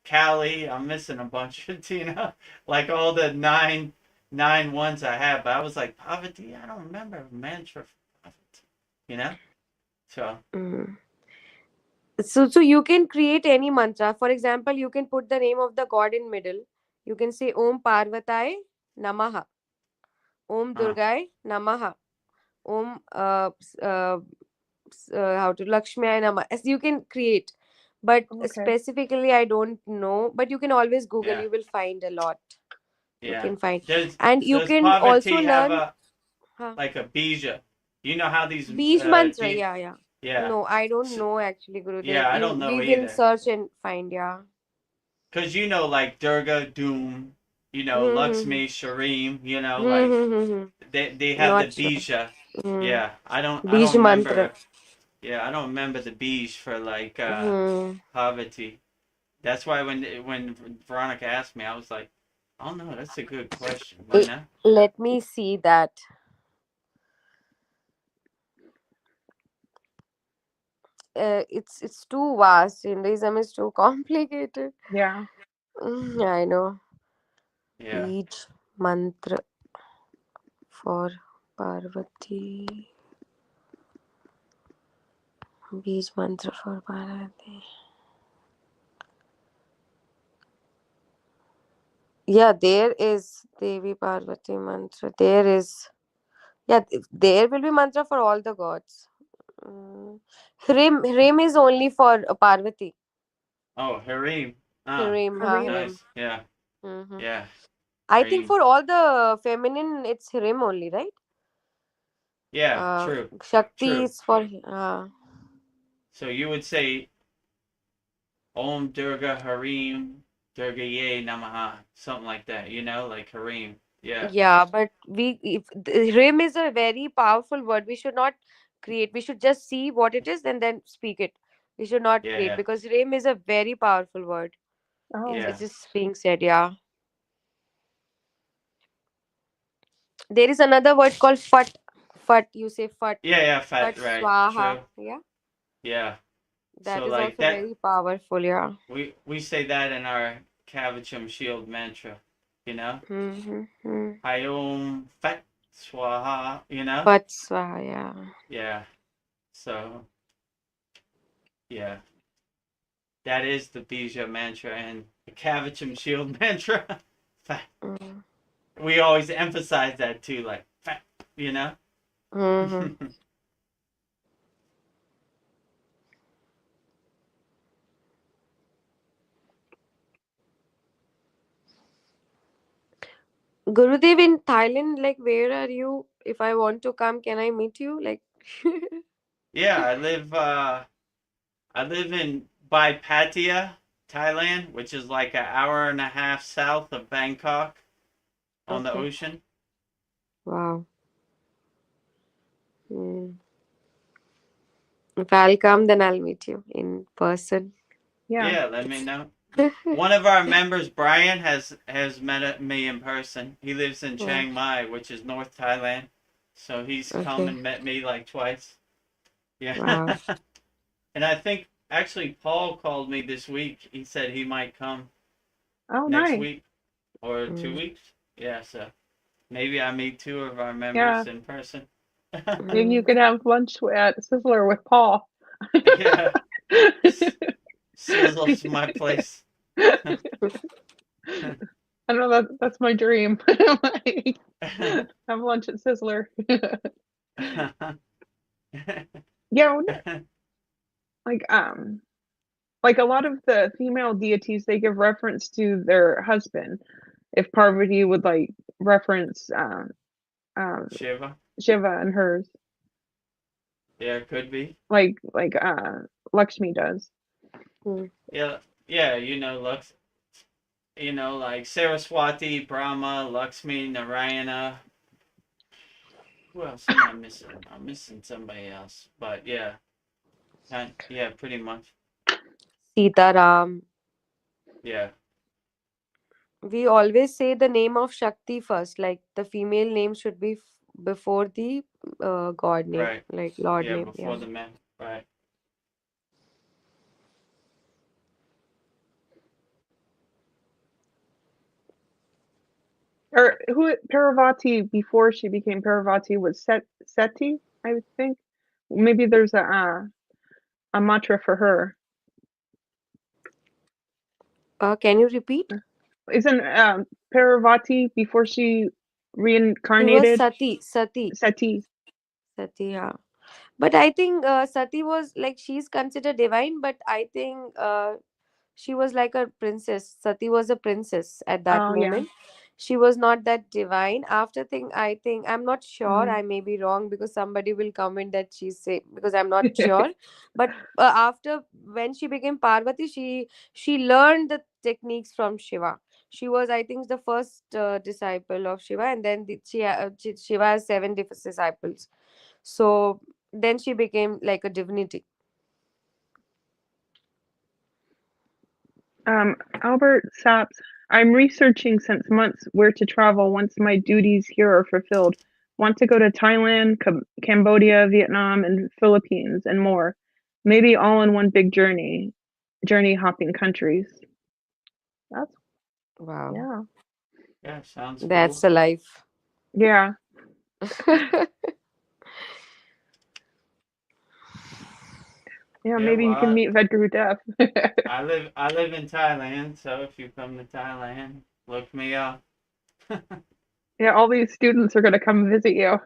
Kali. I'm missing a bunch of, like all the 9 ones I have, but I was like, Parvati, I don't remember a mantra for Parvati, you know? So, Mm. So you can create any mantra. For example, you can put the name of the god in middle. You can say Om Parvatai Namaha, Om uh, Durgai Namaha, Om how to Lakshmi Namaha. As you can create, but Okay. specifically I don't know. But you can always Google. yeah, You will find a lot. You yeah. can find, Does and you does can also Parvati have learn. a Huh, like a bija? You know how these Beej mantra. the Yeah, yeah. yeah. No, I don't S know actually, Gurudev. Yeah, I You don't know we will either. search and find. Yeah. Cause you know, like Durga, Doom, you know, Hmm. Lakshmi, Shareem, you know, Hmm. like Hmm. Hmm. Hmm. they have the Not sure. bija. Hmm. Yeah, I Beej don't mantra. remember. Yeah, I don't remember the bij for like Hmm. Parvati. That's why when Veronica asked me, I was like, oh no, that's a good question. You L- know? Let me see that. It's too vast. Hinduism is too complicated. Yeah. I know. Yeah. Beej mantra for Parvati. Beej mantra for Parvati. Yeah, there is Devi Parvati mantra. There is. Yeah, there will be mantra for all the gods. Mm. Hrim is only for Parvati. Oh, Hareem. Ah, Hirim, ha, Harim. Hirim. nice. Yeah, Hmm. yeah. I think Hareem. for all the feminine, it's Hirim only, right? Yeah, true, Shakti true. is for. So you would say Om Durga Hareem Durga Ye Namaha, something like that. You know, like Hareem. Yeah, Yeah, but Hirim is a very powerful word. We should not create. We should just see what it is and then speak it. We should not create yeah, because Hirim is a very powerful word. Oh. yeah, It's just being said. Yeah. There is another word called Fat. Fat. You say Fat. yeah, yeah. Fat Fat, right? Swaha. True. Yeah. Yeah. That So is like also that, very powerful. Yeah. we say that in our Kavachum Shield mantra. You know, Mm-hmm. Hayom Fat Swaha. You know. Fat Swaha. Yeah. Yeah. So yeah, that is the Bija mantra and the Kavachum Shield mantra. Fat. Mm-hmm. We always emphasize that too, like fat. You know. Mm-hmm. Gurudev, in Thailand, like, where are you? If I want to come, can I meet you? Like, Yeah, I live in by Pattaya, Thailand, which is like an hour and a half south of Bangkok on the okay. ocean. Wow. Mm. If I'll come, then I'll meet you in person. Yeah. Yeah, let me know. One of our members, Brian, has met me in person. He lives in Wow. Chiang Mai, which is North Thailand. So he's come Okay. and met me like twice. Yeah. Wow. And I think actually Paul called me this week. He said he might come Oh, next nice. week or two Mm. weeks. Yeah, so maybe I meet two of our Yeah. members in person. Maybe you Mm. could have lunch at Sizzler with Paul. Yeah, Sizzle's my place. I know that's my dream. Like, have lunch at Sizzler. Yeah, like like a lot of the female deities, they give reference to their husband. If Parvati would like reference um Shiva. Shiva and hers, Yeah, could be. like Lakshmi does. Mm. Yeah, yeah. Lux. Like Saraswati, Brahma, Lakshmi, Narayana. Who else am I missing? I'm missing somebody else, but yeah, yeah, pretty much. Sitaram. Yeah, We always say the name of Shakti first. Like, the female name should be before the god name, right. like Lord Yeah, name. before Yeah. the man. Right. or who Parvati before she became Parvati was Seti, I would think. Maybe there's a mantra for her. Can you repeat? Isn't Parvati before she It was reincarnated Sati. Seti? Sati, yeah. But I think Sati was like, she's considered divine, but I think she was like a princess. Sati was a princess at that Oh yeah. moment. She was not that divine. After thing, I think, I'm not sure. Mm. I may be wrong because somebody will comment that she's say, because I'm not sure. But after, when she became Parvati, she learned the techniques from Shiva. She was, I think, the first disciple of Shiva, and then Shiva has seven disciples. So then she became like a divinity. Albert Saps, I'm researching since months where to travel once my duties here are fulfilled. Want to go to Thailand, Cambodia, Vietnam, and Philippines, and more. Maybe all in one big journey hopping countries. That's, Wow, yeah. Yeah, sounds that's cool. a life. Yeah. Yeah, Yeah, maybe you can well, meet Vedguru Dev. I live in Thailand, so if you come to Thailand, look me up. Yeah, all these students are going to come visit you.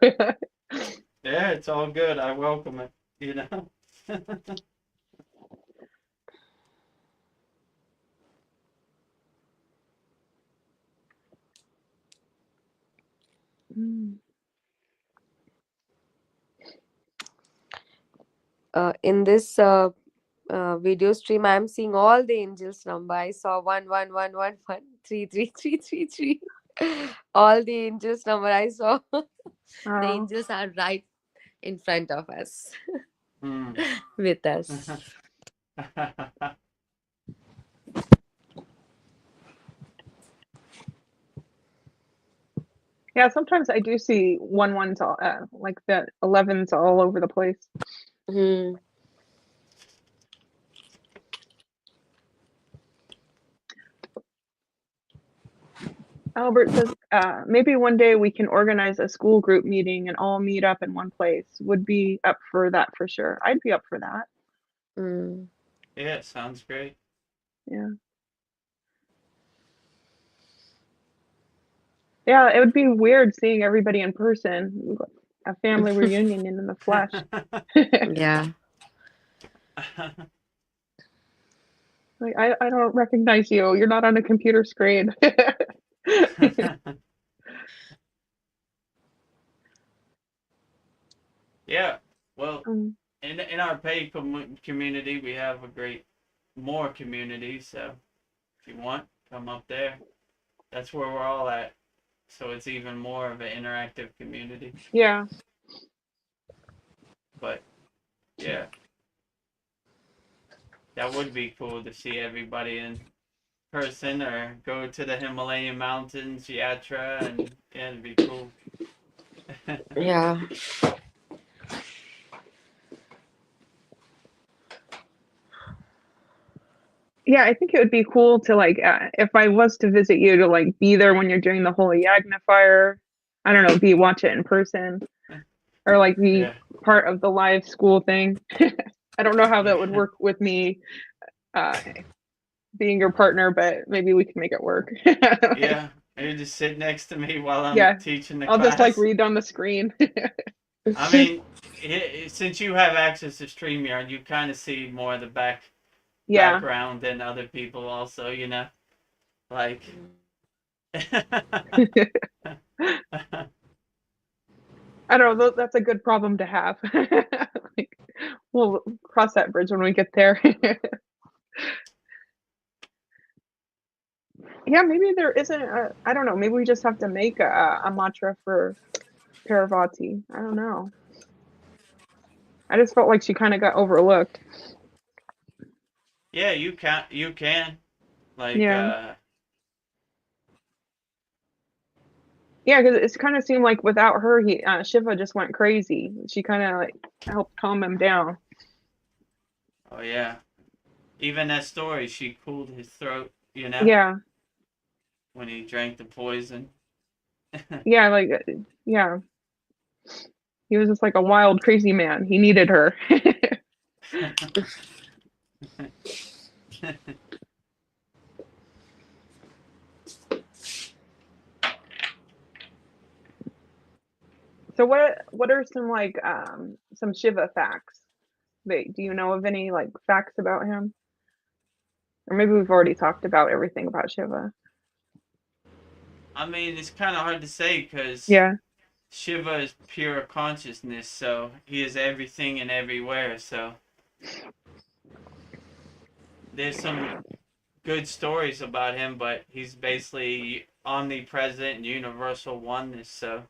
Yeah, it's all good. I welcome it, you know. Mm. In this video stream, I'm seeing all the angels number. I saw 11111 33333. All the angels number I saw. The Oh. angels are right in front of us Hmm. with us. Yeah, sometimes I do see ones all like the 11s all over the place. Hmm. Albert says, maybe one day we can organize a school group meeting and all meet up in one place. Would be up for that for sure. I'd be up for that. Hmm. Yeah, sounds great. Yeah. Yeah, it would be weird seeing everybody in person, a family reunion in the flesh. Yeah. Like, I don't recognize you. You're not on a computer screen. Yeah, well, Um, in our paid community, we have more communities. So if you want, come up there. That's where we're all at. So it's even more of an interactive community. yeah. But yeah, that would be cool to see everybody in person or go to the Himalayan mountains, Yatra, and yeah, it'd be cool. Yeah. Yeah, I think it would be cool to like if I was to visit you to like be there when you're doing the Holy Yagna fire. I don't know, watch it in person or like be Yeah, part of the live school thing. I don't know how that would yeah, work with me uh, being your partner, but maybe we can make it work. Like, yeah. You just sit next to me while I'm yeah, teaching the I'll just like class. read on the screen. I mean, since you have access to StreamYard, you kind of see more of the Yeah. background than other people. Also, you know, like. I don't know. That's a good problem to have. Like, we'll cross that bridge when we get there. Yeah, maybe there isn't a, I don't know, maybe we just have to make a mantra for Parvati. I don't know. I just felt like she kind of got overlooked. Yeah, you can. You can. Like, Yeah. Yeah, because it's kind of seemed like without her, Shiva just went crazy. She kind of like helped calm him down. oh yeah. Even that story, she cooled his throat. You know, Yeah. when he drank the poison. Yeah, like yeah, he was just like a wild, crazy man. He needed her. So what are some like some Shiva facts? Wait, do you know of any like facts about him? Or maybe we've already talked about everything about Shiva. I mean, it's kind of hard to say because Yeah. Shiva is pure consciousness, so he is everything and everywhere. So there's some good stories about him, but he's basically omnipresent and universal oneness. So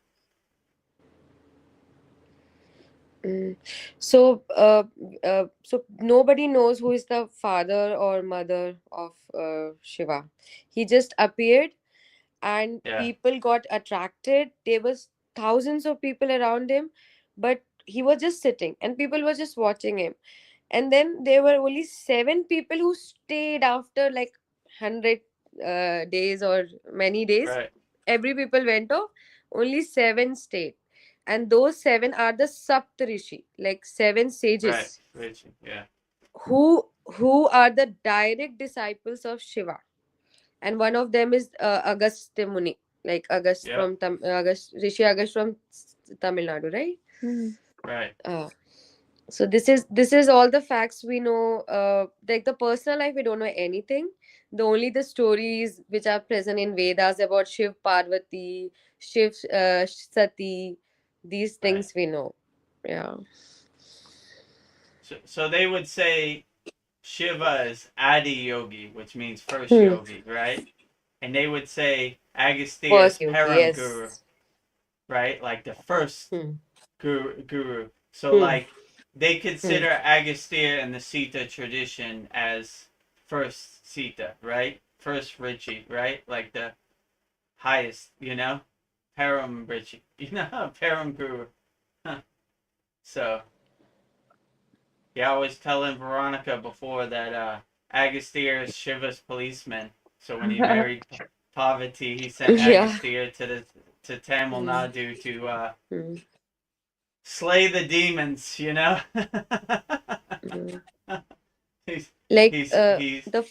Mm. So, so nobody knows who is the father or mother of Shiva. He just appeared, and yeah, people got attracted. There was thousands of people around him, but he was just sitting, and people were just watching him. And then there were only 7 people who stayed after like 100 days or many days. right, Every people went off. Only 7 stayed, and those 7 are the Saptarishi, like 7 right, sages Richie, yeah, who are the direct disciples of Shiva. And one of them is Agastya Muni, like Agast yep, from Agast Rishi Agast from Tamil Nadu, right? Mhm. right, Uh, so this is all the facts we know. Like the personal life, we don't know anything. The stories which are present in Vedas about Shiv Parvati, Shiv Sati, these right. things we know. Yeah. So they would say Shiva is Adi Yogi, which means first Hmm. yogi, right? And they would say Agastya is First yogi, Param Guru, yes. right? Like the first Hmm. guru. So Hmm. like they Hmm. consider Agastya and the Sita tradition as first Sita, right? First Richie, right? Like the highest, Param Richie, Param Guru. So yeah, I was telling Veronica before that Agastya is Shiva's policeman. So when he married Parvati, he sent Yeah. Agastya to Tamil Hmm. Nadu to Hmm. slay the demons. Hmm. he's Like he's the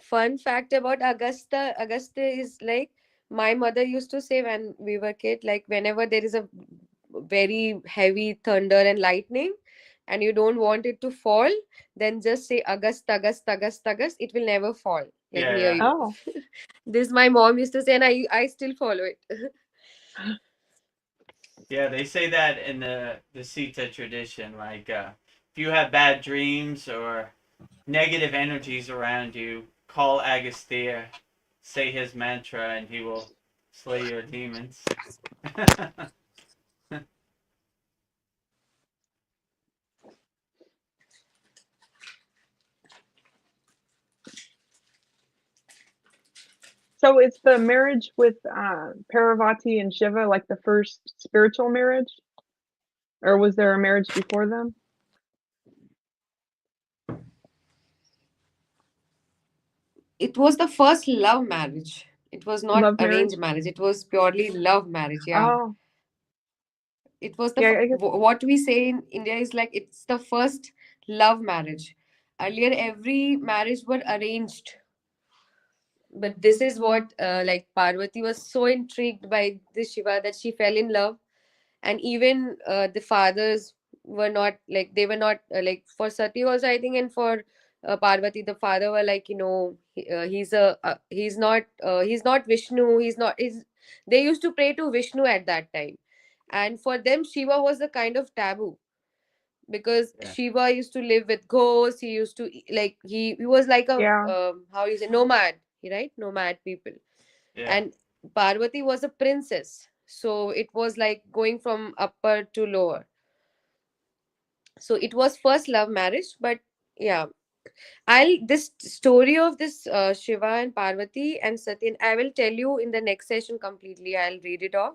fun fact about Augusta is like my mother used to say when we were kid, like whenever there is a very heavy thunder and lightning and you don't want it to fall, then just say August, it will never fall like yeah, near yeah, you. Oh. This my mom used to say, and I still follow it. yeah. They say that in the Sita tradition. Like if you have bad dreams or negative energies around you, call Agastya, say his mantra, and he will slay your demons. So it's the marriage with Parvati and Shiva like the first spiritual marriage? Or was there a marriage before them? It was the first love marriage. It was not Love arranged marriage? marriage. It was purely love marriage. Yeah. Oh, It was yeah, I guess. what we say in India is like it's the first love marriage. Earlier, every marriage were arranged, but this is what like Parvati was so intrigued by this Shiva that she fell in love. And even the fathers were not like they were not like for Sati also, I think, and for Parvati the father were like, he's not Vishnu, they used to pray to Vishnu at that time. And for them Shiva was a kind of taboo, because Yeah, Shiva used to live with ghosts. He used to like he was like a Yeah. how you say nomad, right? Nomad people. yeah, And Parvati was a princess, so it was like going from upper to lower. So it was first love marriage, but yeah, I'll this story of this Shiva and Parvati and Satyan, I will tell you in the next session completely. I'll read it off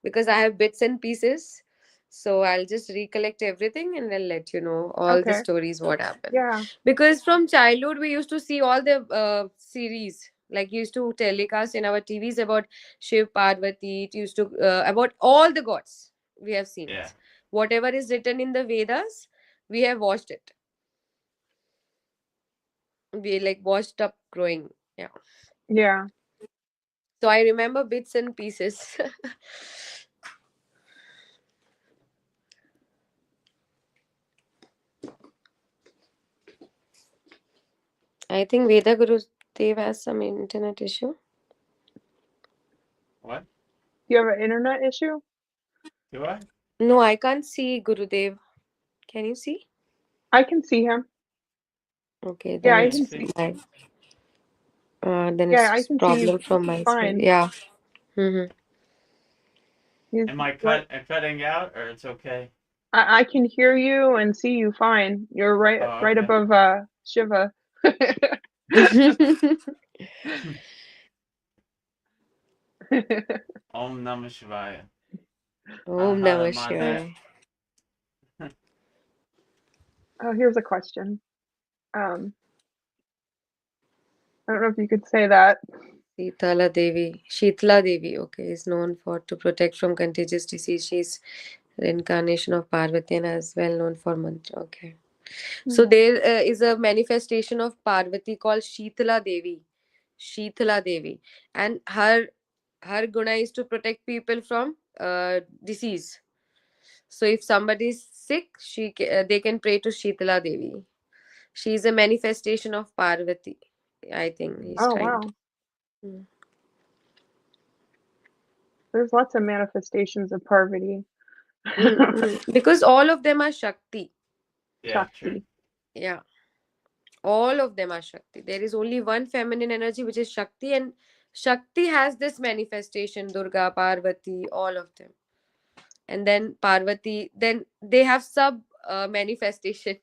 because I have bits and pieces. So I'll just recollect everything and I'll let you know all the Okay. stories what happened. Yeah. Because from childhood we used to see all the series. Like used to telecast in our TVs about Shiv, Parvati. It used to about all the gods. We have seen Yeah. it. Whatever is written in the Vedas, we have watched it. We like watched up growing. Yeah. Yeah. So I remember bits and pieces. I think Veda Guru Dev has some internet issue. What? Do you have an internet issue? Do I? No, I can't see Gurudev. Can you see? I can see him. Okay, Yeah, then I Can't can it's see. see. my then Yeah, I it's can see problem from my side. fine. Yeah. Mm-hmm. He's Am I what? cutting out, or it's okay? I can hear you and see you fine. You're Oh, right okay. above Shiva. Om Namah Shivaya. Om Hara Namah Mahadev. Shivaya. Oh, here's a question. I don't know if you could say that. Sitala Devi. Shitla Devi, okay, is known for to protect from contagious disease. She's reincarnation of Parvati and as well known for mantra. Okay. So there is a manifestation of Parvati called Shitala Devi. Shitala Devi. And her guna is to protect people from disease. So if somebody is sick, they can pray to Shitala Devi. She is a manifestation of Parvati. I think he's Oh, trying to. wow. There's lots of manifestations of Parvati. Because all of them are Shakti. Yeah, true. Shakti. Yeah. All of them are Shakti. There is only one feminine energy which is Shakti, and Shakti has this manifestation Durga, Parvati, all of them. And then Parvati, then they have sub manifestation.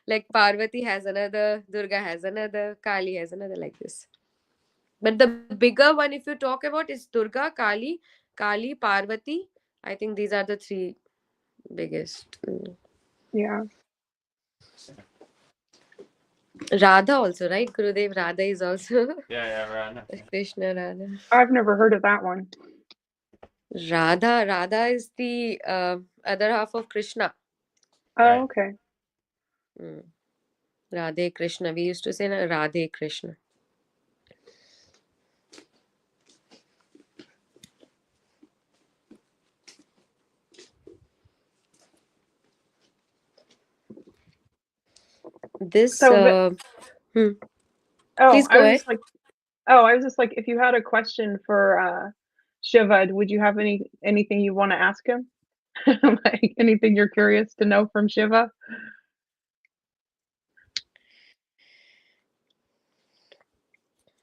Like Parvati has another, Durga has another, Kali has another, like this. But the bigger one, if you talk about, is Durga, Kali, Parvati. I think these are the three biggest. Yeah. Radha also, right? Gurudev Radha is also Yeah, right. Yeah. Krishna Radha. I've never heard of that one. Radha is the other half of Krishna. Oh, Right. okay. Mm. Radhe Krishna. We used to say na, Radhe Krishna. This. So, Hmm. oh, Please go ahead. I was just like, if you had a question for Shiva, would you have anything you want to ask him? Like anything you're curious to know from Shiva?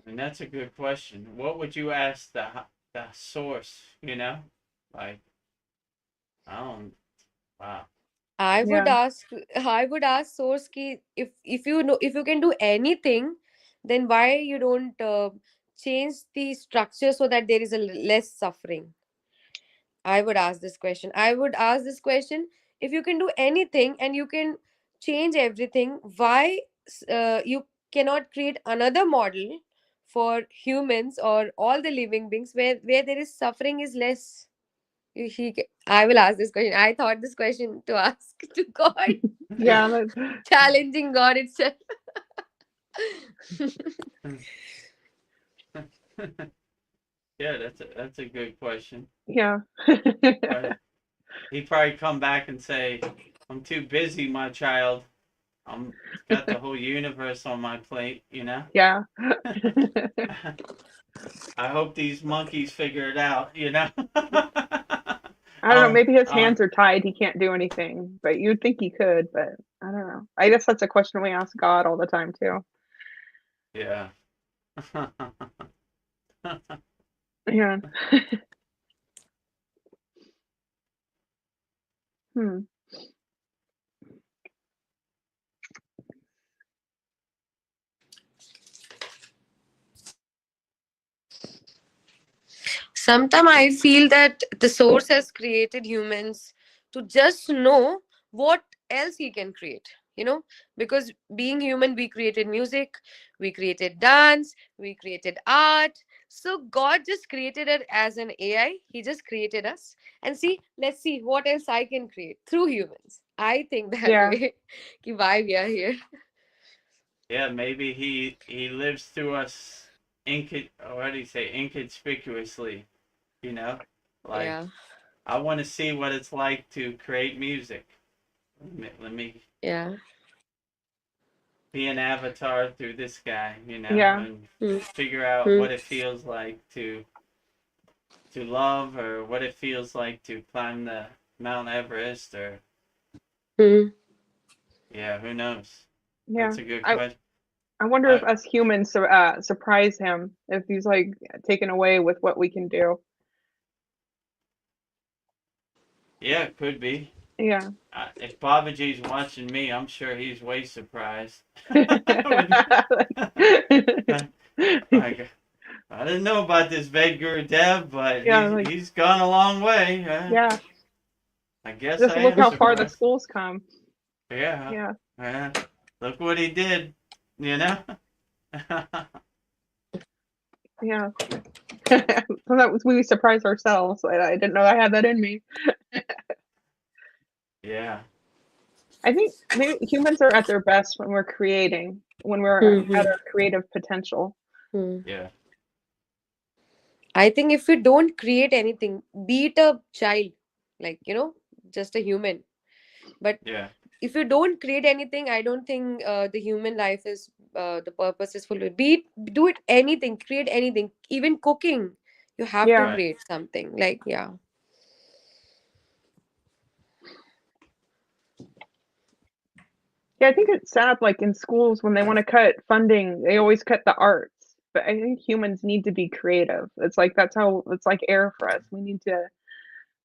And that's a good question. What would you ask the source? You know, like I don't. Wow. I That's, would Yeah. ask source ki if you know, if you can do anything, then why you don't change the structure so that there is a less suffering. I would ask this question. I would ask this question, if you can do anything and you can change everything, why you cannot create another model for humans or all the living beings where there is suffering is less? I will ask this question. I thought this question to ask to God, Yeah. challenging God itself. yeah, that's a good question. Yeah. But he'd probably come back and say, "I'm too busy, my child. I'm got the whole universe on my plate. You know." Yeah. I hope these monkeys figure it out. You know. I don't know. Maybe his Um. hands are tied. He can't do anything, but you'd think he could, but I don't know. I guess that's a question we ask God all the time too. Yeah. Yeah. Hmm. Sometimes I feel that the source has created humans to just know what else he can create. because being human, we created music, we created dance, we created art. So God just created it as an AI. He just created us. And see, let's see what else I can create through humans. I think that Yeah. way. Ki why we are here. Yeah, maybe he lives through us what do you say, inconspicuously, you know? Like, Yeah, I want to see what it's like to create music. Let me yeah. be an avatar through this guy, Yeah. and Hmm. figure out Hmm. what it feels like to love, or what it feels like to climb the Mount Everest, or Hmm. yeah, who knows? Yeah. That's a good I question. I wonder if I us humans surprise him, if he's like taken away with what we can do. Yeah, it could be. Yeah. If Babaji's watching me, I'm sure he's way surprised. Like, I didn't know about this Ved Guru Dev, but Yeah, he's like, he's gone a long way. yeah. I guess Just I look am how far the surprised. school's come. Yeah, Yeah. yeah. Look what he did. You know. Yeah. Sometimes we surprise ourselves. I didn't know I had that in me. Yeah, I think maybe humans are at their best when we're creating, when we're Hmm. at our creative potential. Hmm. yeah, I think if we don't create anything, be it a child, like, just a human, but yeah, if you don't create anything, I don't think the human life is the purpose is fulfilled. Be it, do it anything, create anything, even cooking. You have to Yeah. right. create something. Like, yeah. Yeah, I think it's sad, like in schools when they want to cut funding, they always cut the arts. But I think humans need to be creative. It's like that's how it's like air for us. We need to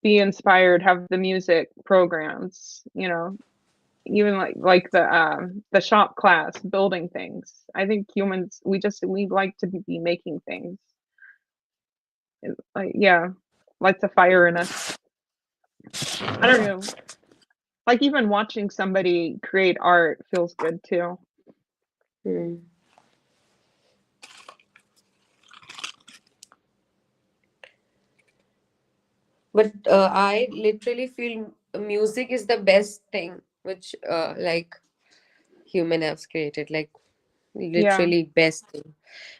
be inspired, have the music programs, even like the shop class, building things. I think humans we like to be making things. Like yeah, like the fire in us. I don't know. Like even watching somebody create art feels good too. Hmm. But I literally feel music is the best thing which like human has created. Like, Yeah, literally best thing,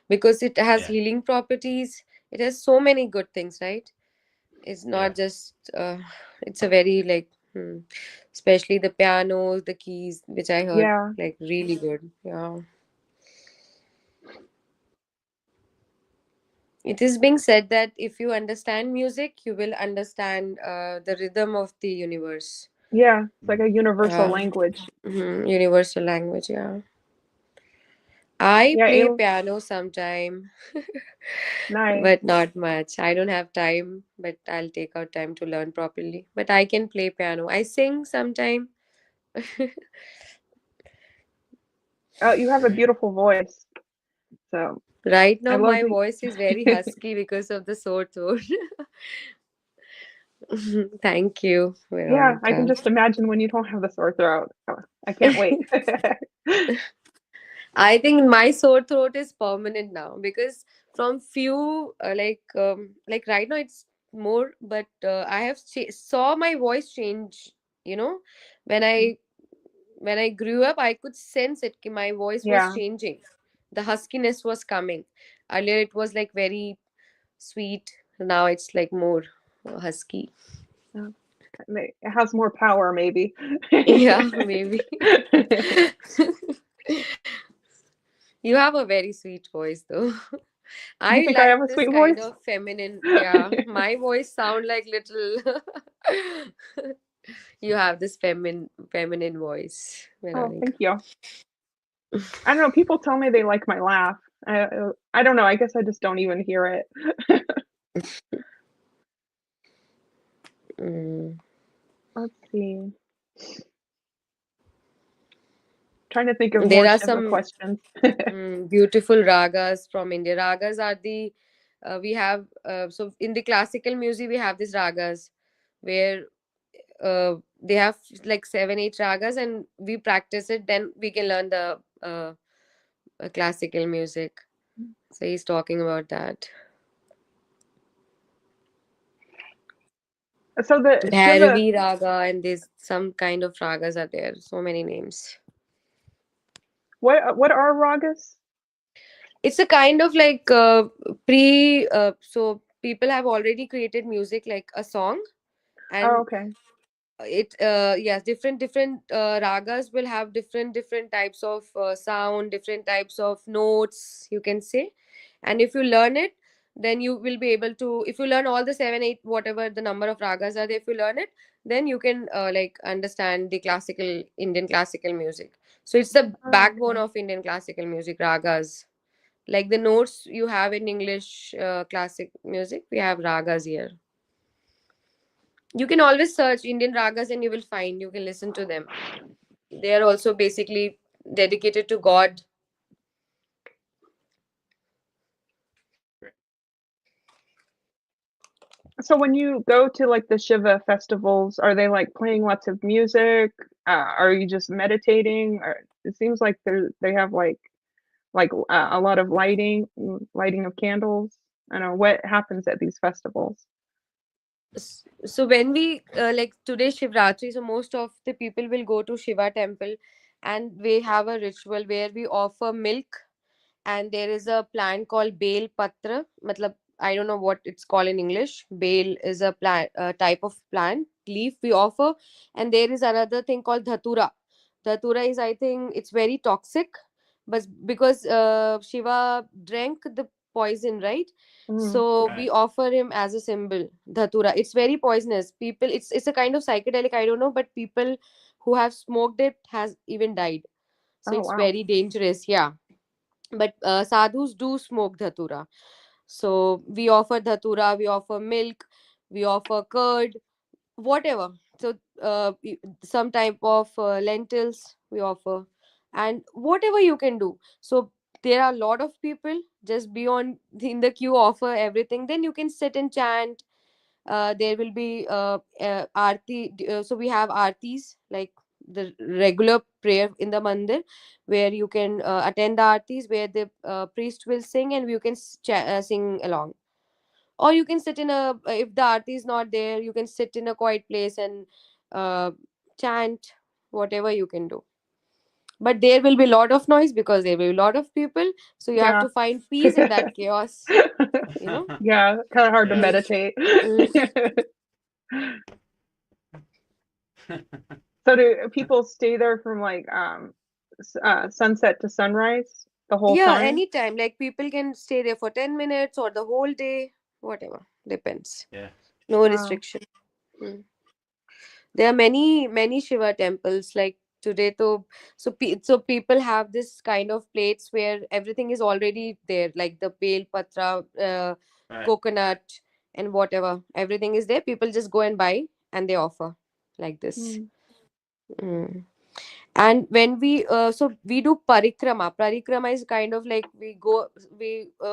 because it has Yeah, healing properties. It has so many good things, right? It's yeah, not just it's a very like especially the pianos, the keys, which I heard yeah, like really good. Yeah, it is being said that if you understand music, you will understand the rhythm of the universe. yeah. It's like a universal Yeah. language. Universal language. Yeah, I Yeah, play piano sometime, nice. but not much. I don't have time, but I'll take out time to learn properly. But I can play piano. I sing sometime. You have a beautiful voice. So Right I now, love my voice is very the husky because of the sore throat. Thank you, Yeah, I can Veronica. just imagine when you don't have the sore throat. Oh, I can't wait. I think my sore throat is permanent now because from few like right now it's more, but I have saw my voice change. You know, when I grew up, I could sense it. Ki my voice was Yeah. changing. The huskiness was coming. Earlier, it was like very sweet. Now it's like more husky. Yeah. It has more power maybe. Yeah, maybe. You have a very sweet voice, though. You I think I have like a this sweet kind voice? of feminine. Yeah, my voice sound like little. You have this feminine voice, Oh, Veronica. thank you. I don't know, people tell me they like my laugh. I don't know, I guess I just don't even hear it. Mm. Let's see. Trying to think of There more are Shiva some questions. beautiful ragas from India. Ragas are the we have so in the classical music we have these ragas where they have like 7 8 ragas, and we practice it, then we can learn the classical music. So he's talking about that. So the Shiva. Bhairavi raga, and there's some kind of ragas are there. So many names. What are ragas? It's a kind of like so people have already created music like a song, Oh, and okay. it yes, different ragas will have different types of sound, different types of notes, you can say. And if you learn it, then you will be able to, if you learn all the 7 8 whatever the number of ragas are there, if you learn it, then you can like understand the classical Indian classical music. So it's the Oh, backbone okay. of Indian classical music, ragas. Like the notes you have in English classic music, we have ragas here. You can always search Indian ragas and you will find, you can listen to them. They are also basically dedicated to God. So when you go to like the Shiva festivals, are they like playing lots of music? Are you just meditating? Or it seems like they have like a lot of lighting of candles. I don't know what happens at these festivals. So when we like today Shivaratri, so most of the people will go to Shiva temple, and we have a ritual where we offer milk, and there is a plant called bale patra. Matlab, I don't know what it's called in English. Bale is a plant, type of plant leaf we offer, and there is another thing called dhatura. Dhatura is, I think, it's very toxic, but because Shiva drank the poison, right? Mm. So Right. we offer him as a symbol, dhatura. It's very poisonous. People, it's a kind of psychedelic. I don't know, but people who have smoked it has even died. So Oh, it's wow. very dangerous. Yeah, but sadhus do smoke dhatura. So we offer dhatura, we offer milk, we offer curd, whatever. So some type of lentils we offer, and whatever you can do. So there are a lot of people just beyond in the queue offer everything. Then you can sit and chant. There will be aarti. So we have aartis, like the regular prayer in the mandir, where you can attend the aartis, where the priest will sing and you can sing along. Or you can sit in a, if the aarti is not there, you can sit in a quiet place and uh, chant, whatever you can do. But there will be a lot of noise because there will be a lot of people, so you have Yeah. to find peace in that chaos, you know. Yeah, kind of hard to Yeah. Mm, meditate. mm. So do people stay there from like sunset to sunrise the whole Yeah, time? anytime. Like people can stay there for 10 minutes or the whole day, whatever. Depends. Yeah. No Wow. restriction. Mm. There are many Shiva temples. Like today, to so people have this kind of plates where everything is already there, like the bale patra, Right. coconut, and whatever. Everything is there. People just go and buy, and they offer like this. Mm. Mm. And when we so we do parikrama is kind of like we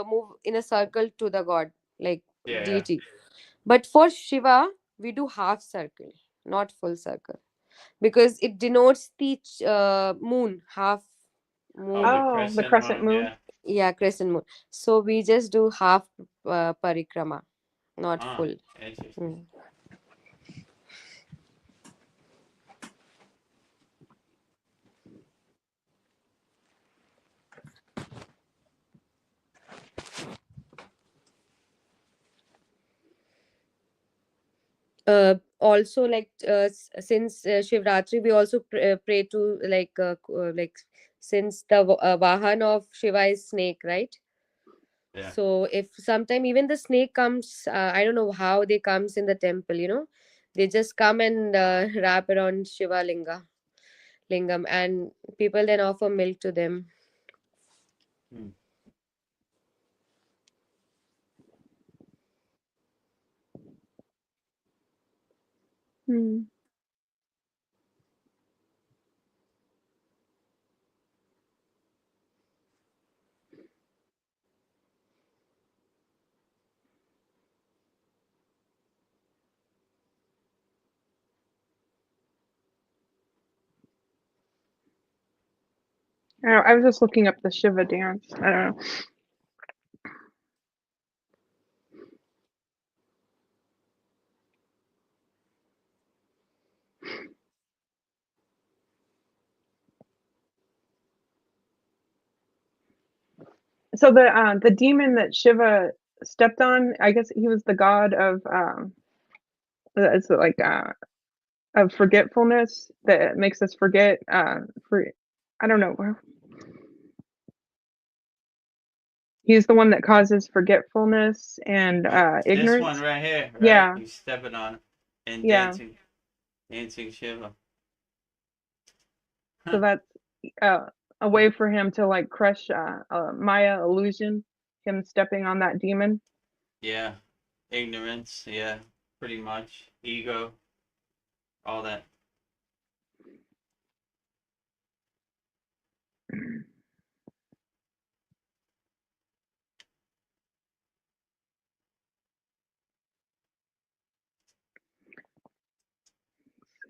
move in a circle to the god, like Yeah. Yeah. deity. But for Shiva we do half circle, not full circle, because it denotes the moon, half Oh, the moon. Oh, the crescent crescent moon. moon. Yeah. Yeah, crescent moon. So we just do half parikrama, not Ah, full. interesting. Mm. Also, like since Shivratri, we also pray to like since the Vahan of Shiva is snake, right? Yeah. So if sometime even the snake comes, I don't know how they comes in the temple, you know, they just come and wrap around Shiva lingam, and people then offer milk to them. Hmm. Hmm. I was just looking up the Shiva dance. I don't know. So the demon that Shiva stepped on, I guess he was the god of it's like of forgetfulness that makes us forget for I don't know. He's the one that causes forgetfulness and This one ignorance. right here, right? Yeah, He's stepping on it and yeah. dancing Shiva. So that's a way for him to like crush Maya illusion, him stepping on that demon. Yeah, ignorance. Yeah, pretty much ego, all that.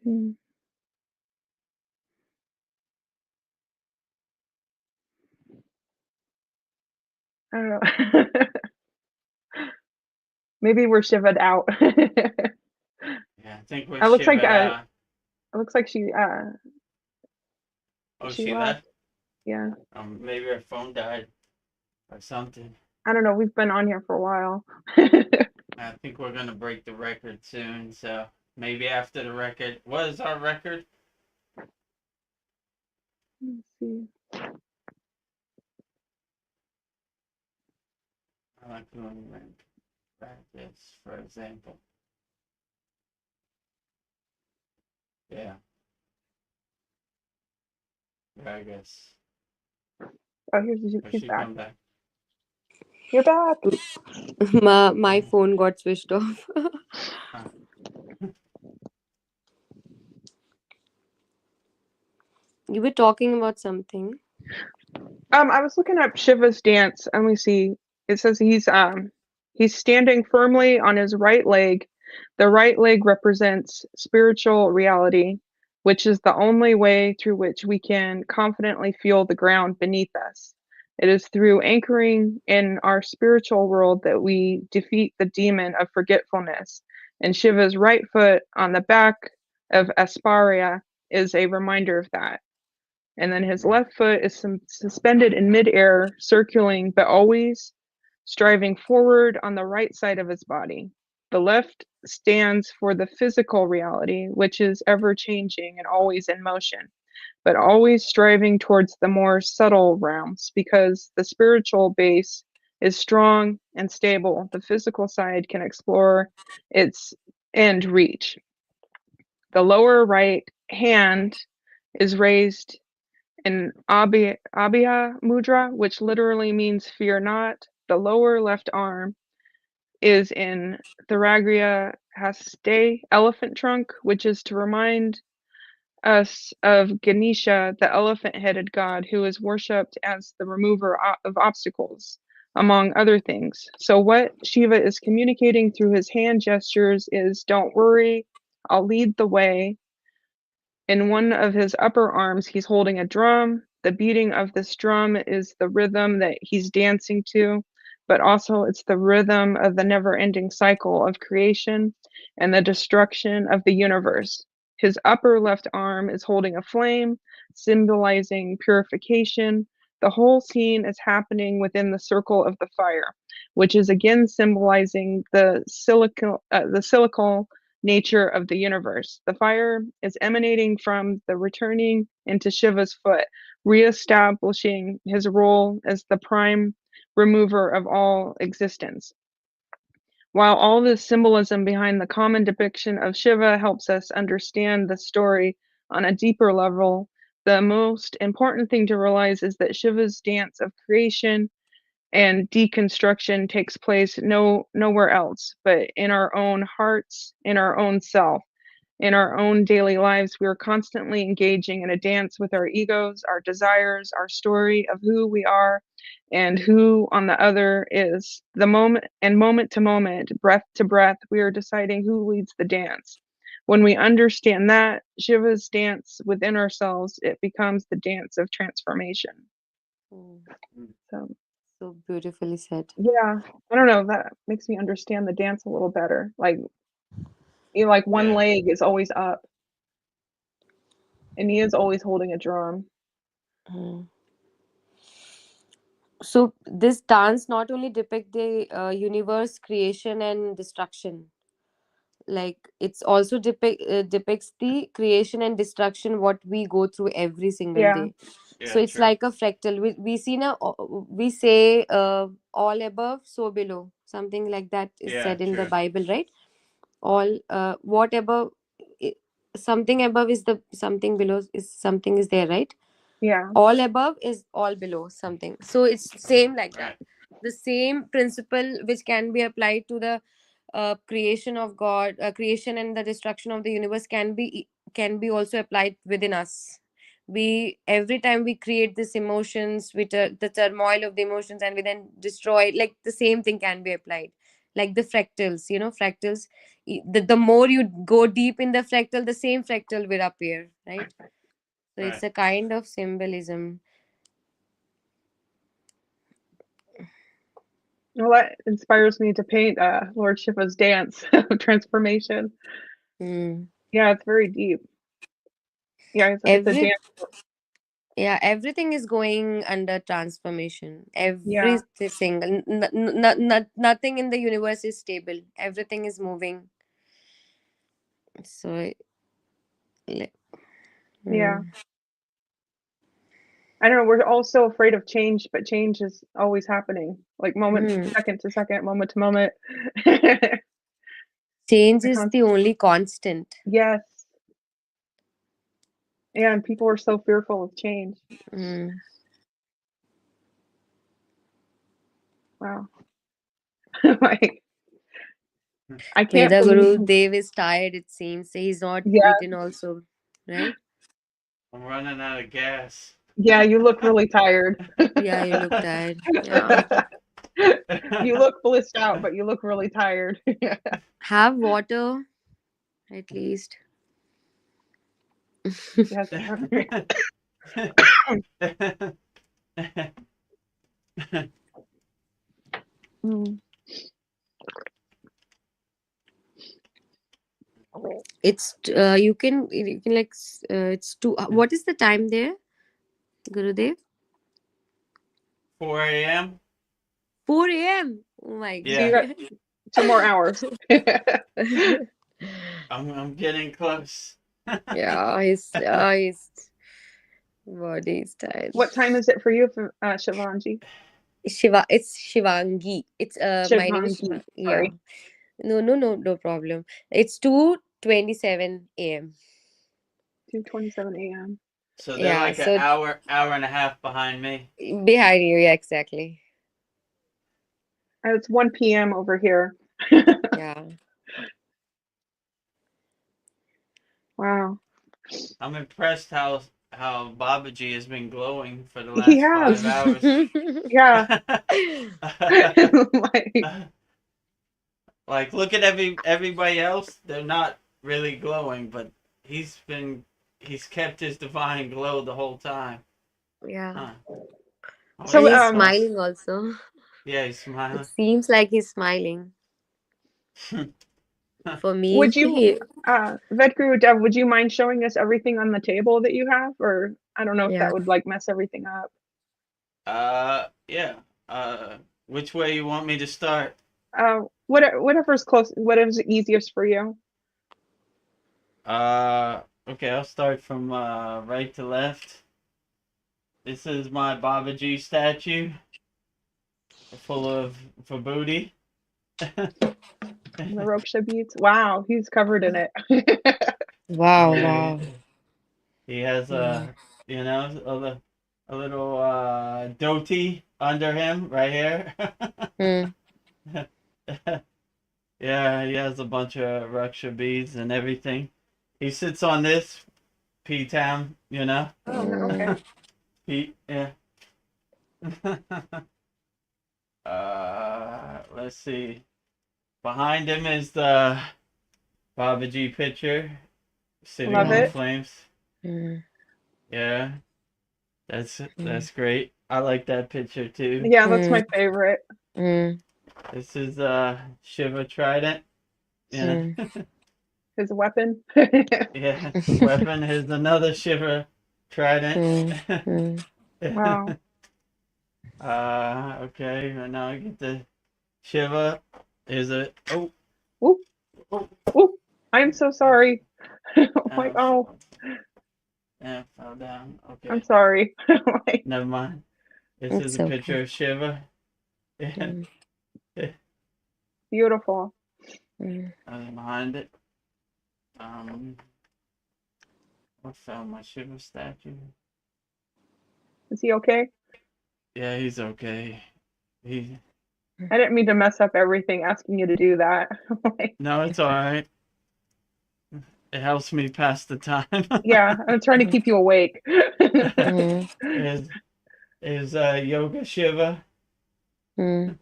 Hmm. I don't know. Maybe we're shivered out. Yeah, I think we're It looks like shivered out. it looks like Oh, she she left. left. Yeah. Maybe her phone died or something. I don't know. We've been on here for a while. I think we're gonna break the record soon. So maybe after the record. What is our record? Let's see. I like doing practice, for example. Yeah. Yeah, I guess. Oh, Or he's she back. come back. You're back. My phone got switched off. Huh. You were talking about something. I was looking up Shiva's dance, and we see it says he's standing firmly on his right leg. The right leg represents spiritual reality, which is the only way through which we can confidently feel the ground beneath us. It is through anchoring in our spiritual world that we defeat the demon of forgetfulness. And Shiva's right foot on the back of Asparia is a reminder of that. And then his left foot is suspended in midair, circling, but always striving forward on the right side of his body. The left stands for the physical reality, which is ever changing and always in motion, but always striving towards the more subtle realms because the spiritual base is strong and stable. The physical side can explore its end reach. The lower right hand is raised in Abhya Mudra, which literally means fear not. The lower left arm is in Thuragriya Haste, elephant trunk, which is to remind us of Ganesha, the elephant-headed god who is worshipped as the remover of obstacles, among other things. So what Shiva is communicating through his hand gestures is, don't worry, I'll lead the way. In one of his upper arms, he's holding a drum. The beating of this drum is the rhythm that he's dancing to, but also it's the rhythm of the never ending cycle of creation and the destruction of the universe. His upper left arm is holding a flame, symbolizing purification. The whole scene is happening within the circle of the fire, which is again symbolizing the silical nature of the universe. The fire is emanating from the returning into Shiva's foot, reestablishing his role as the prime remover of all existence. While all this symbolism behind the common depiction of Shiva helps us understand the story on a deeper level, the most important thing to realize is that Shiva's dance of creation and deconstruction takes place nowhere else but in our own hearts, in our own self. In our own daily lives, we are constantly engaging in a dance with our egos, our desires, our story of who we are and who on the other is. The moment and moment to moment, breath to breath, we are deciding who leads the dance. when we understand that Shiva's dance within ourselves, it becomes the dance of transformation. Mm. So So beautifully said. yeah, I don't know, that makes me understand the dance a little better. Like, one Yeah. leg is always up, and he is always holding a drum. Mm. So this dance not only depict the universe creation and destruction, like it's also depicts the creation and destruction what we go through every single Yeah, day. So Yeah, it's true. like a fractal. We see now, we say all above so below, something like that is Yeah, said in the true. Bible, right? All what above, i- something above is the something below is something is there, right? yeah, All above is all below something, so it's same like that. Right. The same principle which can be applied to the creation of God, creation and the destruction of the universe can be also applied within us. We every time we create these emotions with the turmoil of the emotions, and we then destroy, like the same thing can be applied, like the fractals, fractals. The more you go deep in the fractal, the same fractal will appear, right? So it's Right. a kind of symbolism. well, that inspires me to paint Lord Shiva's dance of transformation. Mm. Yeah, it's very deep. Yeah, it's a Every dance. Yeah, everything is going under transformation. Every Yeah, single nothing in the universe is stable. Everything is moving. So, like, yeah. mm, I don't know, we're all so afraid of change, but change is always happening, like mm. second to second, moment to moment. Change The is the only constant. Yes. Yeah, and people are so fearful of change. Mm. Wow. Like, I can't Veda believe Guru Dev is tired, it seems. He's not yeah, eaten also, right? I'm running out of gas. yeah, you look really tired. Yeah, you look tired. Yeah. You look blissed out, but you look really tired. Yeah. Have water, at least. Yes. Mm. You can like it's two. What is the time there, Gurudev? 4 a.m. 4 a.m. Oh my So you Yeah, got god. 2 more hours. I'm getting close. Yeah, his body is tired. What time is it for you, Shivanji? Shiva, it's Shivangi. It's my name is Shivangi, Shiva. Yeah. sorry. No problem. It's 2:27 a.m. 2:27 AM. So they're Yeah, like an so hour and a half behind me. behind you, yeah, exactly. It's 1 PM over here. Yeah. Wow. I'm impressed how Babaji has been glowing for the He last 5 has. hours. Yeah. Like, Like look at everybody else. They're not really glowing, but he's kept his divine glow the whole time. Yeah. Huh. Oh, And so, he's he's smiling also. yeah, he's It smiling. seems like he's smiling. For me, would you, Vedguru Dev, would you mind showing us everything on the table that you have? Or I don't know if yeah. that would like mess everything up. Yeah. Which way you want me to start? Whatever's close, whatever's easiest for you. Okay, I'll start from right to left. This is my Babaji statue, full of vibhuti. The Roksha beads. Wow, he's covered in it. Wow, Yeah, wow. he has Mm. a little dhoti under him right here. Mm. Yeah, he has a bunch of Raksha beads and everything. He sits on this P-Tam, Oh, okay. Yeah. Let's see. Behind him is the Babaji picture sitting Love on the it. flames. Mm. Yeah, that's great. I like that picture too. Yeah, that's my favorite. Mm. This is Shiva trident. Yeah. His weapon. Yeah. Weapon. Here's another Shiva trident. Wow. Okay, and now I get the Shiva. Here's a oh Ooh, oh ooh. I am so sorry. Like, oh, yeah, fell down. I'm Okay. sorry. Like, Never mind. This is It's a okay. picture of Shiva. Yeah. Mm. beautiful. Mm. Behind it. I found my Shiva statue. Is he okay? Yeah, he's okay. He I didn't mean to mess up everything asking you to do that. Like, No, it's all right. It helps me pass the time. yeah, I'm trying to keep you awake. Mm. is Yoga Shiva, Mm.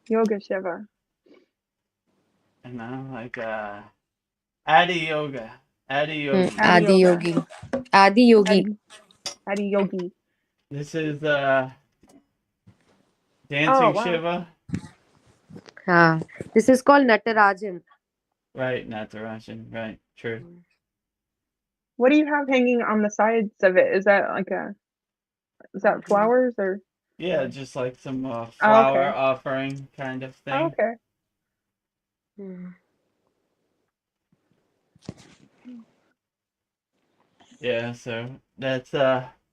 Yoga Shiva. and now like Adi Yoga, Adi Yogi. Mm. Adi Yoga. Yogi. Adi Yogi. Adi Yogi. This is Oh, Dancing wow. Shiva, This is called Natarajan. right? Natarajan, right? True. What do you have hanging on the sides of it? Is that flowers or? Yeah, just like some Oh, flower okay. offering kind of Oh, thing. okay. Mm. Yeah, so that's and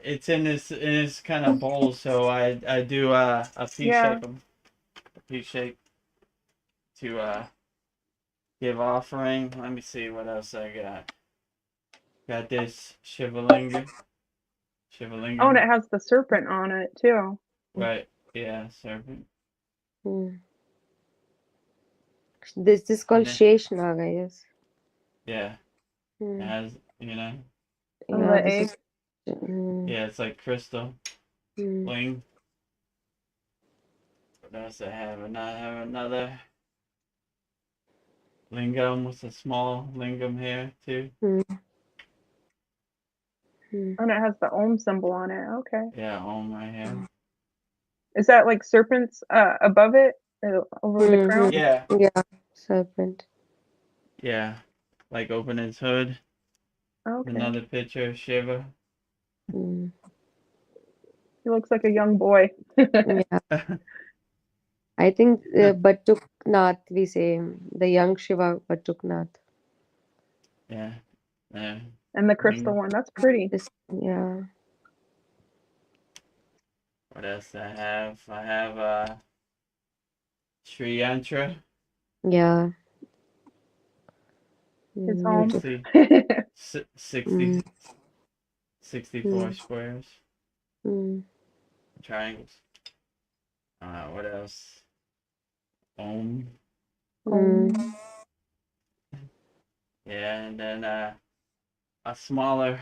it's in this kind of bowl, so I do a P Yeah. shape them, a P shape to give offering. Let me see what else I got. Got this Shivalinga. Oh, and it has the serpent on it too. Right. Yeah, serpent. Mm. This is called Then, Sheshnag, I guess. yeah. It Mm. has, Oh, Yeah, the this egg. is. Mm. yeah, it's like crystal Mm. bling. What else I have? And I have another lingam with a small lingam here too. Mm. Mm. And it has the Om symbol on it. Okay. Yeah, on my hair. Is that like serpents above it, over the crown? Yeah, Yeah, serpent. yeah. Like open his hood. Okay. Another picture of Shiva. Mm. He looks like a young boy. Yeah, I think Batuknath, we say the young Shiva Batuknath. Yeah. Yeah. And the crystal one. That's pretty. This, yeah. What else I have? I have Sri Yantra. Yeah. His Mm, home. beautiful. See, 60, Mm. 64 Mm. squares, Mm. triangles. What else? Om. Mm. Yeah, and then a smaller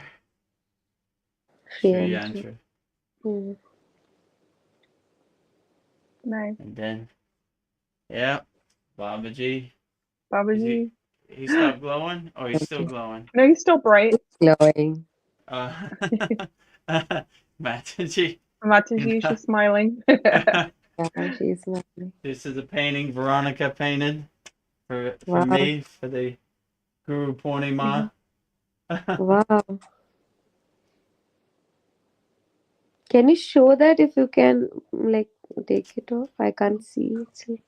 Sri Sri Yantra. Yantra. Mm. Nice. And then, yeah, Babaji. Babaji. He stopped glowing? Or he's still glowing? No, he's still bright. Glowing. Uh, Mataji. Mataji, she's smiling. Yeah, she's lovely. This is a painting Veronica painted for Wow. me for the Guru Purnima. Wow. Can you show that if you can, like, take it off? I can't see it.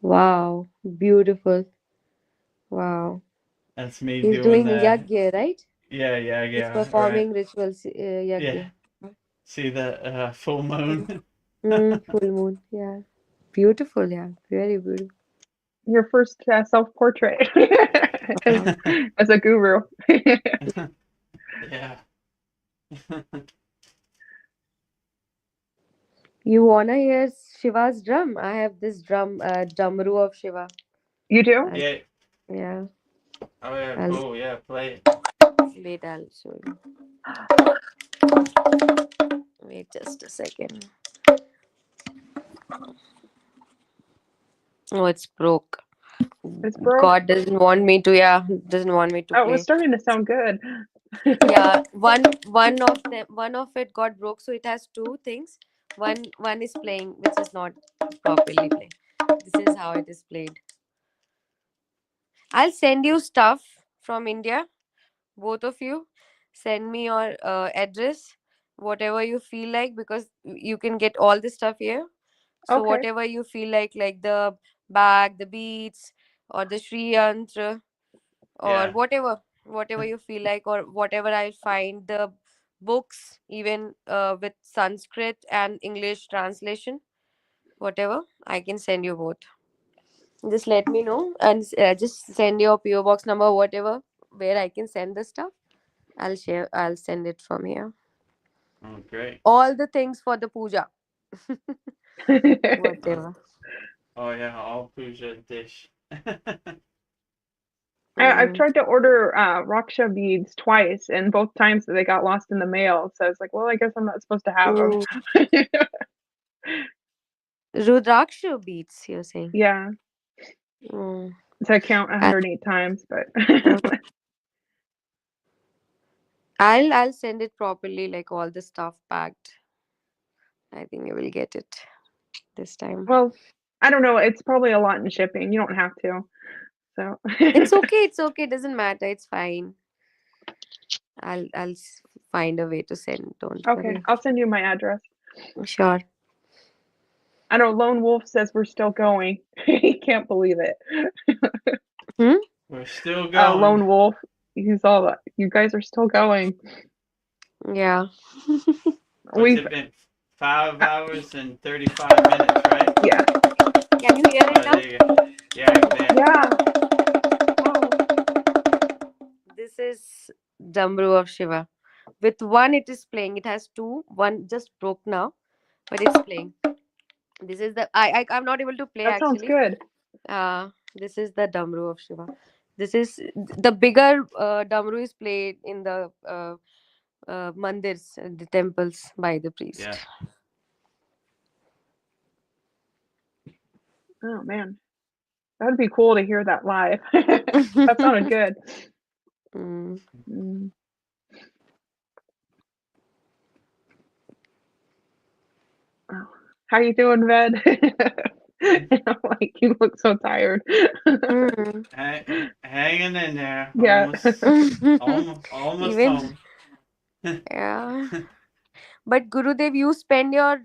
Wow. Beautiful. Wow. That's me He's doing doing the yagya, right? yeah He's right. performing rituals, Yeah, yagya. see the full moon. Full moon. Yeah. Beautiful. Yeah. Very beautiful. Your first self-portrait Wow. as a guru. Yeah. You wanna hear Shiva's drum? I have this drumru of Shiva. You do? Yeah. Yeah. Oh yeah, I'll cool. Yeah, play it. wait. I'll show you. Wait just a second. Oh, it's broke. It's broke. God doesn't want me to. Yeah, doesn't want me to Oh, it was play. starting to sound good. Yeah, one of it got broke, so it has two things. One is playing, which is not properly playing. This is how it is played. I'll send you stuff from India. Both of you, send me your address, whatever you feel like, because you can get all the stuff here. So Okay. whatever you feel like the bag, the beads, or the Sri Yantra, or Yeah. whatever you feel like, or whatever I find, the books, even with Sanskrit and English translation, whatever, I can send you both. Just let me know, and just send your PO box number, whatever, where I can send the stuff. I'll send it from here. Oh, great. All the things for the puja. Uh, Whatever. oh yeah, all puja dish. I've Mm. tried to order Raksha beads twice, and both times they got lost in the mail. So I was like, well, I guess I'm not supposed to have them. Mm. Rudraksha beads, you're saying? Yeah, Mm. to count I- 108 times, but mm. I'll send it properly, like all the stuff packed. I think you will get it this time. well, I don't know. It's probably a lot in shipping. You don't have to. So It's okay. It's okay. Doesn't matter. It's fine. I'll find a way to send. Don't okay, worry. I'll send you my address. Sure. I know Lone Wolf says we're still going. He can't believe it. Hmm? We're still going. Lone Wolf, he's all, you guys are still going. Yeah. What's We've, it been? 5 hours and 35 minutes, right? yeah, Can you hear it Oh, now? there you go. Yeah, I can. yeah. Wow. This is Dambru of Shiva. With one, it is playing. It has two. One just broke now, but it's playing. This is the I'm not able to play That sounds actually. good. This is the Damru of Shiva. This is the bigger Damru is played in the mandirs, the temples by the priest. Yeah. Oh man, that'd be cool to hear that live. That sounded good. Mm. Mm. Oh. How you doing, Ved? Like you look so tired. Mm. Hanging in there. Yeah. Almost Even home. yeah, but Gurudev, you spend your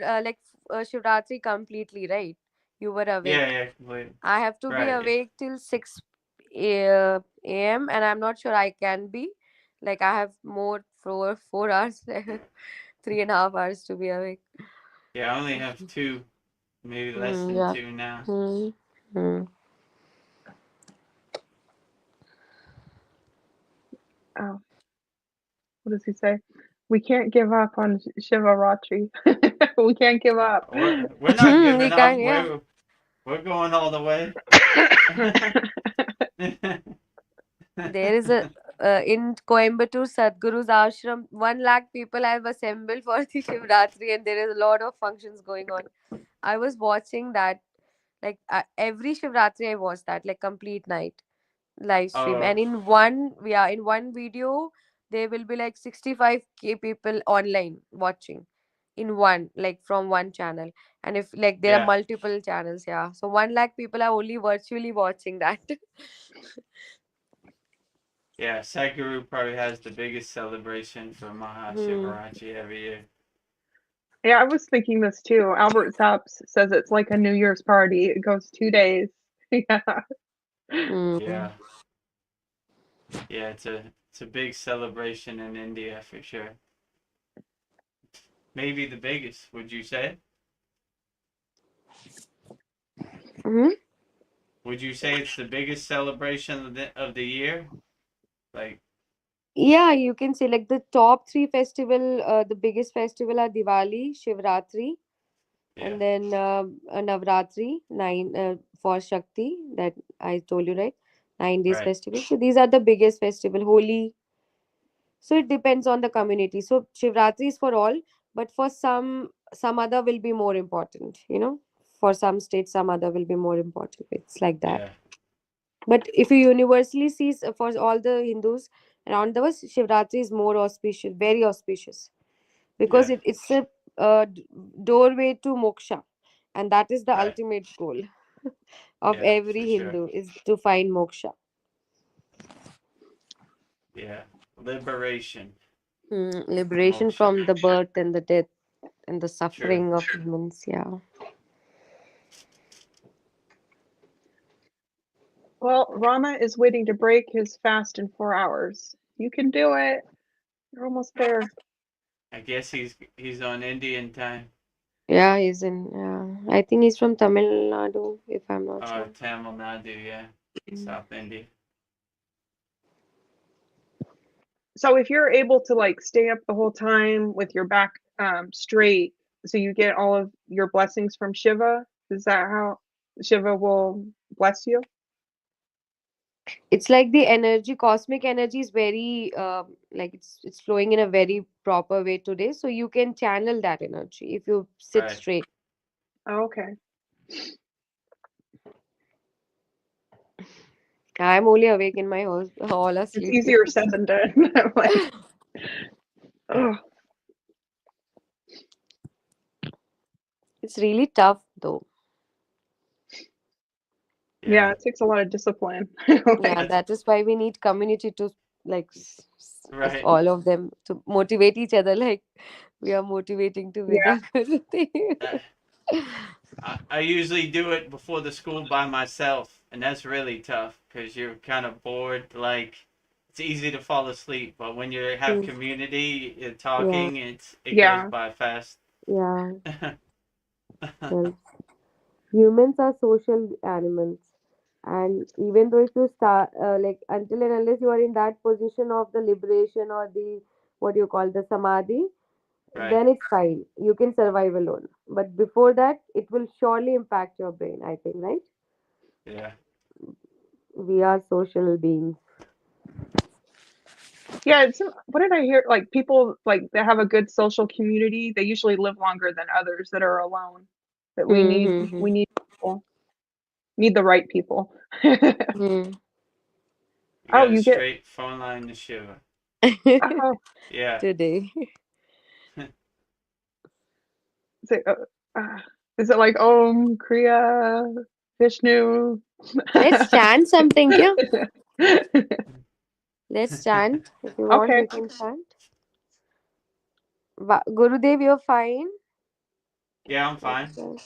Shivaratri completely, right? You were Yeah, awake. yeah, completely. I have to be Right. Yeah. awake till 6 a.m. and I'm not sure I can be. Like I have more 4 hours, 3.5 hours to be awake. Yeah, I only have two, maybe less than Yeah. two now. Mm, mm. Oh, what does he say? We can't give up on Shivaratri. We can't give up. We're not We giving up. can, yeah. We're going all the way. There is a in Coimbatore Sadhguru's ashram, 1 lakh people have assembled for the Shivratri, and there is a lot of functions going on. I was watching that, like every Shivratri I watched that, like complete night live stream, Oh, and in one video there will be like 65K people online watching in one, like from one channel. And if like there are yeah. multiple channels, yeah, so 1 lakh people are only virtually watching that. Yeah, Sadhguru probably has the biggest celebration for Maha Hmm. Shivaratri every year. Yeah, I was thinking this too. Albert Saps says it's like a New Year's party. It goes 2 days. Yeah. Hmm. Yeah. Yeah, it's a big celebration in India for sure. Maybe the biggest, would you say? Hmm. Would you say it's the biggest celebration of the year? Like, Yeah, you can say like the top three festival, the biggest festival are Diwali, Shivratri, yeah, and then Navratri, nine for Shakti, that I told you, right? 9 days right. festival. So these are the biggest festival. Holi. So it depends on the community. So Shivratri is for all, but for some other will be more important. for some states some other will be more important. It's like that. Yeah. But if you universally see for all the Hindus around the world, Shivaratri is more auspicious, very auspicious, because Yeah. it's a doorway to moksha, and that is the Right. ultimate goal of Yeah, every for sure. Hindu, is to find moksha. Yeah. Liberation. Liberation Moksha. from the birth and the death and the True. suffering of humans. Yeah. Well, Rama is waiting to break his fast in 4 hours. You can do it. You're almost there. I guess he's on Indian time. Yeah, he's in. Yeah, I think he's from Tamil Nadu, if I'm not wrong. Tamil Nadu, yeah. South India. So if you're able to like stay up the whole time with your back straight, so you get all of your blessings from Shiva, is that how Shiva will bless you? It's like the energy, cosmic energy is very like it's flowing in a very proper way today, so you can channel that energy if you sit Right. straight. Oh, okay. I'm only awake in my house, all are It's sleeping. easier said than done. I'm like, oh, It's really tough though. yeah, Yeah. it takes a lot of discipline. Yeah, Like, that is why we need community to like of Right. all of them to motivate each other, like we are motivating to yeah, Vidya Gurudev. I usually do it before the school by myself, and that's really tough because you're kind of bored. Like, it's easy to fall asleep, but when you have Mm, community, you're yeah, talking, it goes yeah. by fast. yeah. Well, humans are social animals, and even though if you start like until and unless you are in that position of the liberation or the what you call the samadhi, Right. then it's fine, you can survive alone, but before that it will surely impact your brain, I think, right? Yeah. We are social beings. Yeah, it's what did I hear? Like people like that have a good social community, they usually live longer than others that are alone. That Mm-hmm. we need people. Need the right people. Mm. You Oh, got a you get straight phone line to Shiva. oh, Yeah. Today. is it, is it like Om Kriya Vishnu? Let's chant something, yeah. Let's chant. If you want, Okay. we can chant. Gurudev, you're fine. Yeah, I'm fine. Moksha,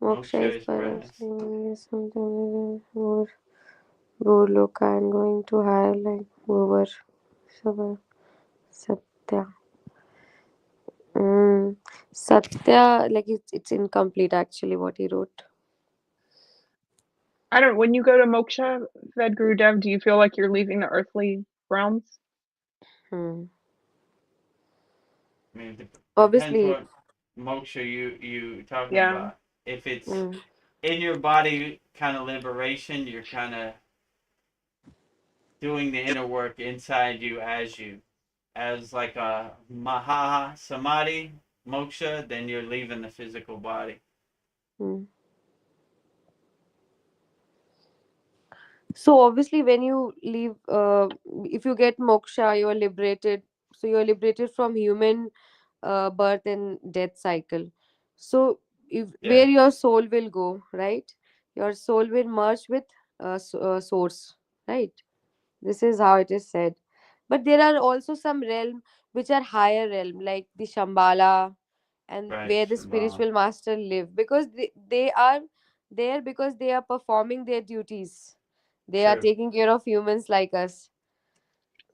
Moksha Moksha is is for us. brass. Something more Goloka and going to higher like over Satya. Satya, like it's incomplete actually what he wrote. I don't when you go to moksha, Ved Guru Dev, do you feel like you're leaving the earthly realms? Hmm. I mean, depends Obviously. what moksha you talking Yeah. about. If it's Mm, in your body kind of liberation, you're kind of doing the inner work inside you as like a Maha Samadhi moksha, then you're leaving the physical body. mm. So obviously, when you leave, if you get moksha, you are liberated. So you are liberated from human birth and death cycle. So if Yeah. where your soul will go, right? Your soul will merge with source, right? This is how it is said. But there are also some realm which are higher realm, like the Shambhala, and Right. where the Shambhala. spiritual master live, because they are there because they are performing their duties, they are True. taking care of humans like us.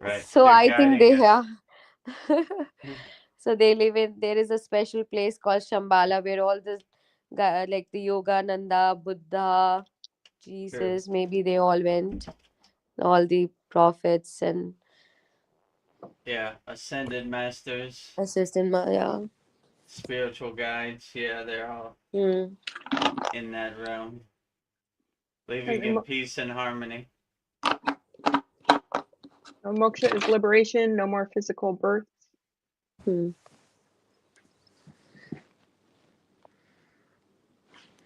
Right. So They're I think guiding they us. are. So they live in, there is a special place called Shambhala where all the like the Yogananda, Buddha, True. Jesus, maybe they all went, all the prophets and Yeah. Ascended masters, assistant yeah. spiritual guides. Yeah, they're all Hmm. in that realm, living And in peace and harmony. moksha is liberation, no more physical births. Hmm.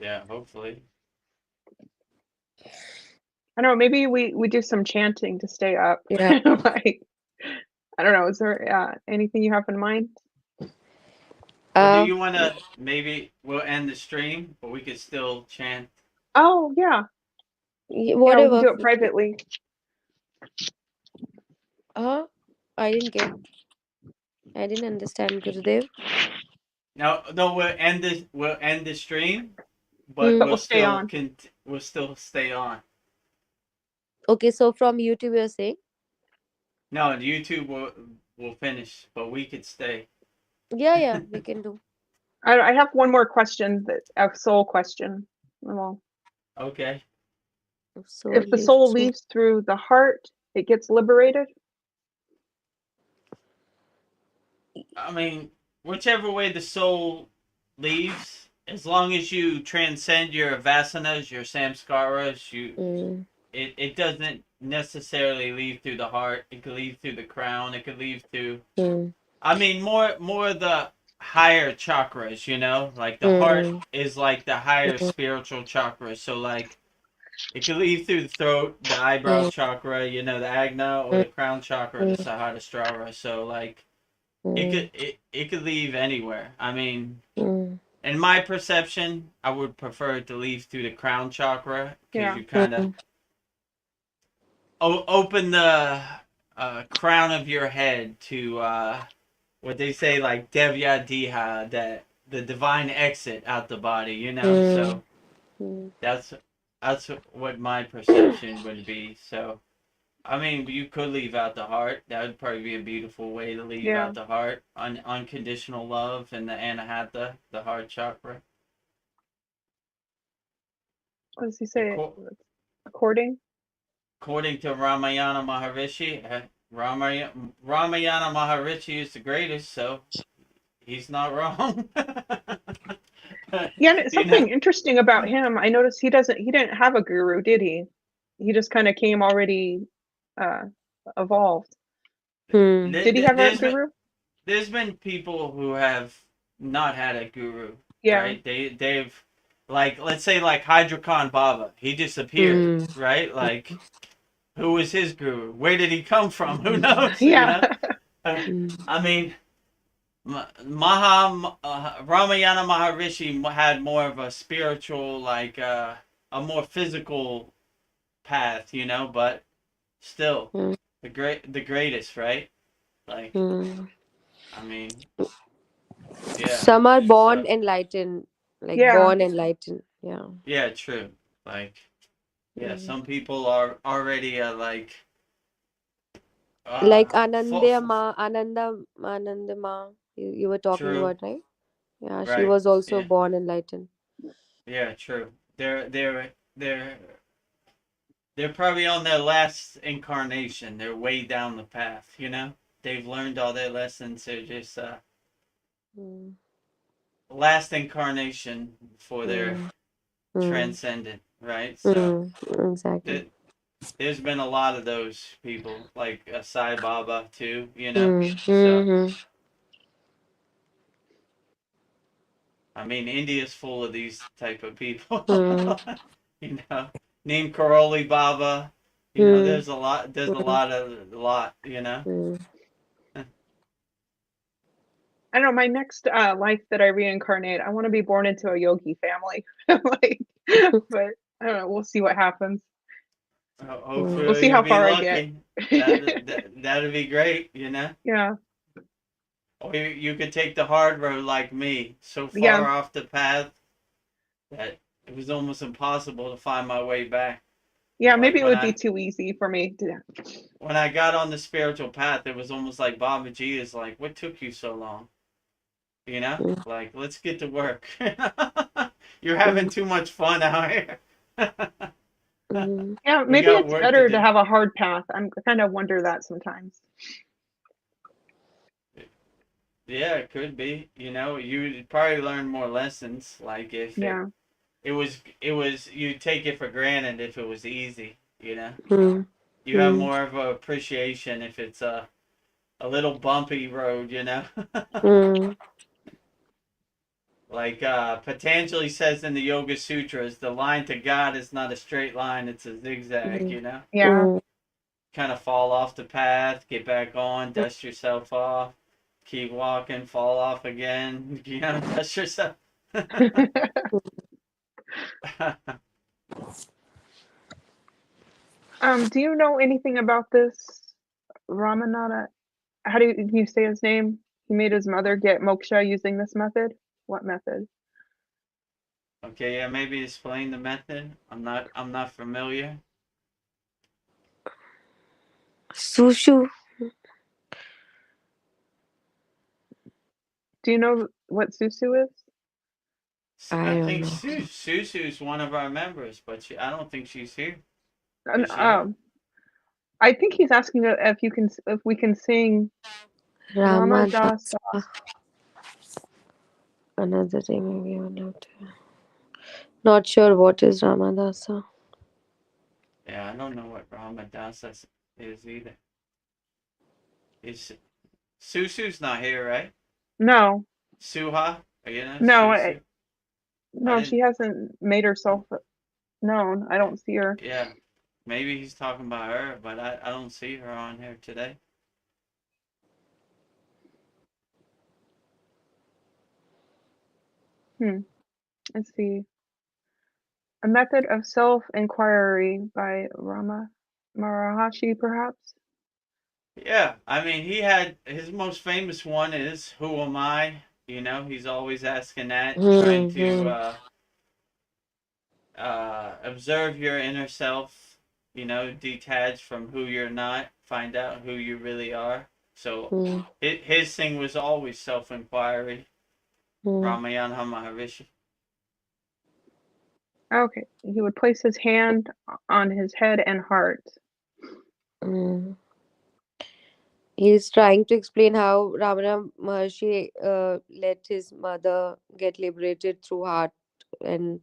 Yeah, hopefully. I don't know, maybe we do some chanting to stay up. Yeah. Like, I don't know, is there anything you have in mind? Or do Uh, you want to, maybe we'll end the stream, but we could still chant? Oh, yeah. Yeah, we can whatever. do it privately. I didn't get. I didn't understand, Gurudev. No, no, we'll end the stream, but Hmm. But we'll stay on. we'll still stay on. Okay, so from YouTube you're saying? No, YouTube will finish, but we could stay. Yeah, we can do. I have one more question, a soul question. Well, Okay. So if the leave soul through. leaves through the heart, it gets liberated? I mean, whichever way the soul leaves, as long as you transcend your vasanas, your samskaras, Mm, it doesn't necessarily leave through the heart. It could leave through the crown. It could leave through. mm, I mean, more the higher chakras. Like the heart mm, is like the higher mm, spiritual chakras. So like it could leave through the throat, the eyebrow mm, chakra, the agna, or mm, the crown chakra, the mm, sahasrara. So like mm, it could leave anywhere. I mean, mm, in my perception, I would prefer it to leave through the crown chakra because Yeah. you kind of mm, open the crown of your head to what they say, like devya diha, that the divine exit out the body. mm, So mm. that's what my perception would be. So I mean, you could leave out the heart. That would probably be a beautiful way to leave Yeah. out the heart. Unconditional love and the anahata, the heart chakra. What does he say? Acco- According? According to Ramayana Maharishi, Ramayana Maharishi is the greatest, so he's not wrong. Yeah, and you know? something interesting about him, I noticed he didn't have a guru, did he? He just kind of came already uh evolved. Hmm. Did he have a guru? There's been people who have not had a guru, Yeah. right? They've, like, let's say like Hydra Khan Baba, he disappeared, Hmm. right? Like, who was his guru? Where did he come from? Who knows? Yeah. Hmm. I mean, Ramayana Maharishi had more of a spiritual, like a more physical path, but still Hmm. the greatest, right? Like, Hmm. I mean, yeah. Some are born So enlightened, like Yeah. born enlightened. Yeah. yeah, true. Like, yeah, Hmm. some people are already like Like full, Anandama, you were talking true, about, right? Yeah, she right? was also Yeah, born enlightened. yeah, true. They're they're probably on their last incarnation. They're way down the path. They've learned all their lessons. They're just Hmm. last incarnation before they're Hmm. Hmm. transcendent, right? So Hmm. Exactly. th- there's been a lot of those people, like Sai Baba too. Hmm. So Hmm. I mean, India's full of these type of people. Hmm. you know, Neem Karoli Baba. Hmm. There's a lot. There's a Hmm. lot of a lot. Hmm. I don't know, my next life that I reincarnate, I want to be born into a yogi family. Like, but I don't know, we'll see what happens. Hmm. We'll Hopefully see you'll how be far I get. lucky. That'd be great. Yeah. Or you could take the hard road like me, so Yeah. far off the path that it was almost impossible to find my way back. Yeah, Like maybe it would be too easy for me to. when I got on the spiritual path, it was almost like Babaji is like, "What took you so long?" Hmm. Like, let's get to work. You're having too much fun out here. Hmm. Yeah, We maybe got it's work to better to do. have a hard path. I kind of wonder that sometimes. Yeah, it could be. You'd probably learn more lessons. Like if Yeah. it was you take it for granted if it was easy. Hmm. You have Hmm. more of a appreciation if it's a little bumpy road. Hmm. Like Patanjali says in the Yoga Sutras, the line to God is not a straight line, it's a zigzag, Mm, you know? Yeah. mm, Kind of fall off the path, get back on, dust yourself off, keep walking, fall off again, you know, dust yourself. Do you know anything about this Ramananda? How do you say his name? He made his mother get moksha using this method. What method? Okay, yeah, maybe explain the method. I'm not familiar. Sushu. Do you know what Susu is? I I don't think know. Susu's one of our members, but I don't think she's here. And, Is she here? I think he's asking if we can sing Ramadasa. Ramadasa. Another thing maybe I would love to. Not sure what is Ramadasa. Yeah, I don't know what Ramadasa is either. Is Susu's not here, right? No, Suha? You know, no, Susu? I no. She didn't. hasn't made herself known. I don't see her. Yeah. Maybe he's talking about her, but I don't see her on here today. Let's see. A method of self-inquiry by Rama Maharishi, perhaps. Yeah, I mean, he had his most famous one is "Who am I?" You know, he's always asking that, trying to Hmm. observe your inner self. You know, detach from who you're not, find out who you really are. So, Hmm. his thing was always self-inquiry. Hmm. Ramayana Maharishi. Okay, he would place his hand on his head and heart. Hmm. He's trying to explain how Ramana Maharshi let his mother get liberated through heart and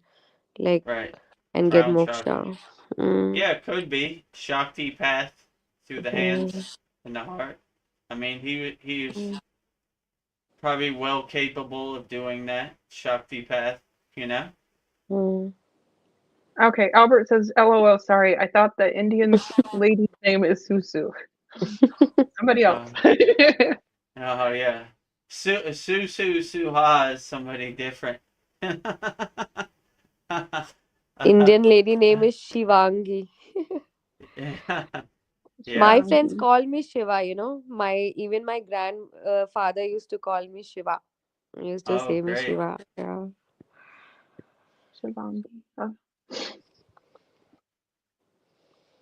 like Right. and get Crown chakra. moksha. Mm, Yeah, it could be Shakti path through the mm, hands and the heart. I mean, he's mm, probably well capable of doing that Shakti path. You know. mm. Okay, Albert says, LOL, sorry, I thought the Indian lady's name is Susu. Somebody else. Uh, oh yeah. Suha is somebody different. Indian lady name is Shivangi. My Yeah. friends Shivangi. call me Shiva, even my grandfather used to call me Shiva. He used to Oh, say me great. Shiva. Yeah. Shivangi. Oh.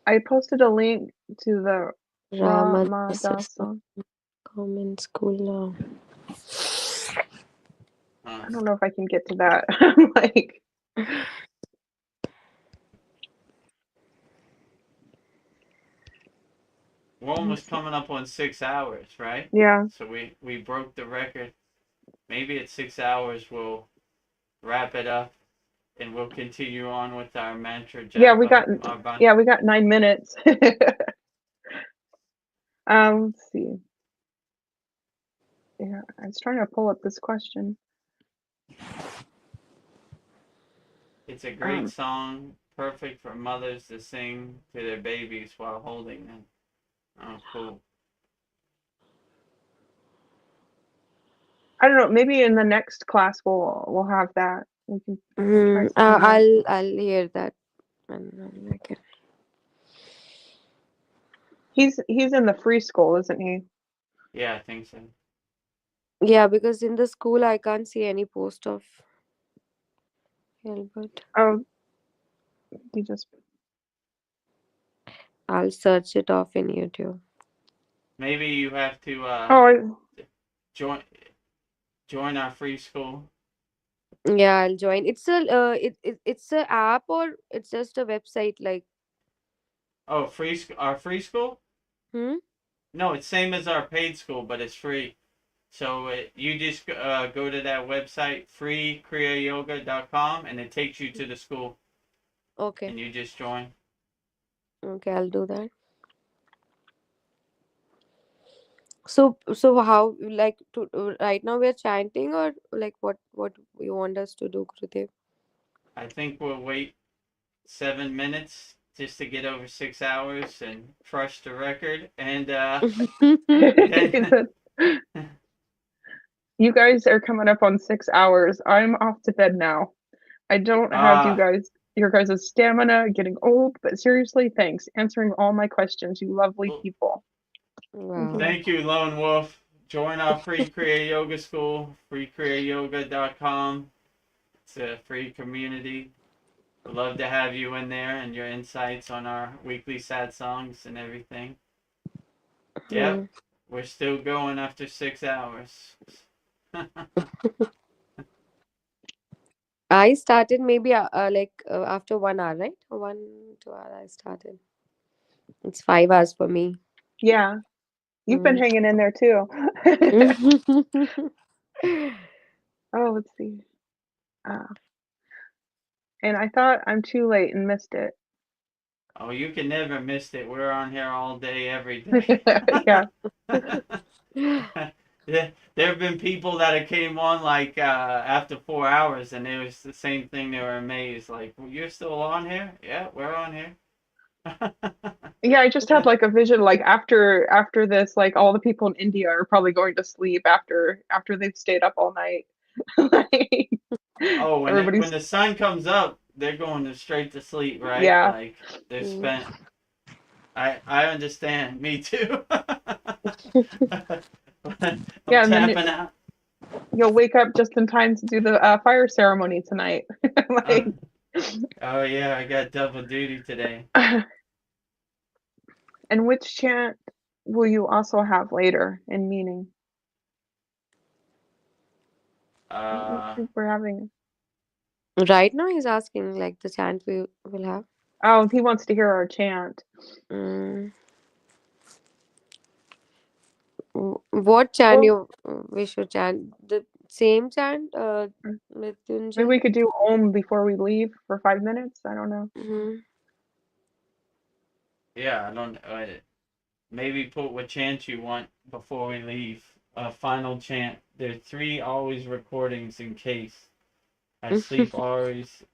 I posted a link to the Ramadasa Ramadasa. common school now. I don't know if I can get to that. I'm like, We're almost coming up on 6 hours, right? yeah. So we broke the record. Maybe at 6 hours we'll wrap it up and we'll continue on with our mantra Yeah, we japa. got Our yeah, we got 9 minutes. Let's see. Yeah, I was trying to pull up this question. It's a great Um, song, perfect for mothers to sing to their babies while holding them. Oh, cool. I don't know, maybe in the next class we'll have that. We'll try singing that. I'll hear that and I can. He's in the free school, isn't he? Yeah, I think so. Yeah, because in the school I can't see any post of Albert. Oh, he just I'll search it off in YouTube. Maybe you have to Oh, join our free school. Yeah, I'll join. It's a app or it's just a website like Oh, our free school? hmm? No, it's same as our paid school, but it's free. So you just go to that website, kriyayogashop.com, and it takes you to the school, Okay. and you just join. Okay, I'll do that. So how like to right now we're chanting, or like what you want us to do, Gurudev? I think we'll wait 7 minutes just to get over 6 hours and crush the record, and then You guys are coming up on 6 hours. I'm off to bed now. I don't have uh your guys' stamina getting old, but seriously, thanks. Answering all my questions, you lovely people. Thank Wow. you. thank you, Lone Wolf. Join our free Kriya Yoga School, freekriyayogashop.com. It's a free community. We'd love to have you in there and your insights on our weekly sad songs and everything. Yep, Hmm. we're still going after 6 hours. I started maybe after 1 hour, right? 1 2 hour I started. It's 5 hours for me. Yeah, you've been Mm. hanging in there too. Oh, let's see. Uh, and I thought I'm too late and missed it. Oh, you can never miss it. We're on here all day, every day. Yeah. Yeah, there have been people that have came on like after 4 hours, and it was the same thing. They were amazed, like, well, "You're still on here? Yeah, we're on here." Yeah, I just had like a vision like after this, like all the people in India are probably going to sleep after they've stayed up all night. Like Oh, when everybody's the sun comes up, they're going straight to sleep, right? yeah. Like they've Mm. spent. I understand. Me too. I'm Yeah, and then tapping out. you'll wake up just in time to do the fire ceremony tonight. Uh, Like oh yeah, I got double duty today. and which chant will you also have later in meaning? I don't Uh, think we're having. Right now he's asking like the chant we will have. Oh, he wants to hear our chant. Mm. What chant Well, you we should chant? The same chant, maybe Mrityunjay? we could do Om before we leave for 5 minutes. I don't know. Mm-hmm. yeah, I don't. Maybe put what chant you want before we leave. Final chant. There are three always recordings in case I sleep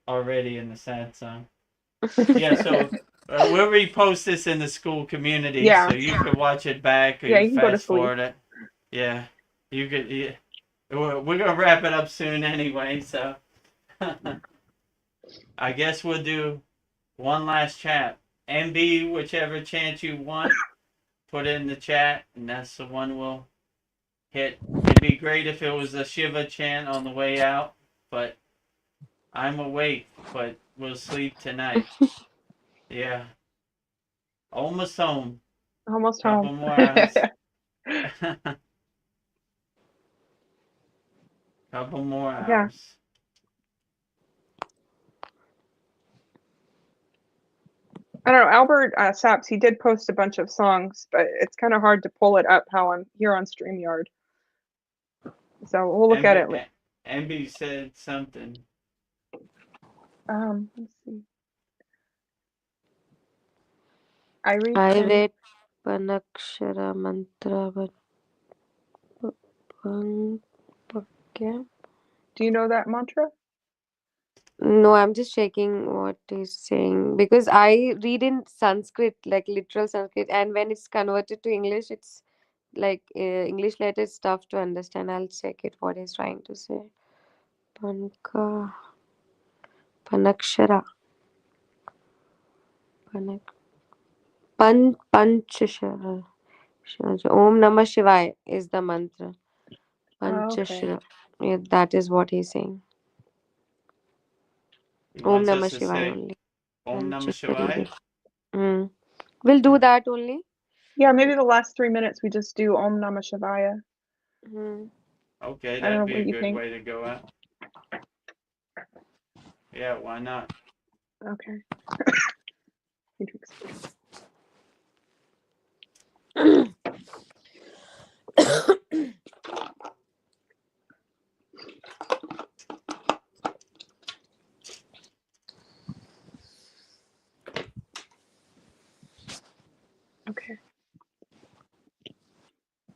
already in the sad song. Yeah, so we'll repost this in the school community so Yeah, you could watch it back or yeah, you you can go to fast sleep. forward it. Yeah, you could. Yeah. We're gonna wrap it up soon anyway, so I guess we'll do one last chat. MB, whichever chant you want, put it in the chat, and that's the one we'll hit. It'd be great if it was a Shiva chant on the way out, but I'm awake, but we'll sleep tonight. Yeah, almost home. Almost home. Couple more hours. Couple more Yeah. hours. I don't know. Albert Saps, he did post a bunch of songs, but it's kind of hard to pull it up how I'm here on StreamYard. So we'll look at MB, it. MB said something. Let's see. Irie, I read Panakshara mantra, but Pankya. do you know that mantra? No, I'm just checking what he's saying because I read in Sanskrit, like literal Sanskrit, and when it's converted to English, it's like English letters tough to understand. I'll check it. What he's trying to say. Panka, Panakshara, Panak, Panchashara. Om Namah Shivaya is the mantra. Oh, okay. Panchashara. Yeah, that is what he's saying. He Om wants us Namah to Shivaya say only. Om Namah Panchashara. Shivaya. Mm. We'll do that only. Yeah, maybe the last 3 minutes we just do Om Namah Shivaya. Mm. Okay, I don't that'd know be what a you good think. way to go out. Yeah, why not? Okay. Okay.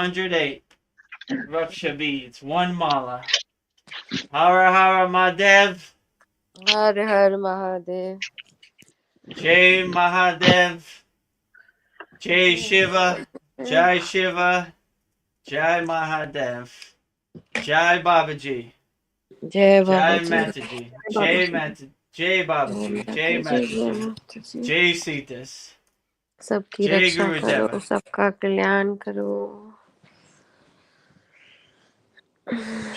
108 Raksha beads, 1 mala. Hara Hara Mahadev, Har Har Mahadev. Jai Mahadev, Jai Shiva, Jai Shiva, Jai Mahadev, Jai Babaji, Jai Jai Babaji. Mataji, Jai Mataji, Jai Babaji, Jai Mataji, Jai Sitas, सबकी Jai रक्षा करो, Gurudeva. सबका कल्याण करो.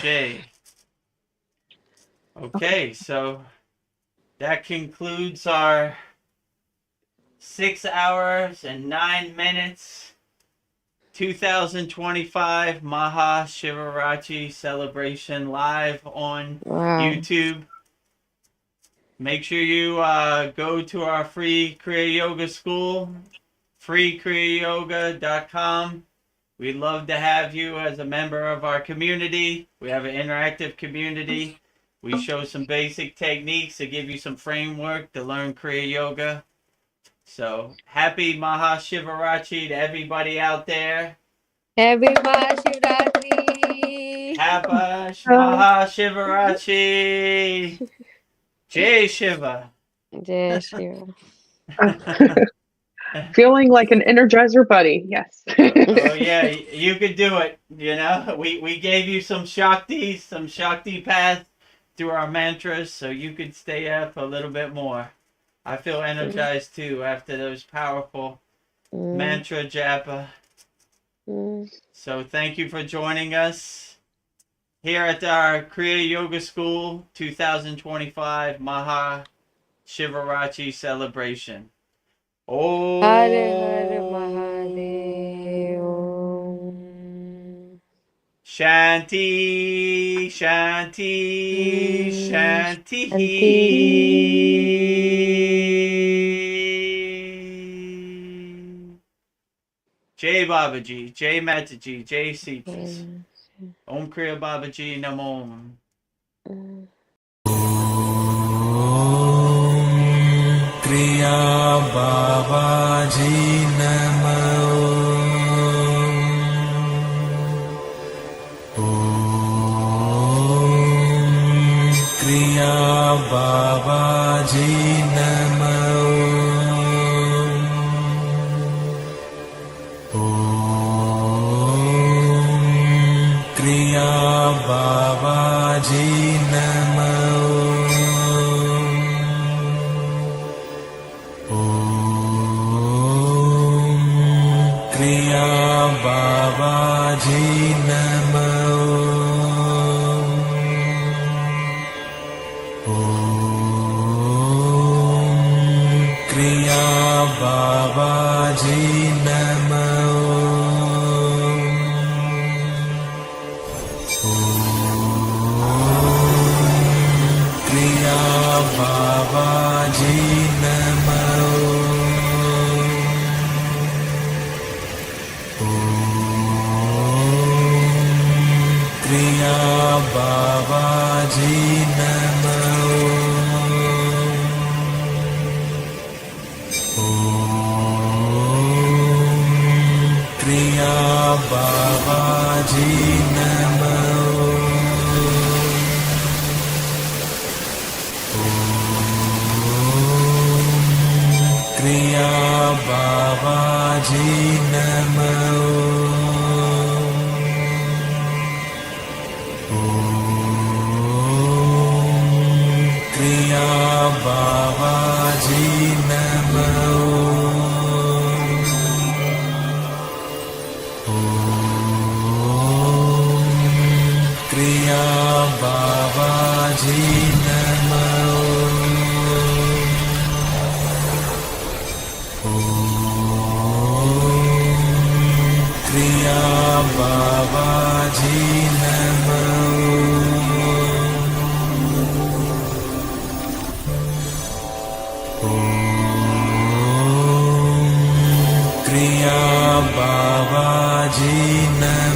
Jay. Okay, so that concludes our 6 hours and 9 minutes 2025 Maha Shivaratri celebration live on YouTube. Make sure you go to our free Kriya Yoga school, kriyayogashop.com. We'd love to have you as a member of our community. We have an interactive community. We show some basic techniques to give you some framework to learn Kriya Yoga. So, happy Maha Shivaratri to everybody out there. Happy Mahashivratri. Happy Maha Shivaratri. Jai Shiva. Jai Shiva. Feeling like an Energizer buddy. Yes. Oh yeah, you could do it. You know, we gave you some Shakti path through our mantras, so you could stay up a little bit more. I feel energized too after those powerful mantra japa. So thank you for joining us here at our Kriya Yoga School 2025 Maha Shivaratri celebration. Oh, Har Har Mahadev. Shanti, Shanti, Shanti. Jai Babaji, Jai Mataji, Jai Sitas. Om Kriya Babaji Namo. Kriya Babaji Namo. Kriya Babaji Namo. Kriya Babaji Namo. Kriya Babaji Namo. Kriya Babaji Namo. Kriya Babaji Namo. Kriya Babaji Namo. Kriya Babaji Namo. Kriya Babaji Namo. Kriya Babaji Namo. Kriya Babaji Namo. Kriya Babaji Namo. Kriya Babaji Namo.